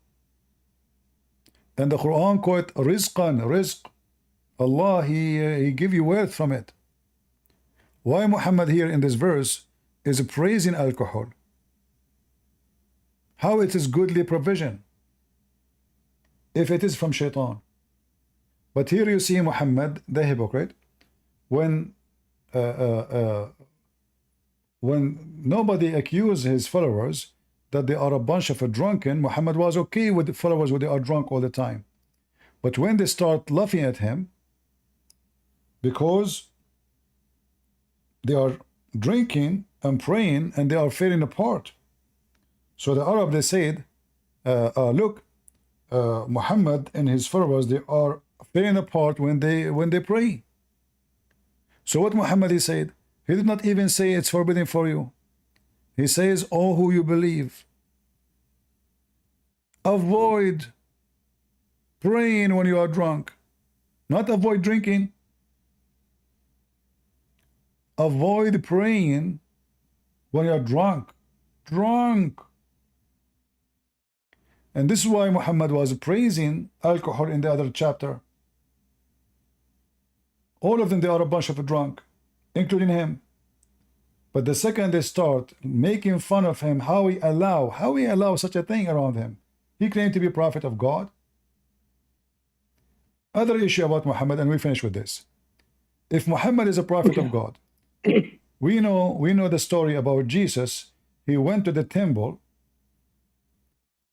And the Quran quote rizqan, rizq. Allah, He give you wealth from it. Why Muhammad here in this verse is praising alcohol? How it is goodly provision if it is from shaitan? But here you see Muhammad, the hypocrite, when nobody accused his followers that they are a bunch of drunken, Muhammad was okay with the followers when they are drunk all the time. But when they start laughing at him because they are drinking and praying and they are falling apart. So the Arab, they said, look, Muhammad and his followers, they are falling apart when they pray. So what Muhammad he said? He did not even say it's forbidden for you. He says, oh, who you believe, avoid praying when you are drunk. Not avoid drinking. Avoid praying when you are drunk. Drunk. And this is why Muhammad was praising alcohol in the other chapter. All of them, they are a bunch of drunk, including him. But the second they start making fun of him, how he allow such a thing around him. He claimed to be a prophet of God. Other issue about Muhammad, and we finish with this. If Muhammad is a prophet of God, we know the story about Jesus. He went to the temple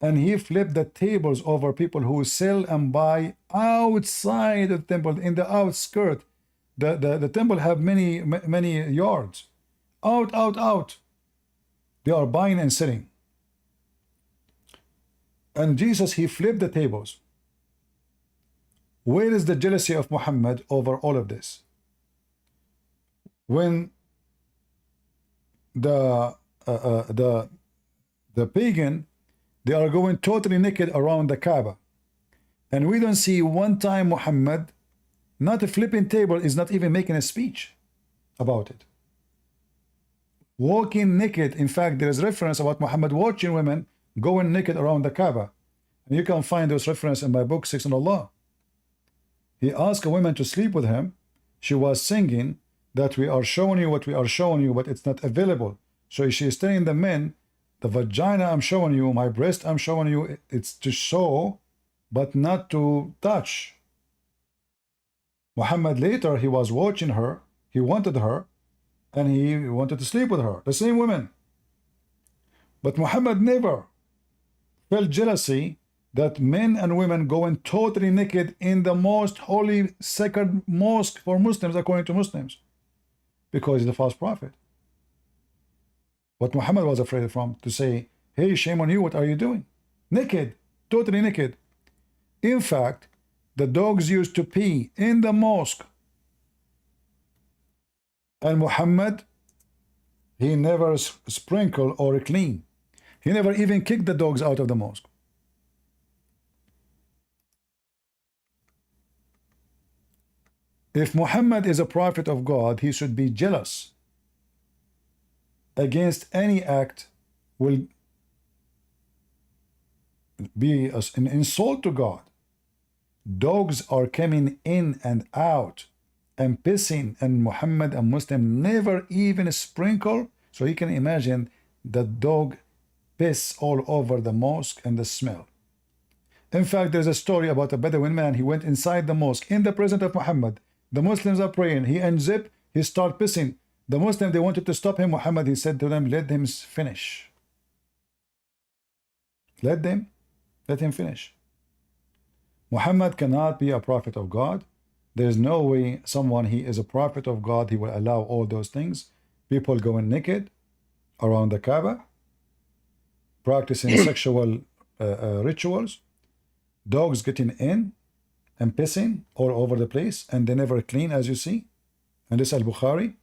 and he flipped the tables over people who sell and buy outside the temple, in the outskirt. The temple have many yards. Out. They are buying and selling. And Jesus, he flipped the tables. Where is the jealousy of Muhammad over all of this? When the pagan, they are going totally naked around the Kaaba, and we don't see one time Muhammad, not a flipping table, is not even making a speech about it. Walking naked. In fact, there is reference about Muhammad watching women going naked around the Kaaba, and you can find those references in my book, Six on Allah. He asked a woman to sleep with him. She was singing that we are showing you what we are showing you, but it's not available. So she is telling the men, the vagina I'm showing you, my breast I'm showing you, it's to show, but not to touch. Muhammad later, he was watching her, he wanted her, and he wanted to sleep with her, the same woman. But Muhammad never felt jealousy that men and women going totally naked in the most holy, sacred mosque for Muslims, according to Muslims, because he's the false prophet. What Muhammad was afraid from, to say, hey, shame on you, what are you doing? Naked, totally naked. In fact, the dogs used to pee in the mosque. And Muhammad, he never sprinkled or clean. He never even kicked the dogs out of the mosque. If Muhammad is a prophet of God, he should be jealous against any act will be an insult to God. Dogs are coming in and out and pissing, and Muhammad and Muslim never even sprinkle. So you can imagine the dog piss all over the mosque and the smell. In fact, there's a story about a Bedouin man. He went inside the mosque in the presence of Muhammad. The Muslims are praying. He unzipped, he started pissing. The Muslims, they wanted to stop him. Muhammad, he said to them, let him finish. Let him finish. Muhammad cannot be a prophet of God. There's no way someone, he is a prophet of God, he will allow all those things. People going naked around the Kaaba, practicing sexual rituals, dogs getting in and pissing all over the place, and they never clean, as you see. And this Al-Bukhari,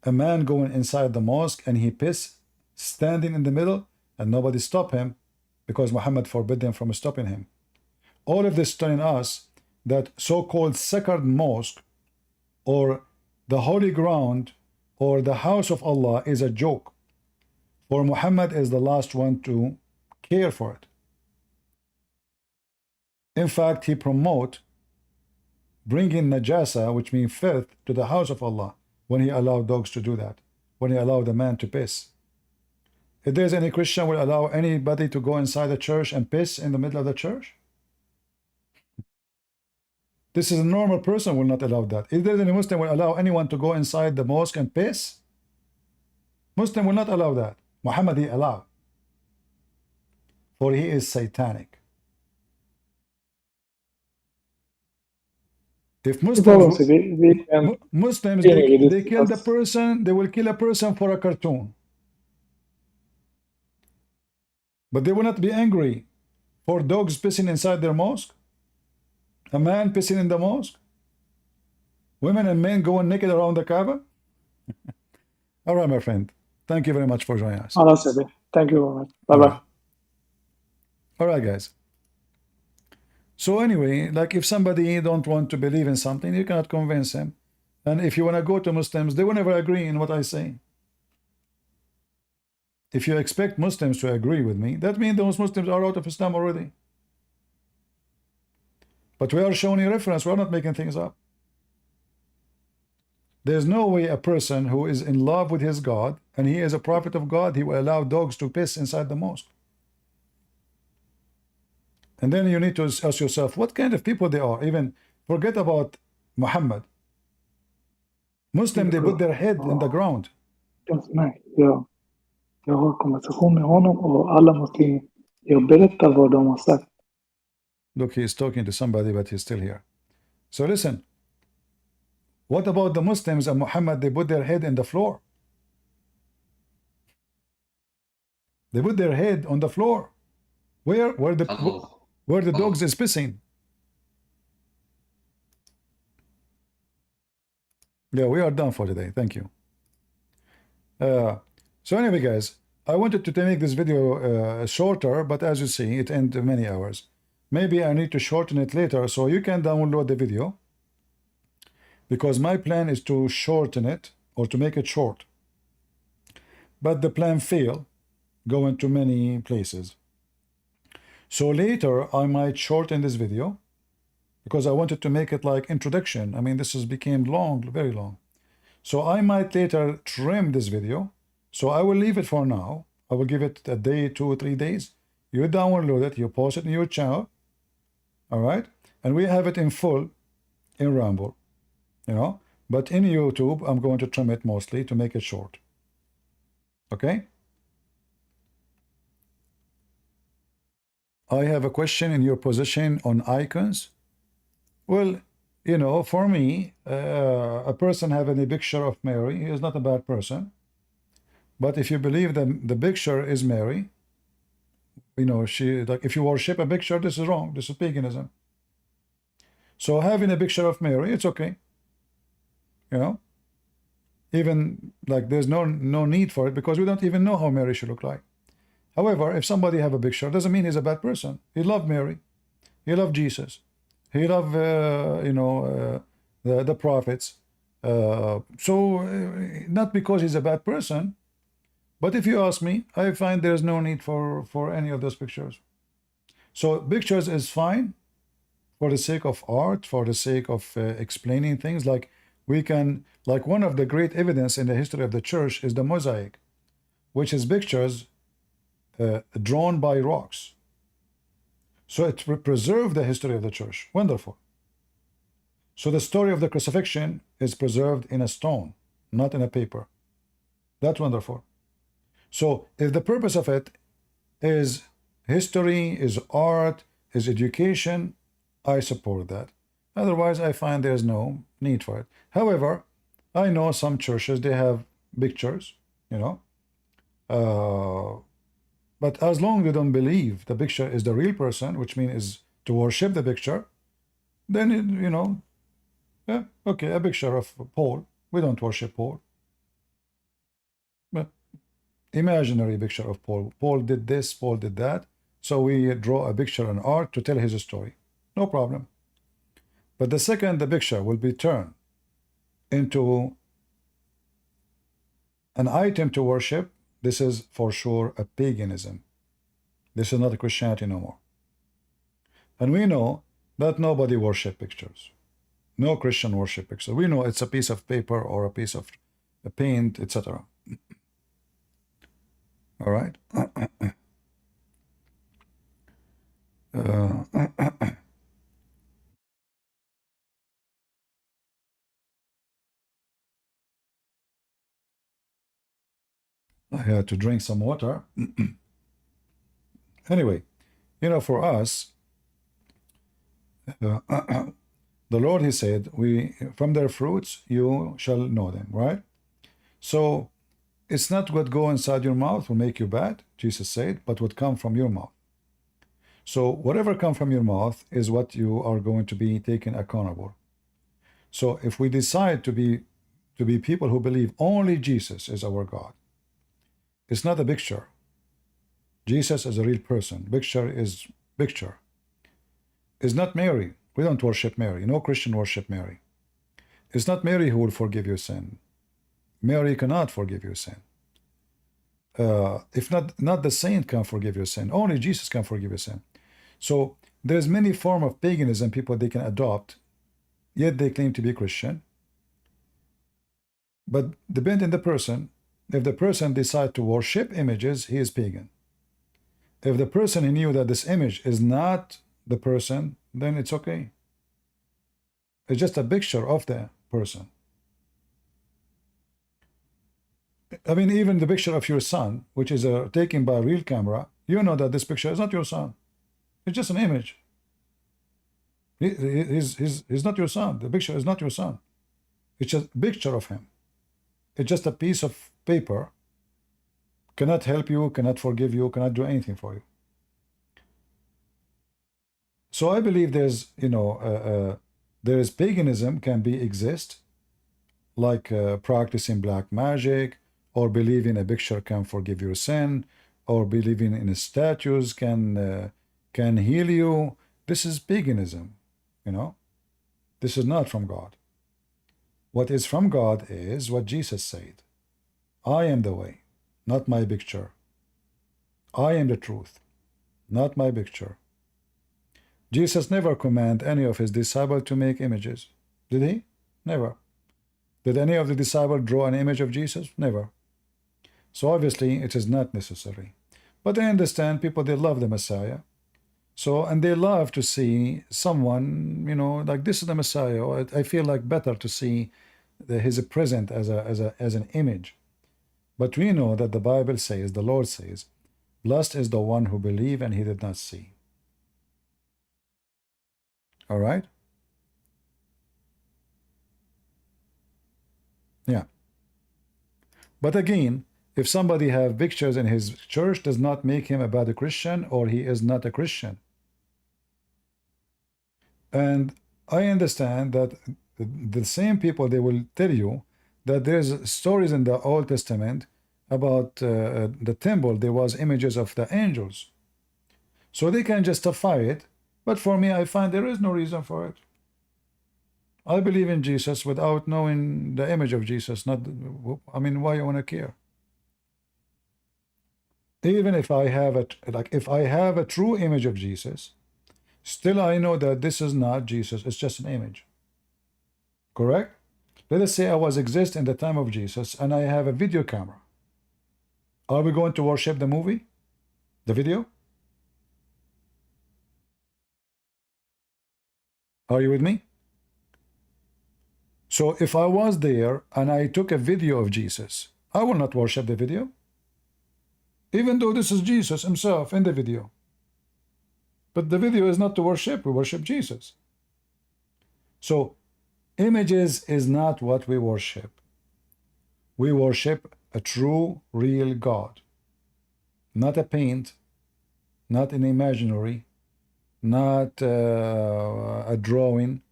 a man going inside the mosque and he piss, standing in the middle, and nobody stop him because Muhammad forbid them from stopping him. All of this telling us that so-called sacred mosque or the holy ground or the house of Allah is a joke. For Muhammad is the last one to care for it. In fact, he promote bringing najasa, which means filth, to the house of Allah when he allowed dogs to do that, when he allowed the man to piss. If there's any Christian will allow anybody to go inside the church and piss in the middle of the church? This is a normal person will not allow that. If there's any Muslim will allow anyone to go inside the mosque and piss? Muslim will not allow that. Muhammad he allowed. For he is satanic. If Muslims, Muslims they kill the person, they will kill a person for a cartoon. But they will not be angry for dogs pissing inside their mosque. A man pissing in the mosque. Women and men going naked around the Kaaba. All right, my friend. Thank you very much for joining us. Thank you very much. Bye-bye. All right, guys. So anyway, like if somebody don't want to believe in something, you cannot convince him. And if you want to go to Muslims, they will never agree in what I say. If you expect Muslims to agree with me, that means those Muslims are out of Islam already. But we are showing you reference. We are not making things up. There's no way a person who is in love with his God and he is a prophet of God, he will allow dogs to piss inside the mosque. And then you need to ask yourself, what kind of people they are? Even forget about Muhammad. Muslim, they put their head in the ground. Jag har konversation med honom och alla muslimer. Jag berättar vad de har sagt. Look, he's talking to somebody, but he's still here. So listen, what about the Muslims and Muhammad? They put their head in the floor. They put their head on the floor. Where the dogs is pissing. Yeah, we are done for today. Thank you. So anyway, guys, I wanted to make this video shorter, but as you see, it ended many hours. Maybe I need to shorten it later so you can download the video, because my plan is to shorten it or to make it short. But the plan failed, going to many places. So later I might shorten this video because I wanted to make it like introduction. I mean, this has became long, very long. So I might later trim this video. So I will leave it for now. I will give it a day, 2 or 3 days. You download it, you post it in your channel. All right. And we have it in full in Rumble, you know, but in YouTube, I'm going to trim it mostly to make it short. Okay. I have a question in your position on icons. Well, you know, for me, a person having a picture of Mary, he is not a bad person. But if you believe that the picture is Mary, you know, she, like, if you worship a picture, this is wrong. This is paganism. So having a picture of Mary, it's okay. You know, even like there's no need for it because we don't even know how Mary should look like. However, if somebody have a picture, doesn't mean he's a bad person. He loved Mary. He loved Jesus. He loved, you know, the prophets. Not because he's a bad person, but if you ask me, I find there's no need for any of those pictures. So pictures is fine for the sake of art, for the sake of explaining things. Like we can, like one of the great evidence in the history of the church is the mosaic, which is pictures drawn by rocks. So it preserved the history of the church. Wonderful. So the story of the crucifixion is preserved in a stone, not in a paper. That's wonderful. So if the purpose of it is history, is art, is education, I support that. Otherwise, I find there's no need for it. However, I know some churches, they have pictures, you know. But as long as you don't believe the picture is the real person, which means is to worship the picture, then, you know, yeah, okay, a picture of Paul. We don't worship Paul. But imaginary picture of Paul. Paul did this, Paul did that. So we draw a picture in art to tell his story. No problem. But the second the picture will be turned into an item to worship, this is for sure a paganism. This is not a Christianity no more. And we know that nobody worship pictures. No Christian worship pictures. We know it's a piece of paper or a piece of paint, etc. All right. I had to drink some water. Anyway, you know, for us, the Lord, he said, from their fruits you shall know them, right? So it's not what go inside your mouth will make you bad, Jesus said, but what come from your mouth. So whatever come from your mouth is what you are going to be taken accountable. So if we decide to be people who believe only Jesus is our God, it's not a picture. Jesus is a real person. Picture is picture. It's not Mary. We don't worship Mary. No Christian worship Mary. It's not Mary who will forgive your sin. Mary cannot forgive your sin. If not the saint can forgive your sin. Only Jesus can forgive your sin. So there's many forms of paganism people they can adopt, yet they claim to be Christian. But depending on the person, if the person decides to worship images, he is pagan. If the person knew that this image is not the person, then it's okay. It's just a picture of the person. I mean, even the picture of your son, which is taken by a real camera, you know that this picture is not your son. It's just an image. He's not your son. The picture is not your son. It's just a picture of him. It's just a piece of paper. Cannot help you, cannot forgive you, cannot do anything for you. So I believe there's, there is paganism can be exist, like practicing black magic, or believing a picture can forgive your sin, or believing in statues can heal you. This is paganism, This is not from God. What is from God is what Jesus said. I am the way, not my picture. I am the truth, not my picture. Jesus never commanded any of his disciples to make images. Did he? Never. Did any of the disciples draw an image of Jesus? Never. So obviously it is not necessary. But I understand people, they love the Messiah. So, and they love to see someone, like this is the Messiah. I feel like better to see his present as an image. But we know that the Bible says, the Lord says, blessed is the one who believe and he did not see. All right? Yeah. But again, if somebody have pictures in his church, does not make him a bad Christian, or he is not a Christian. And I understand that the same people, they will tell you that there's stories in the Old Testament about the temple. There was images of the angels. So they can justify it. But for me, I find there is no reason for it. I believe in Jesus without knowing the image of Jesus. Why you want to care? Even if I have if I have a true image of Jesus, still I know that this is not Jesus. It's just an image. Correct? Let us say I was exist in the time of Jesus and I have a video camera. Are we going to worship the movie? The video? Are you with me? So if I was there and I took a video of Jesus, I will not worship the video. Even though this is Jesus himself in the video. But the video is not to worship, we worship Jesus. So images is not what we worship. We worship a true, real God. Not a paint, not an imaginary, not a drawing.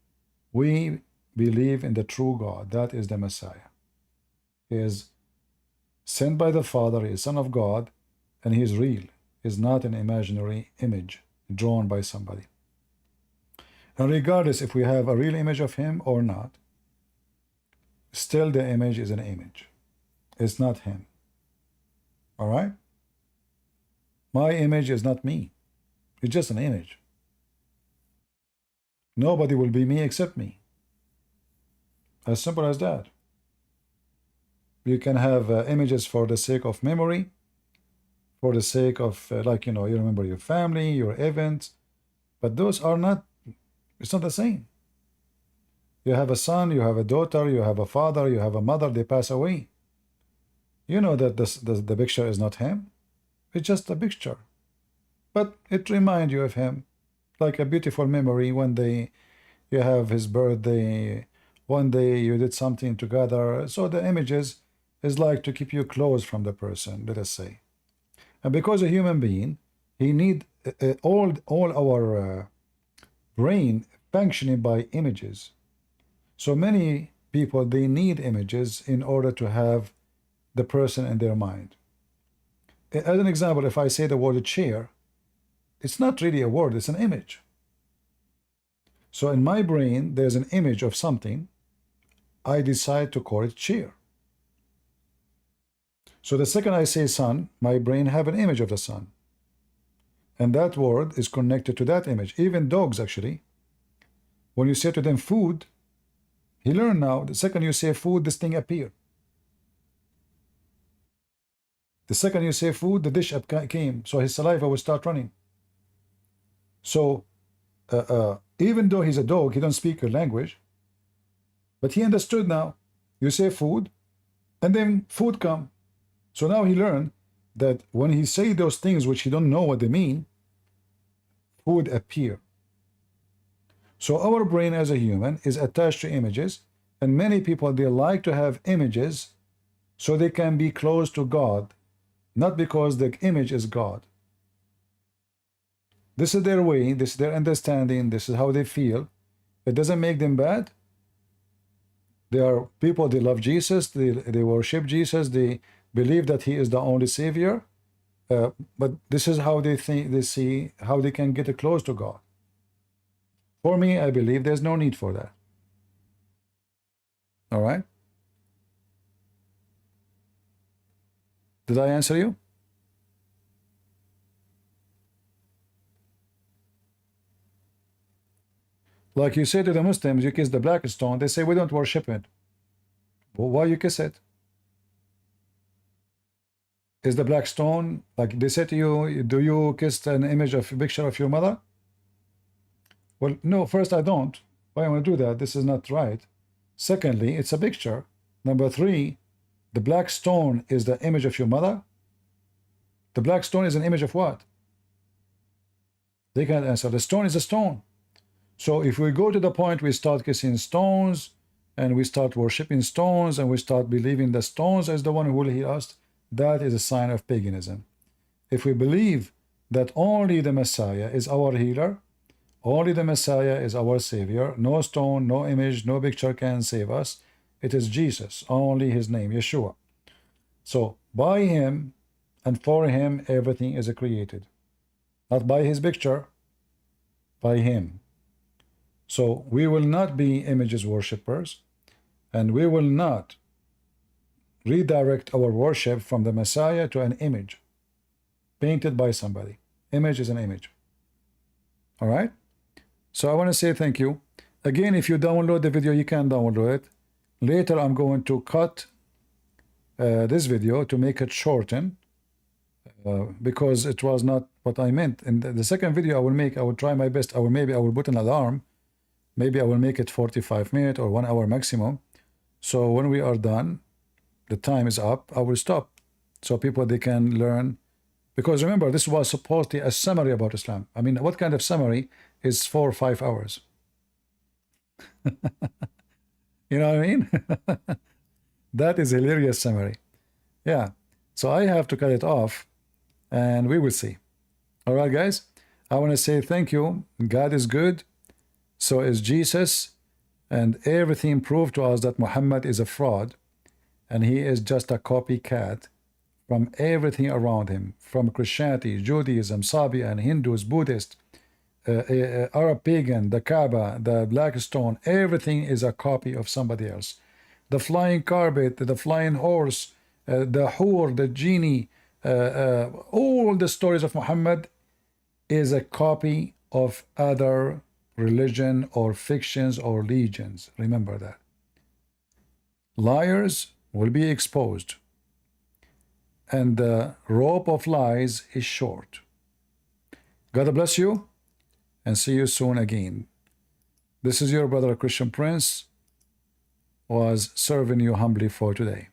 We believe in the true God. That is the Messiah. He is sent by the Father, he is Son of God, and he is real. He is not an imaginary image drawn by somebody. And regardless if we have a real image of him or not, still the image is an image. It's not him. All right? My image is not me. It's just an image. Nobody will be me except me. As simple as that. You can have images for the sake of memory, for the sake of, you remember your family, your events, but those are not, it's not the same. You have a son, you have a daughter, you have a father, you have a mother, they pass away. You know that the picture is not him. It's just a picture. But it reminds you of him, like a beautiful memory. One day you have his birthday, one day you did something together. So the images is like to keep you close from the person, let us say. And because a human being, he need all our brain functioning by images. So many people, they need images in order to have the person in their mind. As an example, if I say the word chair, it's not really a word, it's an image. So in my brain, there's an image of something. I decide to call it chair. So the second I say sun, my brain have an image of the sun. And that word is connected to that image. Even dogs, actually. When you say to them food, he learned now, the second you say food, this thing appear. The second you say food, the dish came. So his saliva will start running. So even though he's a dog, he don't speak your language, but he understood now. You say food, and then food come. So now he learned that when he say those things which he don't know what they mean, food appear. So our brain as a human is attached to images, and many people, they like to have images so they can be close to God, not because the image is God. This is their way, this is their understanding, this is how they feel. It doesn't make them bad. They are people, they love Jesus, they worship Jesus, they believe that he is the only savior, but this is how they think, they see how they can get close to God. For me, I believe there's no need for that. All right? Did I answer you? Like you say to the Muslims, you kiss the black stone, they say we don't worship it. Well, why you kiss it? Is the black stone, like they say to you, do you kiss an image of a picture of your mother? Well, no, first I don't. Why am I do that? This is not right. Secondly, it's a picture. Number three, the black stone is the image of your mother. The black stone is an image of what? They can't answer. The stone is a stone. So if we go to the point we start kissing stones, and we start worshiping stones, and we start believing the stones as the one who will heal us, that is a sign of paganism. If we believe that only the Messiah is our healer, only the Messiah is our Savior, no stone, no image, no picture can save us, it is Jesus, only his name, Yeshua. So by him and for him, everything is created. Not by his picture, by him. So we will not be images worshippers, and we will not redirect our worship from the Messiah to an image painted by somebody. Image is an image. All right? So I want to say thank you. Again, if you download the video, you can download it. Later, I'm going to cut this video to make it shorten because it was not what I meant. And the second video I will make, I will try my best. Maybe I will put an alarm. Maybe I will make it 45 minutes or 1 hour maximum. So when we are done, the time is up, I will stop. So people, they can learn. Because remember, this was supposedly a summary about Islam. I mean, what kind of summary is 4 or 5 hours? You know what I mean? That is a hilarious summary. Yeah. So I have to cut it off, and we will see. All right, guys? I want to say thank you. God is good. So is Jesus. And everything proved to us that Muhammad is a fraud. And he is just a copycat from everything around him. From Christianity, Judaism, Sabi, and Hindus, Buddhist, Arab pagan, the Kaaba, the black stone, everything is a copy of somebody else. The flying carpet, the flying horse, the hur, the genie, all the stories of Muhammad is a copy of other religion or fictions or legions. Remember that. Liars will be exposed, and the rope of lies is short. God bless you, and see you soon again. This is your brother Christian Prince, was serving you humbly for today.